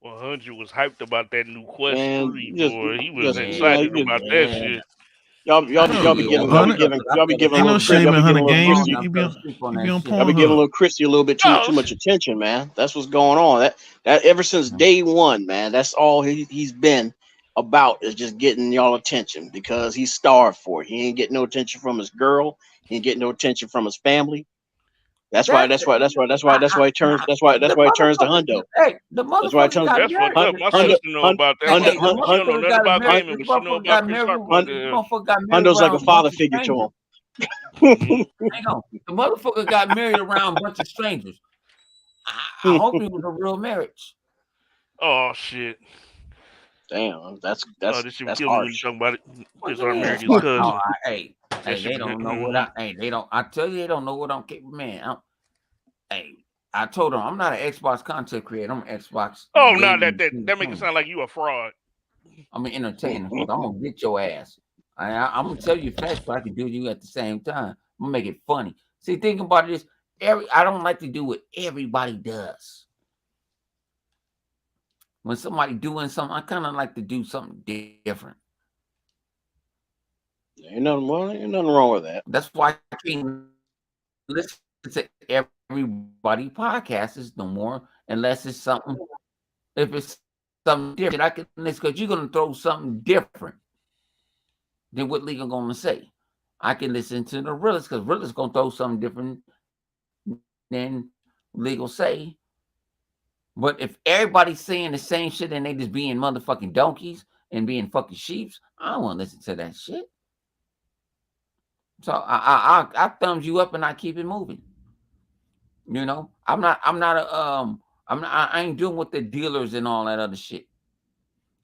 100 was hyped about that new Quest 3, boy. He was excited about that shit. Y'all be giving a little Christy a little bit too much attention, man. That's what's going on. That ever since day one, man. That's all he's been about, is just getting y'all attention because he's starved for it. He ain't getting no attention from his girl. He ain't getting no attention from his family. That's why he turns to Hundo. Hey, the motherfucker got married. My sister know about that. She don't know nothing about gaming, but she know about Chris Hart. Hundo's like a father figure to him. Hang on. The motherfucker got married around a bunch of strangers. I hope it was a real marriage. Oh shit. Damn, that's harsh. Talking about it. It's our marriage. Hey, they don't know what I tell you, they don't know what I'm capable, man. I told them I'm not an Xbox content creator. I'm an Xbox. Oh no, that makes it sound like you a fraud. I'm an entertainer. I'm gonna get your ass. I'm gonna tell you facts, but I can do you at the same time. I'm gonna make it funny. See, think about this. I don't like to do what everybody does. When somebody doing something, I kind of like to do something different. Ain't nothing wrong with that. That's why I can't listen to everybody podcasts no more unless it's something. If it's something different, I can listen because you're gonna throw something different than what Legal gonna say. I can listen to the realist because realist gonna throw something different than Legal say. But if everybody's saying the same shit and they just being motherfucking donkeys and being fucking sheeps, I don't want to listen to that shit. So I thumbs you up and I keep it moving. You know, I ain't doing with the dealers and all that other shit.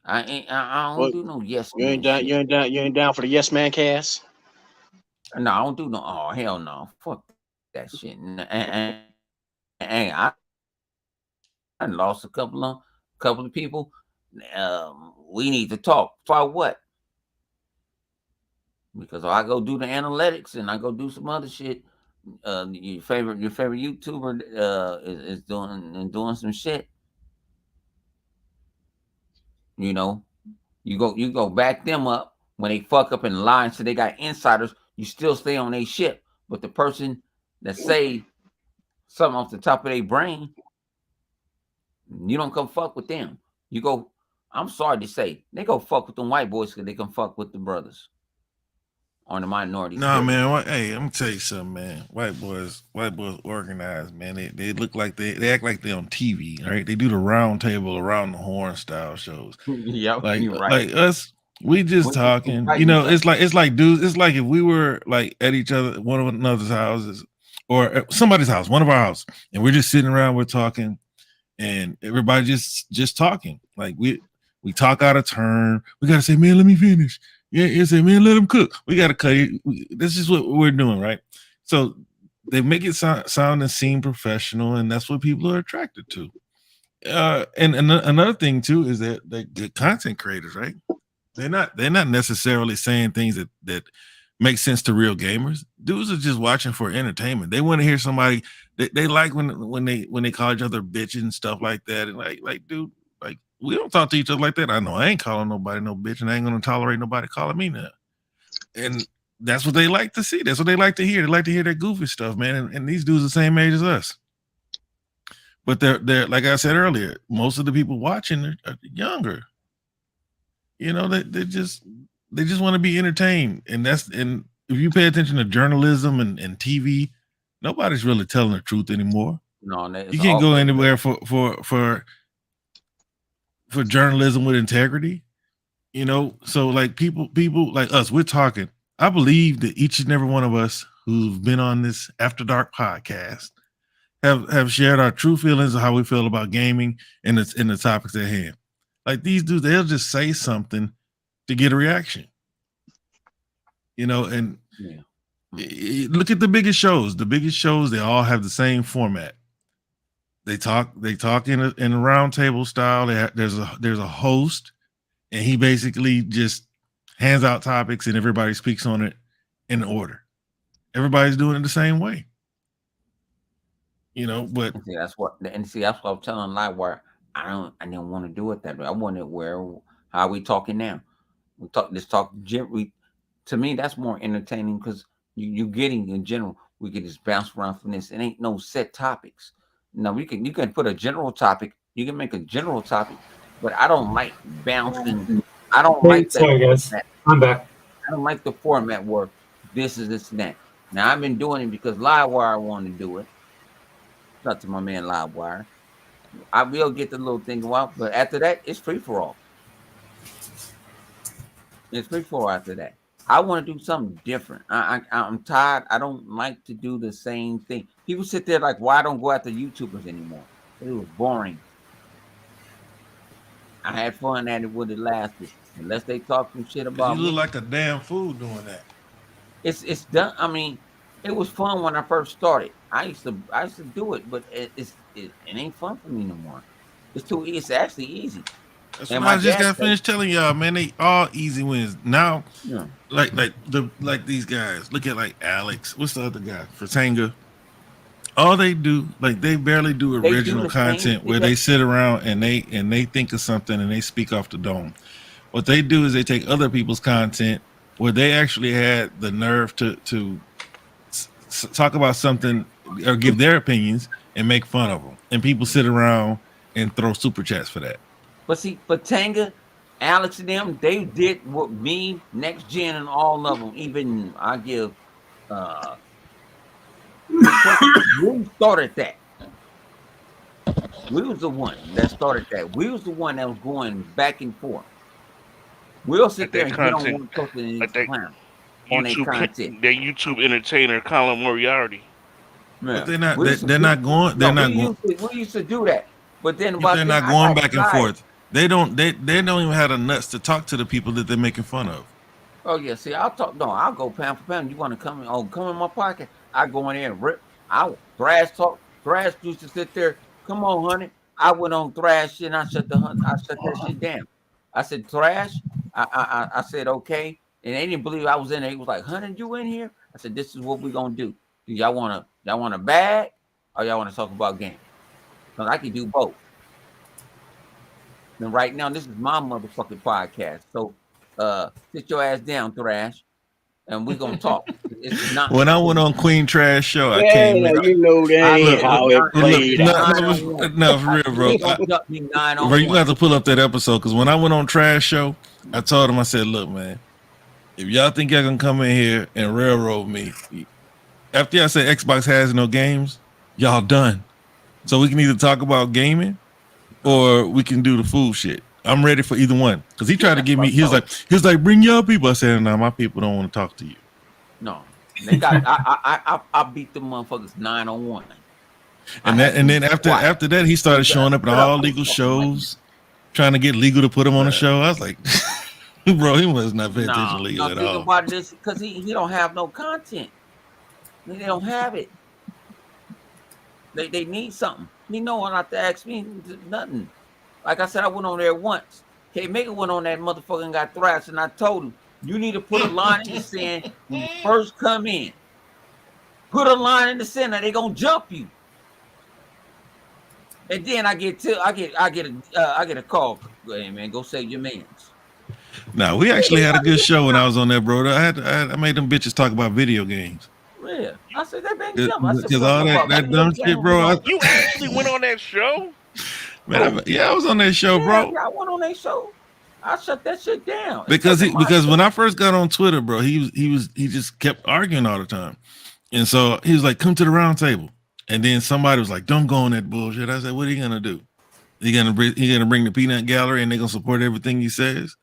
I don't Well, do no yes you man ain't down. shit. You ain't down. You ain't down for the yes man cast. No, I don't do no. Oh hell no, fuck that shit. And I lost a couple of people. We need to talk. Talk what? Because I go do the analytics and I go do some other shit. Your favorite YouTuber is doing some shit. You know, you go back them up when they fuck up in line, so they got insiders. You still stay on their ship, but the person that say something off the top of their brain, you don't come fuck with them. You go. I'm sorry to say, they go fuck with them white boys because they can fuck with the brothers on the minorities. Nah, man. Hey, I'm gonna tell you something, man. White boys organized, man. They look like they act like they on TV, right? They do the round table around the horn style shows. Yeah, like you're right. like us, we just talking. You know, it's like dudes. It's like if we were like at each other, one of another's houses, or at somebody's house, one of our houses, and we're just sitting around, we're talking, and everybody just talking. Like we talk out of turn. We gotta say, man, let me finish. Yeah, you say, man, let them cook. We gotta cut it. This is what we're doing, right? So they make it sound and seem professional, and that's what people are attracted to. And another thing too is that the content creators, right? They're not necessarily saying things that make sense to real gamers. Dudes are just watching for entertainment. They want to hear somebody. They like when they call each other bitch and stuff like that. And like, dude, like we don't talk to each other like that. I know I ain't calling nobody no bitch, and I ain't gonna tolerate nobody calling me that. And that's what they like to see. That's what they like to hear. They like to hear that goofy stuff, man. And these dudes are the same age as us. But they're like I said earlier, most of the people watching are younger. You know, they just want to be entertained. And if you pay attention to journalism and TV, nobody's really telling the truth anymore. No, you can't go anywhere for journalism with integrity. You know, so like people like us, we're talking. I believe that each and every one of us who've been on this After Dark podcast have shared our true feelings of how we feel about gaming and the topics at hand. Like these dudes, they'll just say something to get a reaction. You know, and look at the biggest shows. The biggest shows, they all have the same format. They talk in a round table style. There's a host, and he basically just hands out topics, and everybody speaks on it in order. Everybody's doing it the same way. You know, but that's what I'm telling Livewire. I didn't want to do it that way. I wanted how we talking now. Let's talk gently. To me, that's more entertaining because you getting in general. We can just bounce around from this. It ain't no set topics. No, you can put a general topic. You can make a general topic, but I don't like bouncing. I don't like that. Sorry, guys. I'm back. I don't like the format where this is this and that. Now I've been doing it because Livewire wanted to do it. Not to my man Livewire. I will get the little thing out, but after that, it's free for all. It's free for all after that. I want to do something different. I'm tired. I don't like to do the same thing. People sit there like, why don't go after YouTubers anymore? It was boring. I had fun at it when it lasted. Unless they talk some shit about you look like a damn fool doing that. It's done. I mean, it was fun when I first started. I used to do it, but it ain't fun for me no more. It's actually easy. That's what I just got finished telling y'all, man. They all easy wins now. Yeah. Like these guys. Look at like Alex. What's the other guy? Fratanga. All they do, like they barely do original content where they sit around and they think of something and they speak off the dome. What they do is they take other people's content where they actually had the nerve to talk about something or give their opinions and make fun of them, and people sit around and throw super chats for that. But see, Tanga, Alex, and them, they did what me, Next Gen, and all of them. Even I give. We started that. We was the one that started that. We was the one that was going back and forth. We'll sit there and get on one person and clown on their content. Their YouTube entertainer, Colin Moriarty. Yeah. But they're not going. We used to do that, but then they're not going back and forth. They don't even have the nuts to talk to the people that they're making fun of. Oh yeah, see, I'll go pound for pound. You want to come in? Oh, come in my pocket. I go in there and rip. Thrash talk. Thrash used to sit there. Come on, honey. I went on Thrash shit and I shut that shit down. I said, Thrash. I said, okay. And they didn't believe I was in there. He was like, honey, you in here? I said, this is what we're gonna do. Do y'all want a bag or y'all want to talk about games? Because I can do both. And right now, this is my motherfucking podcast. So sit your ass down, Thrash, and we're gonna talk. It's not when I went on Queen Trash show, I Yeah, came in. you know that ain't how it played. No, for real, bro. Bro, you have to pull up that episode because when I went on Trash show, I told him, I said, look, man, if y'all think y'all gonna come in here and railroad me, after y'all say Xbox has no games, y'all done. So we can either talk about gaming or we can do the food shit. I'm ready for either one. Because he tried to give me, he was like, bring your people. I said, no, my people don't want to talk to you. No. They got I beat them motherfuckers 9-on-1. And then after that, he started showing up at all legal shows, trying to get legal to put him on the show. I was like, bro, he was not paying attention to legal at all. About this because he don't have no content. They don't have it. They need something. He know one not to ask me nothing. Like I said, I went on there once. K Mega went on that motherfucker and got thrashed, and I told him, you need to put a line in the sand when you first come in. Put a line in the sand, they gonna jump you. And then I get a call. Hey man, go save your mans. Now we actually had a good show when I was on there, bro. I made them bitches talk about video games. Yeah, I said that been dumb. Because all that dumb shit, bro. You actually went on that show? Man, I was on that show, bro. Yeah, I went on that show. I shut that shit down. Because when I first got on Twitter, bro, he just kept arguing all the time. And so he was like, come to the round table. And then somebody was like, don't go on that bullshit. I said, what are you gonna do? He gonna bring the peanut gallery and they're gonna support everything he says?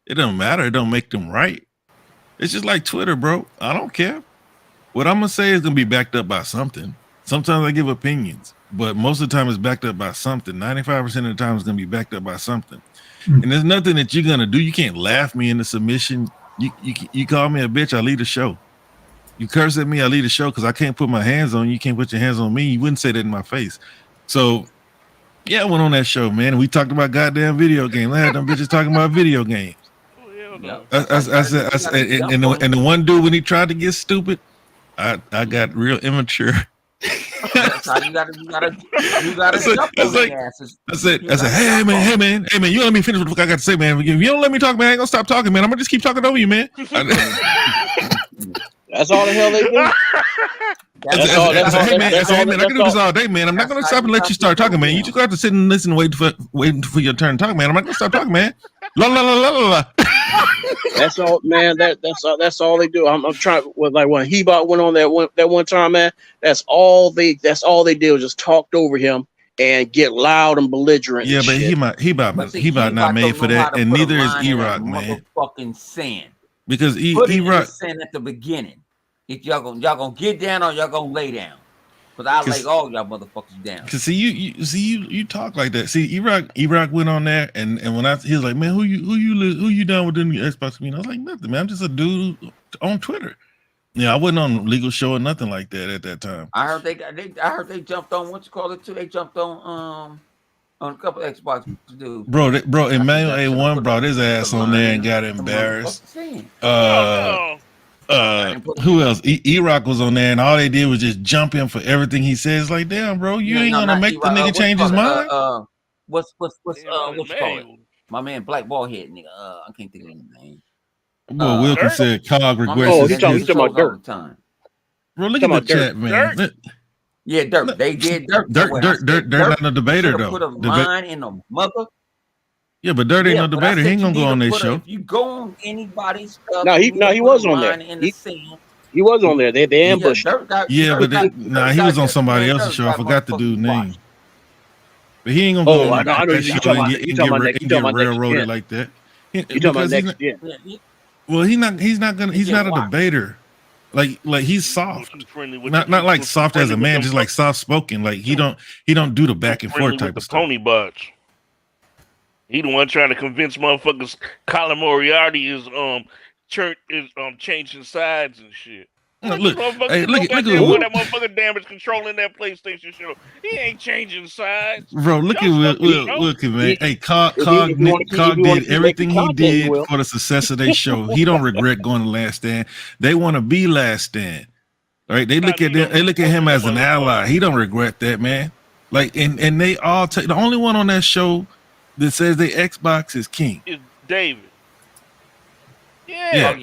It don't matter, it don't make them right. It's just like Twitter, bro. I don't care. What I'm gonna say is gonna be backed up by something. Sometimes I give opinions, but most of the time it's backed up by something. 95% of the time it's gonna be backed up by something. And there's nothing that you're gonna do. You can't laugh me into submission. You call me a bitch, I leave the show. You curse at me, I leave the show because I can't put my hands on you. You can't put your hands on me. You wouldn't say that in my face. So yeah, I went on that show, man. And we talked about goddamn video games. I had them bitches talking about video games. I said, and the one dude when he tried to get stupid, I got real immature. That's how you gotta jump on their asses. I said, hey man, you don't let me finish what the fuck I got to say, man. If you don't let me talk, man, I ain't gonna stop talking, man. I'm gonna just keep talking over you, man. That's all the hell they do. Hey man, I can do this all day, man. I'm not gonna stop and let you start talking, man. You just have to sit and listen, waiting for your turn to talk, man. I'm not gonna stop talking, man. La la la la la. That's all, man. That's all they do. I'm trying with like when Hebot went on that one time, man. That's all they did was just talked over him and get loud and belligerent. Yeah, but Hebot not made for that, and neither is E-Rock, man. Motherfucking sand. Because E-Rock sand at the beginning. If y'all gonna get down or y'all gonna lay down. Because I lay all y'all motherfuckers down. Cause see you talk like that. See, E-Rock went on there and when he was like, man, who you down with in the Xbox community? I was like, nothing, man. I'm just a dude on Twitter. Yeah, I wasn't on legal show or nothing like that at that time. I heard they jumped on what you call it too. They jumped on a couple of Xbox dudes. Bro, Emmanuel A1 brought his ass on there and got embarrassed. Who else? E-Rock was on there, and all they did was just jump in for everything he says. Like, damn, bro, you ain't gonna make the nigga change his mind. What's what you call it? My man, Black Ballhead nigga. I can't think of his name. Well, Wilkin said Cog regrets. Oh, he's talking about Dirt. Bro, look at the chat, man. Yeah, Dirt. They did Dirt. Dirt not a debater though. Put a line in the mother. Yeah, but Dirt ain't no debater. He ain't gonna go on their show. If you go on anybody's stuff, he was on there. He was on there. They ambushed. He was on somebody else's show. I forgot the dude's name. But he ain't gonna go on that and get railroaded like that. You talking about next year? Well, he's not a debater. Like he's soft. Not like soft as a man, just like soft spoken. Like he don't do the back and forth type of stuff. Pony butts. He the one trying to convince motherfuckers Colin Moriarty is changing sides and shit. Look, Look, hey, look at at that motherfucker damage controlling that PlayStation show. He ain't changing sides. bro. Look at Wilkie, man. Hey, Cog did everything he did for the success of their show. He don't regret going to Last Stand. They want to be Last Stand. Right? They look at them. They look at him as an ally. He don't regret that, man. Like, and they all take the only one on that show that says they Xbox is King. Is David. Yeah.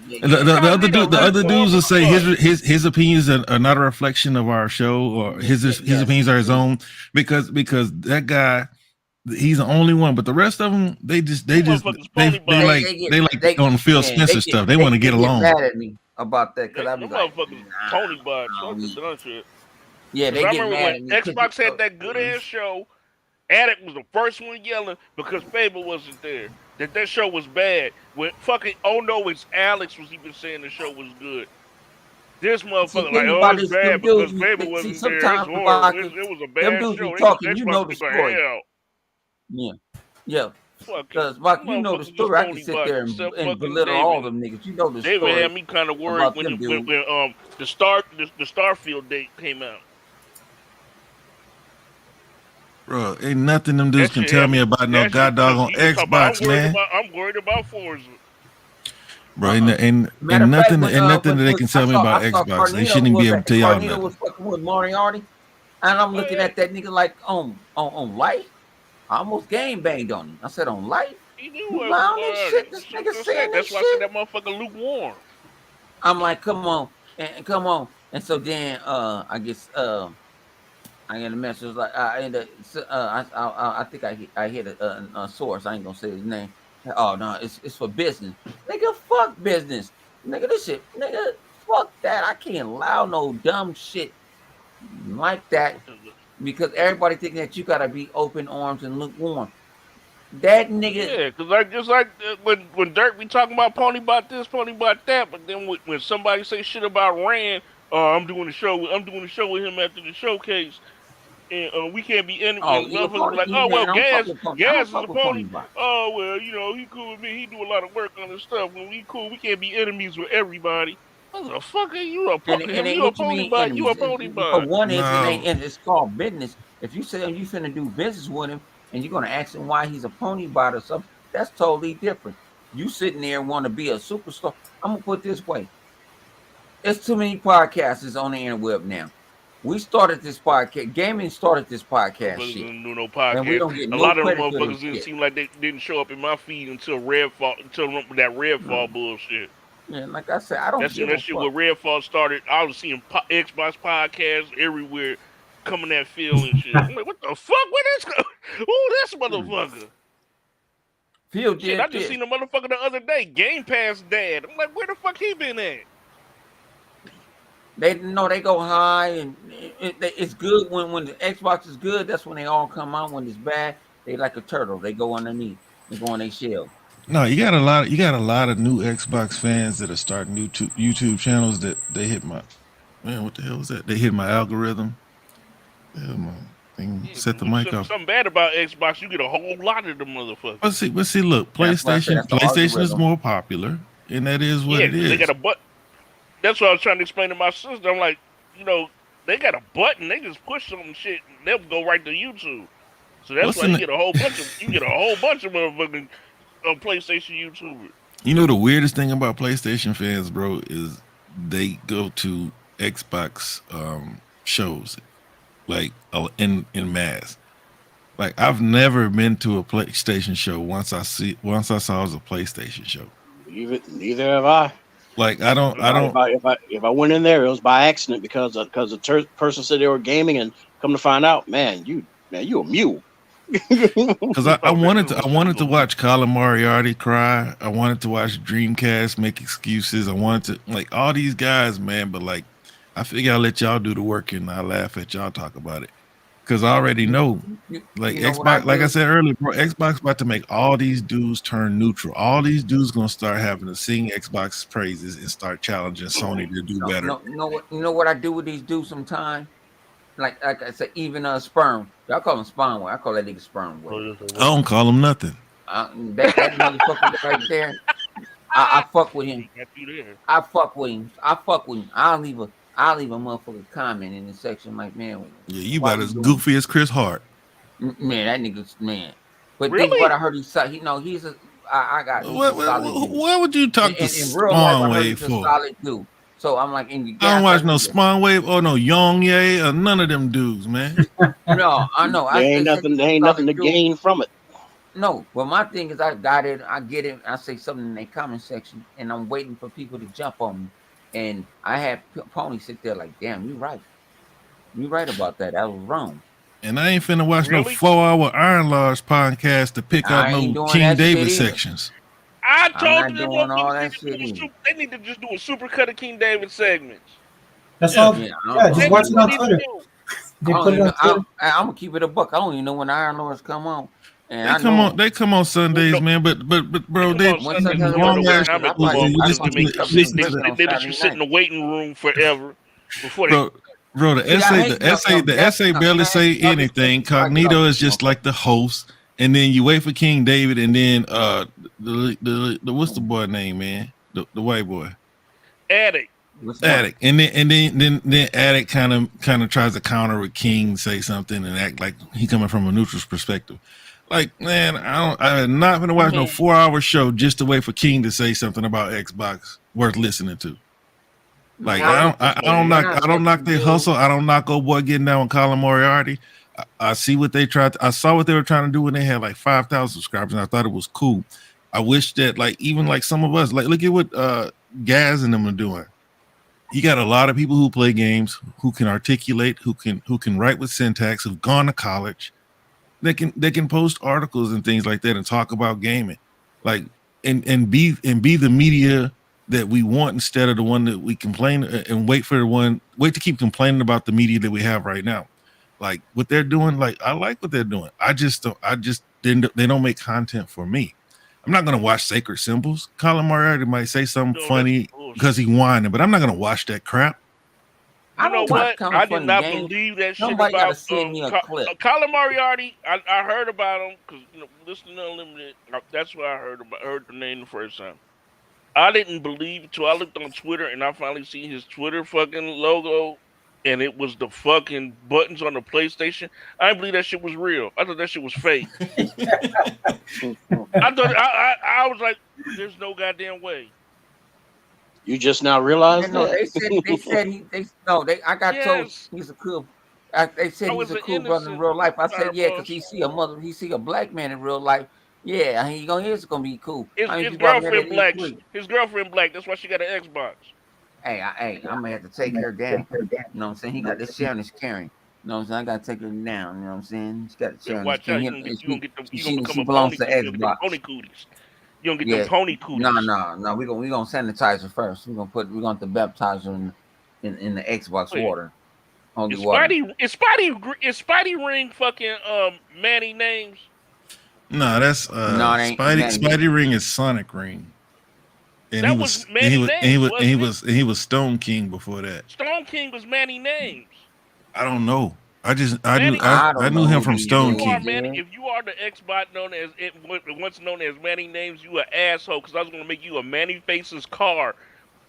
The other dudes will say his opinions are not a reflection of our show, or his opinions are his own, because that guy, he's the only one. But the rest of them, they like on Phil Spencer stuff. They want to get along. Mad at me about that because I'm like, Tony Bot. Yeah, they I get remember mad when at me. Xbox had that good ass show. Addict was the first one yelling because Fable wasn't there. That show was bad. When fucking no, it's Alex was even saying the show was good. This motherfucker it's bad because Fable wasn't there. It's horrible. It was a bad show. Talking, you know the story. Yeah. Because Mark, you know the story. I can sit there and belittle all them niggas. You know the story. David had me kind of worried when the Starfield date came out. Bro, ain't nothing them dudes can tell me about no goddamn on Xbox, man. I'm worried about Forza. Bro, and nothing that they can tell me about Xbox. They shouldn't even be able to tell y'all nothing. Was fucking with Moriarty, and I'm looking at that nigga like on life. I almost game banged on him. I said on life. He knew what shit. This nigga saying that's why I said that motherfucker lukewarm. I'm like, come on. And so then I guess I get a message like I think I hit a source. I ain't gonna say his name. Oh no, it's for business. Nigga, fuck business. Nigga, this shit. Nigga, fuck that. I can't allow no dumb shit like that because everybody thinking that you gotta be open arms and lukewarm. That nigga. Yeah, because just like when Dirk be talking about pony bot this, pony bot that, but then when somebody say shit about Rand, I'm doing the show with him after the showcase. And we can't be enemies. Like, Gas is a pony. Oh, well, he cool with me. He do a lot of work on his stuff. When we cool, we can't be enemies with everybody. What the fuck are you a pony? You a pony bot. You a pony bot. One is it's called business. If you say you finna do business with him and you're gonna ask him why he's a pony bot or something, that's totally different. You sitting there and want to be a superstar. I'm gonna put it this way. There's too many podcasts on the interweb now. We started this podcast. Gaming started this podcast. Shit. Do no podcast. And we don't get a lot of them motherfuckers didn't seem like they didn't show up in my feed until that Redfall bullshit. Yeah, like I said, I don't. That shit when Redfall started, I was seeing Xbox podcasts everywhere coming that field and shit. I'm like, what the fuck? Where this go? Ooh, this motherfucker. Phil shit, I just seen the motherfucker the other day. Game Pass dad. I'm like, where the fuck he been at? They go high, and it's good when the Xbox is good. That's when they all come out. When it's bad, they like a turtle. They go underneath. They go on their shell. No, you got a lot of new Xbox fans that are starting new YouTube channels that they hit my what the hell was that? They hit my algorithm. My thing set the mic off. Something bad about Xbox, you get a whole lot of them motherfuckers. But see, look, PlayStation is more popular, and that is what it is. They got a butt. That's what I was trying to explain to my sister. I'm like, they got a button. They just push some shit. And they'll go right to YouTube. So that's why you get a whole bunch of motherfucking PlayStation YouTubers. You know the weirdest thing about PlayStation fans, bro, is they go to Xbox shows, like in mass. Like I've never been to a PlayStation show once I saw it was a PlayStation show. Neither have I. Like I don't. If I went in there, it was by accident because the person said they were gaming, and come to find out, you a mule. Because I wanted to watch Colin Moriarty cry. I wanted to watch Dreamcast make excuses. I wanted to like all these guys, man. But like, I figure I'll let y'all do the work and I'll laugh at y'all talk about it. Because I already know, like Xbox, like I said earlier, bro, Xbox about to make all these dudes turn neutral. All these dudes gonna start having to sing Xbox praises and start challenging Sony to do better. You know what I do with these dudes sometimes? like I said, even sperm. Y'all call him sperm boy. I call that nigga sperm boy. I don't call him nothing. That motherfucker right there. I fuck with him. I fuck with him. I'll leave a motherfucker comment in the section like, man. Yeah, you about as goofy as Chris Hart. Man, that nigga's man. But Really? think what I heard he's a. I got. Why would you talk to in real life, Spawn I heard Wave he's a for? solid dude. So I'm like, in I don't watch no Spawn Wave or no Young Ye or none of them dudes, man. No, I know. There ain't nothing to gain from it. No, well, my thing is I got it. I get it. I say something in the comment section, and I'm waiting for people to jump on me. And I had Pony sit there like, damn, you right. You right about that. I was wrong. And I ain't finna watch no 4-hour Iron Lodge podcast to pick out no King David sections. I told you they need to just do a super cut of King David segments. That's all. Yeah, just watch it on Twitter. I'm gonna keep it a buck. I don't even know when the Iron Lords come on. And they come on Sundays, man. But bro, they long ass. They just sit in the waiting room forever before they. Bro, the essay barely say anything. Cognito is just like the host, and then you wait for King David, and then the what's the boy name, man? The white boy, Addict, and then Addict kind of tries to counter with King, say something, and act like he coming from a neutral perspective. Like, man, I'm not gonna watch no 4-hour show just to wait for King to say something about Xbox worth listening to. Like, I don't knock their hustle. I don't knock old boy getting down with Colin Moriarty. I see what they tried. I saw what they were trying to do when they had like 5,000 subscribers, and I thought it was cool. I wish that like even like some of us, like look at what Gaz and them are doing. You got a lot of people who play games, who can articulate, who can write with syntax, who've gone to college. They can post articles and things like that and talk about gaming, like and be the media that we want instead of the one that we complain and wait to keep complaining about the media that we have right now. Like what they're doing, like I like what they're doing. They don't make content for me. I'm not gonna watch Sacred Symbols. Colin Moriarty might say something funny because he whining, but I'm not gonna watch that crap. You know what? I did not believe that shit about Colin Moriarty. I heard about him because listening to Unlimited. That's where I heard the name the first time. I didn't believe it till I looked on Twitter and I finally see his Twitter fucking logo, and it was the fucking buttons on the PlayStation. I didn't believe that shit was real. I thought that shit was fake. I was like, there's no goddamn way. You just now realized that? I got told he's a cool. They said he's a cool brother in real life. I said, yeah, because he see a black man in real life. Yeah, it's gonna be cool. His girlfriend black. His girlfriend black. That's why she got an Xbox. Hey, I'm gonna have to take her down. You know what I'm saying? He got this sharing is caring. You know what I'm saying? I gotta take her down. You know what I'm saying? She got to share this caring. She belongs to Xbox. Pony cooties. You don't get them pony cooties. No. We gonna sanitize her first. We're gonna have to baptize her in the Xbox water. Is Spidey Ring fucking Manny names? No, that's Spidey Ring is Sonic Ring. And he was Stone King before that. Stone King was Manny Names. I don't know. I knew him from Stone King. If you are the Xbot once known as Manny Names, you an asshole. Because I was gonna make you a Manny Faces car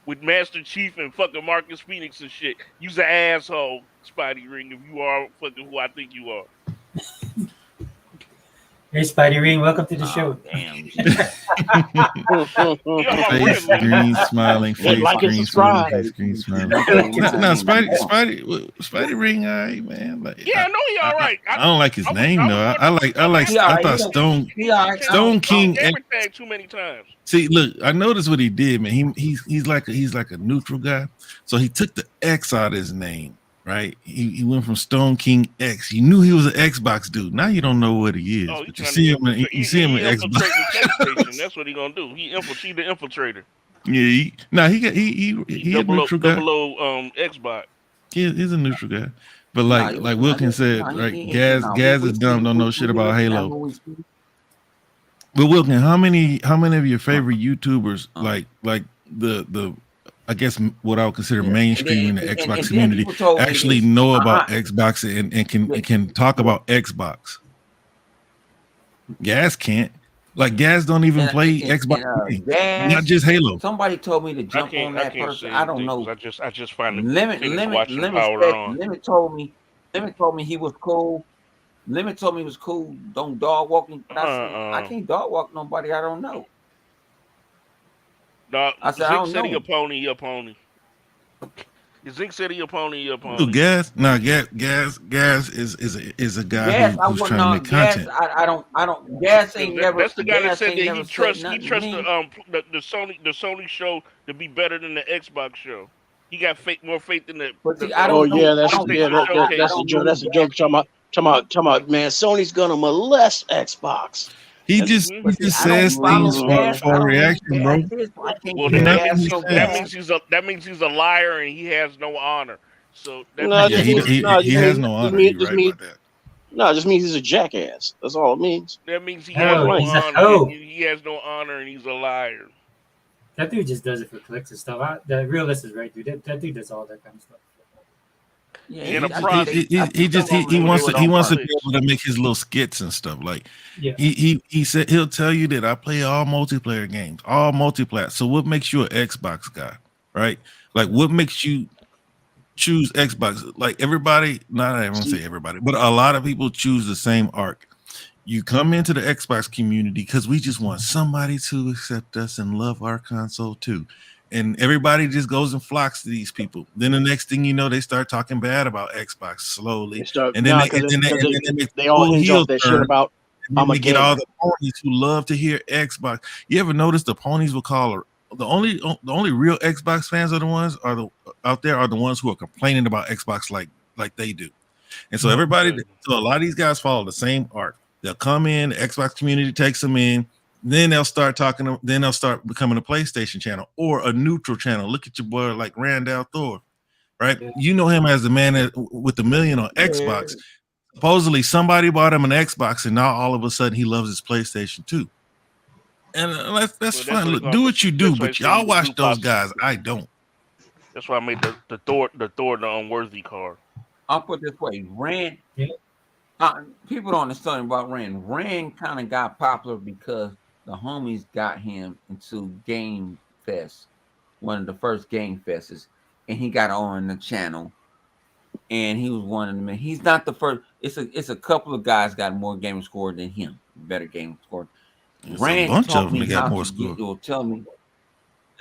with Master Chief and fucking Marcus Phoenix and shit. You's an asshole, Spidey Ring. If you are fucking who I think you are. Hey, Spidey Ring, welcome to the show. Damn. Face green smiling, face green smiling, face green smiling. No, Spidey Ring, all right, man. Like, yeah, I know he all right. I don't like his name though. I thought Stone King. Too many times. See, look, I noticed what he did, man. He's like a neutral guy. So he took the X out of his name. Right, he went from Stone King X. You knew he was an Xbox dude. Now you don't know what he is. But you see him in Xbox. That's what he gonna do. He's the infiltrator. Yeah, he a neutral guy. Xbox. He's a neutral guy. But like Wilkins said, right? Gaz is dumb. Don't know shit about Halo. But Wilkins, how many of your favorite YouTubers like the I guess what I would consider Yeah. mainstream in the Xbox and then community people told me actually this. know about Xbox and can talk about Xbox. Gas can't. Like Gas don't even play Xbox games, not just Halo. Somebody told me to jump on that person. I don't know. I just find the watching power on. Limit told me he was cool. Limit told me he was cool. Don't dog walk me. I can't dog walk nobody I don't know. No, I said, I don't know. Your pony. Zeke said he a pony. Gas is a guy who's trying to make content. I don't. Gas ain't never. That's the guy that said that he trusts the Sony show to be better than the Xbox show. He got more faith in the. That's a joke. That's a joke. Talking about man, Sony's gonna molest Xbox. He just says things for a reaction, bro. Well, that means he's a liar and he has no honor. So he has no honor. No, it just means he's a jackass. That's all it means. That means he has no honor. He has no honor and he's a liar. That dude just does it for clicks and stuff. The realist is right, dude. That dude does all that kind of stuff. Yeah, he wants to be able to make his little skits and stuff. Like he said he'll tell you that I play all multiplayer games, all multiplayer. So what makes you an Xbox guy, right? Like what makes you choose Xbox? Like everybody, not everyone say everybody, but a lot of people choose the same arc. You come into the Xbox community because we just want somebody to accept us and love our console too. And everybody just goes and flocks to these people. Then the next thing you know, they start talking bad about Xbox slowly. They all hinge off that shit about I'm a get all the ponies who love to hear Xbox. You ever notice the ponies will call the only real Xbox fans are the ones out there are the ones who are complaining about Xbox like they do. And so so a lot of these guys follow the same arc. They'll come in, the Xbox community takes them in. Then they'll start talking. Then they'll start becoming a PlayStation channel or a neutral channel. Look at your boy like Randall Thor, right? Yeah. You know him as the man with the million on Xbox. Supposedly somebody bought him an Xbox, and now all of a sudden he loves his PlayStation too. And that's fine. Look, do what you do, but y'all watch those guys. I don't. That's why I made the Thor the unworthy card. I'll put it this way, Rand. Yeah. People don't understand about Rand. Rand kind of got popular because the homies got him into Game Fest, one of the first Game Fests, and he got on the channel, and he was one of them. He's not the first. It's a couple of guys got more game score than him, better game score. Rand a bunch of them got more score. Will tell me.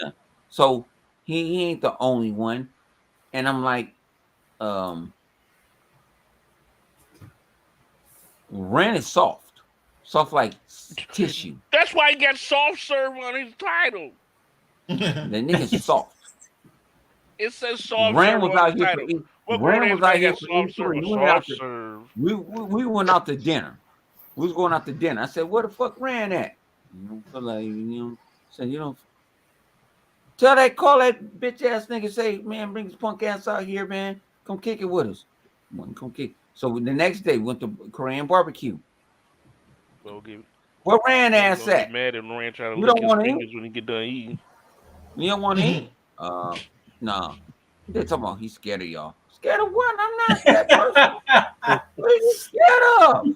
Yeah. So he ain't the only one, and I'm like, Rand is soft like tissue. That's why he got soft serve on his title. The nigga's soft. It says soft Rand serve was out here. Rand was out here for we went out to dinner. We was going out to dinner. I said, "Where the fuck Rand at?" Said, call that bitch ass nigga. Say, man, bring his punk ass out here, man. Come kick it with us. Come kick. So the next day, we went to Korean barbecue. Where Rand ass at? Mad and Rand trying to lick his fingers when he get done eating. You don't want to eat? No. They're talking about he's scared of y'all. Scared of what? I'm not that person. What are you scared of?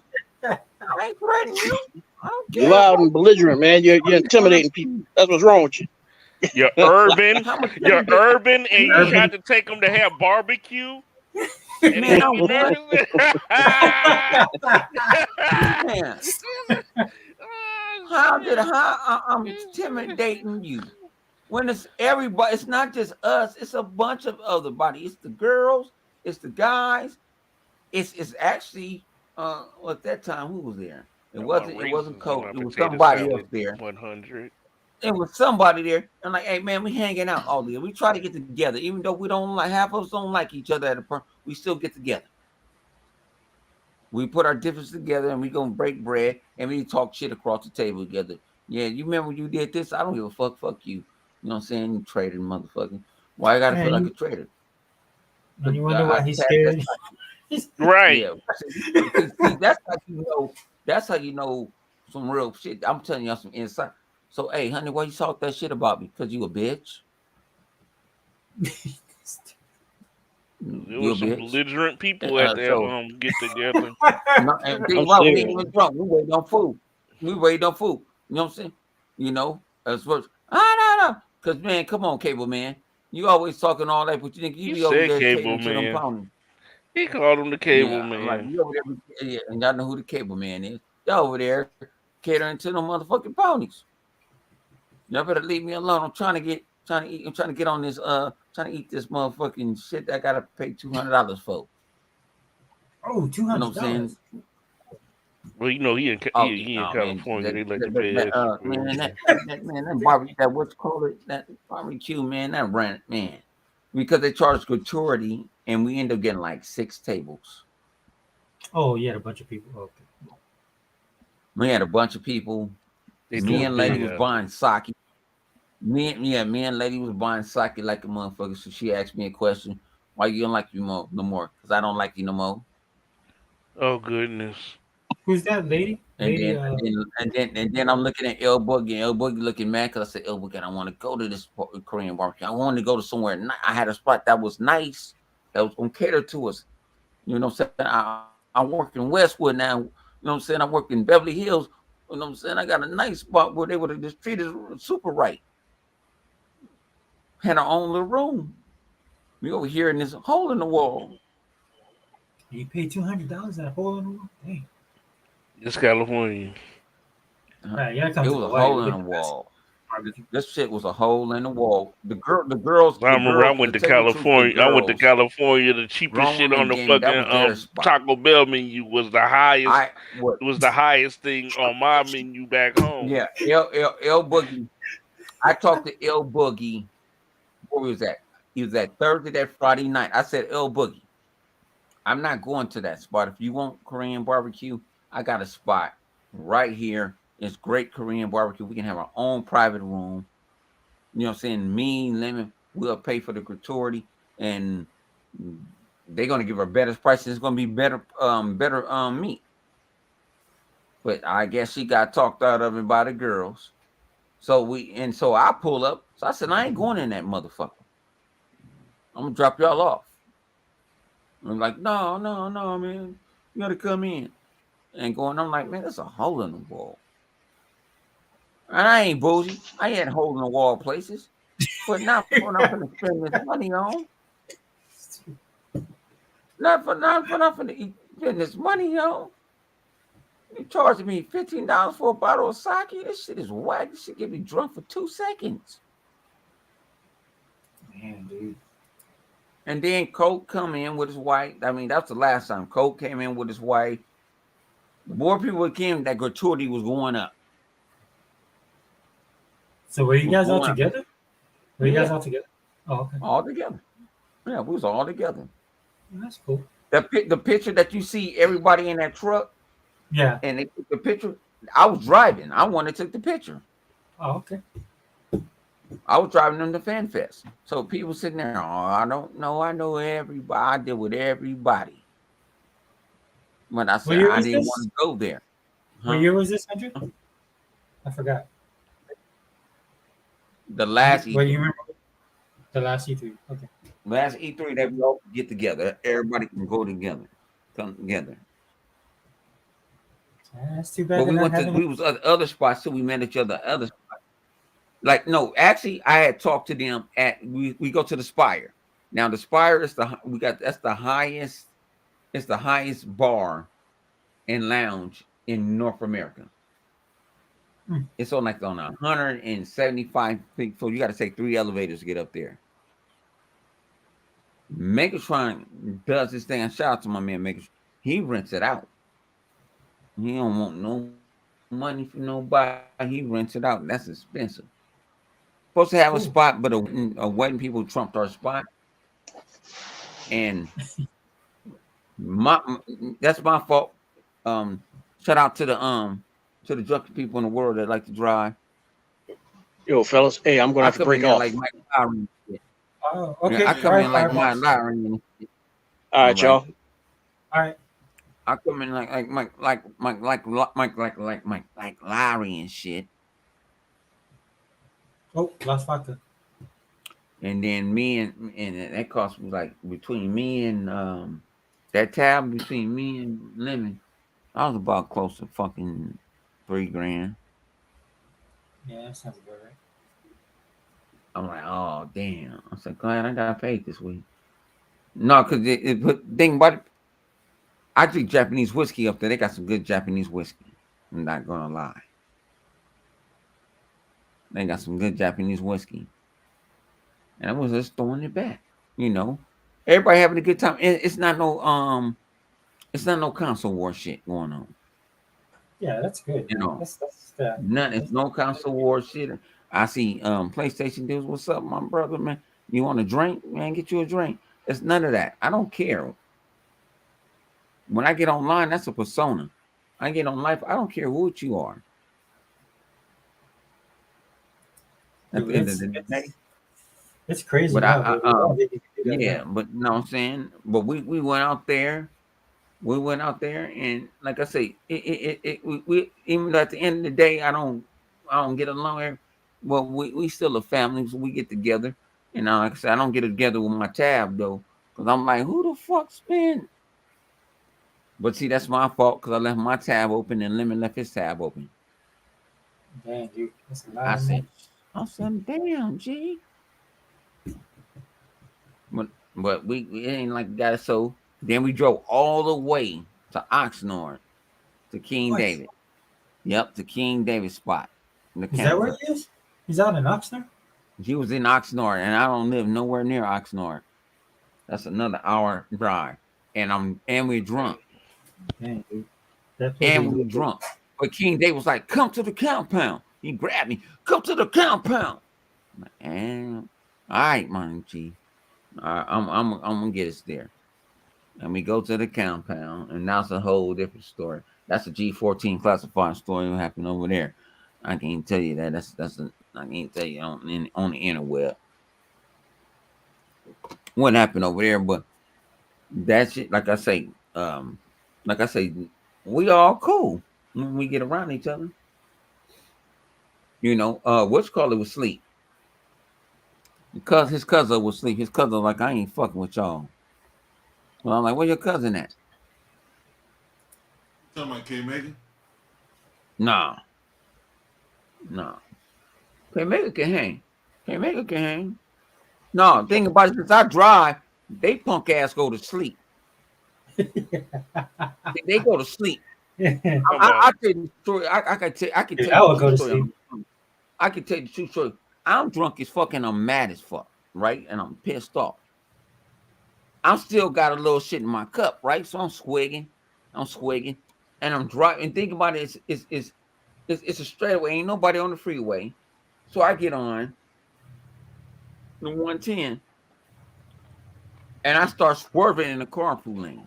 I ain't threatening you. I don't care. You're loud and belligerent, man. You're intimidating people. That's what's wrong with you. You're urban. And you tried to take them to have barbecue. Man, I'm How I'm intimidating you? When it's everybody, it's not just us. It's a bunch of other bodies. It's the girls. It's the guys. It's actually at that time who was there? It wasn't Coach. It was somebody else there. 100. It was somebody there. I'm like, hey man, we hanging out all day. We try to get together, even though we don't like half of us don't like each other at a point. We still get together. We put our differences together and we gonna break bread and we talk shit across the table together. Yeah, you remember when you did this? I don't give a fuck. Fuck you. You know what I'm saying? You traitor, motherfucker. Why I gotta feel like a traitor? And you wonder why he's scared. Right. Yeah. See, that's how you know. That's how you know some real shit. I'm telling y'all some insight. So, hey, honey, why you talk that shit about me? Because you a bitch? There You were a some bitch. belligerent people at that So get together. no, and think I'm about it, we ain't serious. even drunk. We waiting on food. We waiting on food. You know what I'm saying? You know, as much. No. Because man, come on, cable man. You always talking all that, but you think you You be over said there cable catering to them man. pounders. He called him the cable Yeah, I'm like, man. you over there, yeah, and y'all know who the cable man is. Y'all over there catering to them motherfucking ponies. Y'all better leave me alone. I'm trying to get on this trying to eat this motherfucking shit that I gotta pay $200 for. Oh, $200. You know what I'm saying? Well, you know he in Oh he in no, man, California. They like to pay that, extra for man, everything. that barbecue, that what's called it, that barbecue, man, that rent, man, because they charge gratuity, and we end up getting like 6 tables. Oh, yeah, a bunch of people. Okay. We had a bunch of people. They Me do it and lady big was out buying sake. Me and lady was buying sake like a motherfucker. So she asked me a question: why you don't like you no more? Because I don't like you no more. there. Oh goodness. Who's that lady? And Lady, then I'm looking at El Boogie. El Boogie looking mad because I said, El Boogie, I don't want to go to this Korean barbecue. I wanted to go to somewhere. I had a spot that was nice, that was going to cater to us. You know what I'm saying? I work in Westwood now. You know what I'm saying? I work in Beverly Hills. You know what I'm saying? I got a nice spot where they would have just treated us super right. Had our own little room. We over here in this hole in the wall. you paid $200 at a hole in the wall? Dang. It's California. Right, you gotta come It to was a Hawaii hole to in get the the best wall. barbecue. This shit was a hole in the wall. The girls, I remember I to went to tell you the truth, the California. I went to girls, California. The cheapest grown shit on women the gave me, that was fucking their spot. Taco Bell menu was the highest. What? It was the highest thing on my menu back home. Yeah, El Boogie. I talked to El Boogie. Where was that? He was at Thursday, that Friday night. I said, El Boogie, I'm not going to that spot. If you want Korean barbecue, I got a spot right here. It's great Korean barbecue. We can have our own private room. You know what I'm saying? Me and Lemon, we'll pay for the gratuity, and they're gonna give her better prices. It's gonna be better meat. But I guess she got talked out of it by the girls. So I pull up. So I said, I ain't going in that motherfucker. I'm gonna drop y'all off. I'm like, no, man. You gotta come in. And going, I'm like, man, there's a hole in the wall. And I ain't bougie. I ain't hole in the wall places. But not when I'm gonna spend this money on. Not for spend this money on. You charging me $15 for a bottle of sake? This shit is whack. This shit get me drunk for 2 seconds. Man, dude. And then Coke come in with his wife. I mean, that's the last time Coke came in with his wife. The more people came, that gratuity was going up. So were you guys all together? Were you guys Yeah. all together? Oh, okay. All together. Yeah, we was all together. That's cool. The picture that you see everybody in that truck. Yeah. And they took the picture. I was driving. I wanted to take the picture. Oh, okay. I was driving them to Fan Fest. So people sitting there, oh, I don't know. I know everybody. I deal with everybody. But I said I didn't want to go there. What year was this, Andrew? I forgot. The last E3. What you remember? The last E3. Okay. Last E3 that we all get together. Everybody can go together. Come together. That's too bad. But we was at other spots, so we met each other at other spots. Like, no, actually, I had talked to them we go to the Spire. Now the Spire is that's the highest, it's the highest bar and lounge in North America. It's on 175 feet. So you got to take 3 elevators to get up there. Megatron does this thing. Shout out to my man Megatron. He rents it out. He don't want no money from nobody. He rents it out. That's expensive. Supposed to have a spot, but a wedding people trumped our spot. And that's my fault. Shout out to the drunk people in the world that like to drive. Yo, fellas, hey, I'm gonna have to break off. Like Mike Lowry. Oh, okay. Yeah, I come in like Mike Lowry. All right, y'all. All right. I come in like Lowry and shit. Oh, lost vodka. And then me and that cost me like between me and that tab between me and Lemon, I was about close to fucking $3,000. Yeah, that sounds about right. I'm like, oh damn. I said, glad I got paid this week. No, because it put thing about it, I drink Japanese whiskey up there. They got some good Japanese whiskey. I'm not gonna lie. They got some good Japanese whiskey. And I was just throwing it back. You know. Everybody having a good time. It's not no console war shit going on. Yeah, that's good. You Man. know. That's None. It's no console war shit. I see PlayStation deals. What's up, my brother, man? You want a drink, man? Get you a drink. It's none of that. I don't care. When I get online, that's a persona. I get on life. I don't care who you are. At the end of the day. It's crazy. But yeah, but you know what I'm saying? But we went out there. We went out there, and like I say, we even though at the end of the day, I don't get along. Well, we still a family, so we get together. And like I said, I don't get together with my tab though, because I'm like, who the fuck's been? But see, that's my fault because I left my tab open and Lemon left his tab open. Damn, dude, that's a lot I of said, money. damn, G. But we ain't like that. So then we drove all the way to Oxnard, to King David. Yep, to King David spot. Is that where he is? He's out in Oxnard? He was in Oxnard, and I don't live nowhere near Oxnard. That's another hour drive. And we're drunk. Man, dude. And we're drunk. But King David was like, come to the compound. He grabbed me. Come to the compound. And all right, man, G. I'm gonna get us there. And we go to the compound, and that's a whole different story. That's a G14 classified story that happened over there. I can't tell you that. I can't tell you on the interweb what happened over there. But that shit, like I say, we all cool when we get around each other. You know, what's called it was sleep. Because his cousin was asleep. His cousin was like, I ain't fucking with y'all. Well, I'm like, where your cousin at? Talking about K Megan? No. K Megan can hang. No, think about it. Since I drive, they punk ass go to sleep. They go to sleep. I tell you the story. I can tell you. I will go to sleep. I can tell you the true story. I'm drunk as fuck and I'm mad as fuck, right? And I'm pissed off. I'm still got a little shit in my cup, right? So I'm swigging, and I'm driving. And think about it, it's a straightaway. Ain't nobody on the freeway. So I get on the 110, and I start swerving in the carpool lane.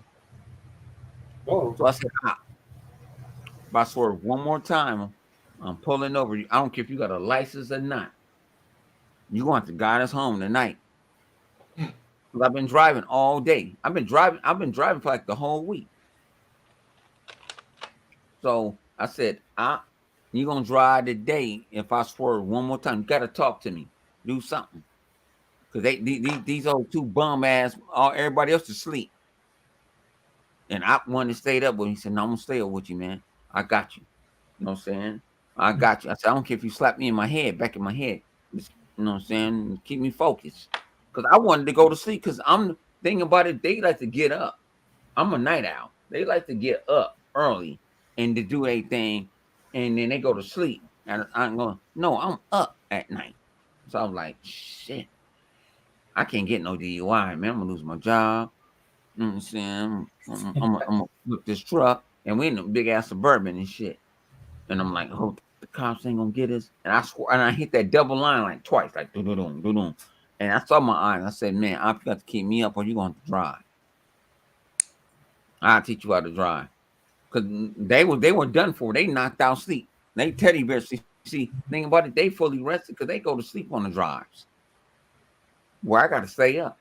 Oh. So I said, if I swerve one more time, I'm pulling over you. I don't care if you got a license or not. You want to guide us home tonight. I've been driving all day. I've been driving for like the whole week. So I said, you're gonna drive today. If I swerve one more time, you gotta talk to me. Do something. Because these old two bum ass, everybody else is asleep. And I wanted to stay up with him. He said, no, I'm gonna stay up with you, man. I got you. You know what I'm saying? I got you. I said, I don't care if you slap me in my head, back in my head. Just, you know what I'm saying? Keep me focused. Because I wanted to go to sleep because I'm thinking about it. They like to get up. I'm a night owl. They like to get up early and to do a thing, and then they go to sleep. And I'm going, no, I'm up at night. So I was like, shit. I can't get no DUI, man. I'm going to lose my job. You know what I'm saying? I'm going to flip this truck, and we in a big-ass Suburban and shit. And I'm like, oh, the cops ain't going to get us. And I swore, and I hit that double line like twice, like do-do-dum, do-dum. And I saw my eyes. I said, man, I got to keep me up or you're going to have to drive. I'll teach you how to drive. Because they were done for. They knocked out sleep. They teddy bears. See, think about it. They fully rested because they go to sleep on the drives. Where I got to stay up.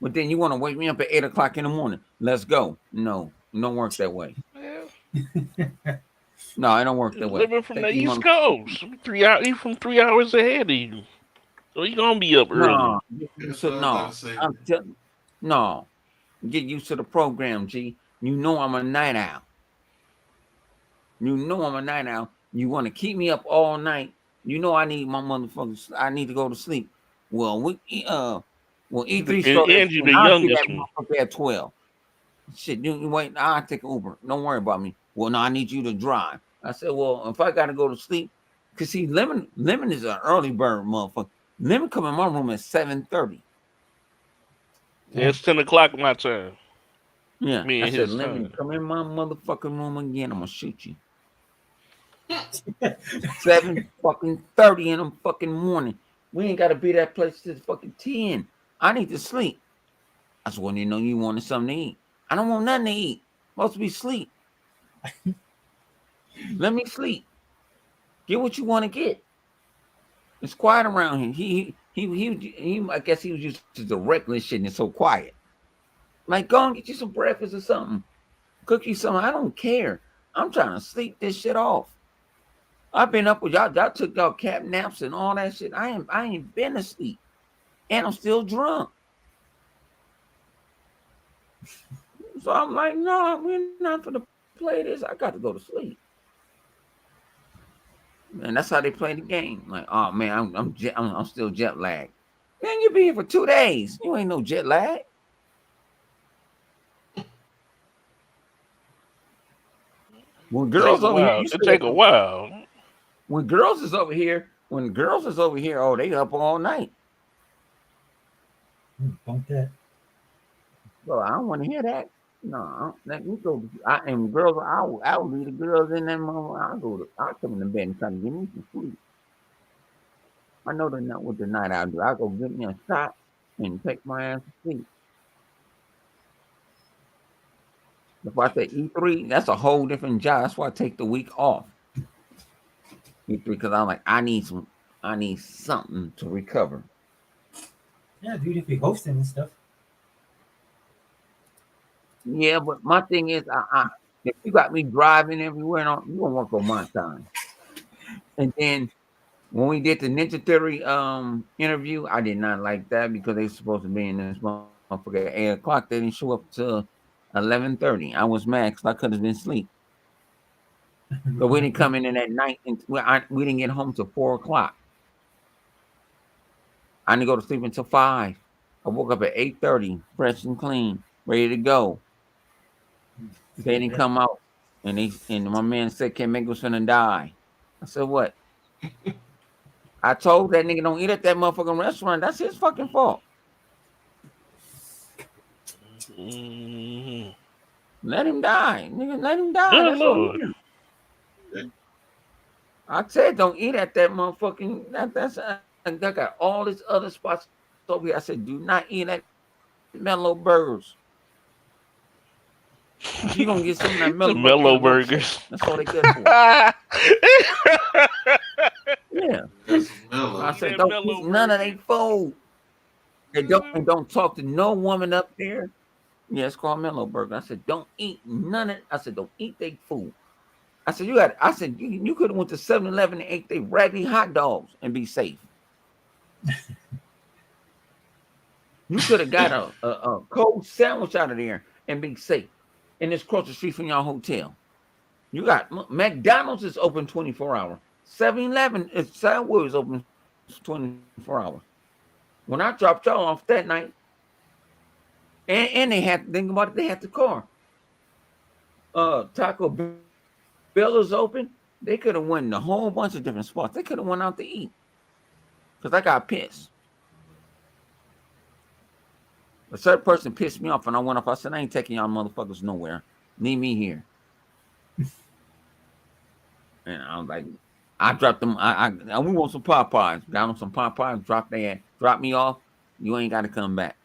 But then you want to wake me up at 8 o'clock in the morning. Let's go. No, it don't work that way. No, it don't work that way. Living from the East Coast. 3 hours. You from 3 hours ahead of you. So you gonna be up early. No, get used to the program, G. You know I'm a night owl. You want to keep me up all night. You know I need my motherfuckers. I need to go to sleep. Well, E3 started. And you the I'll see that youngest one. motherfucker at 12. Shit, you wait. I'll take an Uber. Don't worry about me. Well, no, I need you to drive. I said, well, if I got to go to sleep, because see, Lemon is an early bird motherfucker. Lemon come in my room at 7:30. Yeah, it's 10 o'clock my time. Yeah, Me I and said, his Lemon, time. come in my motherfucking room again. I'm gonna shoot you. 7:30 in the fucking morning. We ain't gotta be that place till fucking 10. I need to sleep. I just want you to know you wanted something to eat. I don't want nothing to eat. Supposed to be sleep. Let me sleep. Get what you want to get. It's quiet around here. He I guess he was used to the reckless shit and it's so quiet. Like, go and get you some breakfast or something. Cook you something. I don't care. I'm trying to sleep this shit off. I've been up with y'all. Y'all took y'all cap naps and all that shit. I ain't been asleep. And I'm still drunk. So I'm like, no, we're not gonna play this. I got to go to sleep. And that's how they play the game. Like, oh man, I'm still jet lagged. Man, you be here for 2 days. You ain't no jet lag. When girls over here, it take a while. When girls is over here, oh, they up all night. Bump that. Well, I don't want to hear that. No, let me go. And girls, I will leave the girls in that moment. I'll come in the bed and try to get me some sleep. I know they're not what the night I'll do. I'll go get me a shot and take my ass to sleep. If I say E3, that's a whole different job. That's why I take the week off. E3, because I'm like, I need something to recover. Yeah, dude, if you're hosting and stuff. Yeah, but my thing is, if you got me driving everywhere, you gonna work on my time. And then when we did the Ninja Theory interview, I did not like that because they were supposed to be in this motherfucker at 8 o'clock. They didn't show up till 11:30. I was mad because I could have been asleep. But we didn't come in at night, and we didn't get home till 4 o'clock. I didn't go to sleep until 5. I woke up at 8:30, fresh and clean, ready to go. They didn't come out, and my man said, "Can't make us finna die." I said, "What?" I told that nigga don't eat at that motherfucking restaurant. That's his fucking fault. Mm-hmm. Let him die, nigga. Let him die. Good That's Lord. I said, don't eat at that motherfucking. I got all these other spots over here. I said, do not eat at Mellow Burgers. You gonna get some of that Mellow Burgers. That's all they good for. Yeah. I said, don't eat none of their food. And don't talk to no woman up there. Yeah, it's called Mellow Burger. I said, don't eat none of. I said, don't eat their food. I said, you could have went to 7-Eleven and ate their raggedy hot dogs and be safe. You could have got a cold sandwich out of there and be safe. And it's across the street from your hotel. You got McDonald's is open 24 hours. 7-Eleven is Subway is open 24 hours. When I dropped y'all off that night, and they had to think about it, they had the car. Taco Bell is open. They could have went in a whole bunch of different spots. They could have went out to eat. Because I got pissed. A certain person pissed me off and I went off. I said, I ain't taking y'all motherfuckers nowhere. Leave me here. And I was like, I dropped them. We want some Popeyes. Got them some Popeyes. Drop me off. You ain't got to come back.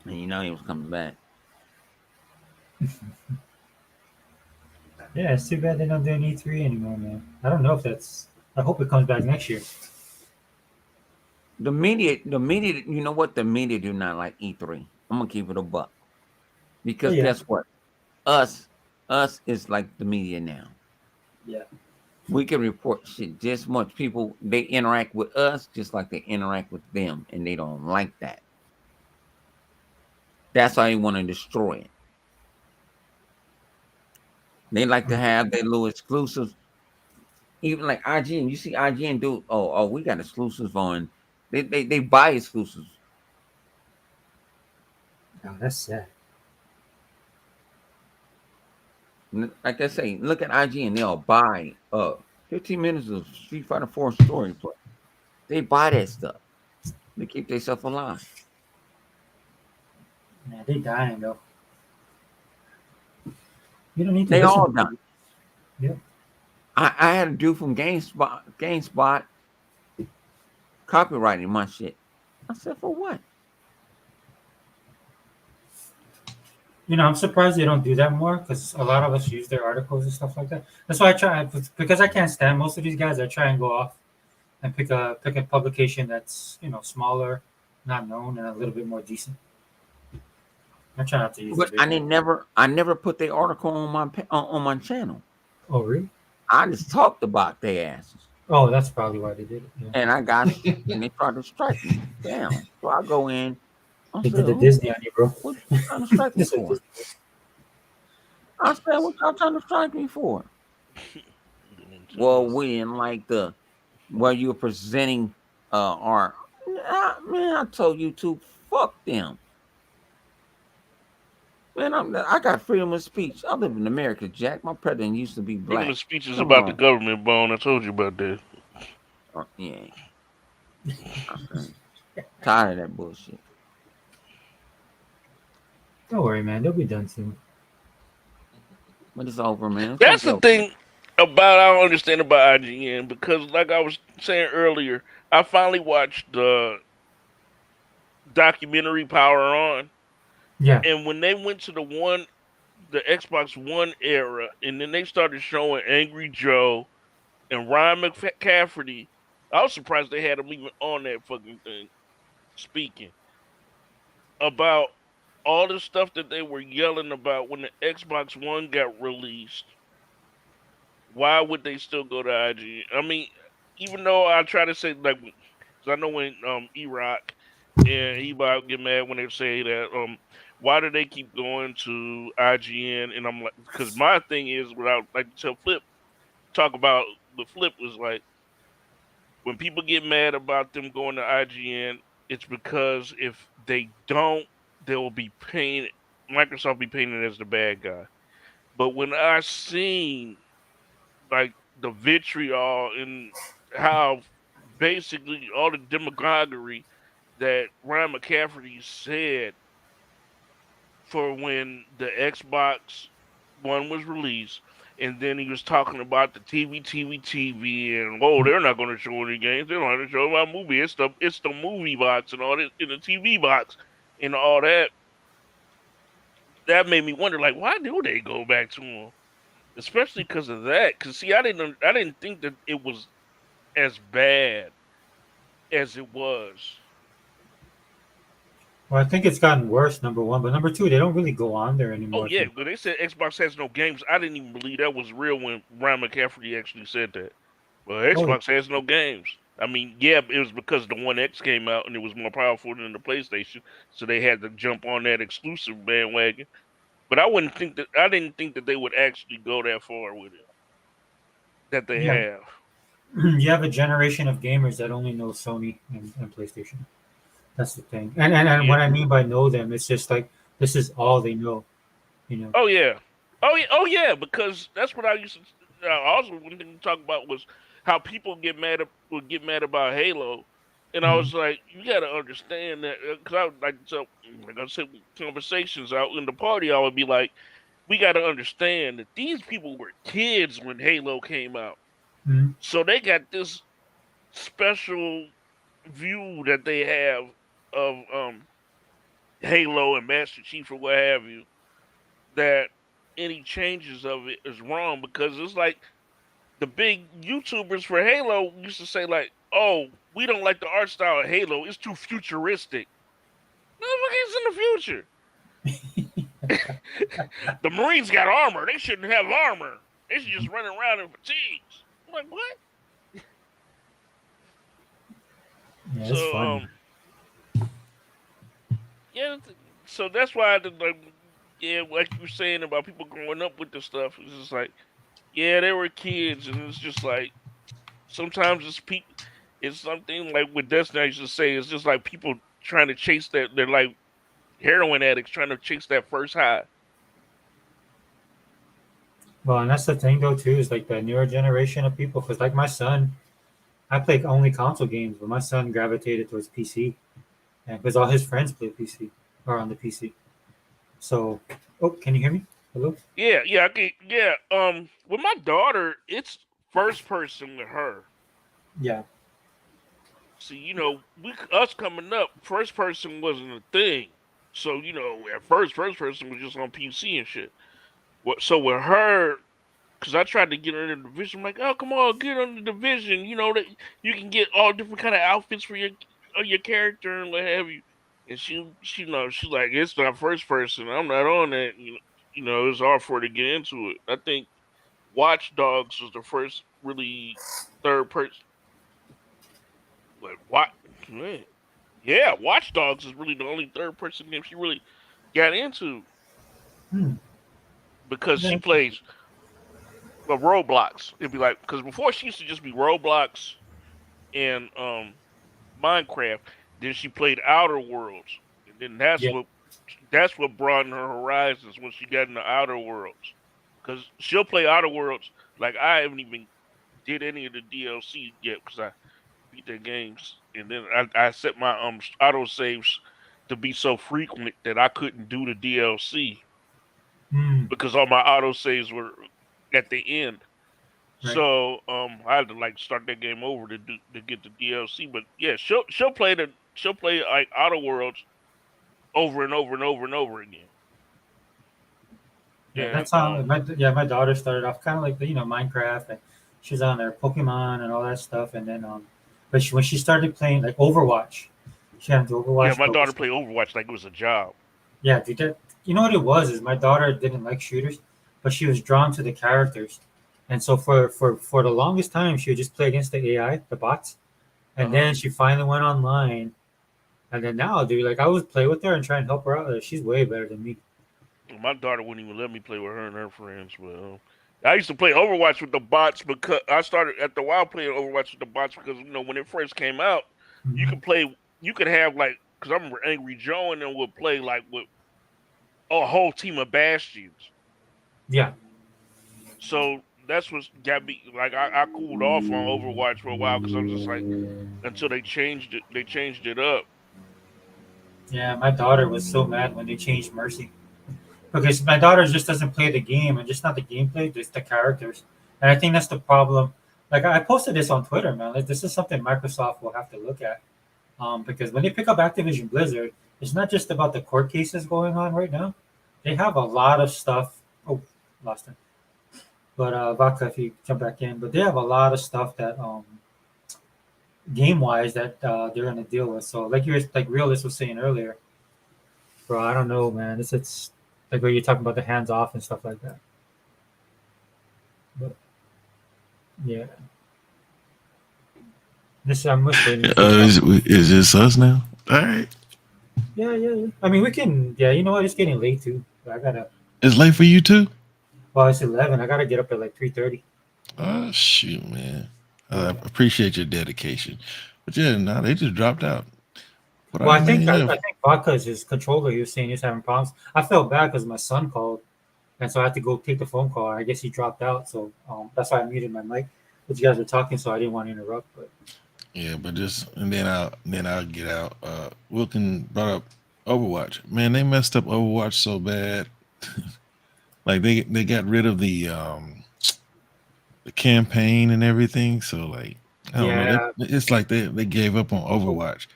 And you know he was coming back. Yeah, it's too bad they don't do an E3 anymore, man. I don't know if that's. I hope it comes back next year. The media, you know what? The media do not like E3. I'm gonna keep it a buck. Because guess what? Us is like the media now. Yeah. We can report shit just much. People, they interact with us just like they interact with them, and they don't like that. That's why they want to destroy it. They like to have their little exclusives. Even like IGN, you see IGN do, we got exclusives on. They buy exclusives. Oh, that's sad. Like I say, look at IGN. They'll buy 15 minutes of Street Fighter 4 story play. They buy that stuff. They keep themselves alive. Yeah, they dying though. You don't need to They listen all to done. Yeah. I had a dude from GameSpot copywriting my shit. I said, for what? I'm surprised they don't do that more because a lot of us use their articles and stuff like that. That's why I try, because I can't stand most of these guys. I try and go off and pick a publication that's smaller, not known, and a little bit more decent. I try not to use. But I never put their article on my channel. Oh really? I just talked about their asses. Oh, that's probably why they did it. Yeah. And I got and they tried to strike me down. So I go in. They did the Disney on you, bro. What you trying to strike me for? I said, what y'all trying to strike me for? Well, we in like where you're presenting art. Man, I told you to fuck them. Man, I got freedom of speech. I live in America, Jack. My president used to be black. Freedom of speech is about the government, Bone. I told you about that. Yeah. Tired of that bullshit. Don't worry, man. They'll be done soon. But it's over, man. That's the thing about I don't understand about IGN because, like I was saying earlier, I finally watched the documentary Power On. Yeah. And when they went to the Xbox One era, and then they started showing Angry Joe and Ryan McCafferty, I was surprised they had him even on that fucking thing speaking about all the stuff that they were yelling about when the Xbox One got released. Why would they still go to IGN? I mean, even though I try to say, like, because I know when E-Rock and E-Bot get mad when they say that, why do they keep going to IGN? And I'm like, because my thing is, what I like to tell Flip, talk about the Flip was like, when people get mad about them going to IGN, it's because if they don't, they'll be painted. Microsoft be painted as the bad guy. But when I seen like the vitriol and how basically all the demagoguery that Ryan McCafferty said for when the Xbox One was released, and then he was talking about the TV, and they're not going to show any games. They don't have to show about movie. It's the movie box and all this in the TV box and all that. That made me wonder, like, why do they go back to him? Especially because of that. Because see, I didn't think that it was as bad as it was. Well, I think it's gotten worse, number one. But number two, they don't really go on there anymore. Oh, yeah. But they said Xbox has no games. I didn't even believe that was real when Ryan McCafferty actually said that. Well, Xbox has no games. I mean, yeah, it was because the One X came out and it was more powerful than the PlayStation. So they had to jump on that exclusive bandwagon. But I didn't think that they would actually go that far with it. That they have. You have a generation of gamers that only know Sony and PlayStation. That's the thing. And what I mean by know them, it's just like this is all they know. Oh yeah. Oh yeah. Because that's what I used to. Also, one thing to talk about was how people would get mad about Halo, and I was like, you got to understand that because I would like I said, conversations out in the party, I would be like, we got to understand that these people were kids when Halo came out, so they got this special view that they have of Halo and Master Chief or what have you, that any changes of it is wrong because it's like the big YouTubers for Halo used to say like, oh, we don't like the art style of Halo. It's too futuristic. It's in the future. The Marines got armor. They shouldn't have armor. They should just run around in fatigues. I'm like, what? Yeah, it's So fun. yeah, so that's why I did, like, yeah, like you were saying about people growing up with the stuff. It's just like, yeah, they were kids, and it's just like sometimes it's people. It's something like with Destiny. I used to say it's just like people trying to chase that. They're like heroin addicts trying to chase that first high. Well, and that's the thing though too, is like the newer generation of people. Because like my son, I play only console games, but my son gravitated towards PC, and because all his friends play PC or on the PC. So, oh, can you hear me? Hello? Yeah, yeah, yeah. With my daughter, it's first person with her. Yeah. See, us coming up, first person wasn't a thing. So, at first person was just on PC and shit. So with her, because I tried to get her in the division, I'm like, oh, come on, get on the division. That you can get all different kind of outfits for your character and what have you. And she's like, it's not first person. I'm not on that. It's hard for her to get into it. I think Watch Dogs was the first really third person. Like what? Yeah, Watch Dogs is really the only third person game she really got into Hmm. because Yeah. she plays Roblox. It'd be like because before she used to just be Roblox and Minecraft. Then she played Outer Worlds, and then Yeah. that's what broadened her horizons when she got into Outer Worlds. Because she'll play Outer Worlds like I haven't even did any of the DLC yet because I beat the games, and then I set my auto saves to be so frequent that I couldn't do the DLC Hmm. because all my auto saves were at the end. Right. So I had to like start that game over to get the DLC. But yeah, she'll play like Outer Worlds over and over and over and over again. Yeah, And that's how my daughter started off kind of like the Minecraft, and she's on there Pokemon and all that stuff, and then but when she started playing like Overwatch, she got into yeah, Overwatch. my daughter played Overwatch like it was a job. Yeah, dude, you know what it was is my daughter didn't like shooters, but she was drawn to the characters, and so for the longest time she would just play against the AI, the bots, and then she finally went online, and then now, dude, like I would play with her and try and help her out. She's way better than me. My daughter wouldn't even let me play with her and her friends. But I used to play Overwatch with the bots because I started at the while playing Overwatch with the bots because when it first came out, you Mhm. could play, you could have like because I remember Angry Joe and them would play like with a whole team of Bastions. Yeah. So that's what got me like I cooled off on Overwatch for a while because I was just like until they changed it up. Yeah, my daughter was so mad when they changed Mercy. Because my daughter just doesn't play the game, and just not the gameplay, just the characters. And I think that's the problem. Like I posted this on Twitter, man. Like this is something Microsoft will have to look at. Because when they pick up Activision Blizzard, it's not just about the court cases going on right now. They have a lot of stuff. Oh, lost him. But Vaca, if you jump back in, but they have a lot of stuff that game wise that they're gonna deal with. So like Realist was saying earlier, bro, I don't know, man. It's like where you're talking about the hands off and stuff like that. But yeah, this I'm just waiting. Is this us now? All right. Yeah. I mean, we can. Yeah, you know what? It's getting late too. I gotta. It's late for you too. Well, it's 11. I gotta get up at like 3:30. Oh shoot, man! I appreciate your dedication, but yeah, no, they just dropped out. But Well, I mean, I think Vodka is his controller. He was saying he's having problems. I felt bad because my son called, and so I had to go take the phone call. I guess he dropped out, so that's why I muted my mic. But you guys were talking, so I didn't want to interrupt. But yeah, but just and then I'll get out. Wilkin brought up Overwatch. Man, they messed up Overwatch so bad. Like they got rid of the campaign and everything. So like I don't know. It's like they gave up on Overwatch.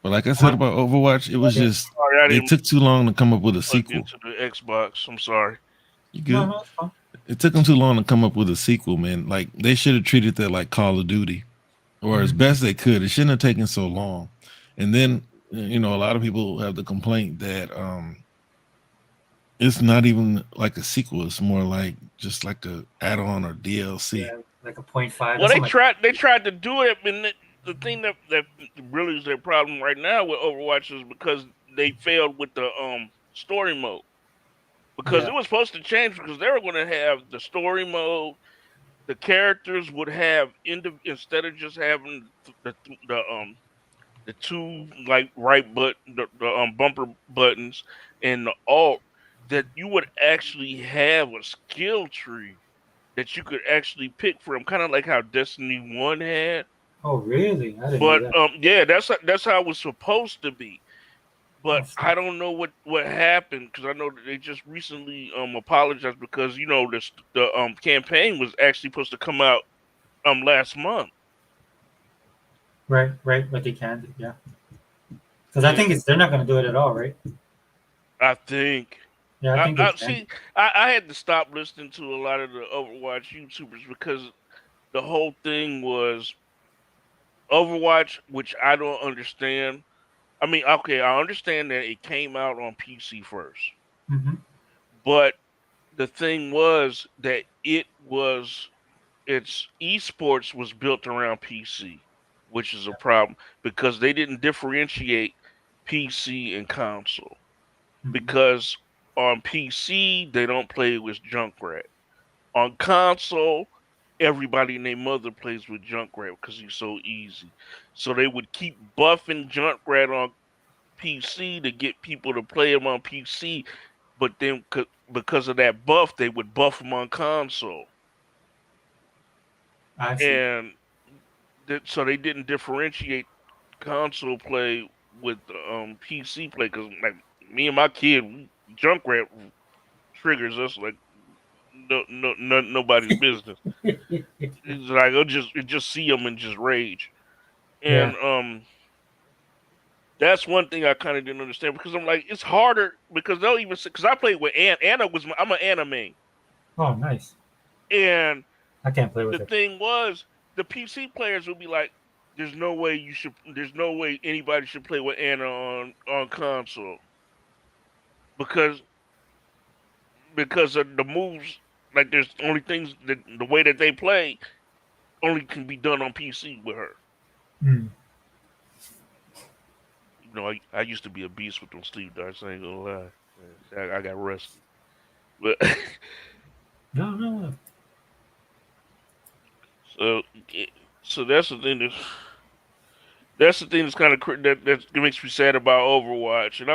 But like I said about Overwatch, it was just they took too long to come up with a sequel. Into the Xbox. I'm sorry. You good? No, it took them too long to come up with a sequel, man. Like they should have treated that like Call of Duty, or as best they could. It shouldn't have taken so long. And then a lot of people have the complaint that it's not even like a sequel. It's more like just like a add-on or DLC. Yeah, like a 0.5. Well, they tried to do it, and the thing that really is their problem right now with Overwatch is because they failed with the story mode. Because Yeah. it was supposed to change because they were going to have the story mode. The characters would have instead of just having the two like the bumper buttons and the alt, that you would actually have a skill tree that you could actually pick from, kind of like how Destiny 1 had. Oh, really? I didn't know But that. yeah, that's how it was supposed to be. But Oh, I don't know what happened, because I know that they just recently apologized because the campaign was actually supposed to come out last month. right. But they can't. Yeah. Because I Yeah, think they're not going to do it at all, right? I think. Yeah, I think they I can. see. I had to stop listening to a lot of the Overwatch YouTubers because the whole thing was Overwatch, which I don't understand. I mean, okay, I understand that it came out on PC first, Mm-hmm. but the thing was that its esports was built around PC, which is a problem because they didn't differentiate PC and console. Mm-hmm. Because on PC they don't play with Junkrat. On console, everybody and their mother plays with Junkrat because he's so easy. So they would keep buffing Junkrat on PC to get people to play him on PC, but then because of that buff, they would buff him on console, I see. and so they didn't differentiate console play with PC play. Because like me and my kid, Junkrat triggers us like nobody's business. It's like it just see them and just rage, Yeah. and that's one thing I kind of didn't understand because I'm like, it's harder because they'll even because I played with Anna I'm an anime, Oh, nice. and I can't play the with it. thing was the PC players would be like, there's no way anybody should play with Anna on console because of the moves. Like there's only things that the way that they play only can be done on PC with her. Mm. You know, I used to be a beast with them sleep darts. I ain't gonna lie. I got rusty, but No. so so that's the thing that's kind of that makes me sad about Overwatch. And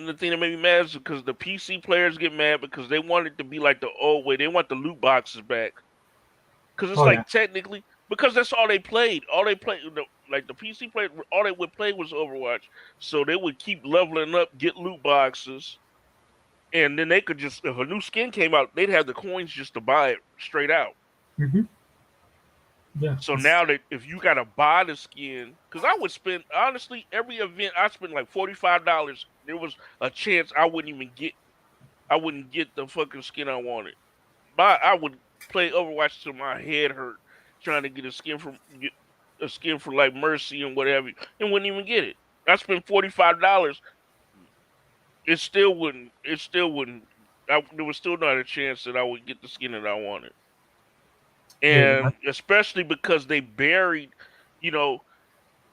the thing that made me mad is because the PC players get mad because they want it to be like the old way. They want the loot boxes back because it's Oh, yeah. like technically because that's all they played. All they played like the PC played. All they would play was Overwatch. So they would keep leveling up, get loot boxes. And then they could just, if a new skin came out, they'd have the coins just to buy it straight out. Mm-hmm. Yeah. So now that if you gotta buy the skin, because I would spend honestly every event I spent like $45. There was a chance I wouldn't get the fucking skin I wanted. But I would play Overwatch till my head hurt trying to get a skin for like Mercy and whatever, and wouldn't even get it. I spent $45. It still wouldn't. There was still not a chance that I would get the skin that I wanted, Yeah. and especially because they buried, you know,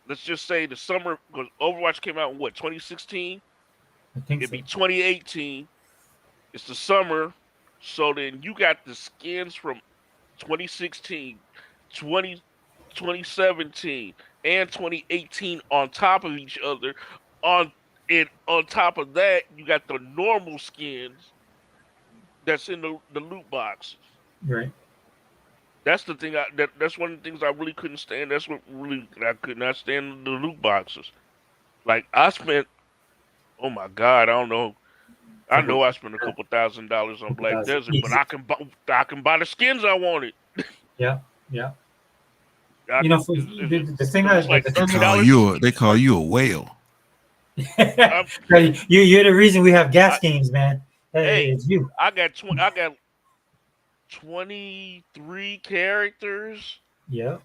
let's just say the summer because Overwatch came out in what 2016. I think It'd so. be 2018. It's the summer, so then you got the skins from 2016, 2017, and 2018 on top of each other. On on top of that, you got the normal skins that's in the loot boxes. Right. That's the thing. That's one of the things I really couldn't stand. That's what really I could not stand the loot boxes. Like I spent, oh my god, I don't know. I Couple, know I spent a couple $1,000s on couple Black thousand. Desert, but Easy. I can buy the skins I wanted. Yeah. You know, for, the thing It was that like the thing $30. They call you a whale. you're the reason we have gas games, man. Hey, It's you. I got 23 characters, Yeah.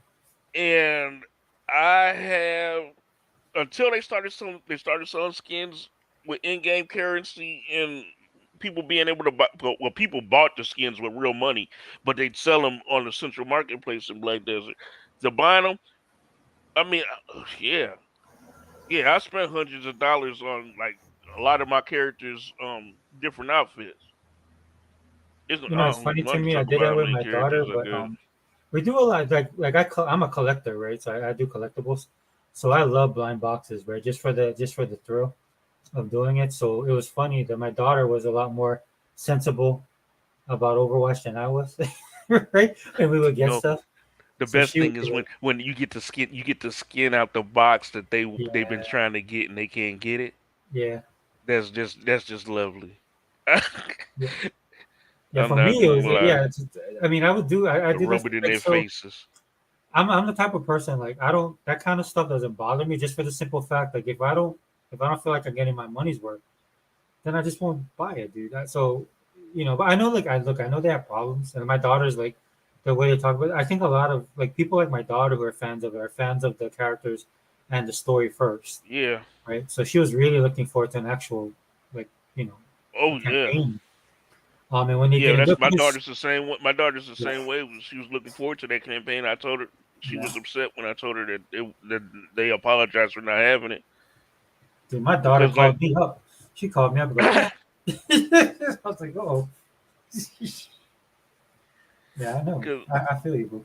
and I have until they started selling skins with in-game currency in people being able to buy. Well, people bought the skins with real money, but they'd sell them on the central marketplace in Black Desert. To buy them, I mean, yeah, I spent hundreds of dollars on like a lot of my characters' different outfits. It's You know, it's funny to money me. I talk did about that how with many my characters daughter, I but got. we do a lot. I'm a collector, right? So I do collectibles. So I love blind boxes, right? Just for the thrill of doing it. So it was funny that my daughter was a lot more sensible about Overwatch than I was, right? And we would get No, stuff. the So best she would thing is do it. when you get the skin out the box that they've been Yeah, trying to get and they can't get it. yeah, That's just lovely. yeah. Yeah, I'm for not me, it gonna was lie. yeah. I mean, I To do this rub it in like their so. faces. I'm the type of person like I don't that kind of stuff doesn't bother me just for the simple fact like if I don't feel like I'm getting my money's worth, then I just won't buy it, dude. So, but I know like I know they have problems, and my daughter's like the way they talk about it. I think a lot of like people like my daughter who are fans of it are fans of the characters and the story first, Yeah. right? So she was really looking forward to an actual like a Oh yeah. campaign. And when they Yeah, didn't that's look my at this, daughter's the same way. My daughter's the yeah, same way. She was looking forward to that campaign. I told her she yeah. was upset when I told her that they apologized for not having it Dude, my daughter because like called me up. She called me up and goes, "Dad." I was like, "Oh, yeah, I know. cause I feel you, bro."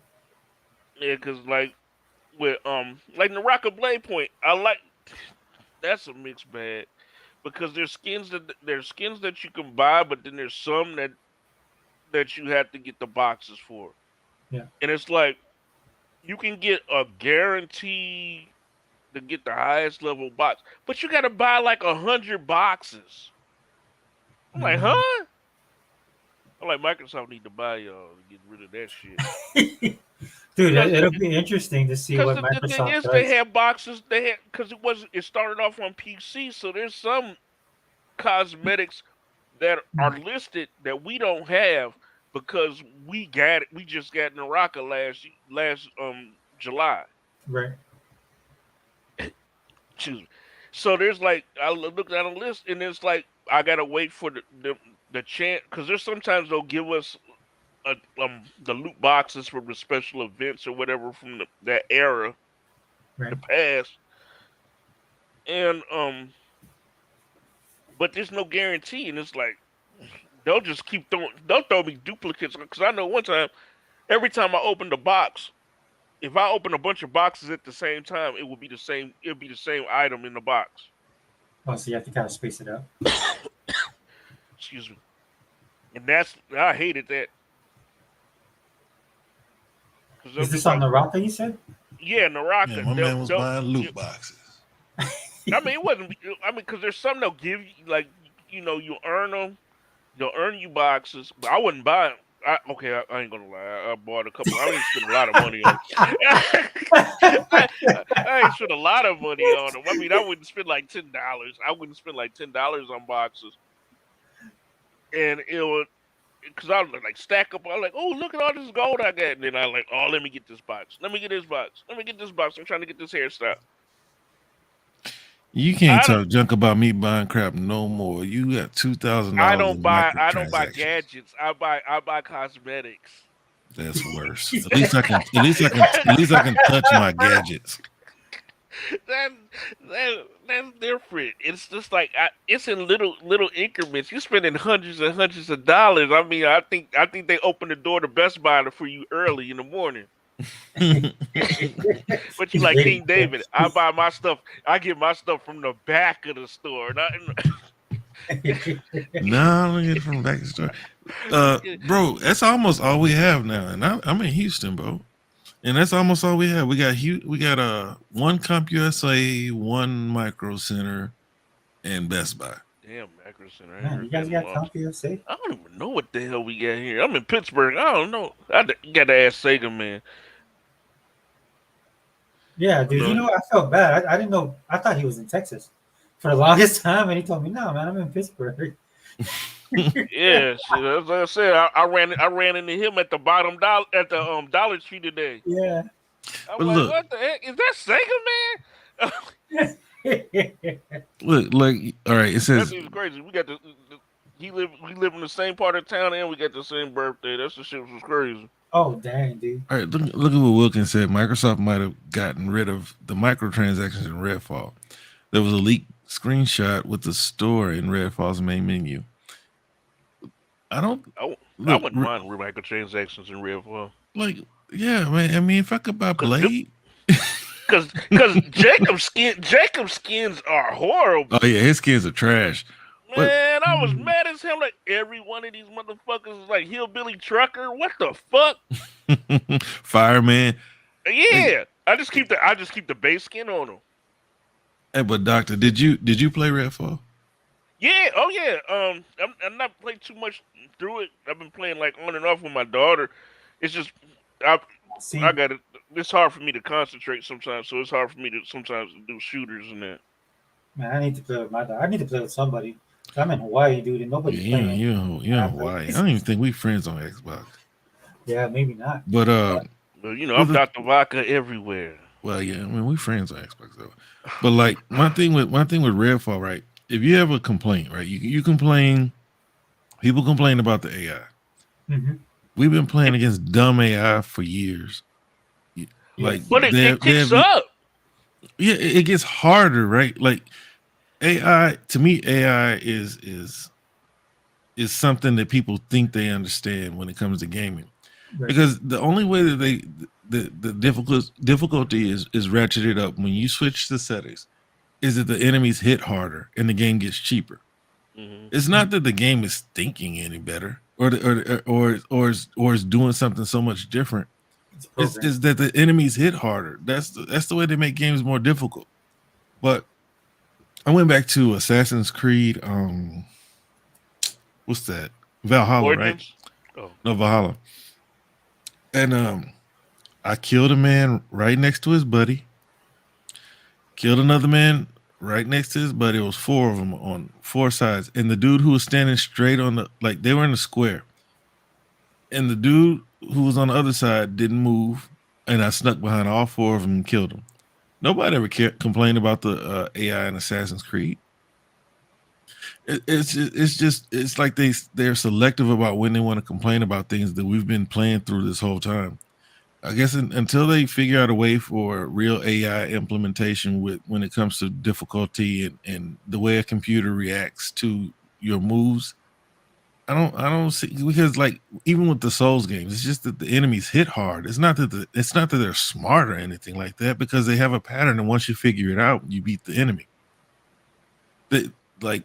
yeah, cause like with like Naraka Blade Point, I like that's a mixed bag because there's skins that you can buy, but then there's some that you have to get the boxes for, Yeah, and it's like you can get a guarantee to get the highest level box, but you got to buy like 100 boxes. I'm like, mm. huh? I'm like, Microsoft need to buy y'all to get rid of that shit. Dude, Because it'll be interesting to see what the thing Microsoft is, they does. had boxes. They had because it started off on PC, so there's some cosmetics that are listed that we don't have because we got it. We just got Naraka last July. Right. Excuse me. So there's like I looked at a list and it's like I gotta wait for the chance because there's sometimes they'll give us the loot boxes for the special events or whatever from that era, Right. the past, and but there's no guarantee, and it's like they'll just they'll throw me duplicates because I know one time every time I opened a box, if I open a bunch of boxes at the same time, it would be the same. It'll be the same item in the box. Oh, so you have to kind of space it out. Excuse me. And I hated that. Is this on the rock that you said? Yeah, Naraka. Yeah, my man was buying loot boxes. I mean, it wasn't. I mean, because there's some they'll give you, like you earn them. They'll earn you boxes, but I wouldn't buy them. I ain't gonna lie. I bought a couple. I didn't spend a lot of money on them. I ain't spent a lot of money on them. I mean, I wouldn't spend like $10. I wouldn't spend like $10 on boxes. And it would, because I would like stack up. I was like, oh, look at all this gold I got. And then I like, oh, let me get this box. Let me get this box. Let me get this box. I'm trying to get this hairstyle. You can't talk junk about me buying crap no more. You got $2,000. I don't buy gadgets. I buy cosmetics. That's worse. At least I can touch my gadgets. That's different. It's just like it's in little increments. You're spending hundreds and hundreds of dollars. I mean, I think they open the door to Best Buy for you early in the morning. But you like King David. I buy my stuff. I get my stuff from the back of the store. No, I don't get it from the back of the store. Bro, that's almost all we have now. And I'm in Houston, bro. And that's almost all we have. We got one CompUSA, one Micro Center, and Best Buy. Damn, Macro Center. Man, you guys got CompUSA? I don't even know what the hell we got here. I'm in Pittsburgh. I don't know. You got to ask Sega, man. Yeah, dude. I felt bad. I didn't know. I thought he was in Texas for the longest time, and he told me, "No, man, I'm in Pittsburgh." Yeah, as I said, I ran into him at the bottom Dollar Tree today. Yeah. I'm like, look, what the heck? Is that Sega, man? Look, like, all right, it says that seems crazy. We got the We live in the same part of town, and we got the same birthday. That's the shit was crazy. Oh dang, dude. All right, look at what Wilkins said. Microsoft might have gotten rid of the microtransactions in Redfall. There was a leaked screenshot with the store in Redfall's main menu. I wouldn't mind microtransactions in Redfall. Like, yeah, man. I mean, if I could buy Blade, because Jacob's skins are horrible. Oh yeah, his skins are trash. Man, I was mad as hell. Like every one of these motherfuckers is like hillbilly trucker. What the fuck? Fireman. Yeah, I just keep the base skin on them. Hey, but Doctor, did you play Redfall? Yeah, oh yeah. I'm not playing too much through it. I've been playing like on and off with my daughter. It's just I got it. It's hard for me to concentrate sometimes, so it's hard for me to sometimes do shooters and that. Man, I need to play with my dad. I need to play with somebody. I'm in Hawaii, dude, and nobody's playing. You're in Hawaii. I don't even think we friends on Xbox. Yeah, maybe not. But well, you know, I'm Dr. Vodka everywhere. Well, yeah, I mean, we friends on Xbox though. But like my thing with Redfall, right? If you have a complaint, right, you complain. People complain about the AI. Mm-hmm. We've been playing against dumb AI for years. Like, but it kicks up. Yeah, it gets harder, right? Like AI, to me, AI is something that people think they understand when it comes to gaming, right. Because the only way that the difficulty is ratcheted up when you switch the settings is that the enemies hit harder and the game gets cheaper. Mm-hmm. It's not that the game is thinking any better or is doing something so much different. It's that the enemies hit harder. That's the way they make games more difficult. But I went back to Assassin's Creed. What's that? Valhalla, Origins? Right? Oh. No, Valhalla. And I killed a man right next to his buddy. Killed another man right next to his buddy. It was 4 of them on 4 sides. And the dude who was standing straight on they were in the square. And the dude who was on the other side didn't move. And I snuck behind all 4 of them and killed them. Nobody ever complained about the AI in Assassin's Creed. It's like they're selective about when they want to complain about things that we've been playing through this whole time. I guess until they figure out a way for real AI implementation when it comes to difficulty and the way a computer reacts to your moves, I don't see, because like even with the Souls games, it's just that the enemies hit hard. It's not that they're smart or anything like that, because they have a pattern, and once you figure it out, you beat the enemy.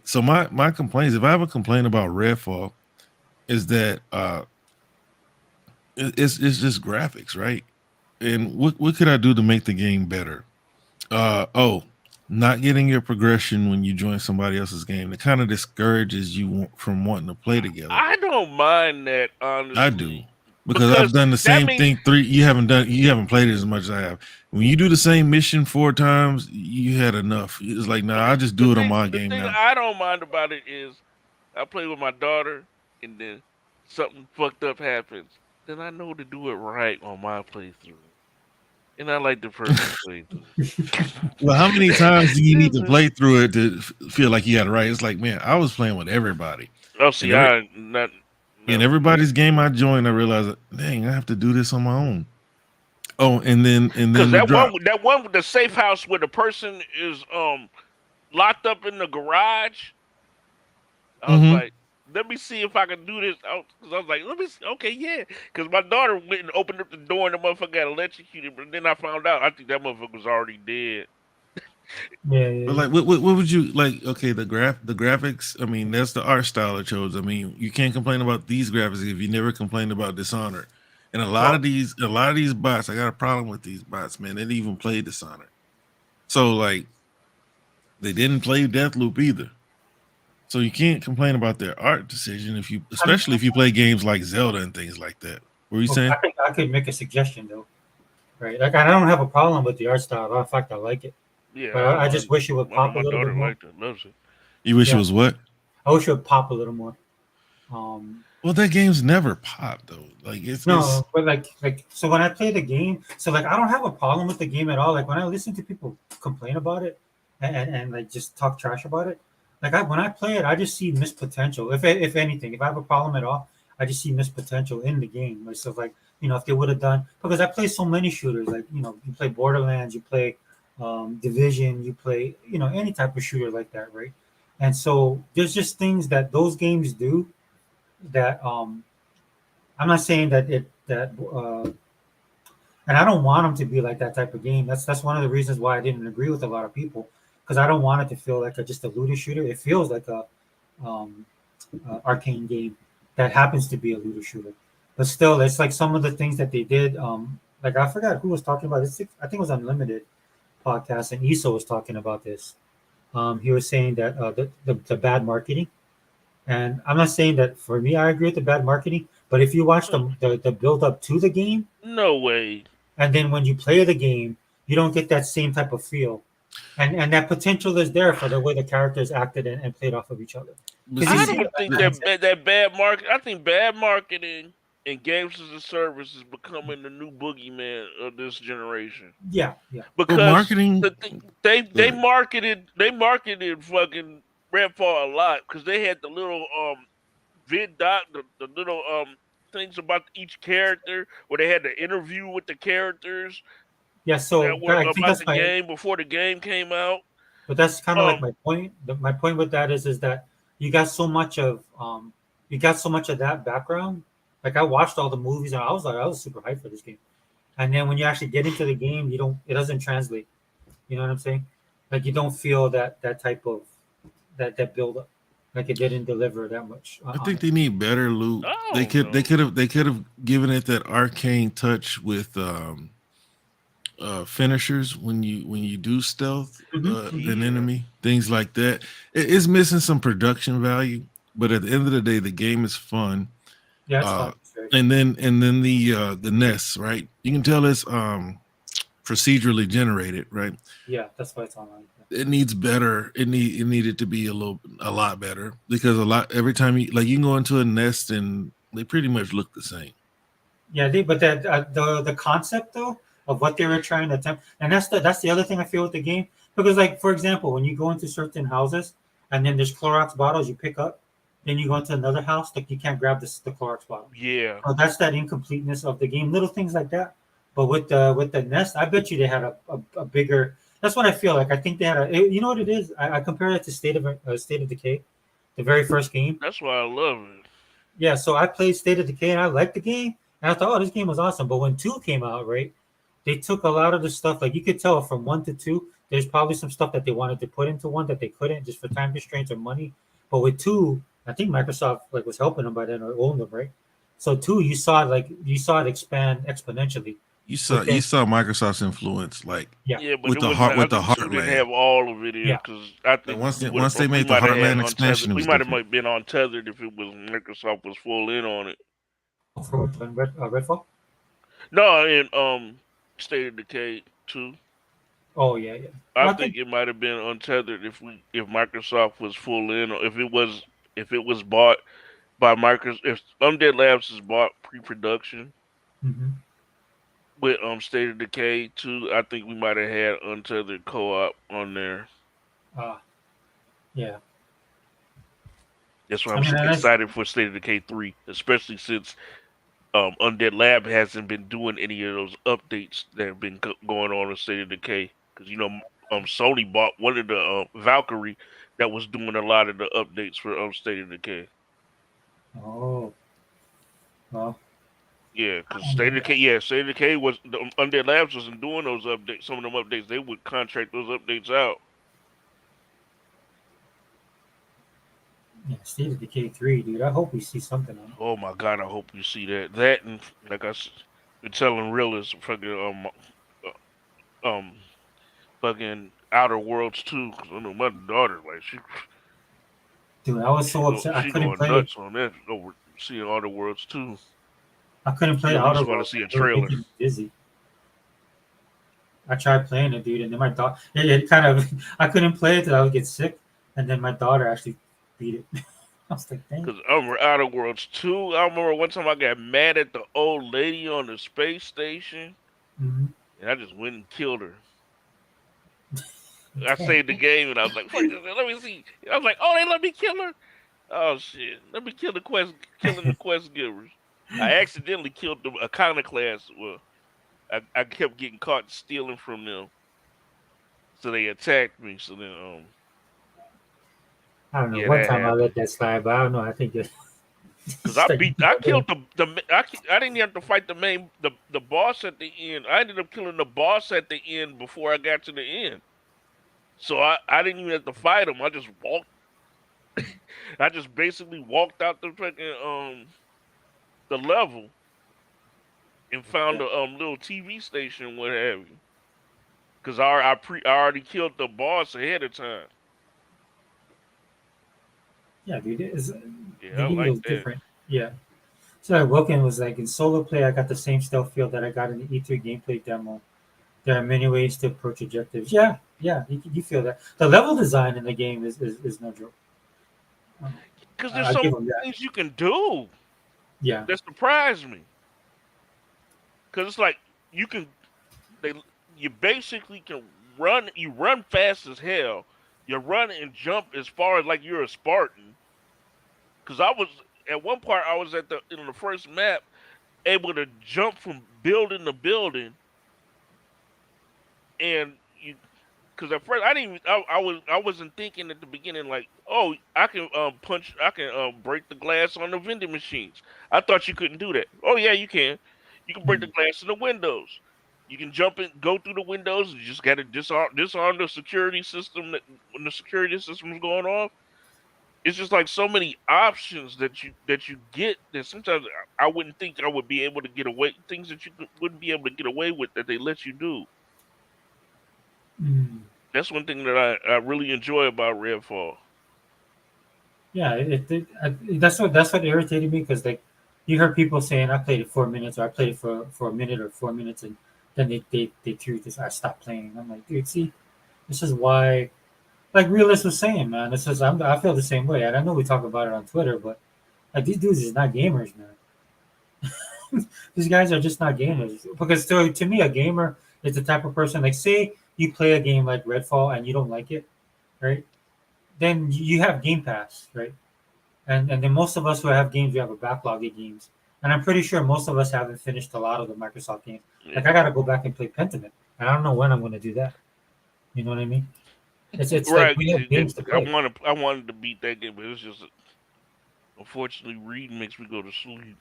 So my complaints, if I have a complaint about Redfall, is that it's just graphics, right? And what could I do to make the game better? Not getting your progression when you join somebody else's game. It kind of discourages you from wanting to play together. I don't mind that, honestly. I do. Because I've done the same thing. You haven't played it as much as I have. When you do the same mission 4 times, you had enough. It's like, nah, I just do it on my game now. The thing I don't mind about it is I play with my daughter, and then something fucked up happens. Then I know to do it right on my playthrough. And I like the first playthrough. Well, how many times do you need to play through it to feel like you got it right? It's like, man, I was playing with everybody. Oh, see, in everybody's game I joined, I realized, dang, I have to do this on my own. Oh, and then that one with the safe house where the person is locked up in the garage. I was like, let me see if I can do this. Because I was like, let me see. Okay, yeah. Because my daughter went and opened up the door and the motherfucker got electrocuted. But then I found out, I think that motherfucker was already dead. Yeah. But like, what would you like? Okay, the graphics. I mean, that's the art style it chose. I mean, you can't complain about these graphics if you never complained about Dishonored. And a lot of these bots, I got a problem with these bots, man. They didn't even play Dishonored. So like, they didn't play Deathloop either. So you can't complain about their art decision especially if you play games like Zelda and things like that. What were you saying? I could make a suggestion though, right? Like I don't have a problem with the art style. In fact, I like it. Yeah, but I just wish it would pop a little bit more. Loves it. You wish it was what? I wish it would pop a little more. Well, that game's never popped though. Like but like so when I play the game, so like I don't have a problem with the game at all. Like when I listen to people complain about it and like just talk trash about it, Like when I play it, I just see missed potential. If anything, if I have a problem at all, I just see missed potential in the game. Like, so like, if they would have done, because I play so many shooters, like you play Borderlands, you play Division, you play any type of shooter like that, right? And so there's just things that those games do that I'm not saying that and I don't want them to be like that type of game. That's one of the reasons why I didn't agree with a lot of people, because I don't want it to feel like just a looter shooter. It feels like um, arcane game that happens to be a looter shooter, but still, it's like some of the things that they did. Like I forgot who was talking about this. I think it was Unlimited podcast, and Iso was talking about this. He was saying that the bad marketing, and I'm not saying that for me I agree with the bad marketing, but if you watch the build up to the game, no way. and then when you play the game, you don't get that same type of feel, and that potential is there for the way the characters acted and played off of each other. I don't think that bad market. I think bad marketing and games as a service is becoming the new boogeyman of this generation. Yeah. Because marketing, they marketed fucking Redfall a lot because they had the little vid doc, the little things about each character where they had the interview with the characters. Yeah, so that were I think about that's the game before the game came out. But that's kind of like my point. My point with that is that you got so much of that background. Like I watched all the movies and I was super hyped for this game. And then when you actually get into the game, it doesn't translate. You know what I'm saying? Like you don't feel that type of that build up. Like it didn't deliver that much. I think they need better loot. They could have given it that arcane touch with finishers when you do stealth an enemy, things like that. It's missing some production value, but at the end of the day, the game is fun. Yeah, it's fun. And then the nests, right? You can tell it's procedurally generated, right? Yeah, that's why it's online. It needs better. It needed to be a lot better, because every time you can go into a nest and they pretty much look the same. Yeah, but the concept though of what they were trying to attempt, and that's the other thing I feel with the game, because like for example, when you go into certain houses and then there's Clorox bottles you pick up, then you go into another house, like you can't grab the Clorox bottle. Yeah. So that's that incompleteness of the game, little things like that. But with the nest, I bet you they had a bigger. That's what I feel like. I think they had you know what it is? I compare it to State of Decay, the very first game. That's why I love it. Yeah, so I played State of Decay and I liked the game, and I thought, oh, this game was awesome. But when 2 came out, right, they took a lot of the stuff. Like you could tell from 1 to 2, there's probably some stuff that they wanted to put into 1 that they couldn't just for time constraints or money. But with 2, I think Microsoft was helping them by then or owned them, right? So 2, you saw it expand exponentially. You saw Microsoft's influence, but with the Heartland. Didn't have all of it in because I think once they made the Heartland expansion, we might have been untethered if it was Microsoft was full in on it. For Redfall? No, in State of Decay 2. Oh yeah. I think it might have been untethered if Microsoft was full in, or if it was bought by Microsoft. If Undead Labs is bought pre-production. Mm-hmm. With State of Decay 2, I think we might have had untethered co-op on there. Yeah. That's why I'm excited for State of Decay 3, especially since Undead Lab hasn't been doing any of those updates that have been going on in State of Decay. Because Sony bought one of the Valkyrie that was doing a lot of the updates for State of Decay. Oh. Well. Yeah, because State of Decay was Undead Labs wasn't doing those updates. Some of them updates they would contract those updates out. Yeah, State of Decay 3, dude. I hope we see something on it. Oh my god, I hope you see that. That and like I been telling realists, fucking Outer Worlds 2. Because I know my daughter, dude, I was so upset. I couldn't play nuts on that over seeing Outer Worlds 2. I couldn't play Outer Worlds. I just want to see a trailer. Busy. I tried playing it, dude, and then my daughter. It kind of. I couldn't play it till I would get sick, and then my daughter actually beat it. I was like, dang. Because I remember Outer Worlds 2. I remember one time I got mad at the old lady on the space station, mm-hmm. and I just went and killed her. I saved the game, and I was like, "Fuck this! Let me see." I was like, "Oh, they let me kill her." Oh shit! Let me kill killing the quest givers. I accidentally killed the iconoclast. Well, I kept getting caught stealing from them, so they attacked me. So then, I don't know. yeah, One that time I happened. let that slide, but I don't know. I think it. Cause I killed I didn't have to fight the boss at the end. I ended up killing the boss at the end before I got to the end. So I didn't even have to fight him. I just basically walked out the fucking the level and found a little TV station, what have you. Cause I already killed the boss ahead of time. Yeah, dude. Yeah, They I give you like those that. different. Yeah. So Woken was like in solo play. I got the same stealth feel that I got in the E3 gameplay demo. There are many ways to approach objectives. Yeah, yeah, you feel that. The level design in the game is no joke. Um, Cause there's I so give many them that. things you can do Yeah. that surprised me. Cause it's like you can they you basically can run. You run fast as hell. You run and jump as far as like you're a Spartan. Because I was at one part I was at the in the first map able to jump from building to building, and you because at first I didn't even, I wasn't thinking at the beginning like, oh, I can break the glass on the vending machines. I thought you couldn't do that. Oh yeah, you can. You can break the Mm. glass in the windows. You can jump in, go through the windows. You just got to disarm the security system that when the security system is going off. It's just like so many options that you get that sometimes I wouldn't think I would be able to get away things that wouldn't be able to get away with that they let you do. Mm. That's one thing that I really enjoy about Redfall. Yeah, that's what irritated me because like you heard people saying I played it 4 minutes or I played it for a minute or 4 minutes and then they threw this I stopped playing. I'm like, dude, see, this is why like Realist was saying, man. This is I feel the same way, and I know we talk about it on Twitter, but like these dudes is not gamers, man. These guys are just not gamers because to me a gamer is the type of person like say you play a game like Redfall and you don't like it, right? Then you have Game Pass, right? And then most of us who have games, we have a backlog of games. And I'm pretty sure most of us haven't finished a lot of the Microsoft games. Yeah. Like I gotta go back and play Pentiment. And I don't know when I'm gonna do that. You know what I mean? It's like Right. we have games to play. I wanted to beat that game, but it's just unfortunately reading makes me go to sleep.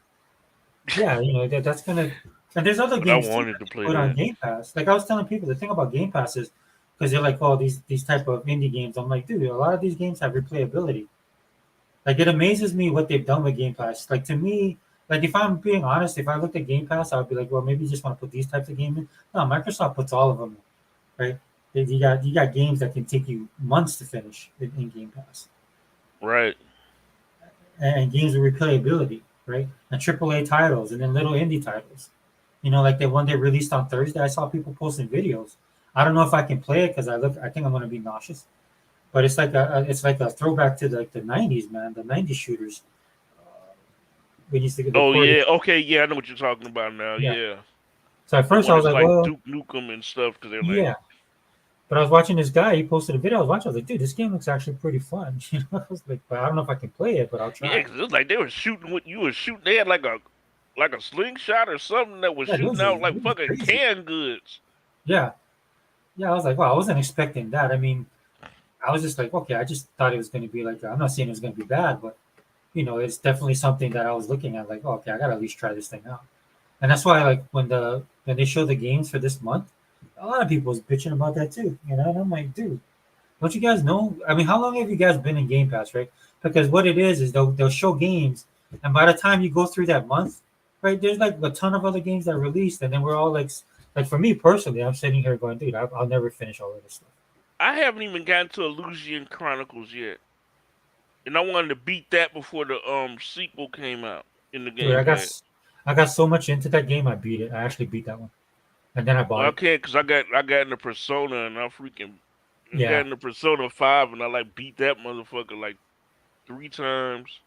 Yeah, you know, that's gonna and there's other But I games too wanted that to they play put on that. Game Pass. Like I was telling people the thing about Game Pass is because they're like, oh, these type of indie games. I'm like, dude, a lot of these games have replayability. Like it amazes me what they've done with Game Pass. Like to me, like if I'm being honest, if I looked at Game Pass, I would be like, well, maybe you just want to put these types of games in. No, Microsoft puts all of them in, right? You got games that can take you months to finish in Game Pass, Right. and games with replayability, right? And AAA titles, and then little indie titles. You know, like the one they released on Thursday. I saw people posting videos. I don't know if I can play it because I think I'm gonna be nauseous. But it's like a throwback to the '90s, man. The '90s shooters. We used to get Oh recorded. yeah. Okay. Yeah, I know what you're talking about now. Yeah. Yeah. So at The first I one was that's like, like well, Duke Nukem and stuff because they're like, yeah. But I was watching this guy. He posted a video. I was watching. I was like, dude, this game looks actually pretty fun. You know, I was like, but I don't know if I can play it, but I'll yeah, try. because it's like they were shooting what you were shooting. They had like a slingshot or something that was Yeah, shooting out like it was fucking crazy. canned goods. Yeah, yeah. I was like, wow, I wasn't expecting that. I mean, I was just like, okay, I just thought it was going to be like. I'm not saying it was going to be bad, but you know, it's definitely something that I was looking at. Like, oh, okay, I got to at least try this thing out. And that's why, like, when they show the games for this month, a lot of people was bitching about that too. You know, and I'm like, dude, don't you guys know? I mean, how long have you guys been in Game Pass, right? Because what it is they'll show games, and by the time you go through that month, right, there's like a ton of other games that released, and then we're all like for me personally, I'm sitting here going, dude, I'll never finish all of this stuff. I haven't even gotten to Illusion Chronicles yet, and I wanted to beat that before the sequel came out in the Dude, Game Pass. I got so much into that game, I beat it. I actually beat that one, and then I bought Well, I it. can't because I got into Persona and I got Yeah, into Persona 5 and I like beat that motherfucker like 3 times.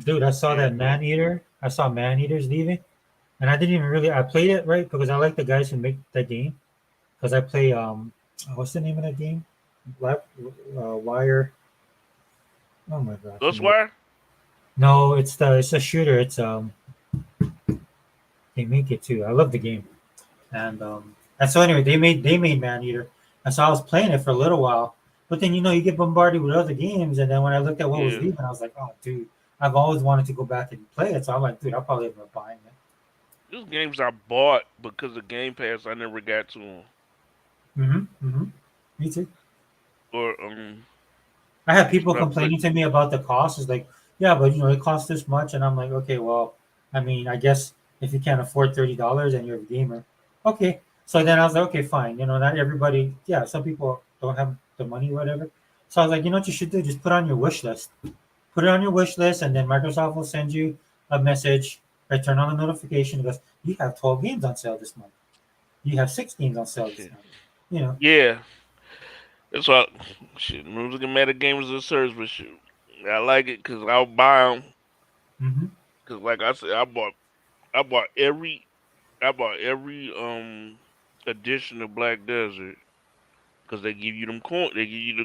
dude, I saw Yeah, that Man Eater. I saw Man Eaters leaving, and I didn't even really. I played it right because I like the guys who make that game because I play What's the name of that game? Black Wire. Oh my god. Ghostwire? No, it's a shooter. It's. They make it too. I love the game. And so anyway, they made Maneater. And so I was playing it for a little while. But then you get bombarded with other games, and then when I looked at what was Yeah. leaving, I was like, oh dude, I've always wanted to go back and play it. So I'm like, dude, I'll probably end up buying it. These games I bought because of Game Pass, I never got to them. Me too. Or I had people Well, complaining to me about the cost. It's like, yeah, but it costs this much, and I'm like, okay, well, I mean, I guess if you can't afford $30 and you're a gamer, okay. So then I was like, okay, fine. Not everybody. Yeah, some people don't have the money, whatever. So I was like, you know what you should do? Just put it on your wish list. Put it on your wish list, and then Microsoft will send you a message. Right, turn on the notification. It goes, you have 12 games on sale this month. You have 6 games on sale this month. yeah. That's why, shit, music and meta games as a service, but shit, I like it because I'll buy them. Mm-hmm. Because, like I said, I bought every edition of Black Desert because they give you them coin, they give you the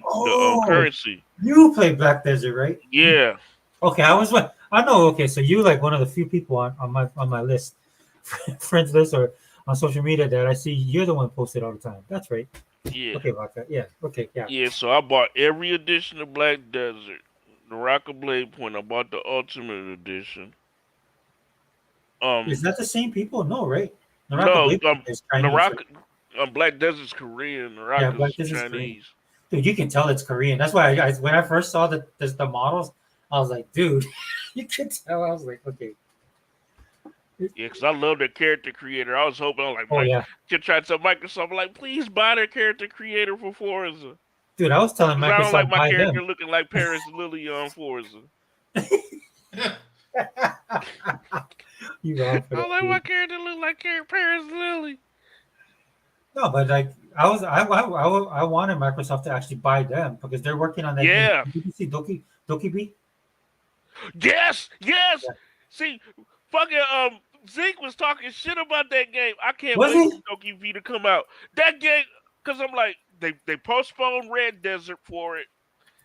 currency. You play Black Desert, right? Yeah. Okay, I know. Okay, so you like one of the few people on my list, friends list or on social media that I see. You're the one posted all the time. That's right. Yeah. Okay, Vodka. Yeah. Okay. Yeah. Yeah. So I bought every edition of Black Desert, the Rock of Blade Point. I bought the Ultimate Edition. Is that the same people? No, right? The No, is the Chinese, Rock, right? Black Desert's Korean. The Rock Yeah, is Black Desert's Korean. Chinese. Dude, you can tell it's Korean. That's why when I first saw the models, I was like, dude, you can tell. I was like, okay. Yeah, because I love their character creator. I was hoping, to try to tell Microsoft, like, please buy their character creator for Forza. Dude, I was telling Microsoft, I don't like my buy character them. looking like Paris Lily on Forza. You wrong for I that, like dude. my character look like Paris Lily. No, but like I wanted Microsoft to actually buy them because they're working on that Yeah. game. Did you see Doki B? Yes. Yeah. See, fucking Zeke was talking shit about that game. I can't Was wait he? for Doki V to come out. That game, because I'm like, they postponed Red Desert for it.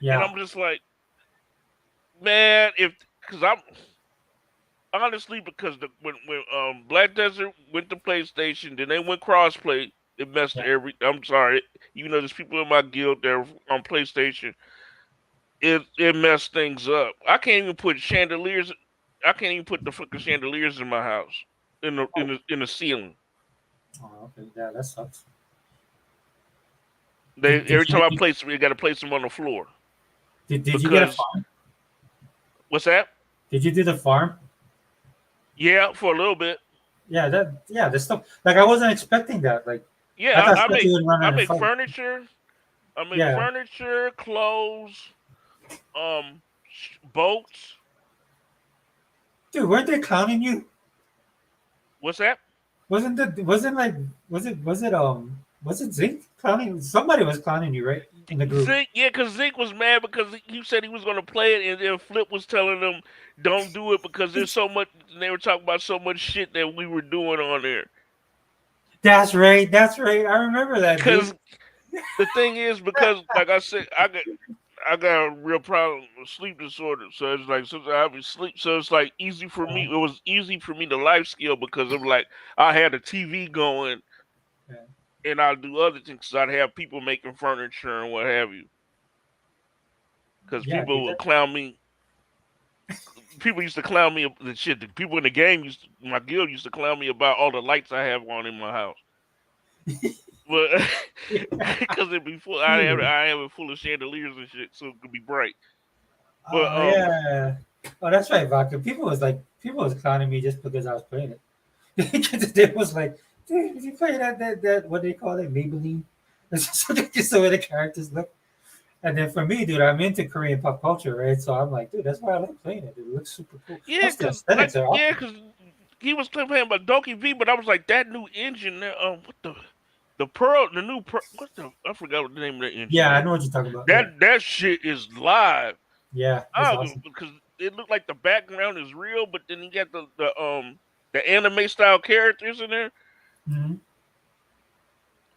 Yeah. And I'm just like, man, because I'm honestly, because when Black Desert went to PlayStation, then they went crossplay. It messed I'm sorry, even though there's people in my guild that are on PlayStation, it messed things up. I can't even put chandeliers. I can't even put the fucking chandeliers in my house in the ceiling. Oh, okay. Yeah, that sucks. Every time I place them, you got to place them on the floor. Did you get a farm? What's that? Did you do the farm? Yeah, for a little bit. Yeah, the stuff. Like I wasn't expecting that. Like I make furniture. I make furniture, clothes, boats. Dude, weren't they clowning you? What's that? Was it Zink clowning? Somebody was clowning you, right? In the group. Zeke, yeah, because Zeke was mad because he said he was going to play it, and then Flip was telling them, don't do it because there's so much, and they were talking about so much shit that we were doing on there. That's right. I remember that. Because the thing is, because like I said, I got a real problem with sleep disorder. So it's like sometimes I have sleep. So it's like easy for me. It was easy for me to life skill because of like I had a TV going, and I'll do other things. So I'd have people making furniture and what have you. Because people would clown me. People used to clown me. The shit. The people in the game my guild used to clown me about all the lights I have on in my house. But because it'd be full, I have it full of chandeliers and shit, so it could be bright. But yeah. Oh, that's right, Vodka. People was clowning me just because I was playing it. They was like, dude, if you play that what they call it, Maybelline, just the way the characters look. And then for me, dude, I'm into Korean pop culture, right? So I'm like, dude, that's why I like playing it. Dude. It looks super cool. Yeah, because he was playing about Doki V, but I was like, that new engine there, what the Pearl, the new Pearl, I forgot what the name of that engine. Yeah, I know what you're talking about. That shit is live. Yeah, awesome. Because it looked like the background is real, but then you got the anime style characters in there. Mm-hmm.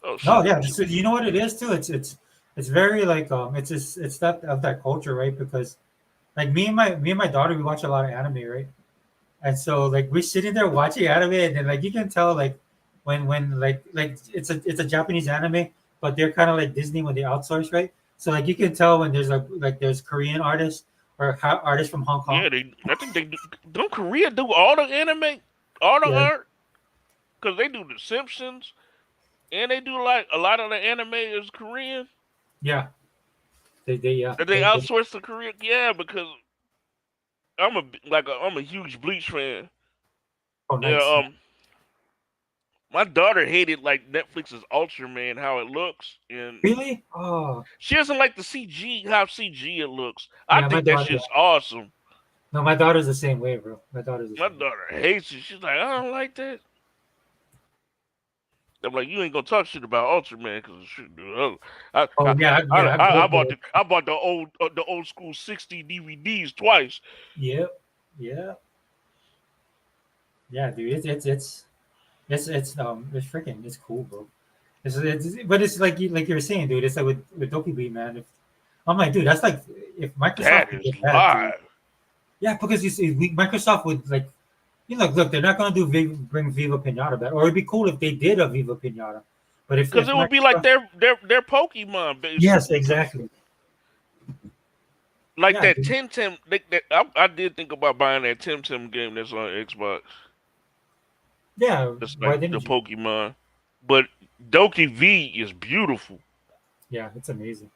Oh No, shit! yeah, so you know what it is too. It's very like it's that of that culture, right? Because like me and my daughter, we watch a lot of anime, right? And so like we're sitting there watching anime, and then like you can tell like when like it's a Japanese anime, but they're kind of like Disney when they outsource, right? So like you can tell when there's like there's Korean artists or artists from Hong Kong. Yeah, they. I think they do. Don't Korea do all the anime, all the Yeah, art? Because they do the Simpsons, and they do like a lot of the anime is Korean. yeah, they yeah That they outsource to Korea. Yeah, because I'm a huge Bleach fan. oh Yeah, nice. my daughter hated like Netflix's Ultraman, how it looks, and Really? Oh she doesn't like the CG, how CG it looks. I yeah, my think that daughter. Yeah. shit's awesome. No, my daughter's the same way, bro. My daughter's the My same way. daughter hates it. She's like, I don't like that. I'm like, you ain't gonna talk shit about Ultraman because shit, dude. Oh yeah, I grew I up bought with it. the old school 60 DVDs twice. Yep, yeah, yeah, dude. It's freaking it's cool, bro. But it's like like you were saying, dude. It's like with Doki Beat, man. If I'm like, dude, that's like if Microsoft That could is get that, dude. live. Yeah, because you see, Microsoft would like, look, they're not gonna bring Viva Pinata back, or it'd be cool if they did a Viva Pinata. But Because if it would be like Microsoft, their Pokemon yes, basically. exactly. Like Yeah, that dude. Temtem. I did think about buying that Temtem game that's on Xbox. Yeah. It's Why like the didn't you? Pokemon. But Doki V is beautiful. Yeah, it's amazing.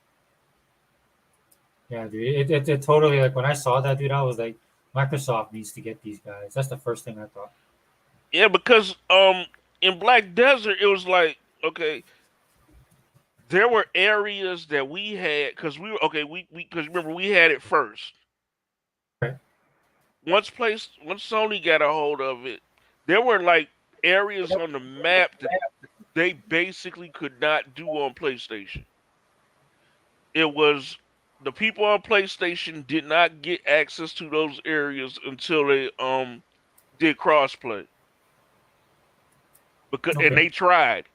Yeah, dude. It totally like when I saw that, dude, I was like, Microsoft needs to get these guys. That's the first thing I thought. Yeah, because in Black Desert it was like, okay, there were areas that we had because we were okay, we because remember we had it first. Right. Once Sony got a hold of it, there were like areas on the map that they basically could not do on PlayStation. It was the people on PlayStation did not get access to those areas until they did crossplay. Because and Okay. they tried.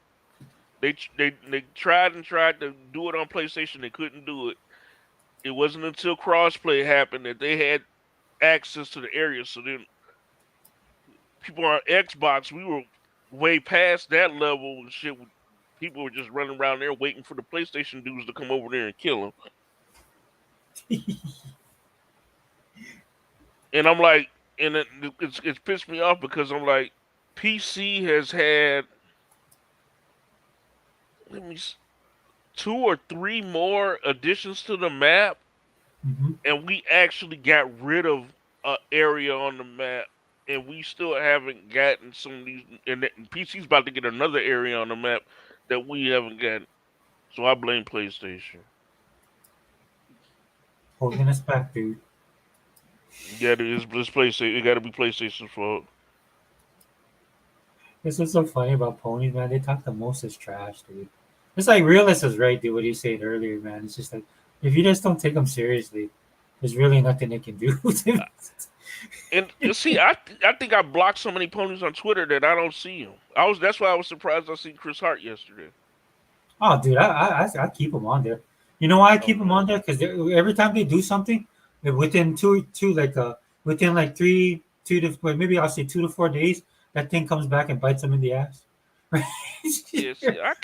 They tried and tried to do it on PlayStation. They couldn't do it. It wasn't until crossplay happened that they had access to the area. So then people on Xbox, we were way past that level and shit. People were just running around there waiting for the PlayStation dudes to come over there and kill them. And I'm like, and it's pissed me off because I'm like, PC has had let me 2 or 3 more additions to the map, Hmm. and we actually got rid of an area on the map, and we still haven't gotten some of these. And PC's about to get another area on the map that we haven't gotten. So I blame PlayStation. Holding us back, dude. Yeah, it's PlayStation. It got to be PlayStation's fault. This is so funny about ponies, man. They talk the most as trash, dude. It's like Realist is right, dude. What you said earlier, man. It's just like if you just don't take them seriously, there's really nothing they can do. And you see, I think I blocked so many ponies on Twitter that I don't see them. That's why I was surprised I seen Chris Hart yesterday. Oh, dude, I keep them on there. You know why I keep them Okay. on there? Because every time they do something, within within like 2 to well, maybe I'll say 2 to 4 days, that thing comes back and bites them in the ass. Right? Yeah, see, I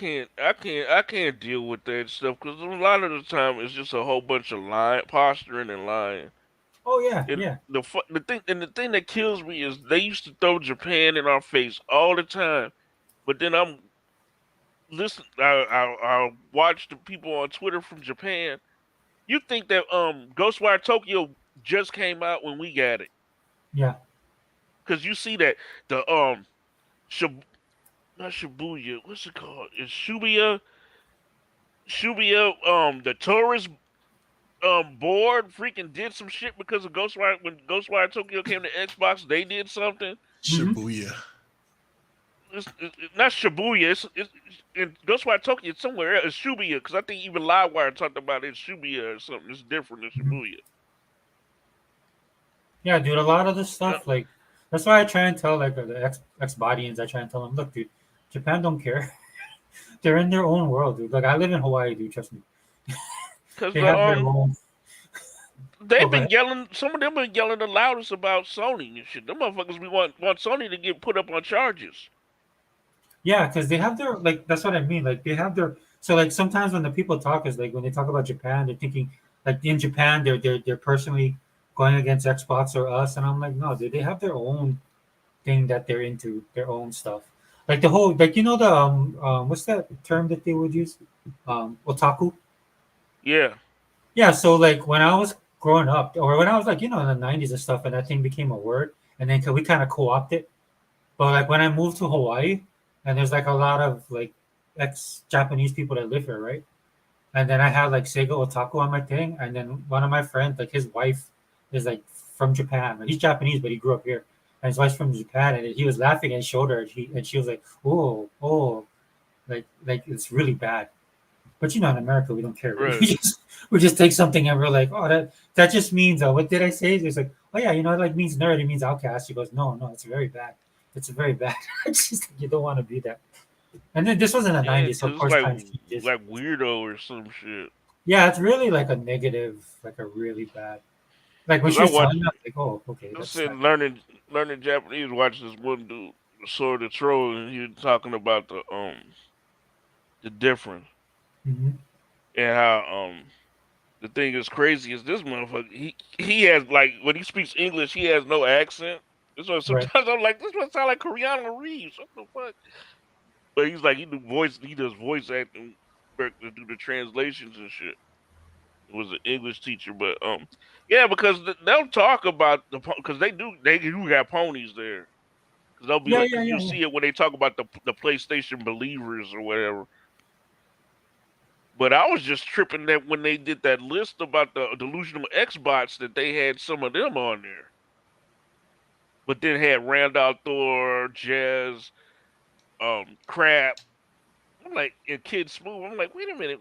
can't deal with that stuff because a lot of the time it's just a whole bunch of lying, posturing and lying. Oh yeah, And yeah. the thing that kills me is they used to throw Japan in our face all the time, but then I watch the people on Twitter from Japan. You think that Ghostwire Tokyo just came out when we got it? Yeah. Because you see that the Shib- not Shibuya, what's it called? It's Shibuya, the tourist board freaking did some shit because of Ghostwire. When Ghostwire Tokyo came to Xbox, they did something. Hmm. Shibuya. It's not Shibuya. It's in Ghostwire Tokyo. It's somewhere else. It's Shibuya because I think even Livewire talked about it. It's Shibuya or something. It's different than Hmm. Shibuya. Yeah, dude. A lot of this Uh, stuff, like that's why I try and tell like the ex bodians. I try and tell them, look, dude, Japan don't care. They're in their own world, dude. Like I live in Hawaii, dude. Trust me. Because They have their own. they've Oh, go been ahead. yelling. Some of them been yelling the loudest about Sony and shit. Them motherfuckers, we want Sony to get put up on charges. Yeah, because they have their like. That's what I mean. Like they have their. So like sometimes when the people talk is like when they talk about Japan, they're thinking like in Japan they're personally going against Xbox or us, and I'm like, no, dude. They have their own thing that they're into, their own stuff. Like the whole like the what's that term that they would use? Otaku. Yeah. Yeah, so like when I was growing up, or when I was like, in the 90s and stuff, and that thing became a word, and then we kind of co opted. But like when I moved to Hawaii, and there's like a lot of like ex-Japanese people that live here, right? And then I had like Sega Otaku on my thing, and then one of my friends, like his wife, is like from Japan. He's Japanese, but he grew up here, and his wife's from Japan, and he was laughing and showed her, and she was like, oh, like it's really bad. But in America, we don't care. Right? Right. We just take something and we're like, oh, that just means what did I say? It's like, oh yeah, it like means nerd. It means outcast. She goes, no, it's very bad. It's very bad. It's just you don't want to be that. And then this was in the Yeah, '90s, so of because course it's times changes. like weirdo or some shit. Yeah, it's really like a negative, like a really bad. Like when 'Cause she I was watched. telling me, I was like, oh, okay, I that's said not. learning Japanese. Watching this one dude, Sword of Troll, and he was talking about the difference Mm-hmm. and how the thing is crazy is this motherfucker. He has like when he speaks English, he has no accent. So Right. sometimes I'm like, this one sound like Keanu Reeves. What the fuck? But he's like he does voice acting to do the translations and shit. He was an English teacher, but yeah, because they'll talk about because they do have ponies there. Because they'll be Yeah, like, yeah, because yeah, you yeah. see it when they talk about the PlayStation believers or whatever. But I was just tripping that when they did that list about the delusional Xbox that they had some of them on there. But then had Randall Thor, Jazz, Crap. I'm like, and Kid Smooth. I'm like, wait a minute.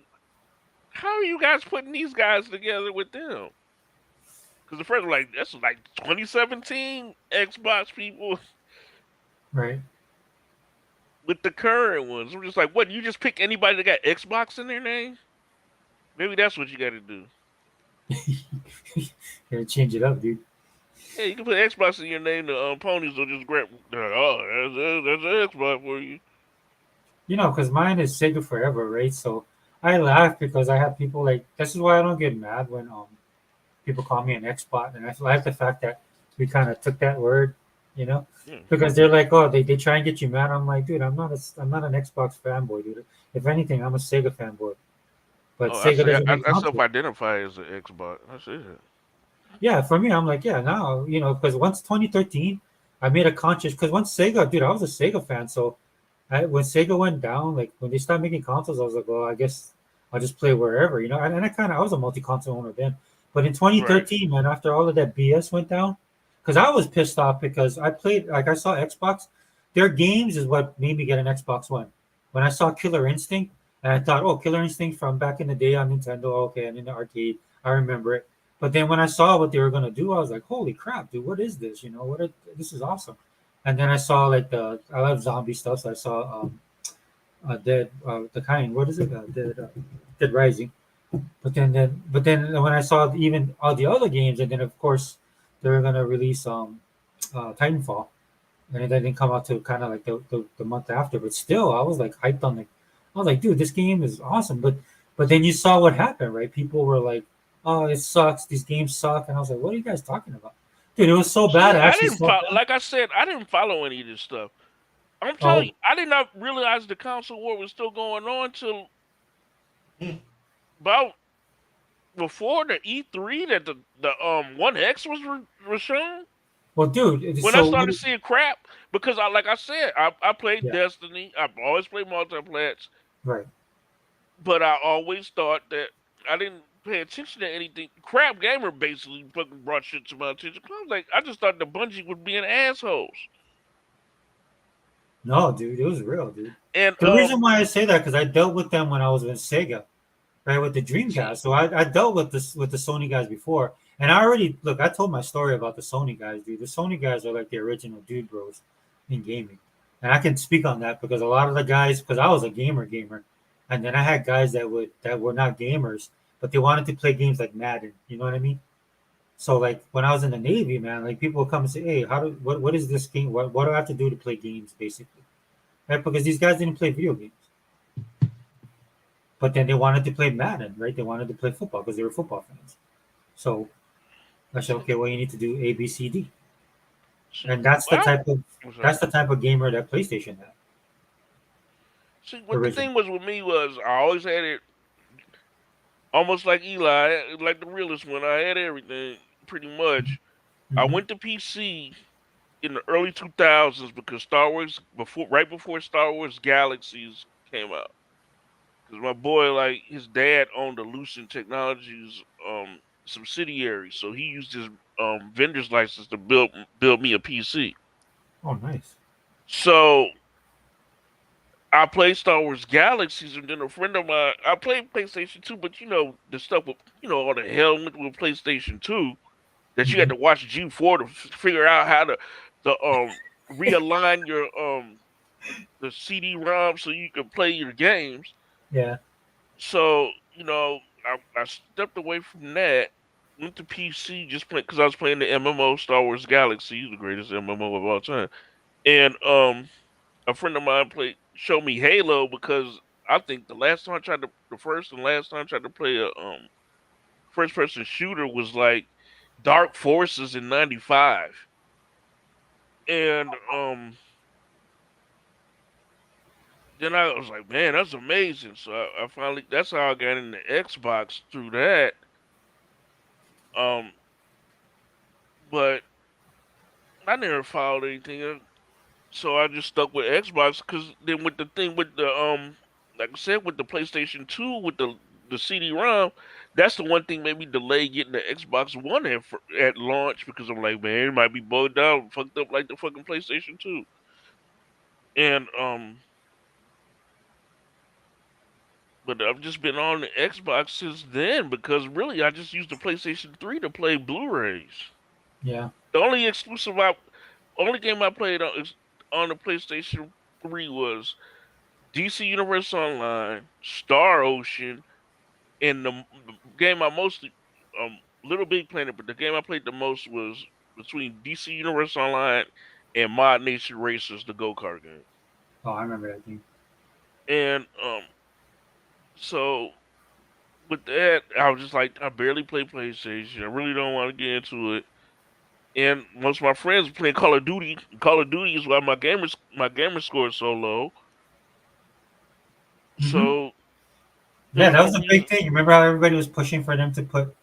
How are you guys putting these guys together with them? Because the first one, like, that's like 2017 Xbox people Right. with the current ones. I'm just like, what? You just pick anybody that got Xbox in their name? Maybe that's what you got to do. Gotta change it up, dude. Yeah, you can put Xbox in your name. The ponies will just grab. Oh, that's an Xbox for you. Because mine is Sega Forever, right? So I laugh because I have people like this is why I don't get mad when people call me an Xbot, and I like the fact that we kind of took that word, Yeah. because they're like, oh, they try and get you mad. I'm like, dude, I'm not an Xbox fanboy, dude. If anything, I'm a Sega fanboy. But Oh, Sega doesn't make I consoles. self-identify as an Xbox. That's it. Yeah, for me, I'm like, yeah, now, because once 2013, I made a conscious, because once Sega, dude, I was a Sega fan. So when Sega went down, like when they stopped making consoles, I was like, well, I guess I'll just play wherever, and I was a multi-console owner then. But in 2013, man, after all of that BS went down, because I was pissed off because I played, like I saw Xbox, their games is what made me get an Xbox One. When I saw Killer Instinct, and I thought, oh, Killer Instinct from back in the day on Nintendo, okay, and in the arcade, I remember it. But then when I saw what they were gonna do, I was like, "Holy crap, dude! What is this? This is awesome." And then I saw like I love zombie stuff, so I saw Dead the kind. What is it? Dead Rising. But then when I saw even all the other games, and then of course they were gonna release Titanfall, and it didn't come out to kind of like the month after. But still, I was like hyped on it. I was like, dude, this game is awesome. But then you saw what happened, right? People were like, oh, it sucks. These games suck. And I was like, what are you guys talking about? Dude, it was so bad. I actually saw Like I said, I didn't follow any of this stuff. I'm telling you, I did not realize the console war was still going on till about before the E3 that the One X was shown. Well, dude, When I started seeing crap, because like I said, I played Destiny. I've always played multiplats. Right. But I always thought that I didn't pay attention to anything. Crap Gamer basically fucking brought shit to my attention. I just thought the Bungie was being assholes. No, dude, it was real, dude. And the reason why I say that because I dealt with them when I was with Sega, right, with the Dreamcast. So I dealt with the Sony guys before, and I told my story about the Sony guys, dude. The Sony guys are like the original dude bros in gaming. And I can speak on that because a lot of the guys, because I was a gamer, and then I had guys that were not gamers, but they wanted to play games like Madden. You know what I mean? So like when I was in the Navy, man, like people would come and say, "Hey, what is this game? What do I have to do to play games?" Basically, right? Because these guys didn't play video games, but then they wanted to play Madden, right? They wanted to play football because they were football fans. So I said, okay, well, you need to do A, B, C, D, and Well, I'm sorry. that's the type of gamer that PlayStation had. See, what the Originally. thing was with me was I always had it almost like Eli, like the realest one. I had everything pretty much. I Mm-hmm. went to PC in the early 2000s because right before Star Wars Galaxies came out. Because my boy, like his dad owned a Lucent Technologies subsidiary, so he used his vendor's license to build me a PC. Oh, nice. So I played Star Wars Galaxies, and then a friend of mine, I played PlayStation 2, but the stuff with all the hell with PlayStation 2 that you had Mm-hmm. to watch G4 to figure out how to realign your the CD-ROM so you could play your games. Yeah. So I stepped away from that, went to PC just because I was playing the MMO Star Wars Galaxy, the greatest MMO of all time, and a friend of mine showed me Halo because I think the first and last time I tried to play a first person shooter was like Dark Forces in '95, and then I was like, man, that's amazing. So I finally that's how I got into Xbox through that. Um, but I never followed anything. So I just stuck with Xbox because then with the thing with the like I said with the PlayStation 2 with the CD-ROM, that's the one thing made me delay getting the Xbox One at launch because I'm like, man, it might be bogged down, fucked up like the fucking PlayStation 2. And but I've just been on the Xbox since then because really I just used the PlayStation 3 to play Blu-rays. Yeah. The only game I played on the PlayStation 3 was DC Universe Online, Star Ocean, and the game I mostly Little Big Planet, but the game I played the most was between DC Universe Online and Mod Nation Racers, the go-kart game. Oh, I remember that game. And so with that, I was just like, I barely play PlayStation. I really don't want to get into it. And most of my friends playing Call of Duty. Call of Duty is why my gamer score is so low. Mm-hmm. So there Yeah, was that no was a big reason. thing. Remember how everybody was pushing for them to put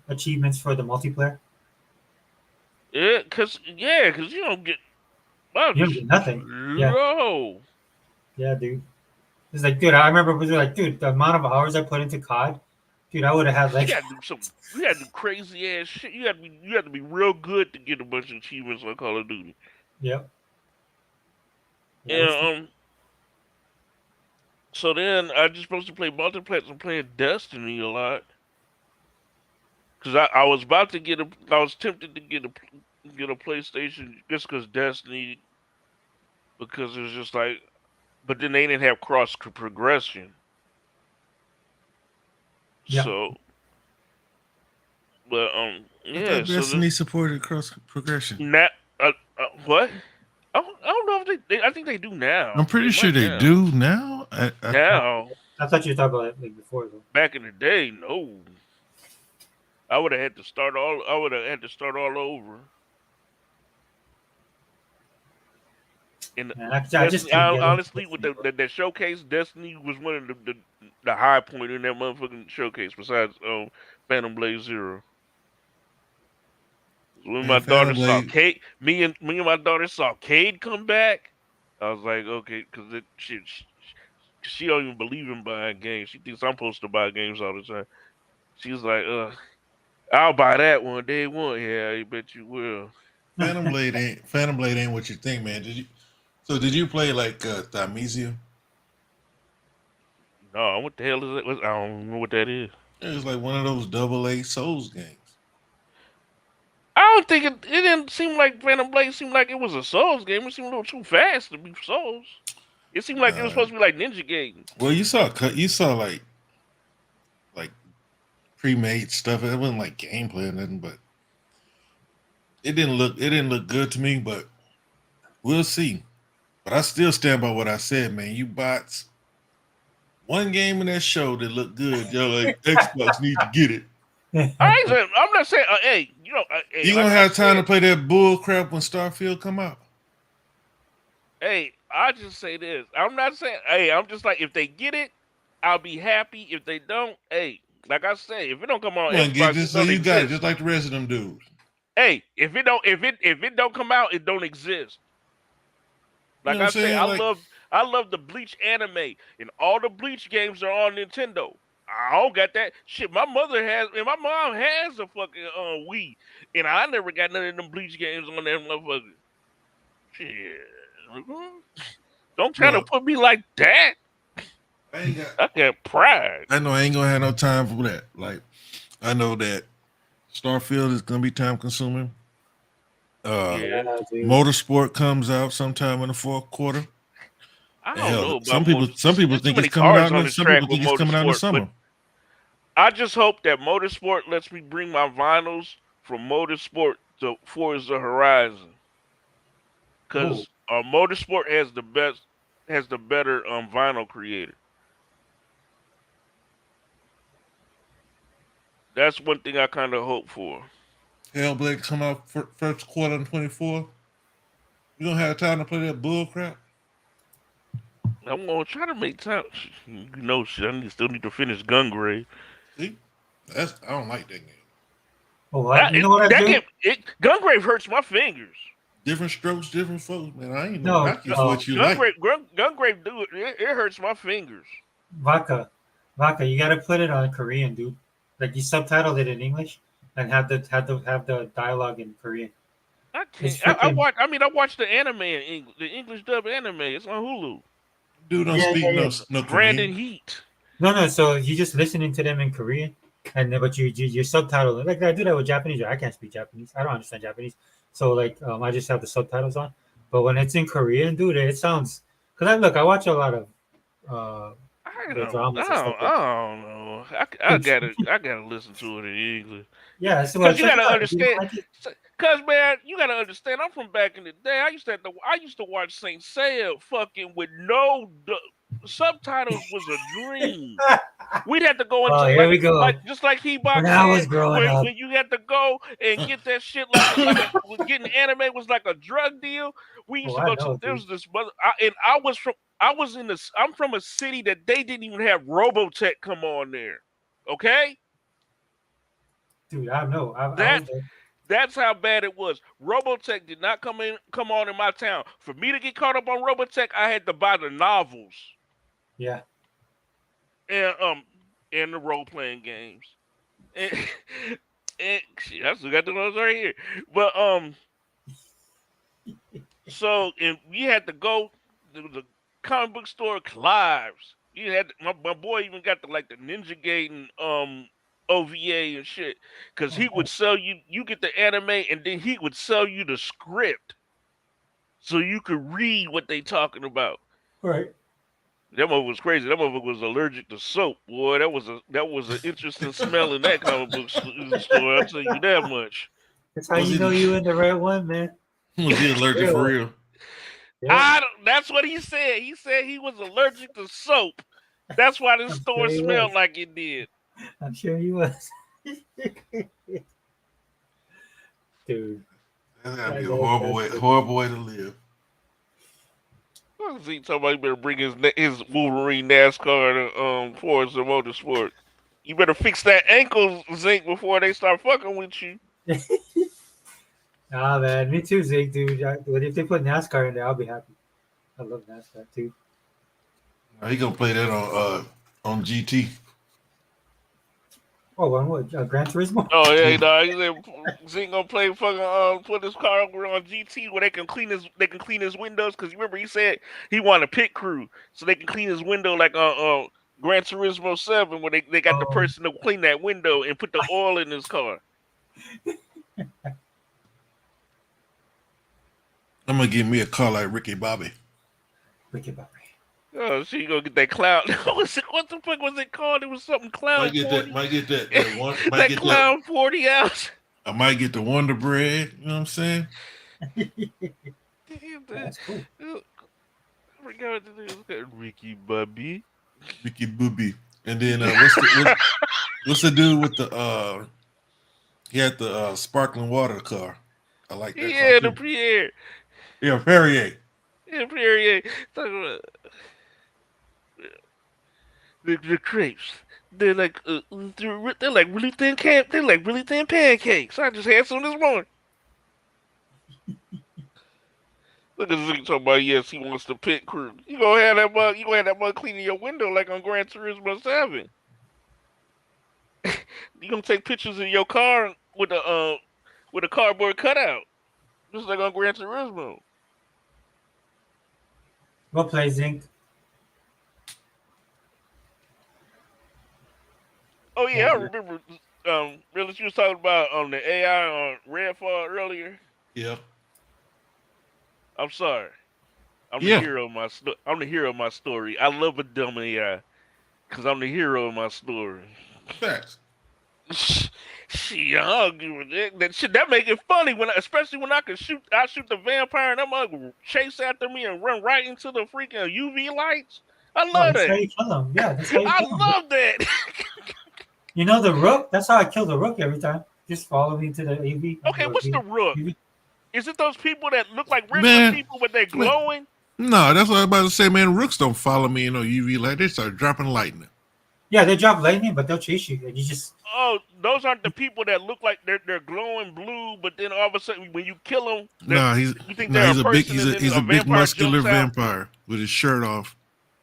achievements for the multiplayer? Cause you don't get wow, You don't just get nothing. Yeah. slow. Yeah, dude. It's like, dude, I remember it was like, dude, the amount of hours I put into COD, dude, I would have had You like, gotta do you gotta do crazy ass shit. You have to be real good to get a bunch of achievements on Call of Duty. yep. Yeah, it And was fun. so then I just supposed to play multiplayer and playing Destiny a lot. Cause I was about to I was tempted to get a PlayStation just cause Destiny, because it was just like, but then they didn't have cross progression. Yeah. So, but I yeah. thought So Destiny supported cross progression. now, what? I don't know if I think they do now. I'm They pretty sure might they now. do now. Now, I thought you were talking about it like before though. back in the day, no. I would have had to start all. I would have had to start all over. And Man, I just Destiny, couldn't get into honestly, with Destiny, bro. that showcase, Destiny was one of the high point in that motherfucking showcase. Besides, Phantom Blade Zero. When my And daughter Phantom saw Blade, Cade, me and my daughter saw Cade come back. I was like, okay, because she don't even believe in buying games. She thinks I'm supposed to buy games all the time. She was like, I'll buy that one day one. Yeah, I bet you will. Phantom Blade ain't what you think, man. Did you play like Thamisia? No, what the hell is that? I don't know what that is. It was like one of those AA Souls games. I don't think it didn't seem like Phantom Blade seemed like it was a Souls game. It seemed a little too fast to be Souls. It seemed like it was supposed to be like Ninja Gaiden. Well, you saw like pre-made stuff. It wasn't like gameplay or nothing, but it didn't look good to me. But we'll see. But I still stand by what I said, man. You bots, one game in that show that looked good. Yo, like Xbox need to get it. I'm not saying, hey, you gonna have time to play that bull crap when Starfield come out? Hey, I just say this. I'm not saying, hey, I'm just like, if they get it, I'll be happy. If they don't, hey, like I say, if it don't come on Xbox, just so you got it, just like the rest of them dudes. Hey, if it don't come out, it don't exist. Like I say, I love the Bleach anime, and all the Bleach games are on Nintendo. I don't got that shit. My mother has, and my mom has a fucking Wii, and I never got none of them Bleach games on that motherfucker. Shit, don't try to put me like that. I got pride. I know I ain't gonna have no time for that. Like, I know that Starfield is gonna be time consuming. Motorsport comes out sometime in the fourth quarter. I don't know about some people think it's coming out. Some people think it's coming out in the summer. I just hope that Motorsport lets me bring my vinyls from Motorsport to Forza Horizon, because Motorsport has the better vinyl creator. That's one thing I kind of hope for. Hellblade come out first quarter in 2024. You don't have time to play that bull crap. I'm gonna try to make time. You know, shit. I still need to finish Gungrave. See, I don't like that game. Oh, you know what I do? Gungrave hurts my fingers. Different strokes, different folks, man. I ain't know what you like. Gungrave, dude, it hurts my fingers. Vodka, you gotta put it on Korean, dude. Like you subtitled it in English and have the dialogue in Korean. I can't. I watched the anime in English, the English dub anime. It's on Hulu. Dude, don't speak no Brandon Korean. Heat. No. So you just listening to them in Korean, and then but you subtitle it. Like I do that with Japanese. I can't speak Japanese. I don't understand Japanese. So like I just have the subtitles on. But when it's in Korean, dude, it sounds. Cause I watch a lot of dramas. I don't know. I gotta listen to it in English. Yeah, so because you gotta understand. Cause man, you gotta understand. I'm from back in the day. I used to watch Saint Seiya fucking with no subtitles was a dream. We'd have to go into here we go. Like just like He-Box when I was growing up. When you had to go and get that shit like getting anime was like a drug deal. We used to go to there was this mother I'm from a city that they didn't even have Robotech come on there. Okay? Dude, I know. That's how bad it was. Robotech did not come on in my town. For me to get caught up on Robotech, I had to buy the novels. Yeah. And the role playing games. And shit, I still got the ones right here. But so and we had to go to the comic book store Clive's. You had my boy even got the Ninja Gaiden OVA and shit, because he would sell you get the anime, and then he would sell you the script so you could read what they talking about. Right. That motherfucker was crazy. That motherfucker was allergic to soap. Boy, that was an interesting smell in that comic book store. I'll tell you that much. That's how you know you in the right one, man. Was he allergic for real? Yeah. That's what he said. He said he was allergic to soap. That's why the store smelled like it did. I'm sure he was. Dude. That's gotta be a horrible way to live. He talking about he better bring his Wolverine NASCAR to Forza Motorsport. You better fix that ankle, Zink, before they start fucking with you. Nah, man, me too, Zink, dude. If they put NASCAR in there, I'll be happy. I love NASCAR too. He gonna play that on GT. Oh, on what? Gran Turismo? Oh yeah, no, he said Zink gonna play fucking put his car over on GT where they can clean his windows, because you remember he said he wanted a pit crew so they can clean his window like Gran Turismo 7 where they got the person to clean that window and put the oil in his car. I'm gonna give me a car like Ricky Bobby. Ricky Bobby. Oh, so you gonna get that cloud? What the fuck was it called? It was something cloud 40. Might get that one. Might That get cloud 40 ounce. I might get the Wonder Bread. You know what I'm saying? That's cool. I forgot what the name was. Ricky Bobby. Ricky Bobby. And then what's the dude with the he had the sparkling water car. I like that. Yeah, car the Pierre. Yeah, Perrier. Yeah, Perrier. Talking about the crepes. They're like really thin they're like really thin pancakes. I just had some this morning. Look at this talking about yes, he wants the pit crew. You gonna have that mug? You gonna have that mug cleaning your window like on Gran Turismo 7? You gonna take pictures of your car with a cardboard cutout, just like on Gran Turismo. Go play Zinc. Oh yeah, I remember. Really, you was talking about the AI on Redfall earlier. Yeah. I'm sorry. I'm the hero of my I'm the hero of my story. I love a dumb AI because I'm the hero of my story. Facts. Shit, I don't give a dick. That shit that make it funny especially when I shoot the vampire and that mug chase after me and run right into the freaking UV lights. I love that. That's how you kill them. Yeah, that's how you I kill them. love that. You know the Rook? That's how I kill the Rook every time. Just follow me to the AV. Okay, what's the Rook? Is it those people that look like regular Man, people but they're glowing? No, that's what I was about to say, man. Rooks don't follow me in no UV light. They start dropping lightning. Yeah, they drop lightning, but they'll chase you. You just those aren't the people that look like they're glowing blue, but then all of a sudden when you kill them, he's a big muscular vampire with his shirt off.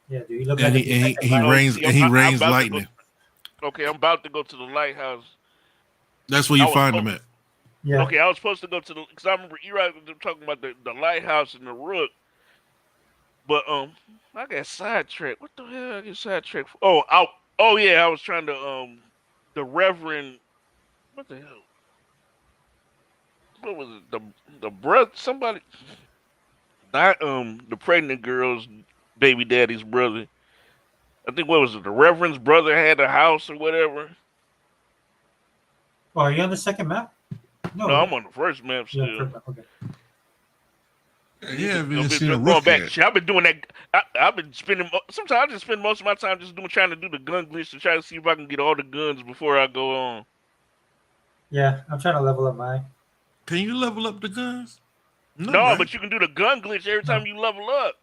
Yeah, dude, he look and like he rains lightning. Okay, I'm about to go to the lighthouse. That's where you find him at. Yeah. Okay, I was supposed to go to because I remember Eli was talking about the lighthouse and the Rook, but I got sidetracked. What the hell? I get sidetracked. Oh yeah, I was trying to the Reverend. What the hell? What was it? The brother? Somebody? Not the pregnant girl's baby daddy's brother. I think what was it? The Reverend's brother had a house or whatever. Oh, are you on the second map? No, I'm on the first map still. Yeah, okay. Yeah, I've been doing that. I've been spending. Sometimes I just spend most of my time just trying to do the gun glitch to try to see if I can get all the guns before I go on. Yeah, I'm trying to level up mine. Can you level up the guns? No, right? But you can do the gun glitch every time you level up.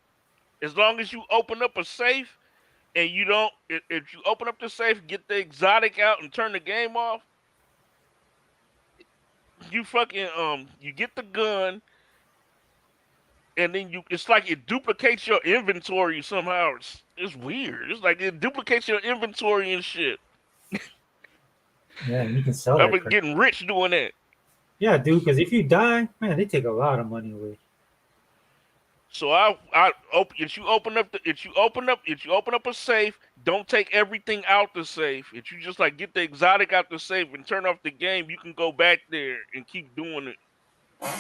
As long as you open up a safe and you don't, if you open up the safe, get the exotic out and turn the game off, you fucking you get the gun. And then it's like it duplicates your inventory somehow. It's weird. It's like it duplicates your inventory and shit. Yeah, you can sell that. I've been getting rich doing that. Yeah, dude, because if you die, man, they take a lot of money away. So if you open up a safe, don't take everything out the safe. If you just like get the exotic out the safe and turn off the game, you can go back there and keep doing it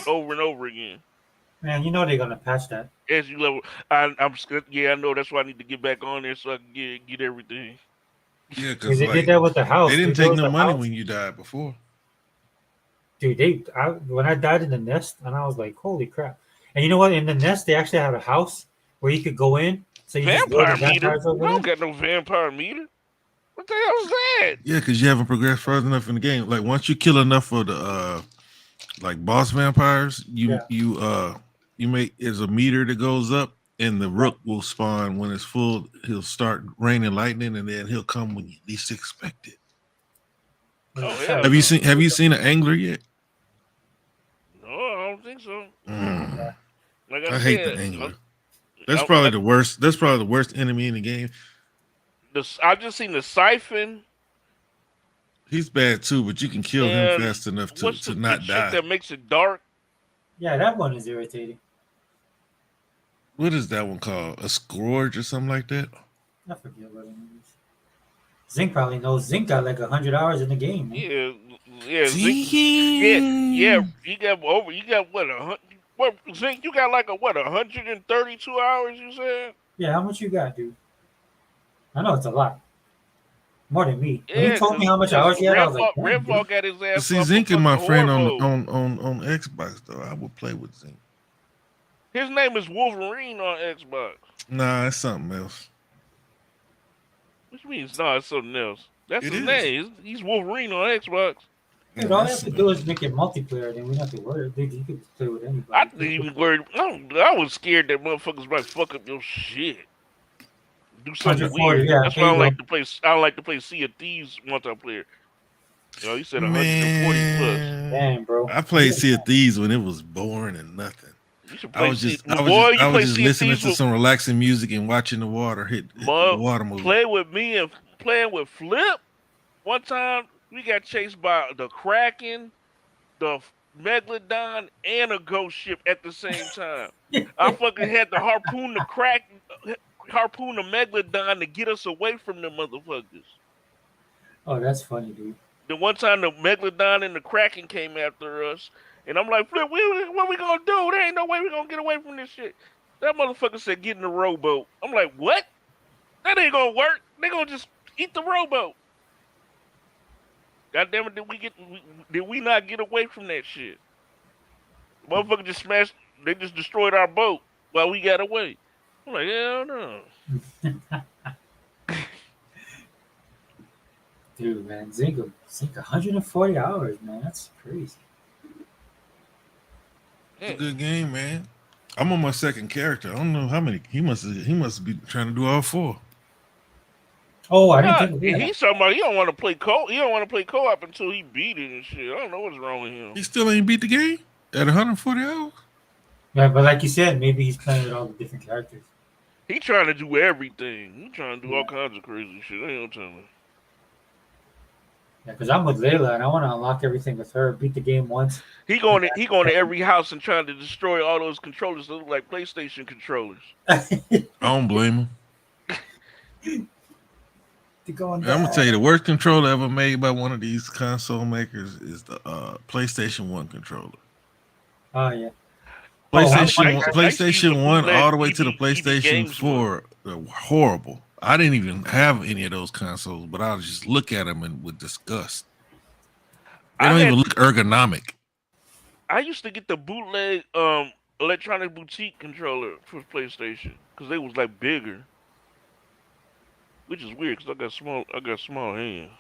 over and over again. Man, you know they're gonna patch that. As you level, I know that's why I need to get back on there so I can get everything. Yeah, because they did that with the house. They didn't take no money when you died before. Dude, when I died in the nest, and I was like, holy crap! And you know what? In the nest, they actually have a house where you could go in. So you vampire meter? I don't got no vampire meter. What the hell is that? Yeah, because you haven't progressed further enough in the game. Like once you kill enough of the like boss vampires, you make there's a meter that goes up, and the Rook will spawn when it's full. He'll start raining lightning, and then he'll come when you least expect it. Oh yeah. Have you seen an angler yet? No, I don't think so. Like I hate the angler. That's probably the worst. That's probably the worst enemy in the game. I've just seen the siphon. He's bad too, but you can kill him fast enough to not die. That makes it dark. Yeah, that one is irritating. What is that one called? A scourge or something like that? I forget what it is. Zink probably knows. Zink got like 100 hours in the game. Man. Yeah. Zink, yeah. You got what? What, Zink? You got like 132 hours? You said? Yeah, how much you got, dude? I know it's a lot. More than me. When you Yeah, told me how much hours you had, I was like, damn, Redfall dude. got his ass See, up Zink for is my fucking friend horror on mode. Xbox though. I would play with Zink. His name is Wolverine on Xbox. Nah, it's something else. Which means no, it's something else. That's It his is. name. He's Wolverine on Xbox. Dude, all you have to do is make it multiplayer, then we don't have to worry. Dude, you can play with anybody. I didn't even worry. I was scared that motherfuckers might fuck up your shit. Do something 140, weird. yeah, That's there why I you don't go. like to play. I don't like to play Sea of Thieves multiplayer. You know, you said 140 plus. Damn, bro. I played Sea of Thieves when it was boring and nothing. You should I play was just Sea. Boy, you I was play just Sea of listening Thieves to with some relaxing music and watching the water hit the water move. play with me and playing with Flip. One time we got chased by the Kraken, the Megalodon, and a ghost ship at the same time. I fucking had to harpoon the Megalodon to get us away from them motherfuckers. Oh, that's funny, dude. The one time the Megalodon and the Kraken came after us, and I'm like, Flip, what we gonna do? There ain't no way we gonna get away from this shit. That motherfucker said, get in the rowboat. I'm like, what? That ain't gonna work. They gonna just eat the rowboat. God damn it, did we not get away from that shit? The motherfucker just smashed, they just destroyed our boat while we got away. I'm like, hell no. Dude, man, Zink 140 hours, man. That's crazy. It's a good game, man. I'm on my second character. I don't know how many. He must be trying to do all 4. Oh, I didn't think of that. He's talking about he don't want to play He don't want to play co-op until he beat it and shit. I don't know what's wrong with him. He still ain't beat the game at 140 hours. Yeah, but like you said, maybe he's playing with all the different characters. He trying to do everything. He trying to do all kinds of crazy shit. I ain't telling you. Yeah, because I'm with Layla and I want to unlock everything with her. Beat the game once. He going to every house and trying to destroy all those controllers that look like PlayStation controllers. I don't blame him. I'm gonna tell you, the worst controller ever made by one of these console makers is the PlayStation 1 controller. Oh yeah. PlayStation 1 all the way to the PlayStation 4 are horrible. I didn't even have any of those consoles, but I would just look at them and with disgust. They don't even look ergonomic. I used to get the bootleg electronic boutique controller for PlayStation because they was like bigger, which is weird because I got small hands.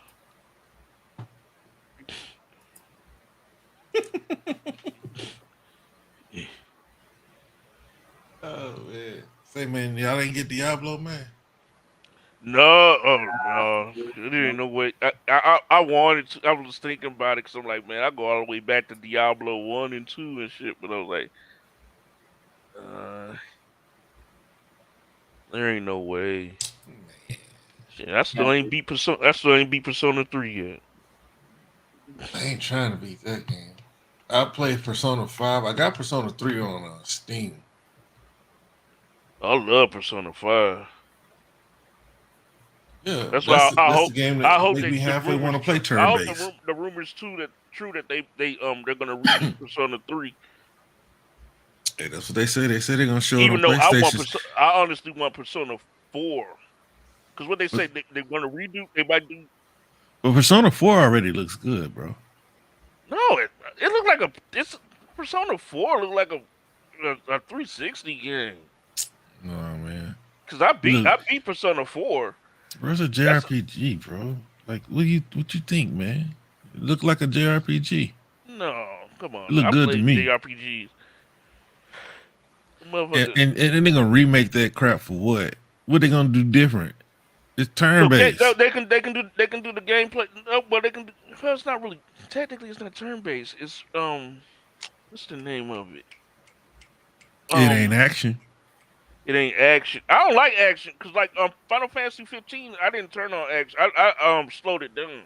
Oh man, say man, y'all ain't get Diablo, man. No, there ain't no way. I wanted to. I was thinking about it because I'm like, man, I go all the way back to Diablo 1 and 2 and shit, but I was like, there ain't no way. Man. Shit, I still ain't beat Persona 3 yet. I ain't trying to beat that game. I played Persona 5. I got Persona 3 on Steam. I love Persona 5. Yeah, that's why I hope. The game that I hope make they me halfway want to play turn I based. hope the rumors true that they're gonna release Persona 3. Hey, that's what they say. They say they're gonna show Even it on though PlayStation. I honestly want Persona 4 because what they say they're gonna redo. They might do. But Persona 4 already looks good, bro. No, it looked like it's Persona 4 looked like a 360 game. No man. Because I beat Persona 4. Where's a JRPG, bro? Like, what you think, man? It looked like a JRPG. No, come on. It looked good to me. JRPGs. And they're gonna remake that crap for what? What they gonna do different? It's turn based. They can do the gameplay. No, but they can. Well, it's not really. Technically, it's not turn based. It's what's the name of it? It ain't action. It ain't action. I don't like action because like Final Fantasy 15, I didn't turn on action. I slowed it down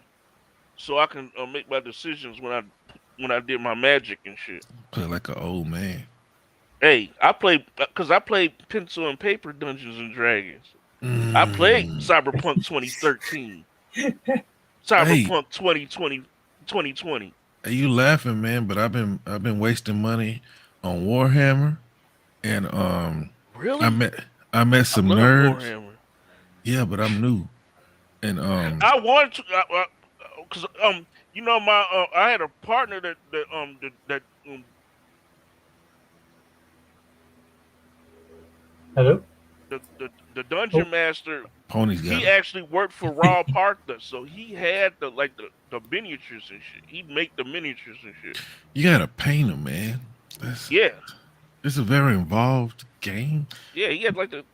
so I can make my decisions when I did my magic and shit. Play like an old man. Hey, I played pencil and paper Dungeons and Dragons. I played Cyberpunk 2013. Cyberpunk 2020. Hey, you laughing, man? But I've been wasting money on Warhammer, and Really? I met some love nerds. Warhammer. Yeah, but I'm new, and I wanted to, because you know, my I had a partner that Hello. the Oh, dungeon master. Pony's got He him. actually worked for Raw Parker, so he had the miniatures and shit. He'd make the miniatures and shit. You gotta paint them, man. Yeah, It's a very involved game. yeah, he had like the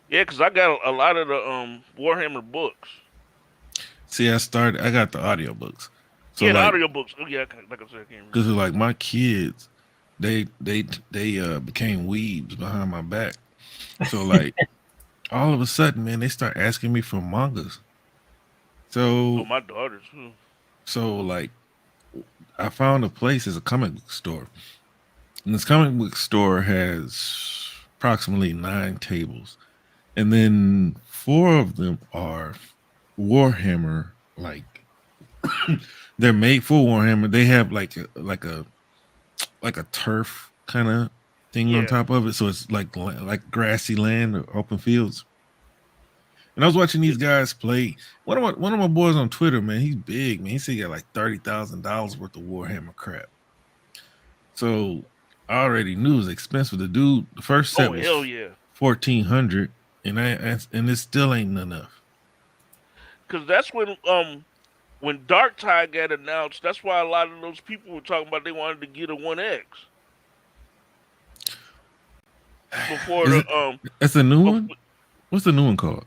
yeah, because I got a lot of the Warhammer books. See, I got the audiobooks. So Yeah, the like, audiobooks. Oh yeah, like I said, I can't remember. because like my kids, they became weebs behind my back. So like, all of a sudden, man, they start asking me for mangas. Oh, So my daughters. like, I found a place as a comic book store, and this comic book store has approximately 9 tables, and then 4 of them are Warhammer. Like, they're made for Warhammer. They have like a turf kind of thing on Yeah. top of it, so it's like grassy land or open fields. And I was watching these guys play. One of my boys on Twitter, man, he's big, man. He said he got like $30,000 worth of Warhammer crap. So I already knew it was expensive. The first set was hell yeah. $1,400, and it still ain't enough. Because that's when Dark Tide got announced. That's why a lot of those people were talking about they wanted to get a 1X. Before that's a new one. What's the new one called?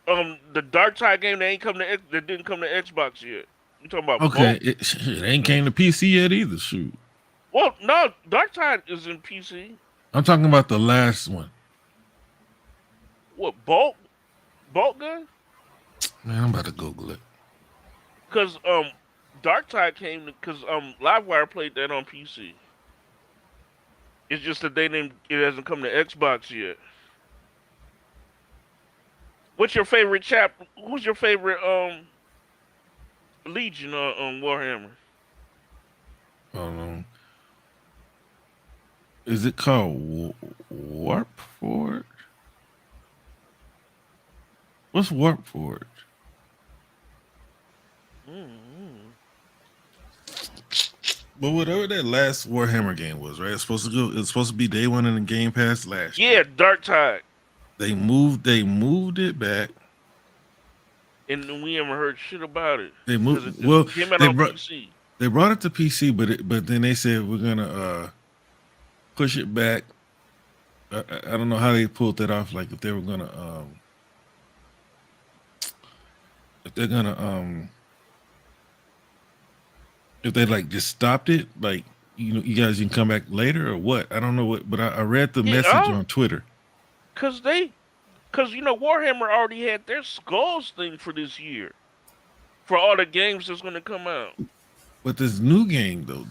The Dark Tide game that didn't come to Xbox yet. You talking about? Okay, it ain't came to PC yet either. Shoot. Well, no, Dark Tide is in PC. I'm talking about the last one. What, Bolt gun? Man, I'm about to Google it. Because Dark Tide came because Livewire played that on PC. It's just that it hasn't come to Xbox yet. What's your favorite chapter? Who's your favorite Legion on Warhammer? Is it called Warp Forge? What's Warp Forge? But whatever that last Warhammer game was, right? It's supposed to be day one in the Game Pass last year. Yeah, Dark Tide. They moved it back. And we haven't heard shit about it. They moved PC. They brought it to PC, but then they said we're gonna push it back. I don't know how they pulled that off. Like if they were gonna if they like just stopped it, like you guys can come back later or what? I don't know what, but I read the message on Twitter. Cause Warhammer already had their Skulls thing for this year, for all the games that's gonna come out. But this new game though,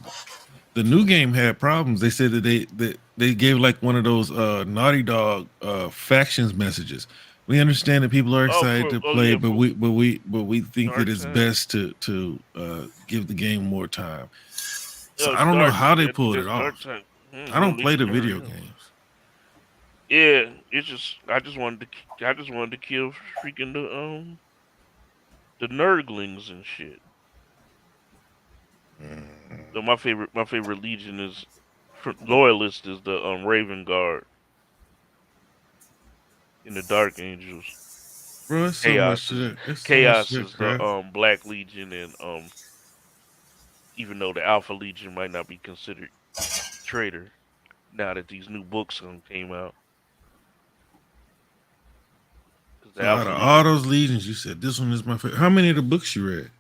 the new game had problems. They said that they gave like one of those Naughty Dog factions messages. We understand that people are excited to play, but we think that it's best to give the game more time. So I don't know how they pulled it off. I don't play the video games. Yeah, it's just I just wanted to kill freaking the nerdlings and shit. So my favorite Legion is loyalist is the Raven Guard in the Dark Angels. Bro, it's Chaos so much shit. Chaos is the Black Legion, and even though the Alpha Legion might not be considered traitor now that these new books came out. So out of all those legions, you said this one is my favorite. How many of the books you read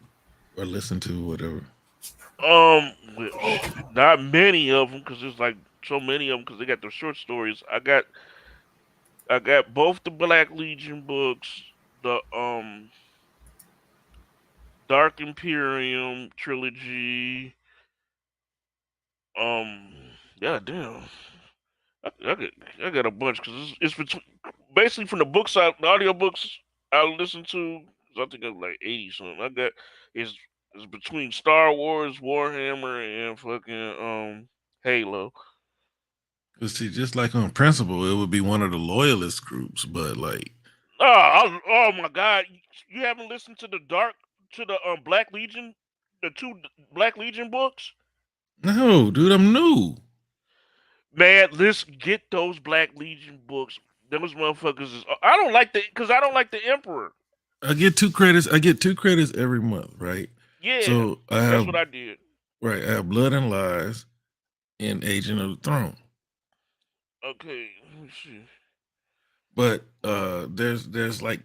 or listened to, whatever? Not many of them, because there's like so many of them because they got the short stories. I got both the Black Legion books, the Dark Imperium trilogy. Yeah, damn. I got a bunch because it's between, basically from the the audio books I listen to. I think I'm like 80 something. It's between Star Wars, Warhammer, and fucking Halo. But see, just like on principle, it would be one of the loyalist groups, but like, Oh my God! You haven't listened to the Black Legion, the two Black Legion books? no, dude, I'm new. Man, let's get those Black Legion books. Those motherfuckers is. I don't like the Emperor. I get 2 credits. I get 2 credits every month, right? Yeah, So that's what I did. Right, I have Blood and Lies and Agent of the Throne. Okay, let me see. But there's like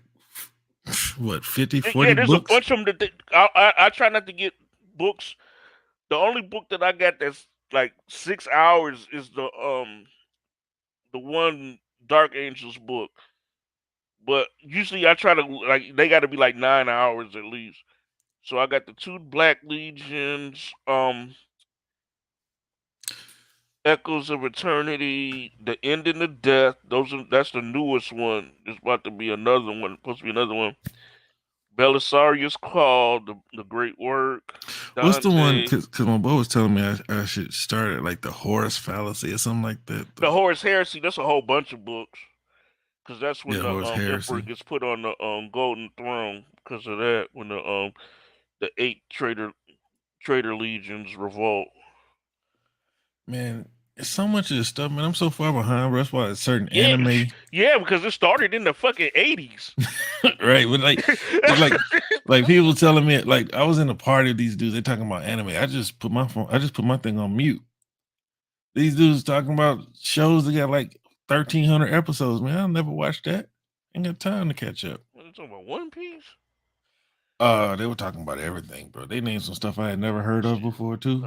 what 50, 40 Yeah, there's books? a bunch of them that I try not to get books. The only book that I got that's like 6 hours is the one Dark Angels book. But usually I try to like they got to be like 9 hours at least. So I got the 2 Black Legions, Echoes of Eternity, The Ending of Death. That's the newest one. There's about to be another one. Supposed to be another one. Belisarius Claw, the Great Work. Dante. What's the one? Because my boy was telling me I should start at like the Horus Fallacy or something like that. The Horus Heresy. That's a whole bunch of books. Because that's when the Horus Heresy. Emperor gets put on the golden throne. Because of that, when the 8 traitor legions revolt. Man, it's so much of this stuff, man. I'm so far behind. Bro. That's why it's certain anime. Yeah, because it started in the fucking 80s. Right, but like people telling me, like I was in a party of these dudes. They talking about anime. I just put my thing on mute. These dudes talking about shows that got like 1,300 episodes. Man, I'll never watch that. Ain't got time to catch up. What are you talking about? One Piece? They were talking about everything, bro. They named some stuff I had never heard of before too.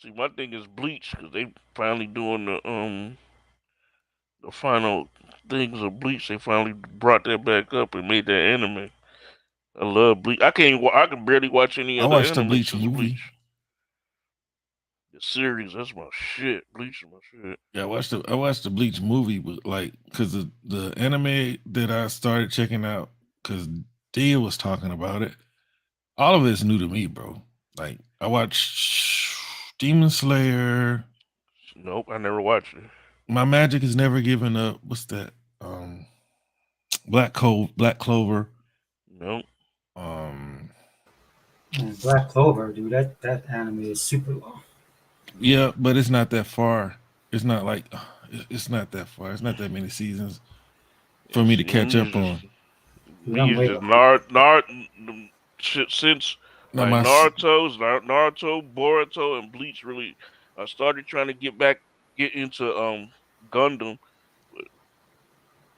See, my thing is Bleach because they finally doing the final things of Bleach. They finally brought that back up and made that anime. I love Bleach. I can barely watch any other watched the anime Bleach since movie. Bleach. The series, that's my shit. Bleach is my shit. Yeah, I watched the Bleach movie, but like, cause the anime that I started checking out, cause Dia was talking about it. All of it's new to me, bro. Like, I watched Demon Slayer. Nope, I never watched it. My Magic is Never Given Up. What's that? Black Clover. Nope. Black Clover, dude. That anime is super long. Yeah, but it's not that far. It's not like it's not that far. It's not that many seasons for me to catch up on. Naruto since No, like Naruto, Boruto, and Bleach. Really, I started trying to get into Gundam.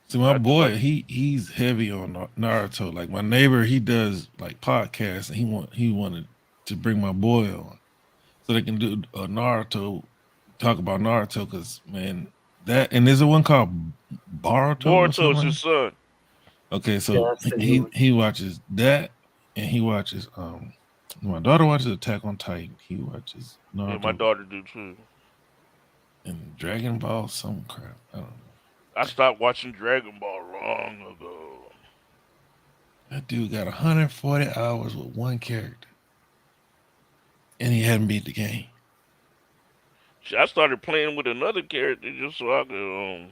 See, my boy, he's heavy on Naruto. Like my neighbor, he does like podcasts, and he wanted to bring my boy on so they can do a Naruto, talk about Naruto, because man, that, and there's a one called Boruto. Boruto is his son. Okay, so he watches that, and he watches my daughter watches Attack on Titan. He watches Naruto. Yeah, my daughter do too. And Dragon Ball, some crap. I don't know. I stopped watching Dragon Ball long ago. That dude got 140 hours with one character, and he hadn't beat the game. I started playing with another character just so I could.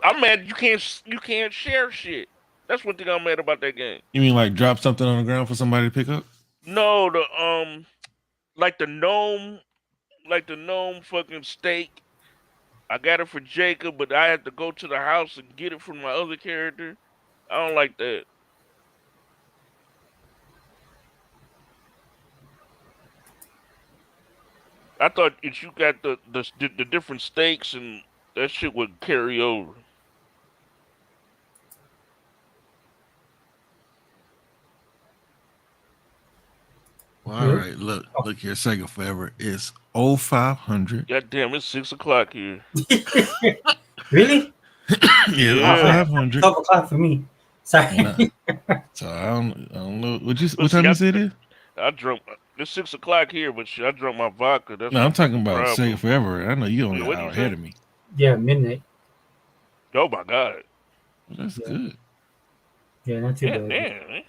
I'm mad you can't share shit. That's one thing I'm mad about that game. You mean like drop something on the ground for somebody to pick up? No, like the gnome fucking steak. I got it for Jacob, but I had to go to the house and get it from my other character. I don't like that. I thought if you got the different steaks and that shit would carry over. Well, all right, look here, Sega Forever. It's 0500. God damn, it's 6 o'clock here. Really? Yeah, 500. 12 o'clock for me. Sorry. So I don't know. What time you said it? I drunk. It's 6 o'clock here, but I drunk my vodka. No, I'm talking about Sega Forever. I know you only an hour ahead of me. Yeah, midnight. Oh my god. Well, that's good. Yeah, not too bad. Man.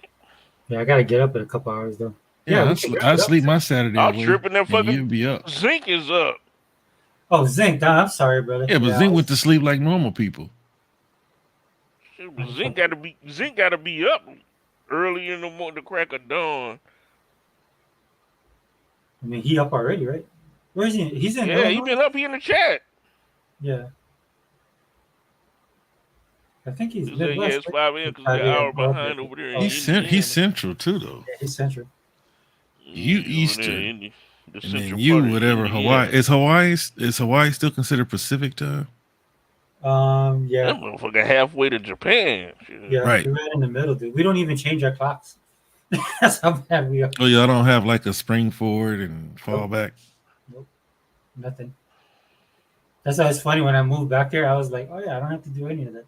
Yeah, I gotta get up in a couple hours though. Yeah, Yeah, we I can I get up. sleep my Saturday I'm away, tripping. That and you'll fucking be up. zinc is up. Oh, Zinc. I'm sorry, brother. Yeah, but Yeah, Zink went to sleep like normal people. Shit, but Zinc got to be up early in the morning, the crack of dawn. I mean, he up already, right? Where is he? He's in Yeah, he Illinois. been up here in the chat. Yeah, I think he's He said, yeah, Midwest. it's Right? 5 a.m. because Five they're an a.m. hour Oh, okay. behind over there in Oh, He's Indiana. central too, though. yeah, he's Central. You He's over there Eastern, in the and then central you part of whatever Hawaii Indiana. is Hawaii still considered Pacific time? Yeah, That motherfucker halfway to Japan. Shit. yeah, Right. we're right in the middle, dude. We don't even change our clocks. That's how bad we are. Oh, y'all don't have like a spring forward and fall Nope. back. Nope, nothing. That's why it's funny when I moved back here. I was like, oh yeah, I don't have to do any of that.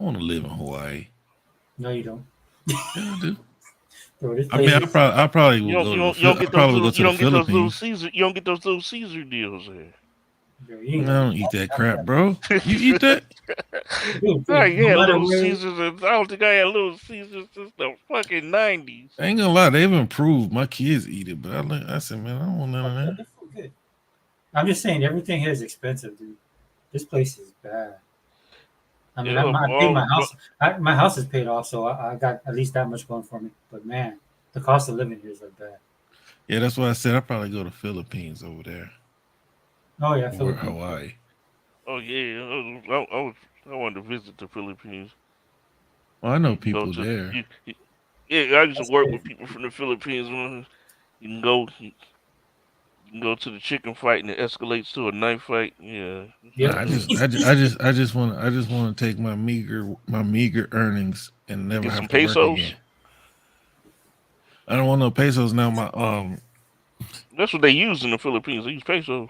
I want to live in Hawaii. No, you don't. Yeah, I do. Bro, this I mean, place is- I probably You will don't, go to you don't the, I get those probably little, will go to the Philippines. You don't get those little Caesar deals there. bro, I you ain't don't eat that crap, bro. You eat that? Dude, I no had matter Little where- Caesars. I don't think I had Little Caesars since the fucking 90s. I ain't gonna lie, they've improved. My kids eat it, but I said, man, I don't want none of that. They're so good. I'm just saying, everything here is expensive, dude. This place is bad. I mean, Yeah, I paid my well, house. My house is paid off, so I got at least that much going for me. But man, the cost of living here is like bad. Yeah, that's why I said I'd probably go to Philippines over there. Oh yeah, Or Philippines. Hawaii. Oh yeah, I wanted to visit the Philippines. Well, I know Go people to- there. Yeah, I used That's to work good. with people from the Philippines. You can go to the chicken fight and it escalates to a knife fight. Yeah. Yeah, I just want to take my meager earnings and never Get have some to work pesos. again. I don't want no pesos now. My That's what they use in the Philippines. They use pesos.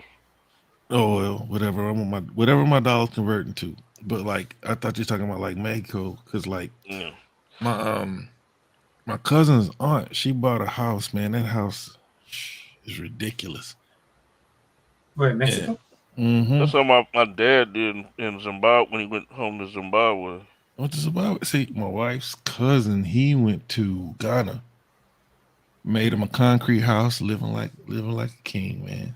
oh well, whatever. I want whatever my dollars converting to. But like I thought you were talking about like Mexico, because like Yeah. my cousin's aunt, she bought a house, man. That house is ridiculous. where in Mexico? Mm-hmm. That's what my dad did in Zimbabwe when he went home to Zimbabwe. What's this about? See, my wife's cousin, he went to Ghana, made him a concrete house, living like a king, man.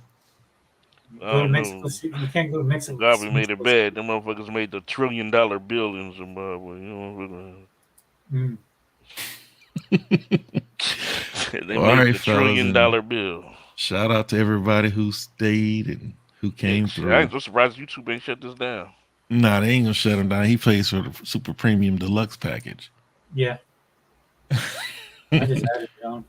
I Go to don't Mexico know. City. You can't go to Mexico. Zimbabwe made it bad. Them motherfuckers made the $1 trillion bill in Zimbabwe. You know. Mm. They All made right, the $1 trillion fellas, bill. Shout out to everybody who stayed and who came through. I ain't so surprised YouTube ain't shut this down. Nah, they ain't gonna shut him down. He plays for the super premium deluxe package. Yeah. I just added it on.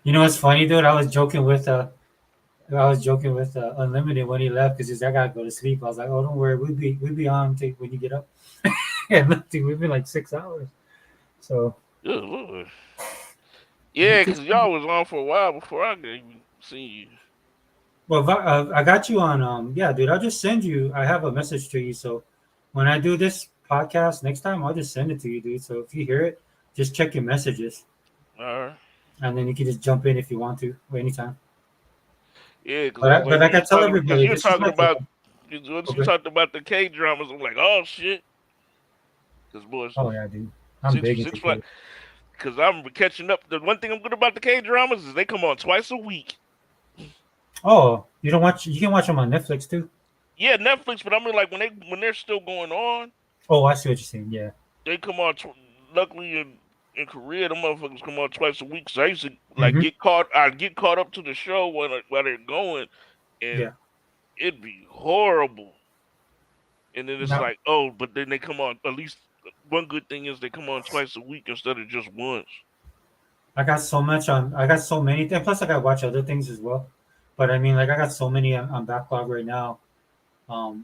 You know what's funny, dude? I was joking with Unlimited when he left because he's like, I gotta go to sleep. I was like, oh, don't worry, we'll be on when you get up. And look, dude, we've been like 6 hours. So Good Lord. Yeah, because y'all was on for a while before I even seen you. well, I got you on. Yeah, dude, I'll just send you. I have a message to you. So when I do this podcast next time, I'll just send it to you, dude. So if you hear it, just check your messages, All right. and then you can just jump in if you want to or anytime. Yeah, But like I tell everybody, you're this is talking like about Okay. you talked about the K dramas. I'm like, oh shit, because boys, Oh yeah, dude, I'm big into it. because I'm catching up. The one thing I'm good about the K dramas is they come on twice a week. Oh, you don't watch? You can watch them on Netflix too. Yeah, Netflix, but I mean like when they're still going on, Oh, I see what you're saying. Yeah. they come on. Luckily in Korea, the motherfuckers come on twice a week. So I used to like Mhm. I'd get caught up to the show while they're going, and Yeah. it'd be horrible. And then it's No. like, oh, but then they come on. At least one good thing is they come on twice a week instead of just once. I got so much on. I got so many. And plus, I got to watch other things as well. But I mean, like, I got so many on backlog right now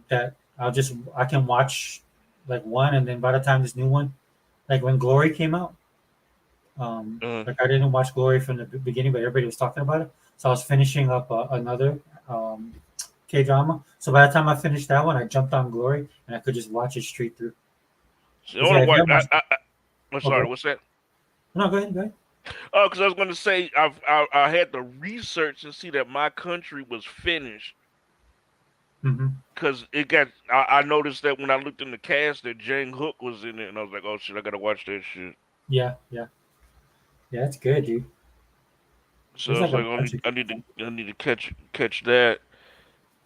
that I can watch like one, and then by the time this new one, like when Glory came out, like I didn't watch Glory from the beginning, but everybody was talking about it. So I was finishing up another K drama. So by the time I finished that one, I jumped on Glory, and I could just watch it straight through. So I want to watch. I'm sorry. Okay. What's that? No, go ahead. Go ahead. Oh, because I was going to say I had to research and see that My Country was finished. Mm-hmm. Because it got, I noticed that when I looked in the cast that Jang Hook was in it, and I was like, oh shit, I gotta watch that shit. Yeah, yeah, yeah. It's good, dude. So There's it's like a like bunch of I need to catch that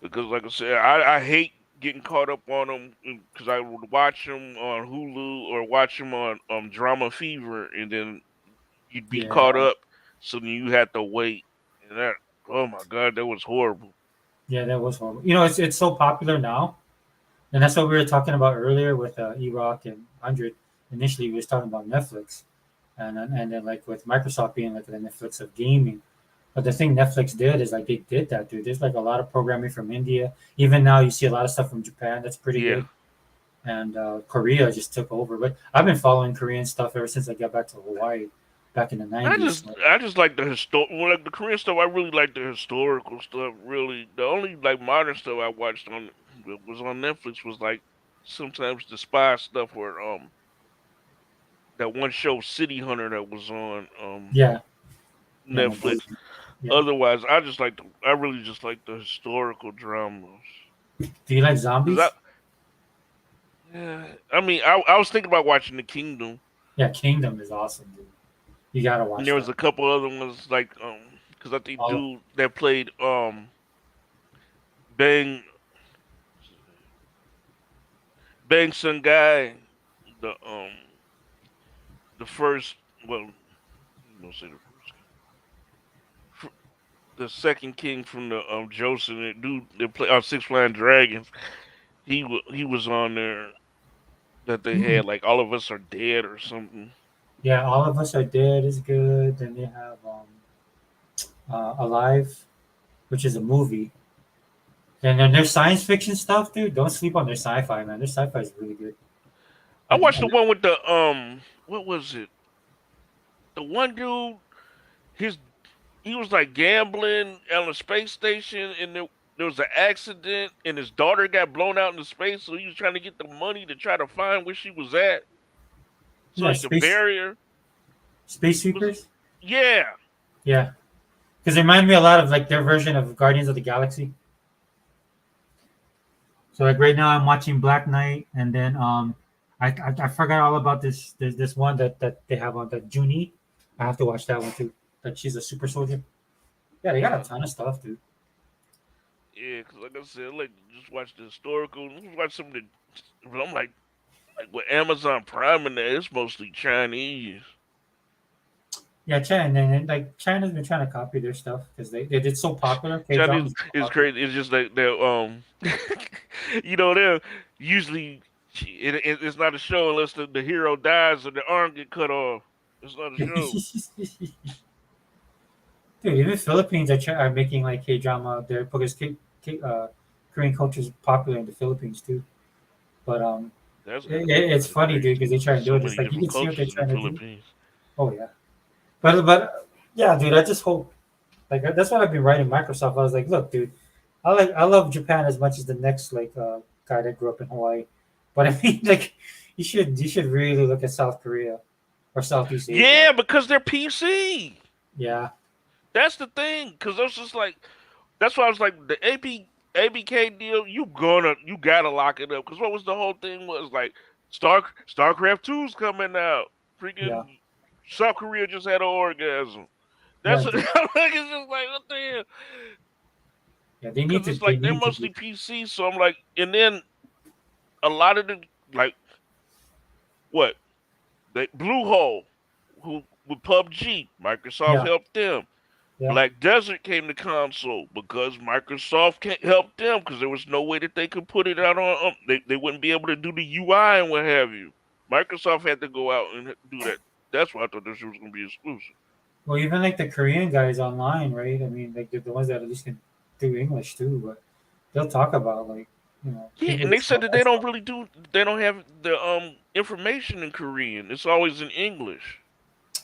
because, like I said, I hate getting caught up on them because I would watch them on Hulu or watch them on Drama Fever, and then you'd be yeah, caught up, so then you had to wait, and that oh my god, that was horrible. yeah. That was horrible. You know, it's so popular now, and that's what we were talking about earlier with E-Rock and 100. Initially, we was talking about Netflix, and then like with Microsoft being like the Netflix of gaming. But the thing Netflix did is like they did that, dude. There's like a lot of programming from India. Even now, you see a lot of stuff from Japan that's pretty Yeah, good, and Korea just took over. But I've been following Korean stuff ever since I got back to Hawaii back in the '90s. So, I just like the like the Korean stuff. I really like the historical stuff. Really, the only like modern stuff I watched on was on Netflix was like sometimes the spy stuff where that one show City Hunter that was on yeah, yeah, my boy. Netflix. Yeah. Otherwise, I really just like the historical dramas. Do you like 'Cause I zombies? yeah, I mean I was thinking about watching The Kingdom. Yeah, Kingdom is awesome, dude. You gotta And watch there was that. a couple other ones like because I think All dude that played Bang Bang Sun Guy the the first well I'm gonna say the first the second king from the Joseph that dude that play Six Flying Dragons he was on there that they Mm. had like All of Us Are Dead or something. Yeah, All of Us Are Dead is good. Then they have Alive, which is a movie. And then their science fiction stuff, dude. Don't sleep on their sci-fi, man. Their sci-fi is really good. I And, watched the and one with the what was it? The one dude his he was like gambling on a space station and there was an accident and his daughter got blown out into space, so he was trying to get the money to try to find where she was at so yeah, he could bury her. Space Was Sweepers. yeah. Yeah, because they remind me a lot of like their version of Guardians of the Galaxy. So like right now, I'm watching Black Knight, and then I forgot all about this one that they have on that Junie. I have to watch that one too. That she's a super soldier. Yeah, they got a ton of stuff, dude. Yeah, because like I said, I like to just watch the historical. Just watch some of the. But I'm like with Amazon Prime and that, it's mostly Chinese. Yeah, China, and then, like China's been trying to copy their stuff because they did so popular. K Chinese dramas so is popular. crazy. It's just like they're you know, they're usually it's not a show unless the hero dies or the arm get cut off. It's not a show. Dude, even Philippines are making like K drama there because Korean culture is popular in the Philippines too. But it's That's funny, dude, crazy. because they try to There's do so it. It's many like you different can see what they're cultures in the trying to do. Philippines. Oh yeah, but yeah, dude, I just hope like that's what I've been writing Microsoft. I was like, look, dude, I love Japan as much as the next guy that grew up in Hawaii, but I mean like you should really look at South Korea or Southeast Asia. Yeah, because they're PC. Yeah, That's the thing. Because I was just like, that's why I was like, the ABK deal, you gotta lock it up. Because what was the whole thing was like, StarCraft 2's coming out. yeah, Freaking South Korea just had an orgasm. yeah, That's what, dude. like, it's just like, what the hell? Yeah, Because it's they like they're need to do. mostly PC. So I'm like, and then a lot of the like what they Bluehole, who with PUBG, Microsoft Yeah, helped them. yeah, Black Desert came to console because Microsoft can't help them because there was no way that they could put it out on. They wouldn't be able to do the UI and what have you. Microsoft had to go out and do that. That's why I thought this was going to be exclusive. well, even like the Korean guys online, right? I mean, like they're the ones that at least can do English too, but they'll talk about like Yeah, and they English said stuff. that they don't really do. They don't have the information in Korean. It's always in English.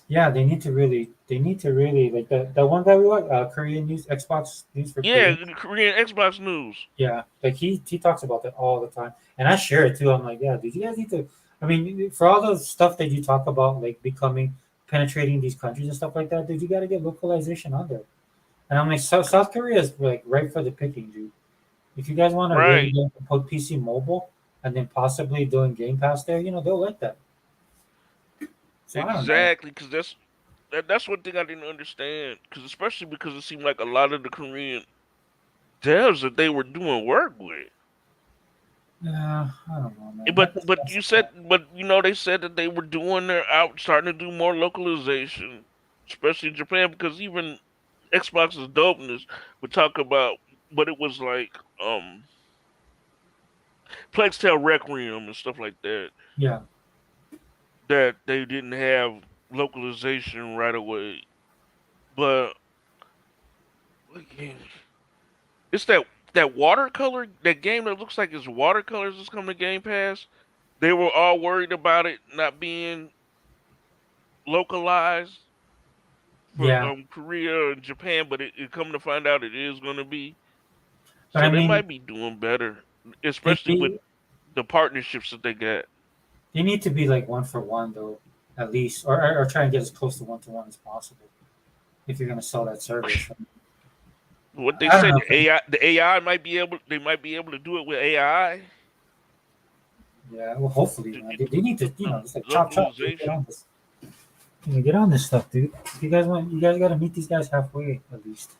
Yeah, they need to really like the one guy we watch, Korean news, Xbox news for Yeah, Korean. the Korean Xbox news. Yeah, like he talks about that all the time, and I share it too. I'm like, yeah, dude, you guys need to. I mean, for all the stuff that you talk about, like becoming penetrating these countries and stuff like that, dude, you got to get localization on there. And I'm like, South Korea is like right for the picking, dude. If you guys want to really Right. get into PC mobile and then possibly doing Game Pass there, they'll like that. So I don't know. Exactly, because that's one thing I didn't understand. Because especially because it seemed like a lot of the Korean devs that they were doing work with. Yeah, I don't know, man. But you said, but you know, they said that they were doing their out starting to do more localization, especially in Japan, because even Xbox's dopeness would talk about what it was like, Plague Tale Requiem and stuff like that. Yeah. That they didn't have localization right away, but what game? It's that watercolor, that game that looks like it's watercolors that's coming to Game Pass. They were all worried about it not being localized for Yeah. Korea and Japan, but it come to find out it is going to be. But So I they mean, might be doing better, they, especially with they the partnerships that they got. they need to be like 1-for-1 though, at least, or try and get as close to 1-to-1 as possible if you're gonna sell that service. What they I don't said, know. the AI might be able, they might be able to do it with AI. Yeah, well, hopefully, man. They need to, it's like chop chop. Dude, get Localization. on this. Get on this stuff, dude. If you guys got to meet these guys halfway at least.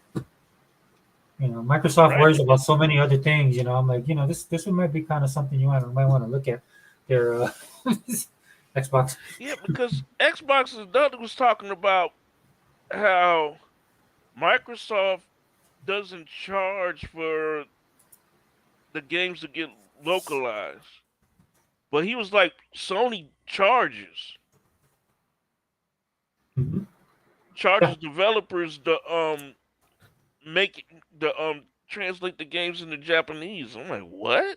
Microsoft Right. worries about so many other things. I'm like, this one might be kind of something you might want to look at. Their Xbox. Yeah, because Xbox was talking about how Microsoft doesn't charge for the games to get localized. But he was like, Sony charges. Mhm. Charges developers to make the translate the games into Japanese. I'm like, what?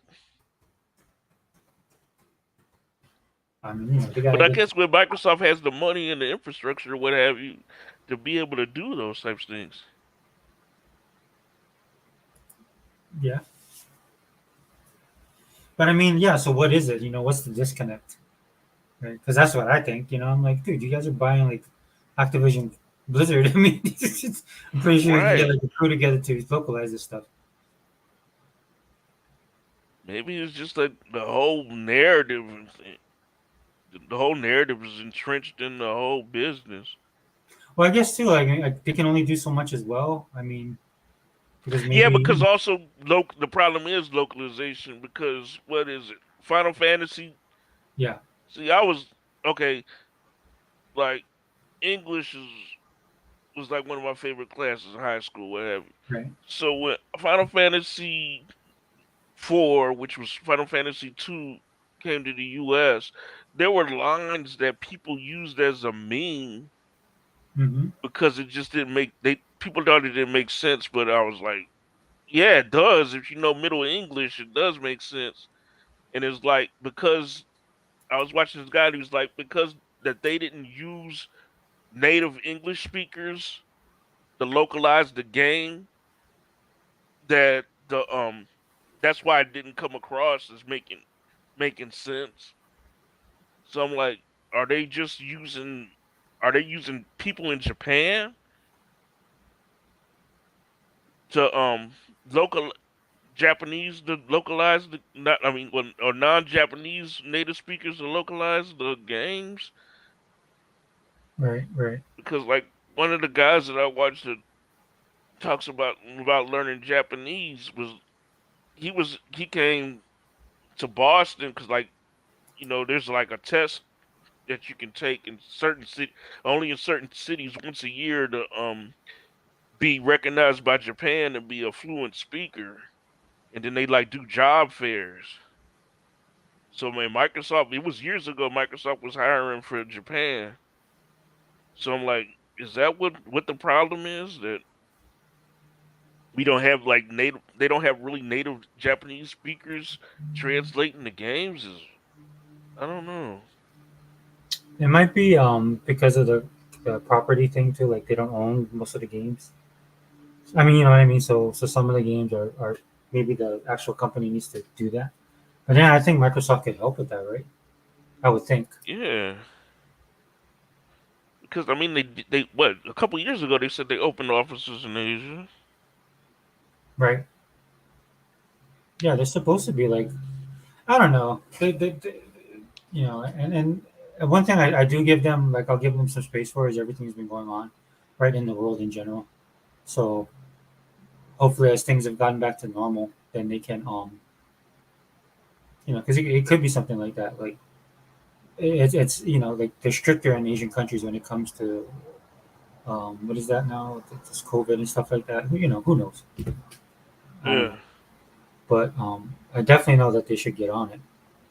I mean, they gotta But I get. guess when Microsoft has the money and the infrastructure, what have you, to be able to do those types of things. Yeah. But I mean, yeah. So what is it? What's the disconnect? Right? Because that's what I think. I'm like, dude, you guys are buying like Activision Blizzard. I mean, I'm pretty sure you can get Right. like a crew together to localize this stuff. Maybe it's just like the whole narrative. The whole narrative is entrenched in the whole business. Well, I guess too, like they can only do so much as well. I mean, because Yeah, maybe because also the problem is localization. Because what is it? Final Fantasy. yeah, See, I was okay. Like English was like one of my favorite classes in high school, whatever. right. So when Final Fantasy 4, which was Final Fantasy 2, came to the U.S., there were lines that people used as a meme Mm-hmm. because it just didn't make they people thought it didn't make sense, but I was like, yeah, it does. If you know Middle English, it does make sense. And it's like because I was watching this guy who was like because that they didn't use native English speakers to localize the game, that the that's why it didn't come across as making sense. So I'm like, are they just using are they using people in Japan to local Japanese to localize the not I mean or non-Japanese native speakers to localize the games? Right, right. Because like one of the guys that I watched that talks about learning Japanese he came to Boston because like there's like a test that you can take in certain only in certain cities once a year to be recognized by Japan and be a fluent speaker, and then they like do job fairs. So man, Microsoft, it was years ago. Microsoft was hiring for Japan. So I'm like, is that what the problem is, that we don't have like native? They don't have really native Japanese speakers translating the games. I don't know. It might be because of the property thing too. Like they don't own most of the games. I mean, you know what I mean. So some of the games are maybe the actual company needs to do that. But yeah, I think Microsoft could help with that, right? I would think. Yeah, because I mean they what a couple years ago they said they opened offices in Asia. Right. Yeah, they're supposed to be like I don't know. They and And one thing I do give them, like I'll give them some space for, is everything's been going on, right, in the world in general. So hopefully, as things have gotten back to normal, then they can, because it could be something like that. Like it's like they're stricter in Asian countries when it comes to what is that now? This COVID and stuff like that. Who knows? I don't know. Yeah. But I definitely know that they should get on it.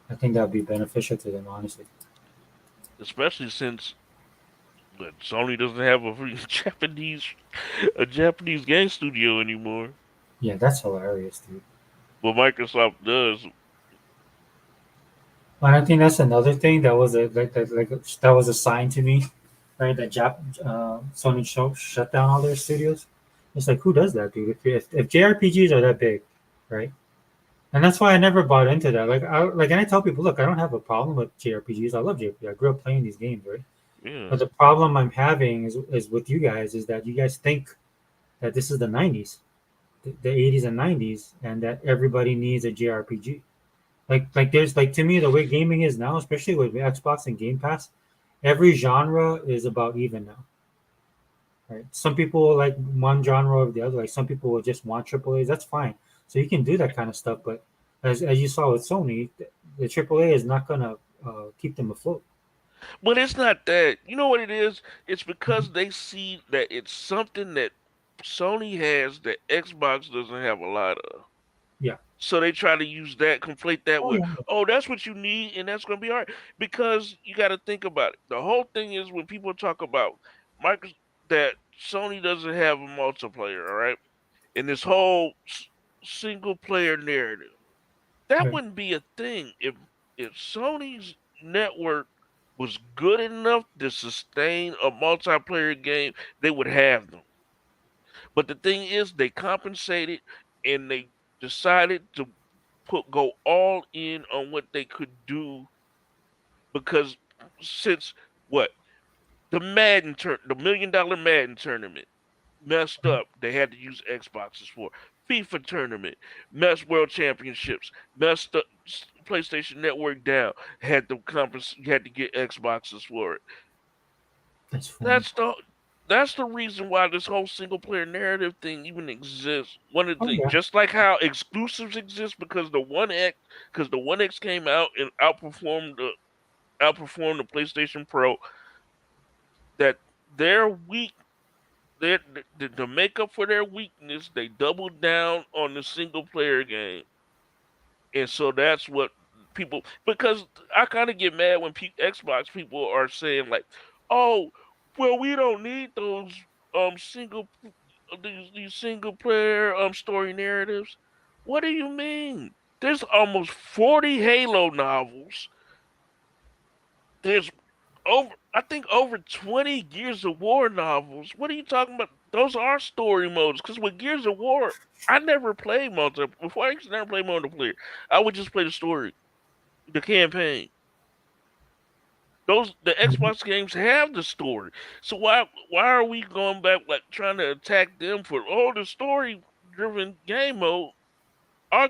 I think that would be beneficial to them, honestly. Especially since Sony doesn't have a Japanese game studio anymore. Yeah, that's hilarious, dude. But Microsoft does. And I think that's another thing that was that was a sign to me, right? That Sony shut down all their studios. It's like, who does that, dude? If JRPGs are that big, right? And that's why I never bought into that. And I tell people, look, I don't have a problem with JRPGs. I love JRPGs. I grew up playing these games, right? Yeah. But the problem I'm having is with you guys, is that you guys think that this is the 90s, the 80s and 90s, and that everybody needs a JRPG. There's to me, the way gaming is now, especially with Xbox and Game Pass, every genre is about even now. Right? Some people like one genre or the other. Like some people will just want AAAs. That's fine. So you can do that kind of stuff. But as you saw with Sony, the AAA is not gonna keep them afloat. But it's not that. You know what it is? It's because they see that it's something that Sony has that Xbox doesn't have a lot of. Yeah. So they try to use that, conflate that Oh with, yeah. oh, that's what you need, and that's going to be all right. Because you got to think about it. The whole thing is when people talk about that Sony doesn't have a multiplayer, all right? And this whole single player narrative, that Right. wouldn't be a thing if Sony's network was good enough to sustain a multiplayer game. They would have them. But the thing is, they compensated and they decided to go all in on what they could do because since what the the $1 million Madden tournament messed up, they had to use Xboxes for FIFA tournament, World Championships, messed up. PlayStation Network down, had to had to get Xboxes for it. That's funny. That's the reason why this whole single player narrative thing even exists. One of the Oh things, yeah. just like how exclusives exist because the One X came out and outperformed the PlayStation Pro. That their weak, their to make up for their weakness, they doubled down on the single player game, and so that's what people. Because I kind of get mad when Xbox people are saying like, "Oh, well, we don't need those single these single player story narratives." What do you mean? There's almost 40 Halo novels. There's I think over 20 Gears of War novels. What are you talking about? Those are story modes. Because with Gears of War, I never played multiplayer. Before I used to never play multiplayer. I would just play the story, the campaign. The Xbox games have the story. So why are we going back like trying to attack them for the story driven game mode? Our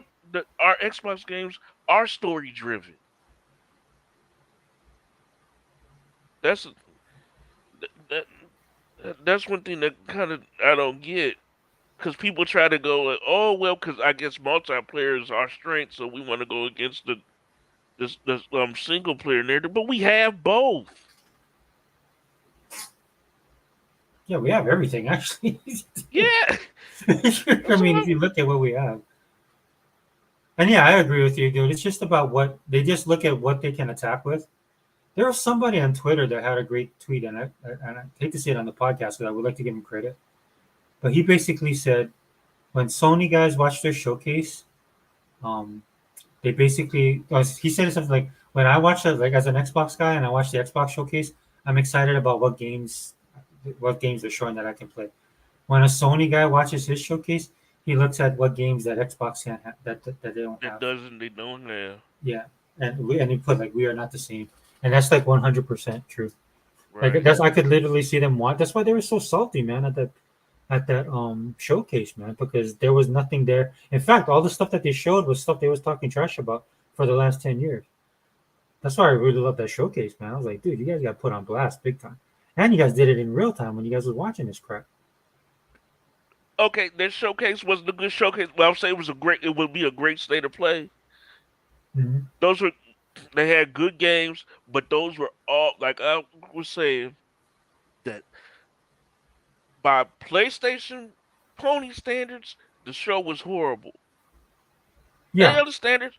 Xbox games are story driven. That's that, that's one thing that kind of I don't get because people try to go like, oh well, because I guess multiplayer is our strength, so we want to go against the single player narrative, but we have both. Yeah, we have everything actually. Yeah. I mean, if you look at what we have. And yeah, I agree with you, dude. It's just about what they just look at what they can attack with. There was somebody on Twitter that had a great tweet, and I hate to say it on the podcast, but I would like to give him credit. But he basically said when Sony guys watch their showcase, they basically he said something like, when I watch it, like as an Xbox guy and I watch the Xbox showcase, I'm excited about what games they're showing that I can play. When a Sony guy watches his showcase, he looks at what games that Xbox can't have, that they don't have. They don't have. Yeah, and he put like we are not the same, and that's like 100% true. Right. Like I could literally see them want. That's why they were so salty, man, at that showcase, man, because there was nothing there. In fact, all the stuff that they showed was stuff they was talking trash about for the last 10 years. That's why I really love that showcase, man. I was like, dude, you guys got put on blast big time, and you guys did it in real time when you guys was watching this crap. Okay, this showcase wasn't a good showcase. Well, I'll say it was a great. It would be a great state of play. Mm-hmm. Those were, they had good games, but those were all like I was saying that by PlayStation pony standards, the show was horrible. Any Yeah. other standards,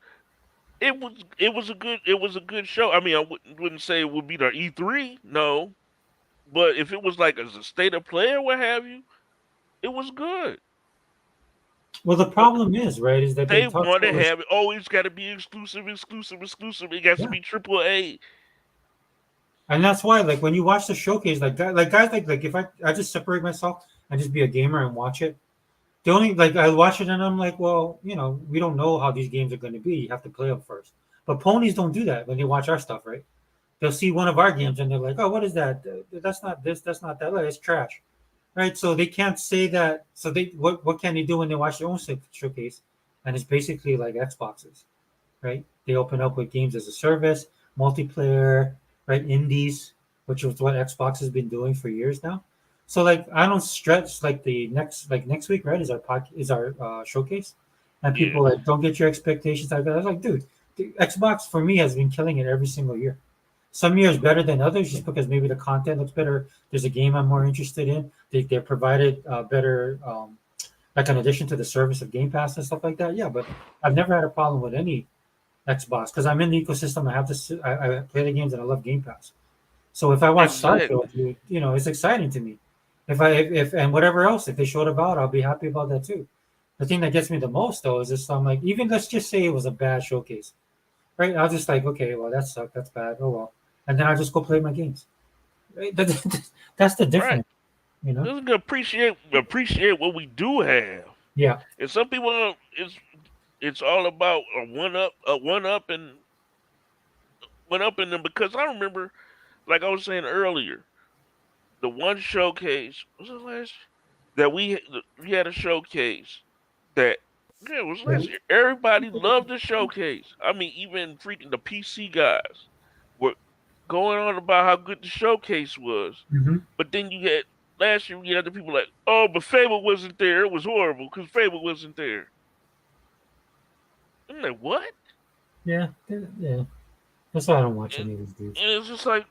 it was a good show. I mean, I wouldn't say it would be the E3, no, but if it was like as a state of play or what have you, it was good. Well, the But problem is, right, is that they they talk want to to us. have it. Oh, it's got to be exclusive, exclusive, exclusive. It has to Yeah. be AAA. And that's why, like, when you watch the showcase, like guys like if I just separate myself and just be a gamer and watch it, the only like I watch it and I'm like, well, we don't know how these games are going to be. You have to play them first. But ponies don't do that when they watch our stuff, right? They'll see one of our games and they're like, oh, what is that? That's not this. That's not that. Like, it's trash, right? So they can't say that. So they what can they do when they watch their own showcase? And it's basically like Xboxes, right? They open up with games as a service, multiplayer, right? Indies, which is what Xbox has been doing for years now. So like I don't stretch like the next week, right? Is our showcase, and Yeah, people like don't get your expectations like that. I was like, dude, the Xbox for me has been killing it every single year. Some years better than others, just because maybe the content looks better. There's a game I'm more interested in. They provided better like an addition to the service of Game Pass and stuff like that. Yeah, but I've never had a problem with any Xbox because I'm in the ecosystem. I have this. I play the games and I love Game Pass. So if I watch exactly. Starfield, it's exciting to me. If and whatever else, if they showed about, I'll be happy about that too. The thing that gets me the most though is just I'm like, even let's just say it was a bad showcase, right? I'll just like, okay, well that sucked, that's bad, oh well, and then I'll just go play my games. Right? That's the Right. difference, you know? Let's appreciate what we do have. Yeah. And some people it's all about one up in them because I remember, like I was saying earlier, the one showcase was it last that we had a showcase that yeah it was last year. Everybody loved the showcase. I mean, even freaking the PC guys were going on about how good the showcase was. Mm-hmm. But then you had last year you had the people like, oh, but Fable wasn't there. It was horrible because Fable wasn't there. I'm like, what? Yeah. Yeah. That's why I don't watch And, any of these dudes. and it's just like,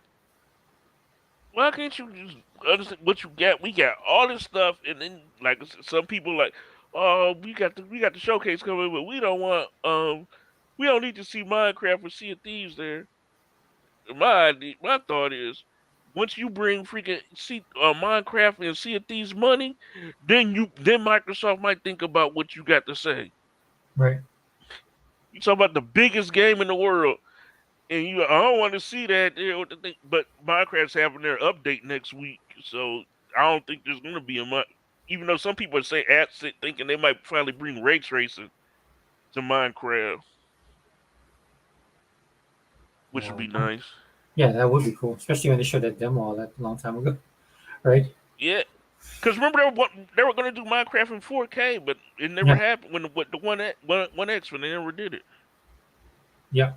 why can't you just understand what you got? We got all this stuff, and then like some people like, oh, we got the showcase coming, but we don't need to see Minecraft or Sea of Thieves there. My thought is, once you bring freaking Minecraft and Sea of Thieves money, then Microsoft might think about what you got to say. Right. You talk about the biggest game in the world, and I don't want to see that there with the thing, but Minecraft's having their update next week, so I don't think there's gonna be a much. Even though some people are saying thinking they might finally bring ray tracing to Minecraft, which would be nice. Yeah, that would be cool, especially when they showed that demo all that long time ago, right? Yeah, because remember they were gonna do Minecraft in 4K, but it never Yeah. happened when the one X when they never did it. Yeah.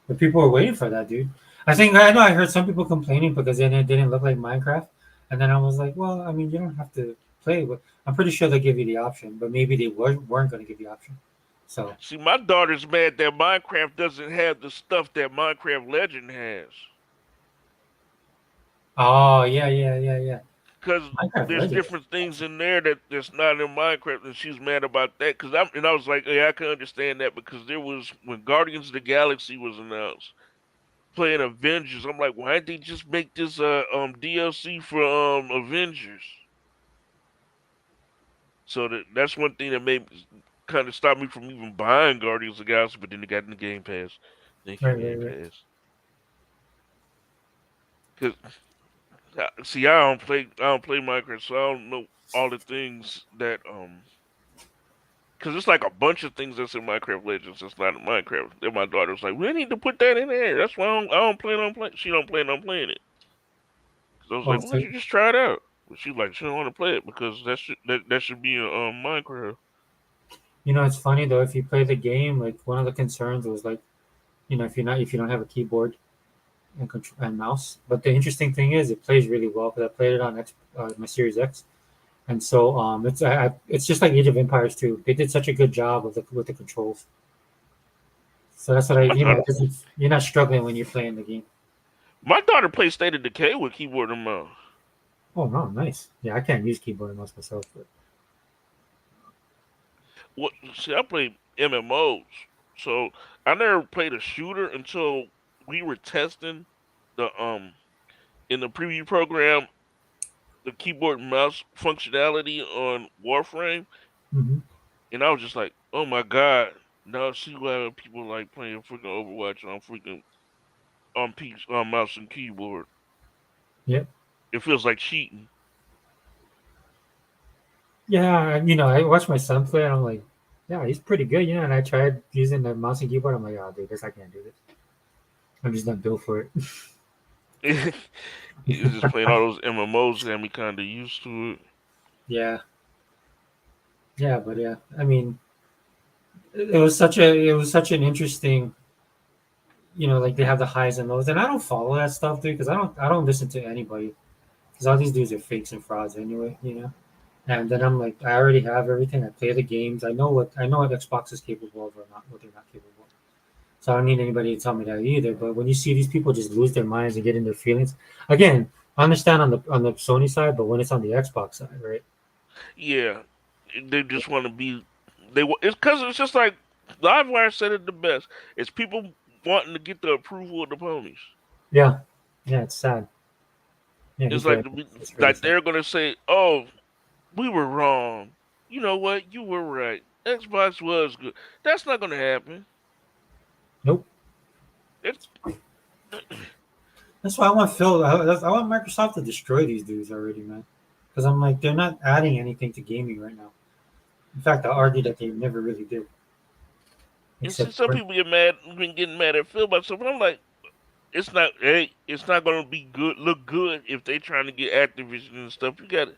But people were waiting for that, dude. I know I heard some people complaining because then it didn't look like Minecraft. And then I was like, well, I mean, you don't have to play it. I'm pretty sure they give you the option, but maybe they weren't going to give you the option. So, See, my daughter's mad that Minecraft doesn't have the stuff that Minecraft Legend has. oh, yeah. Because Minecraft there's Legends. different things in there that's not in Minecraft, and she's mad about that. I was like, yeah, I can understand that because there was when Guardians of the Galaxy was announced, playing Avengers. I'm like, why didn't they just make this DLC for Avengers? So that's one thing that made kind of stop me from even buying Guardians of the Galaxy, but then they got in the Game Pass. Thank you, Game Pass. Because see, I don't play Minecraft, so I don't know all the things that because it's like a bunch of things that's in Minecraft Legends that's not in Minecraft. Then my daughter's like, we need to put that in there. That's why I don't plan on playing. She don't plan on playing it. So I was like, why don't you just try it out? But she's like, she don't want to play it because that should be in Minecraft. You know, it's funny though. If you play the game, like one of the concerns was like if you don't have a keyboard and mouse. But the interesting thing is, it plays really well because I played it on my Series X, and so it's just like Age of Empires 2. They did such a good job with the controls. So that's what because you're not struggling when you're playing the game. My daughter plays State of Decay with keyboard and mouse. Oh no, nice. Yeah, I can't use keyboard and mouse myself, but See, I play MMOs, so I never played a shooter until we were testing the in the preview program the keyboard and mouse functionality on Warframe, mm-hmm. and I was just like, oh my god! Now I see why people like playing freaking Overwatch on freaking on mouse and keyboard. Yep. It feels like cheating. Yeah, I watched my son play, and I'm like, yeah, he's pretty good, and I tried using the mouse and keyboard. I'm like, oh, dude, I can't do this. I'm just not built for it. He's just playing all those MMOs and me kind of used to it. Yeah. Yeah, but yeah, I mean, it was such an interesting, like they have the highs and lows, and I don't follow that stuff, dude, because I don't listen to anybody, because all these dudes are fakes and frauds anyway. And then I'm like, I already have everything. I play the games. I know what Xbox is capable of or not, what they're not capable of. So I don't need anybody to tell me that either. But when you see these people just lose their minds and get in their feelings, again, I understand on the Sony side, but when it's on the Xbox side, right? Yeah, they just want to be. It's because it's just like Livewire said it the best. It's people wanting to get the approval of the ponies. Yeah, yeah, it's sad. Yeah, It's right. like It's really sad. they're gonna say, "Oh, we were wrong. You know what? You were right. Xbox was good." That's not gonna happen. Nope. It's That's why I want Phil. I want Microsoft to destroy these dudes already, man. Because I'm like, they're not adding anything to gaming right now. In fact, I argue that they never really did. and see, Except some people been getting mad at Phil about stuff. And I'm like, it's not. Hey, it's not gonna be good. Look good if they trying to get Activision and stuff. You got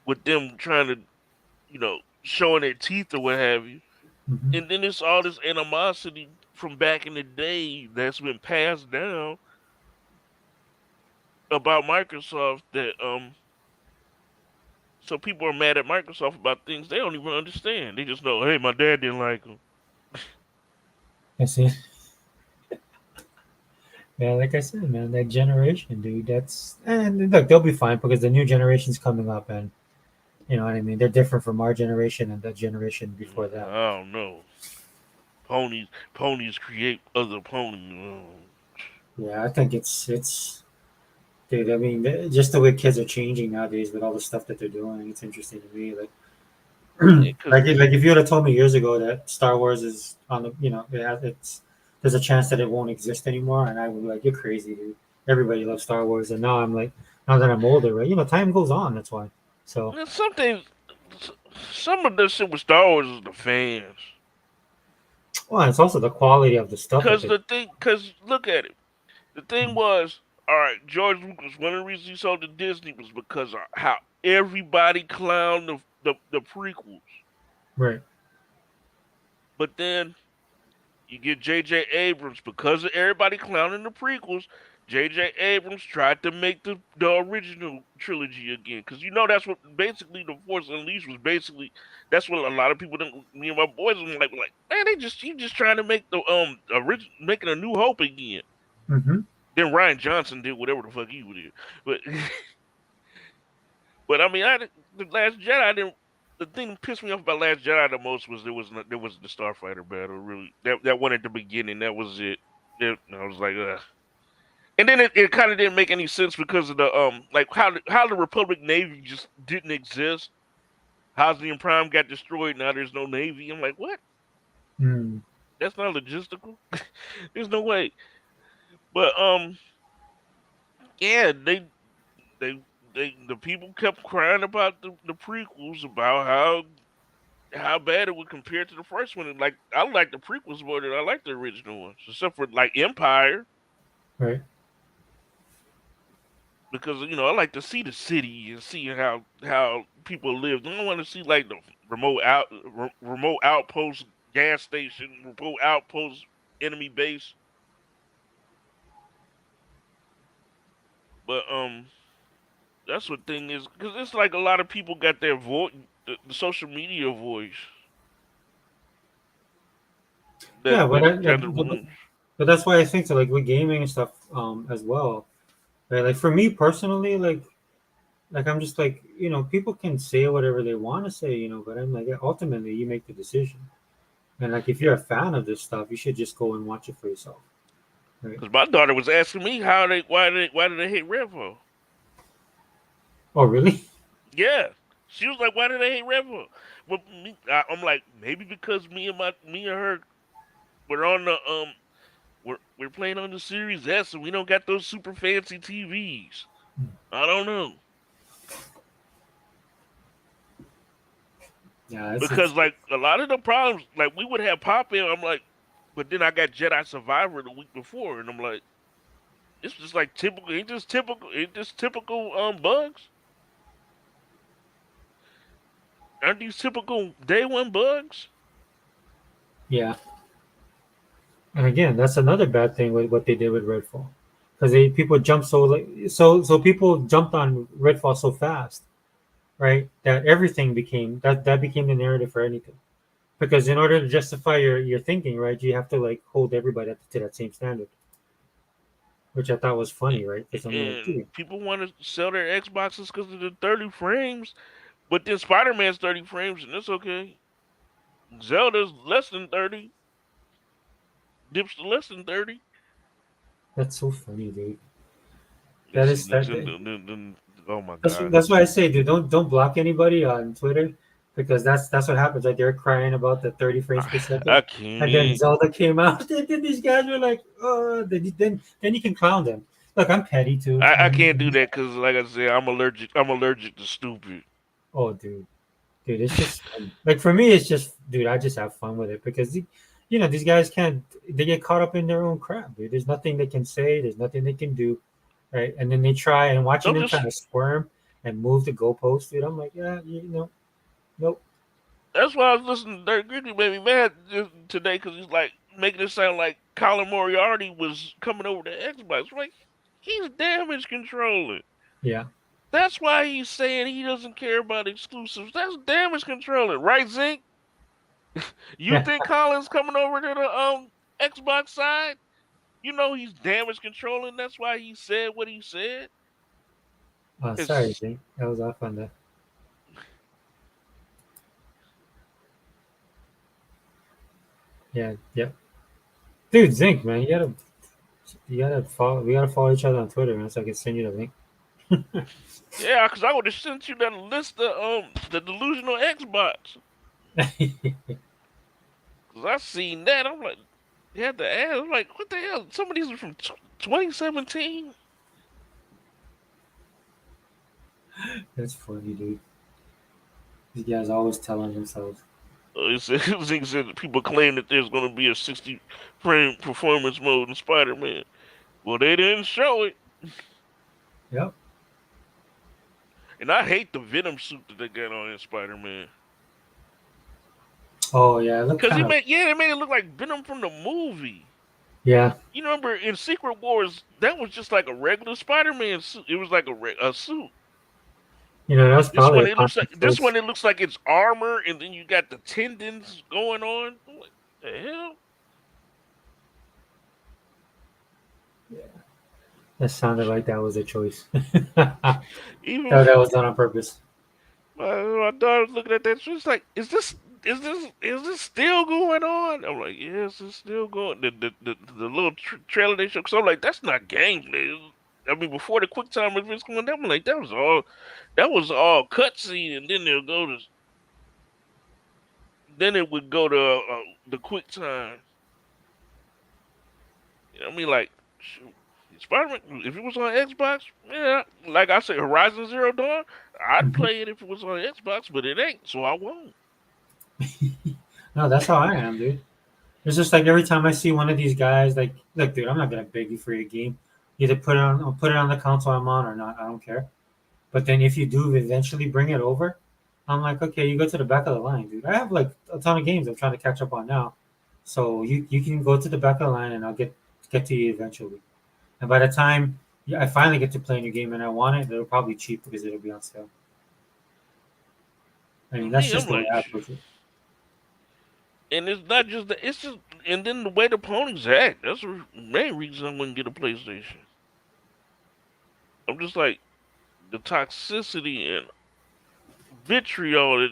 with them trying to, showing their teeth or what have you. Mhm. And then it's all this animosity from back in the day that's been passed down about Microsoft that so people are mad at Microsoft about things they don't even understand. They just know, hey, my dad didn't like them. I see. Yeah, like I said, man, that generation, dude. And look, they'll be fine because the new generation's coming up, and you know what I mean. They're different from our generation and the generation before that. I don't know. Ponies create other ponies. Yeah, I think it's dude. I mean, just the way kids are changing nowadays with all the stuff that they're doing, it's interesting to me. Like, Yeah, like if you would have told me years ago that Star Wars is on the, there's a chance that it won't exist anymore, and I would be like, you're crazy, dude. Everybody loves Star Wars, and now I'm like, now that I'm older, right? Time goes on. That's why. So some of this shit with Star Wars is the fans. well, it's also the quality of the stuff. Because look at it. The thing was, all right, George Lucas. One of the reasons he sold to Disney was because of how everybody clowned the prequels. Right. But then you get J.J. Abrams because of everybody clowning the prequels. J.J. Abrams tried to make the original trilogy again because that's what basically the Force Unleashed was basically. That's what a lot of people didn't. Me and my boys were like, man, he just trying to make the original, making a New Hope again. Mm-hmm. Then Ryan Johnson did whatever the fuck he did, but I mean, the Last Jedi didn't. The thing that pissed me off about Last Jedi the most was there was the Starfighter battle. Really, that one at the beginning. That was it. I was like, ugh. And then it kind of didn't make any sense because of the like how the Republic Navy just didn't exist. Hosnian Prime got destroyed. Now there's no Navy. I'm like, what? Mm. That's not logistical. There's no way. But yeah, the people kept crying about the prequels about how bad it would compare to the first one. And like I like the prequels more than I like the original ones, except for like Empire. Right. Because I like to see the city and see how people live. I don't want to see like the remote outpost gas station, remote outpost enemy base. But that's what thing is, because it's like a lot of people got their voice, the social media voice. Yeah, That but that's why I think so. Like with gaming and stuff, as well. Right? Like for me personally, like I'm just like, people can say whatever they want to say, but I'm like, ultimately you make the decision. And like if you're a fan of this stuff, you should just go and watch it for yourself. Right? Because my daughter was asking me why did they hate Redfall? Oh really? Yeah, she was like, why did they hate Redfall? Well, I'm like, maybe because me and her, we're on the we're playing on the Series S, and we don't got those super fancy TVs. I don't know. Yeah, Because like a lot of the problems, like we would have pop in. I'm like, but then I got Jedi Survivor the week before, and I'm like, it's just like typical. Ain't just typical bugs. Aren't these typical day one bugs? Yeah. And again, that's another bad thing with what they did with Redfall, because people jumped so people jumped on Redfall so fast, right? That everything that became the narrative for anything. Because in order to justify your thinking, right, you have to like hold everybody to that same standard, which I thought was funny, right? Because I'm like, And dude, people want to sell their Xboxes because of the 30 frames, but then Spider-Man's 30 frames, and it's okay. Zelda's less than 30. Dips to less than 30. that's so funny, dude. They That see is that. oh my That's god. that's why I say, dude, don't block anybody on Twitter, because that's what happens. Like they're crying about the 30 frames per second, I and then can't. Zelda came out, and then these guys were like, oh, then you can clown them. Look, I'm petty too. I can't do that because, like I said, I'm allergic. I'm allergic to stupid. Oh, dude, it's just fun. Like for me, it's just, dude, I just have fun with it because these guys can't. They get caught up in their own crap, dude. There's nothing they can say. There's nothing they can do, right? And then they try, and watching Don't them just. trying to squirm and move the goalpost, dude. I'm like, yeah, nope. That's why I was listening to Dirk Gritty made me mad today because he's like making it sound like Colin Moriarty was coming over to Xbox. Like he's damage controlling. Yeah. That's why he's saying he doesn't care about exclusives. That's damage controlling, right, Zink? You Yeah. think Colin's coming over to the Xbox side? You know he's damage controlling. That's why he said what he said. Oh, sorry, It's, Zink. That was off on the. Yeah. Yep. Dude, Zink, man, you gotta follow. We gotta follow each other on Twitter, man, so I can send you the link. yeah, because I would have sent you that list of the delusional Xbox. Because I seen that. I'm like, you had to add. I'm like, what the hell? Some of these are from 2017. That's funny, dude. These guys always telling themselves. Zink said people claim that there's going to be a 60 frame performance mode in Spider-Man. Well, they didn't show it. Yep. And I hate the Venom suit that they got on in Spider-Man. Oh yeah, look Because kind of. they made it look like Venom from the movie. Yeah. You remember in Secret Wars, that was just like a regular Spider-Man suit. It was like a suit. That's probably This one it looks like it's armor, and then you got the tendons going on. I'm like, the hell? Yeah. That sounded like that was a choice. Even that was done on purpose. my daughter's looking at that. She's like, "Is this still going on?" I'm like, "Yes, it's still going." The little trailer they show. So I'm like, "That's not gameplay." I mean, before the QuickTime events going down, I'm like, that was all cutscene, and then then it would go to the QuickTime. You know what I mean? Like, shoot, Spider-Man, if it was on Xbox, yeah, like I said, Horizon Zero Dawn, I'd play it if it was on Xbox, but it ain't, so I won't. No, that's how I am, dude. It's just like every time I see one of these guys, like, look, dude, I'm not gonna beg you for your game. Either put it on the console I'm on or not. I don't care. But then if you do eventually bring it over, I'm like, okay, you go to the back of the line, dude. I have like a ton of games I'm trying to catch up on now. So you can go to the back of the line and I'll get to you eventually. And by the time I finally get to play a new game and I want it, it'll probably be cheap because it'll be on sale. I mean, that's just the way I approach it. And it's not just that; it's just, and then the way the ponies act. That's the main reason I wouldn't get a PlayStation. I'm just like the toxicity and vitriol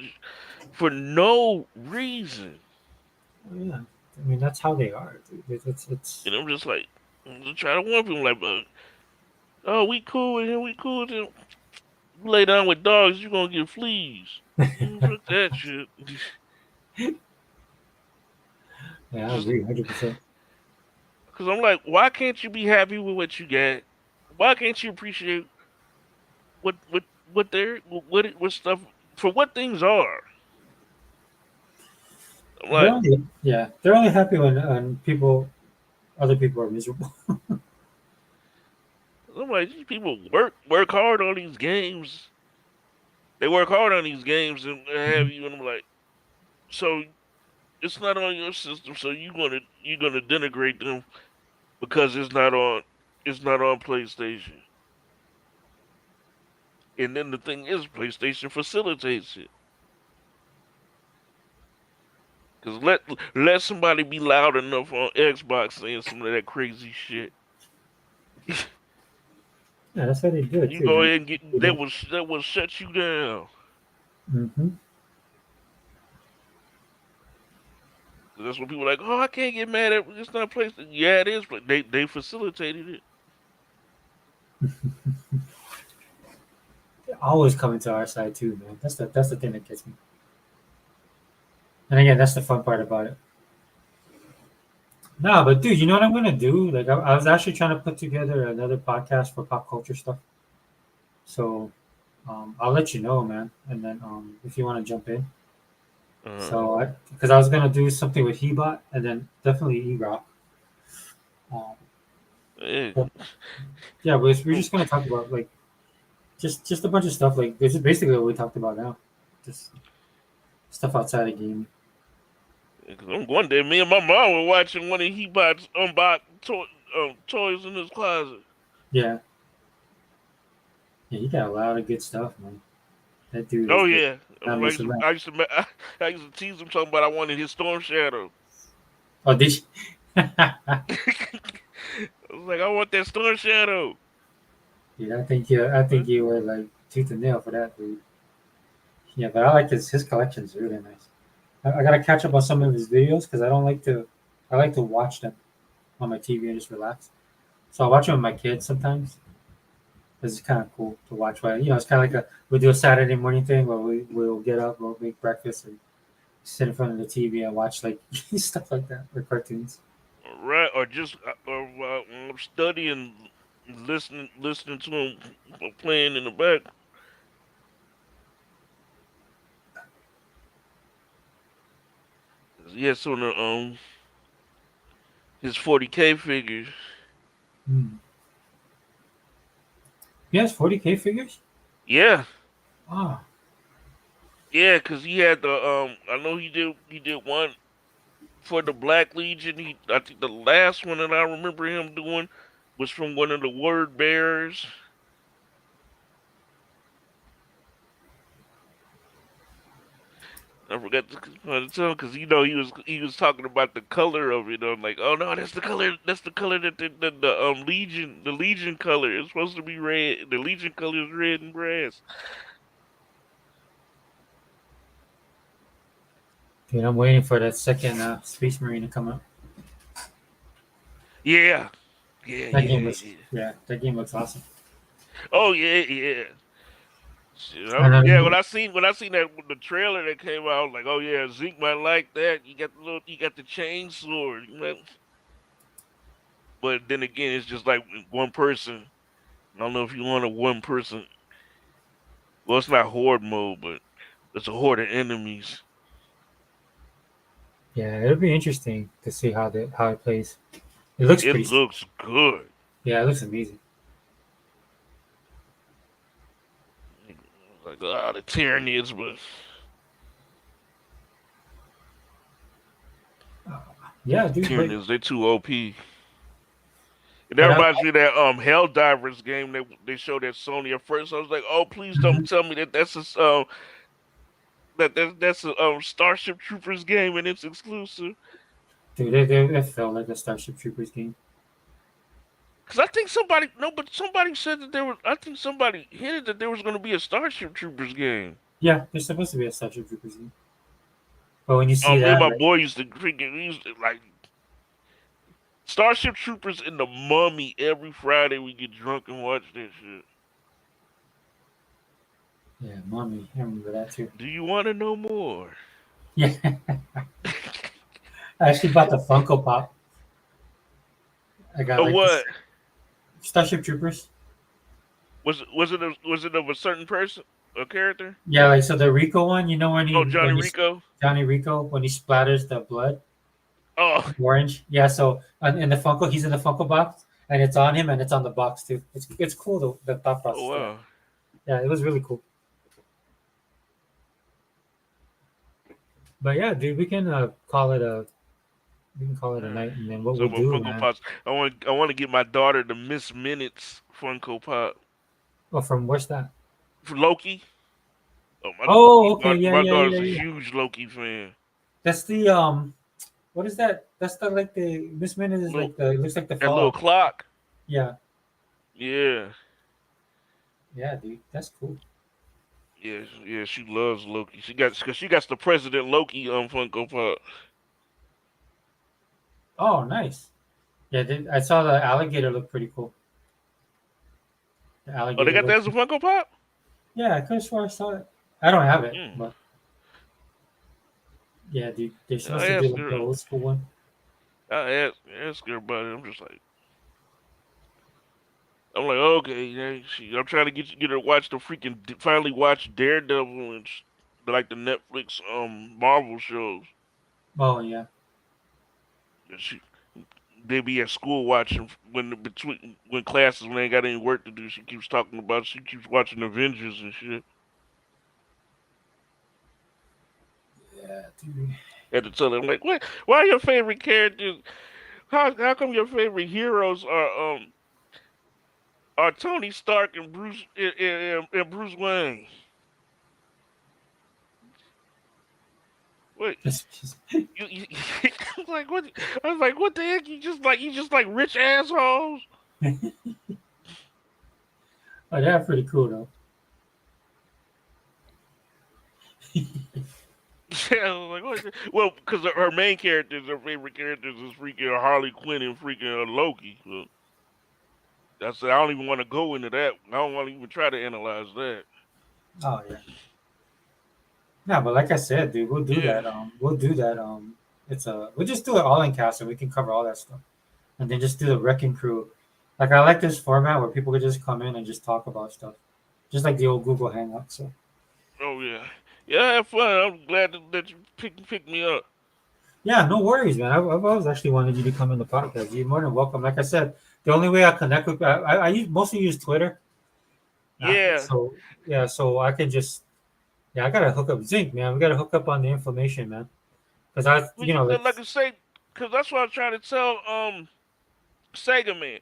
for no reason. Yeah, I mean that's how they are. Dude. It's. And I'm just trying to warn people like, oh, we cool with him, we cool with him. You lay down with dogs, you're gonna get fleas. Fuck that shit. Yeah, I agree, 100%. Because I'm like, why can't you be happy with what you get? Why can't you appreciate what what stuff for what things are? I'm like, they're only happy when other people are miserable. I'm like, these people work hard on these games. They work hard on these games and have you, and I'm like, so it's not on your system, so you're gonna denigrate them because it's not on PlayStation. And then the thing is, PlayStation facilitates it. Cause let somebody be loud enough on Xbox saying some of that crazy shit. Yeah, that's how they do it. You too, go man. ahead and get that will shut you down. Mm-hmm. That's what people are like. Oh, I can't get mad at it's not PlayStation. Yeah, it is. But they facilitated it. They're always coming to our side too, man. That's the thing that gets me. And again, that's the fun part about it. No, but dude, you know what I'm gonna do? Like, I was actually trying to put together another podcast for pop culture stuff. So, I'll let you know, man. And then, if you want to jump in. So, because I was gonna do something with Hebot, and then definitely E-Rock. Yeah, we're just gonna talk about like just a bunch of stuff. Like this is basically what we talked about now, just stuff outside of gaming. One day, me and my mom were watching one of Hebot's unbox toys in his closet. Yeah, he got a lot of good stuff, man. That dude. Oh yeah, I used to tease him talking about I wanted his Storm Shadow. Oh, did you? I was like, I want that Storm Shadow. Yeah, I think you were like tooth and nail for that, dude. Yeah, but I like his collection's really nice. I gotta catch up on some of his videos because I don't like to. I like to watch them on my TV and just relax. So I watch them with my kids sometimes. It's kind of cool to watch. But it's kind of like we do a Saturday morning thing where we'll get up, we'll make breakfast, and sit in front of the TV and watch like stuff like that or cartoons. Right, or just studying, listening to him playing in the back. Yes, on the his 40K figures. He has 40K figures? Yeah. Wow. Yeah, cause he had the I know he did one for the Black Legion. I think the last one that I remember him doing was from one of the Word Bearers. I forgot to tell him because he was talking about the color of it. I'm like, oh no, that's the color that the Legion color is supposed to be red. The Legion color is red and brass. Dude, I'm waiting for that second Space Marine to come out. Yeah. That game looks awesome. Oh yeah. When I seen that the trailer that came out, I was like, oh yeah, Zeke might like that. You got the chain sword, But then again, it's just like one person. I don't know if you want a one person. Well, it's not horde mode, but it's a horde of enemies. Yeah, it'll be interesting to see how it plays. It looks good. Yeah, it looks amazing. Like the Tyranids, but yeah, dude. Tyranids, they too OP. And that reminds me of that Helldivers game that they showed at Sony at first. I was like, oh, please don't tell me that that's a that's a Starship Troopers game and it's exclusive. Dude, it felt like a Starship Troopers game. Because I think somebody said that there was. I think somebody hinted that there was going to be a Starship Troopers game. Yeah, there's supposed to be a Starship Troopers game. But when you see Me that, and my like, boy used to like Starship Troopers and the Mummy every Friday. We get drunk and watch that shit. yeah, Mummy, I remember that too. Do you want to know more? Yeah, I actually bought the Funko Pop. I got like what? Starship Troopers. Was it of a certain person, a character? Yeah, like so the Rico one, you know when he Johnny Rico. Johnny Rico when he splatters the blood. Oh, orange. Yeah, so in the Funko, he's in the Funko box, and it's on him, and it's on the box too. It's cool though. The thought process. oh wow. Yeah, it was really cool. But yeah, dude, we can call it a night, and then what So we'll do, Funko man. Pops. I want to get my daughter the Miss Minutes Funko Pop. Oh, from where's that? For Loki. Okay, my yeah, daughter's yeah, a yeah. huge Loki fan. That's the what is that? That's the like the Miss Minute is like the it looks like the That fall. little clock. Yeah, Yeah. yeah, dude, that's cool. Yeah, she loves Loki. She got the President Loki Funko Pop. Oh, nice. Yeah, I saw the alligator look pretty cool. The alligator. Oh, they got that as a Funko Pop? Yeah, I could have swore I saw it. I don't have it, but yeah, dude, they're supposed to do like the old school one. I asked her about it. I'm like, okay, yeah. I'm trying to get her to watch finally watch Daredevil and like the Netflix Marvel shows. Oh yeah. They be at school watching when classes when they ain't got any work to do. She keeps watching Avengers and shit. Yeah, dude. Had to tell her, I'm like, what? Why are your favorite characters? How come your favorite heroes are Tony Stark and Bruce Wayne? Wait, you like what? I was like, what the heck? You just like rich assholes. Oh, they're pretty cool though. Yeah, I was like, what? Well, because her main characters, her favorite characters, is freaking Harley Quinn and freaking Loki. So that's I don't even want to go into that. I don't want to even try to analyze that. Oh yeah. No, but like I said, dude, we'll do that. We'll do that. We'll just do it all in cast, and we can cover all that stuff, and then just do the Wrecking Crew. Like I like this format where people could just come in and just talk about stuff, just like the old Google Hangout. So. Oh yeah, yeah, I had fun. I'm glad that you picked me up. Yeah, no worries, man. I've always actually wanted you to come in the podcast. You're more than welcome. Like I said, the only way I connect with I mostly use Twitter. Yeah. So I can just. Yeah, I gotta hook up Zinc, man. We gotta hook up on the information, man. Because like I say, because that's what I'm trying to tell Sega Man.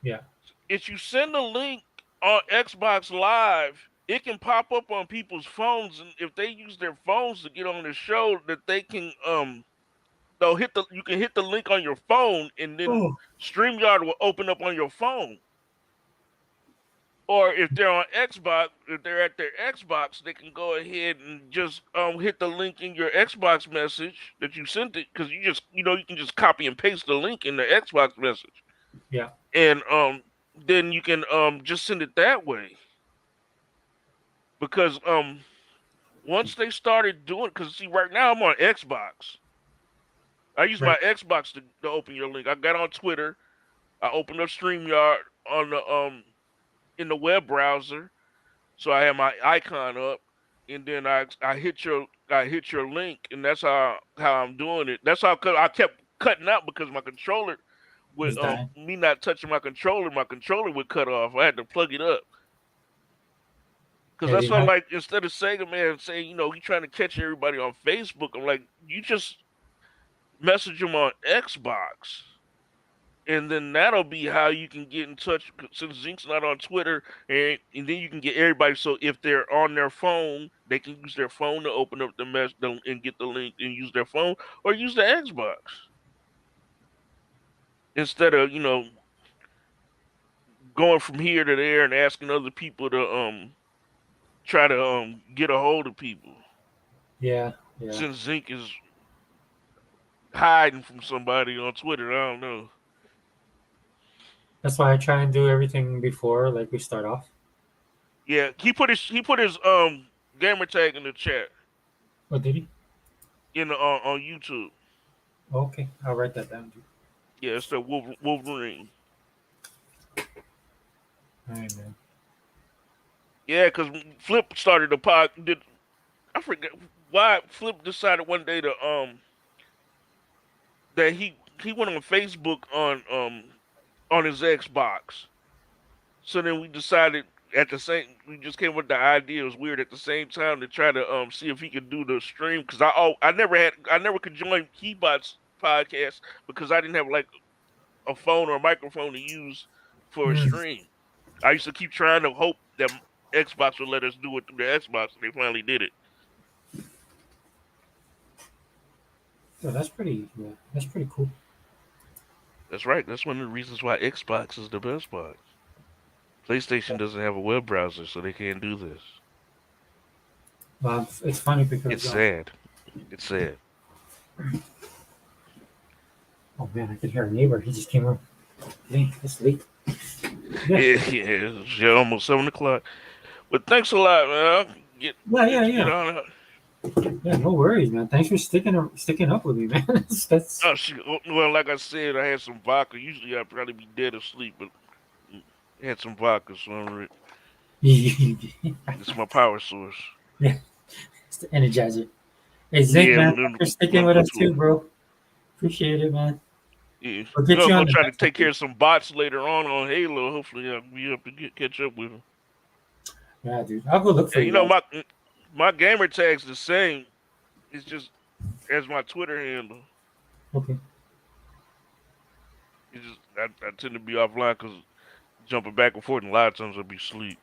Yeah. If you send a link on Xbox Live, it can pop up on people's phones, and if they use their phones to get on the show, that they can you can hit the link on your phone, and then StreamYard will open up on your phone. Or if they're on Xbox, if they're at their Xbox, they can go ahead and just hit the link in your Xbox message that you sent it, because you can just copy and paste the link in the Xbox message. Yeah. And then you can just send it that way. Because once they started doing, because see right now I'm on Xbox. I use my Xbox to open your link. I got on Twitter. I opened up StreamYard on the in the web browser, so I have my icon up, and then I hit your link, and that's how I'm doing it. That's how I kept cutting out, because my controller with me not touching my controller would cut off. I had to plug it up, because that's what like instead of Sega Man saying you trying to catch everybody on Facebook, I'm like, you just message them on Xbox. And then that'll be how you can get in touch since Zinc's not on Twitter, and then you can get everybody. So if they're on their phone, they can use their phone to open up the mess and get the link and use their phone or use the Xbox instead of going from here to there and asking other people to try to get a hold of people. Yeah. Since Zinc is hiding from somebody on Twitter, I don't know. That's why I try and do everything before, like we start off. Yeah, he put his gamer tag in the chat. What did he? On YouTube. Okay, I'll write that down, dude. Yeah, it's the Wolverine. All right, man. Yeah, because Flip started the pod. I forget why Flip decided one day to that he went on Facebook on his Xbox. So then we decided we just came with the idea. It was weird at the same time to try to see if he could do the stream because I never could join Keybot's podcast because I didn't have like a phone or a microphone to use for a stream. I used to keep trying to hope that Xbox would let us do it through the Xbox, and they finally did it. Oh, that's pretty cool. That's right. That's one of the reasons why Xbox is the best box. PlayStation doesn't have a web browser, so they can't do this. Well, it's funny because it's sad. It's sad. Oh man, I could hear a neighbor. He just came up. It's late. Yeah, it's almost 7 o'clock. But thanks a lot, man. Get on. Yeah, no worries, man. Thanks for sticking up with me, man. That's... Well, like I said, I had some vodka. Usually I'd probably be dead asleep, but I had some vodka, so I'm it's my power source. Yeah, it's the energizer. Hey, Zink, man, thanks for sticking with us too, bro. Appreciate it, man. Yeah, we'll try to take care of some bots later on Halo. Hopefully, I'll be able to catch up with them. Yeah, dude, I'll go look for you. You know, my gamer tag's the same. It's just as my Twitter handle. Okay. It's just I tend to be offline because jumping back and forth, and a lot of times I'll be asleep.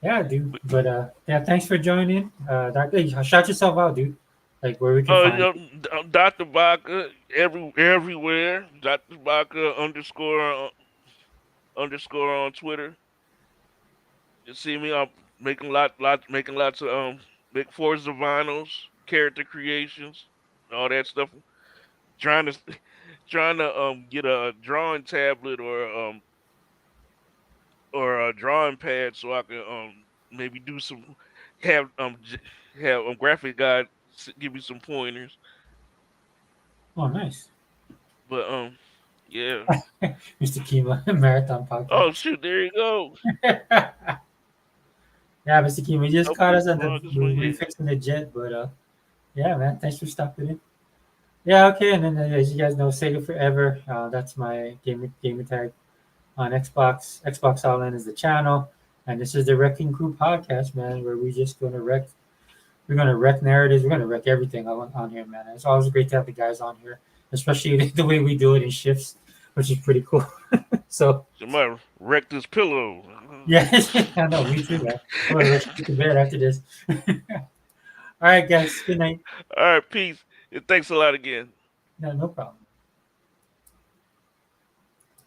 Yeah, dude. But yeah, thanks for joining. Shout yourself out, dude. Like where we can find you. Dr. Baca everywhere. Dr. Baca _ on Twitter. You see me, I'm making lots of big Forza vinyls, character creations, all that stuff. Trying to get a drawing tablet or a drawing pad so I can maybe do some have graphic guide give me some pointers. Oh, nice. But yeah. Mr. Kima Marathon Podcast. Oh shoot, there you go. Yeah, Mr. Kima, you just caught us on the fixing the jet, but yeah, man, thanks for stopping in. Yeah, okay, and then as you guys know, Sega Forever. That's my gamer tag on Xbox. Xbox All In is the channel, and this is the Wrecking Crew podcast, man, where we're just gonna wreck. We're gonna wreck narratives. We're gonna wreck everything on here, man. It's always great to have the guys on here, especially the way we do it in shifts, which is pretty cool. So somebody wreck this pillow. Yeah, I know. Me too, man. I'm gonna rush to bed after this. All right, guys. Good night. All right, peace. And thanks a lot again. No problem.